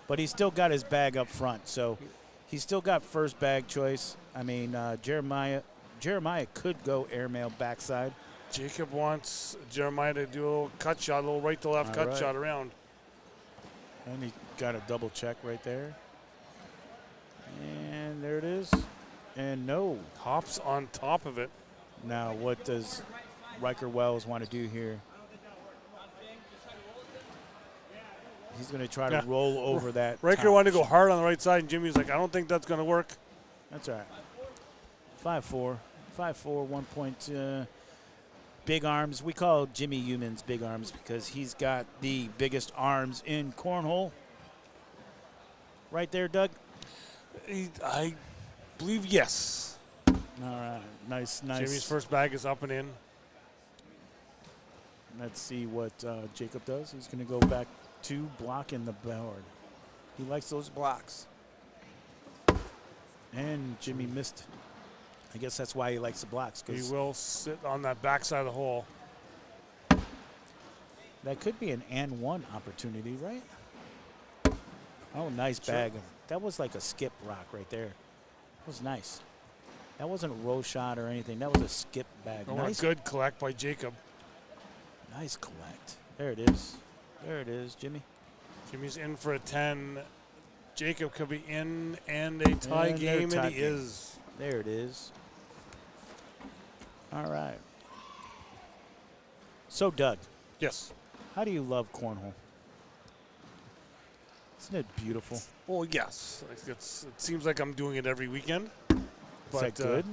But he's still got his bag up front, so he's still got first bag choice. I mean, Jeremiah could go airmail backside. Jacob wants Jeremiah to do a little cut shot, a little right to left cut shot around. And he got a double check right there. And there it is. And no. Hops on top of it. Now what does Riker Wells want to do here? He's going to try to roll over that. Riker wanted to go hard on the right side, and Jimmy's like, I don't think that's going to work. That's all right. 5-4. 5-4, 1 point. Big arms. We call Jimmy Humans big arms because he's got the biggest arms in cornhole. Right there, Doug? I believe yes. All right. Nice. Jimmy's first bag is up and in. Let's see what Jacob does. He's going to go back to blocking the board. He likes those blocks. And Jimmy missed. I guess that's why he likes the blocks. He will sit on that backside of the hole. That could be an and one opportunity, right? Oh, nice bag. That was like a skip rock right there. That was nice. That wasn't a roll shot or anything. That was a skip bag. Oh, Nice. a good collect by Jacob. Nice collect. There it is. There it is, Jimmy. Jimmy's in for a 10. Jacob could be in and a tie game, and he is. There it is. All right. So, Doug. Yes. How do you love cornhole? Isn't it beautiful? Well, yes. It seems like I'm doing it every weekend. Is that good?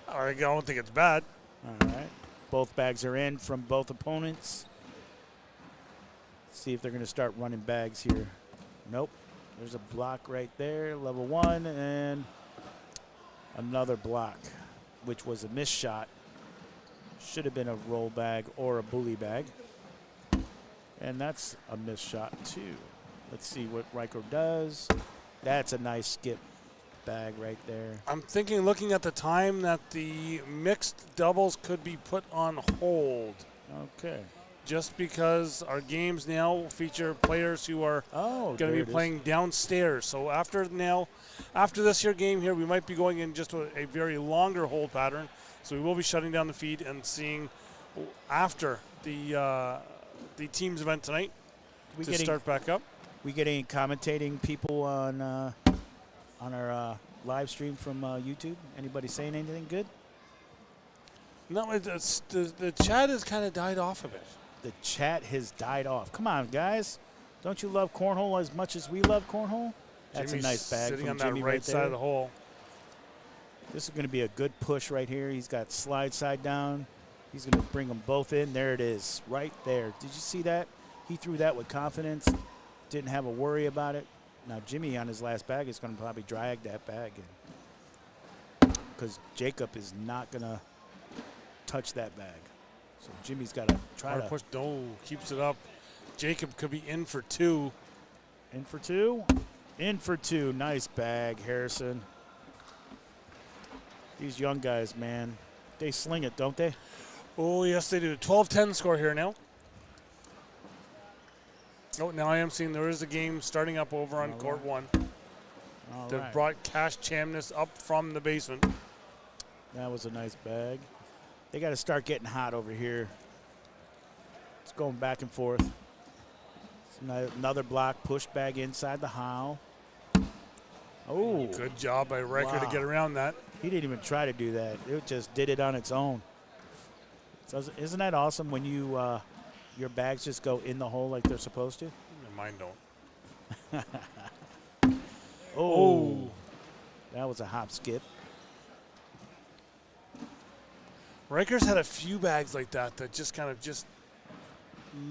I don't think it's bad. All right. Both bags are in from both opponents. See if they're going to start running bags here. Nope. There's a block right there, level 1, and another block, which was a missed shot. Should have been a roll bag or a bully bag. And that's a missed shot, too. Let's see what Riker does. That's a nice skip bag right there. I'm thinking, looking at the time, that the mixed doubles could be put on hold. Okay. Just because our games now feature players who are going to be playing downstairs. So after this here game here, we might be going in just a very longer hold pattern. So we will be shutting down the feed and seeing after the team's event tonight to start back up. We get any commentating people on our live stream from YouTube? Anybody saying anything good? No, the chat has kind of died off a bit. The chat has died off. Come on, guys. Don't you love cornhole as much as we love cornhole? That's Jimmy's a nice bag sitting from on that Jimmy right side of the hole. This is going to be a good push right here. He's got slide side down. He's going to bring them both in. There it is, right there. Did you see that? He threw that with confidence. Didn't have a worry about it. Now Jimmy on his last bag is going to probably drag that bag in because Jacob is not going to touch that bag. So Jimmy's got to try to push. No, keeps it up. Jacob could be in for 2. In for 2. In for 2. Nice bag, Harrison. These young guys, man, they sling it, don't they? Oh, yes, they do. 12-10 score here now. Oh, now I am seeing there is a game starting up over on court 1. They've brought Cash Chamness up from the basement. That was a nice bag. They got to start getting hot over here. It's going back and forth. It's another block, push bag inside the how. Oh. Good job by Riker to get around that. He didn't even try to do that. It just did it on its own. So isn't that awesome when you your bags just go in the hole like they're supposed to? Mine don't. Oh. That was a hop skip. Riker's had a few bags like that just kind of just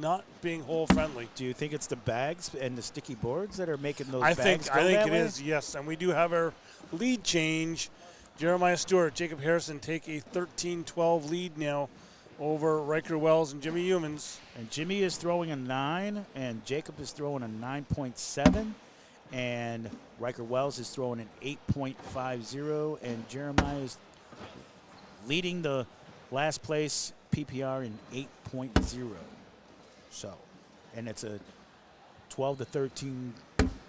not being hole friendly. Do you think it's the bags and the sticky boards that are making those I bags think go that it way? is, yes. And we do have our lead change. Jeremiah Stewart, Jacob Harrison take a 13-12 lead now over Riker Wells and Jimmy Humans. And Jimmy is throwing a 9, and Jacob is throwing a 9.7, and Riker Wells is throwing an 8.50, and Jeremiah is leading the last place PPR in 8.0. So, and it's a 12-13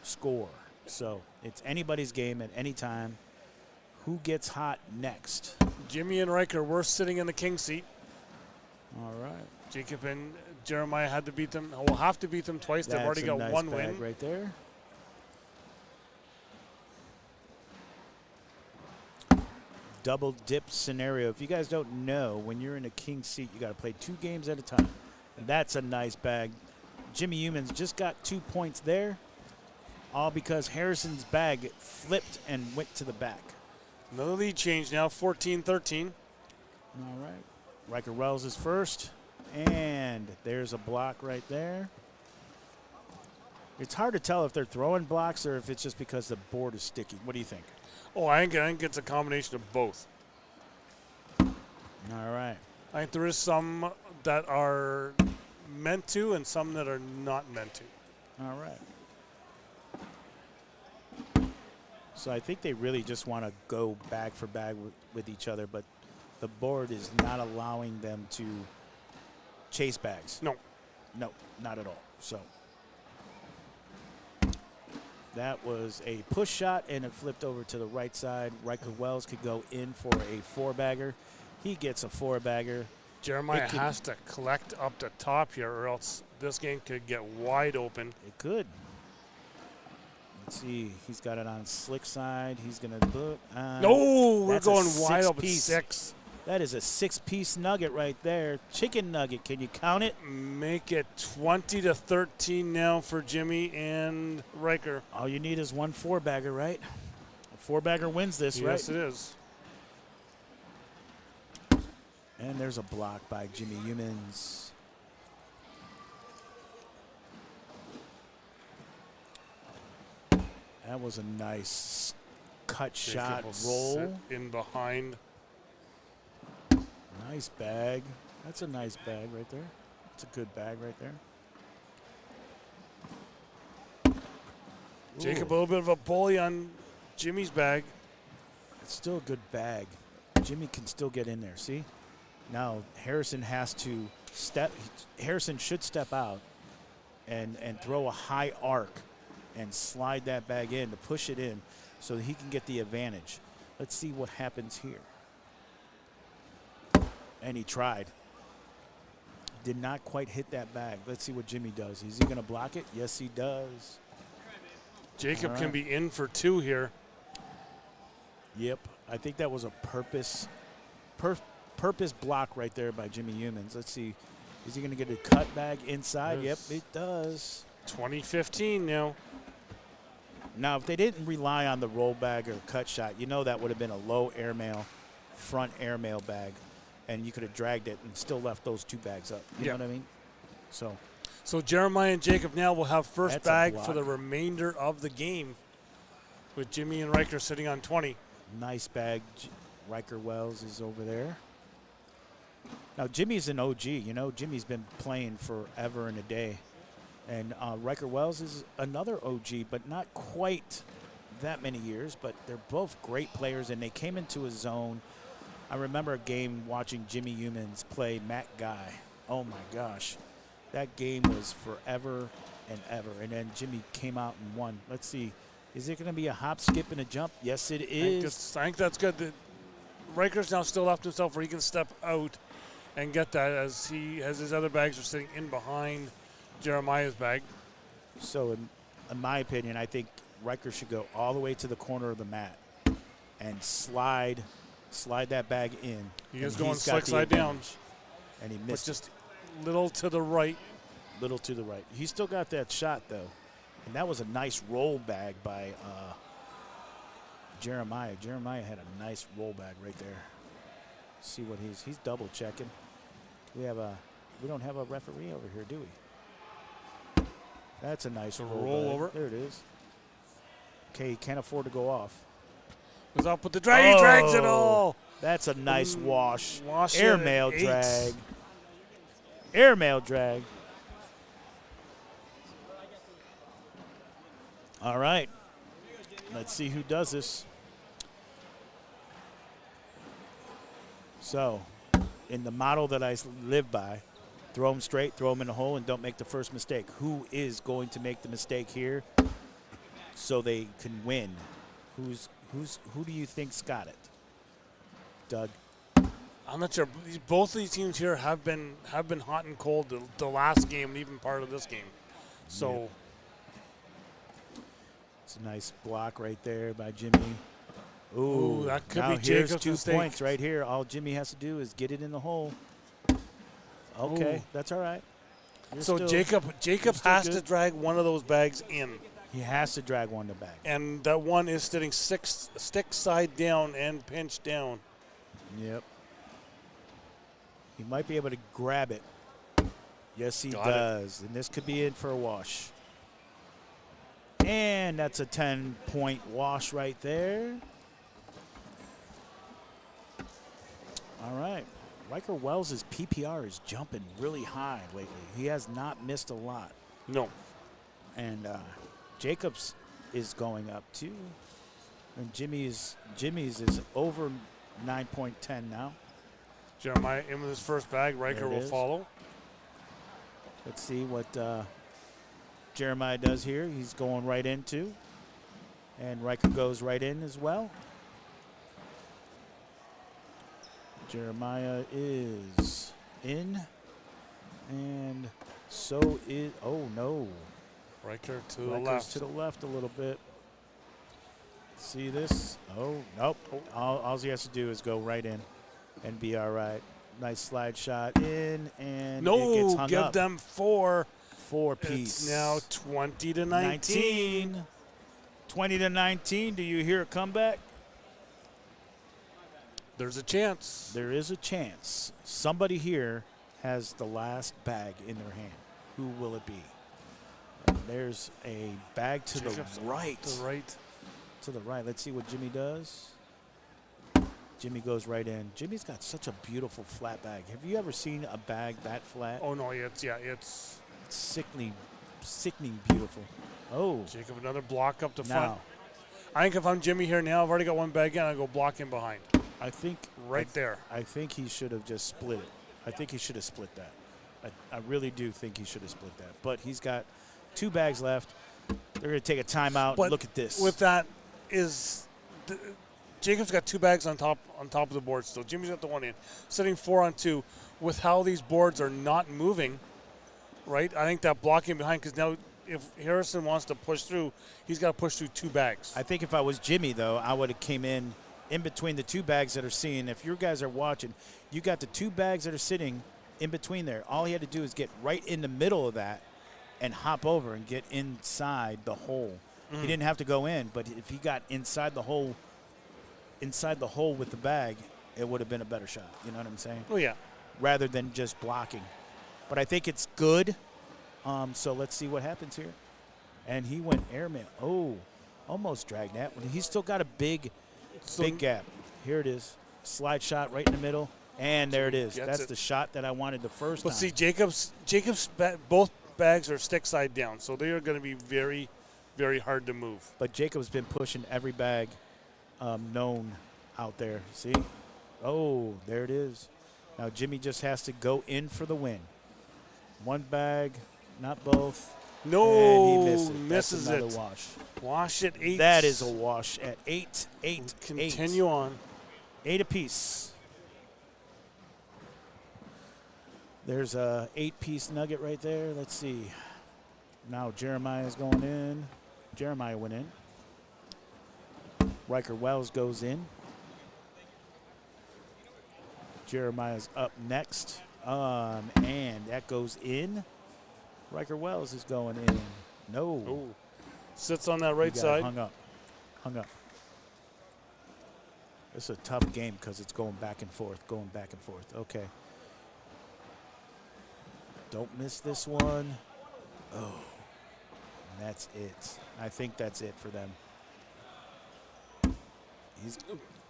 score. So it's anybody's game at any time. Who gets hot next? Jimmy and Riker were sitting in the king seat. All right. Jacob and Jeremiah had to beat them. Will have to beat them twice. They've already got nice one bag win. right there. Double dip scenario. If you guys don't know, when you're in a king seat, you got to play 2 games at a time. And that's a nice bag. Jimmy Humans just got 2 points there, all because Harrison's bag flipped and went to the back. Another lead change now, 14-13. All right. Riker Wells is first, and there's a block right there. It's hard to tell if they're throwing blocks or if it's just because the board is sticky. What do you think? Oh, I think it's a combination of both. All right. I think there is some that are meant to and some that are not meant to. All right. So I think they really just want to go bag for bag with each other, but the board is not allowing them to chase bags. No. No, not at all. So That was a push shot, and it flipped over to the right side. Riker Wells could go in for a 4-bagger. He gets a 4-bagger. Jeremiah has to collect up the top here, or else this game could get wide open. It could. Let's see. He's got it on slick side. He's going to look. No, we're going wide open. 6. That is a 6-piece nugget right there. Chicken nugget. Can you count it? Make it 20-13 now for Jimmy and Riker. All you need is one 4-bagger, right? A 4-bagger wins this, right? Yes, it is. And there's a block by Jimmy Humans. That was a nice cut shot roll. In behind. Nice bag. That's a nice bag right there. That's a good bag right there. Jacob, a little bit of a bully on Jimmy's bag. It's still a good bag. Jimmy can still get in there. See? Now Harrison has to step. Harrison should step out and throw a high arc and slide that bag in to push it in so that he can get the advantage. Let's see what happens here. And he tried. Did not quite hit that bag. Let's see what Jimmy does. Is he going to block it? Yes, he does. Jacob can be in for 2 here. Yep. I think that was a purpose block right there by Jimmy Humans. Let's see. Is he going to get a cut bag inside? Yes. Yep, it does. 20-15 now. Now, if they didn't rely on the roll bag or cut shot, you know that would have been a low airmail, front airmail bag, and you could have dragged it and still left those 2 bags up. You know what I mean? So Jeremiah and Jacob now will have first bag for the remainder of the game with Jimmy and Riker sitting on 20. Nice bag. Riker Wells is over there. Now, Jimmy's an OG. You know, Jimmy's been playing forever and a day. And Riker Wells is another OG, but not quite that many years. But they're both great players, and they came into a zone. I remember a game watching Jimmy Humans play Matt Guy. Oh, my gosh. That game was forever and ever. And then Jimmy came out and won. Let's see. Is it going to be a hop, skip, and a jump? Yes, it is. I think that's good. Riker's now still left himself where he can step out and get that as his other bags are sitting in behind Jeremiah's bag. So, in my opinion, I think Riker should go all the way to the corner of the mat and slide that bag in. He is going slick side down. And he missed just little to the right. Little to the right. He still got that shot, though. And that was a nice roll bag by Jeremiah. Jeremiah had a nice roll bag right there. See what he's double checking. We don't have a referee over here, do we? That's a nice roll bag. Over. There it is. Okay, he can't afford to go off. Goes up with the drag. He drags it all. That's a nice wash. Airmail drag. Airmail drag. All right. Let's see who does this. So, in the model that I live by, throw them straight, throw them in the hole, and don't make the first mistake. Who is going to make the mistake here so they can win? Who do you think's got it? Doug? I'm not sure. Both of these teams here have been hot and cold the last game and even part of this game. So. Yep. It's a nice block right there by Jimmy. Ooh, that could now be here's Jacob's 2 mistake. points right here. All Jimmy has to do is get it in the hole. Okay, that's all right. So Jacob has to drag one of those bags in. He has to drag one to bag. And that one is sitting stick side down and pinched down. Yep. He might be able to grab it. Yes, he Got does. And this could be in for a wash. And that's a 10-point wash right there. All right. Riker Wells' PPR is jumping really high lately. He has not missed a lot. No. And Jacobs is going up too. And Jimmy's is over 9.10 now. Jeremiah in with his first bag. Riker will follow. Let's see what Jeremiah does here. He's going right into. And Riker goes right in as well. Jeremiah is in. And so is, oh no. Riker to Riker's the left. to the left a little bit. See this? Oh, nope. All he has to do is go right in and be all right. Nice slide shot in, and it gets hung give up. them 4. 4-piece. It's now 20 to 19. 20 to 19. Do you hear a comeback? There's a chance. There is a chance. Somebody here has the last bag in their hand. Who will it be? And there's a bag to the right. To the right. To the right. Let's see what Jimmy does. Jimmy goes right in. Jimmy's got such a beautiful flat bag. Have you ever seen a bag that flat? Oh no, it's Sickening beautiful. Oh. Jacob, another block up the Now. front. I think if I'm Jimmy here now, I've already got one bag in, I go block him behind. I think there. I think he should have just split it. I think he should have split that. I really do think he should have split that. But he's got 2 bags left. They're going to take a timeout. But look at this. With that Jacob's got 2 bags on top of the board still. Jimmy's got the one in. Sitting 4 on 2. With how these boards are not moving, right? I think that blocking behind, because now if Harrison wants to push through, he's got to push through 2 bags. I think if I was Jimmy, though, I would have came in between the 2 bags that are sitting. If you guys are watching, you got the 2 bags that are sitting in between there. All he had to do is get right in the middle of that and hop over and get inside the hole. He didn't have to go in, but if he got inside the hole with the bag, it would have been a better shot. You know what I'm saying? Oh, yeah. Rather than just blocking. But I think it's good. So let's see what happens here. And he went airman. Oh, almost dragged that. He's still got a big gap. Here it is. Slide shot right in the middle. And there it is. That's the shot that I wanted the first time. But see, Jacob's both bags are stick side down, so they are going to be very, very hard to move. But Jacob's been pushing every bag known out there. See? Oh, there it is. Now Jimmy just has to go in for the win. 1 bag, not both. No, and he misses it. Misses That's another it. wash. Wash at 8. That is a wash at 8. Continue on. 8 apiece. There's a 8-piece nugget right there. Let's see. Now Jeremiah's going in. Jeremiah went in. Riker Wells goes in. Jeremiah's up next. And that goes in. Riker Wells is going in. No. Oh. Sits on that right He got side. Hung up. It's a tough game because it's going back and forth. Okay. Don't miss this one. Oh. And that's it. I think that's it for them. He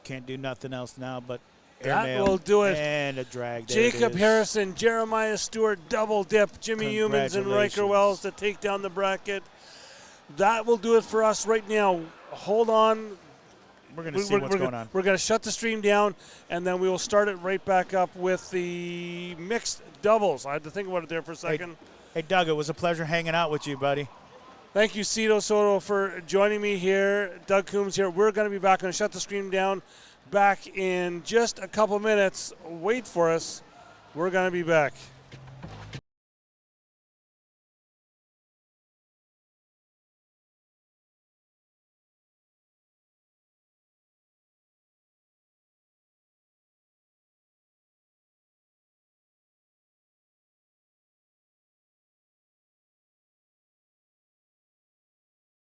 can't do nothing else now but that will do it. And a drag. Jacob Harrison, Jeremiah Stewart, double dip. Jimmy Humans and Riker Wells to take down the bracket. That will do it for us right now. Hold on. We're going to see what's going on. We're going to shut the stream down, and then we will start it right back up with the mixed doubles. I had to think about it there for a second. Hey, Doug, it was a pleasure hanging out with you, buddy. Thank you, Cito Soto, for joining me here. Doug Coombs here. We're going to be back. Going to shut the stream down back in just a couple minutes. Wait for us. We're going to be back.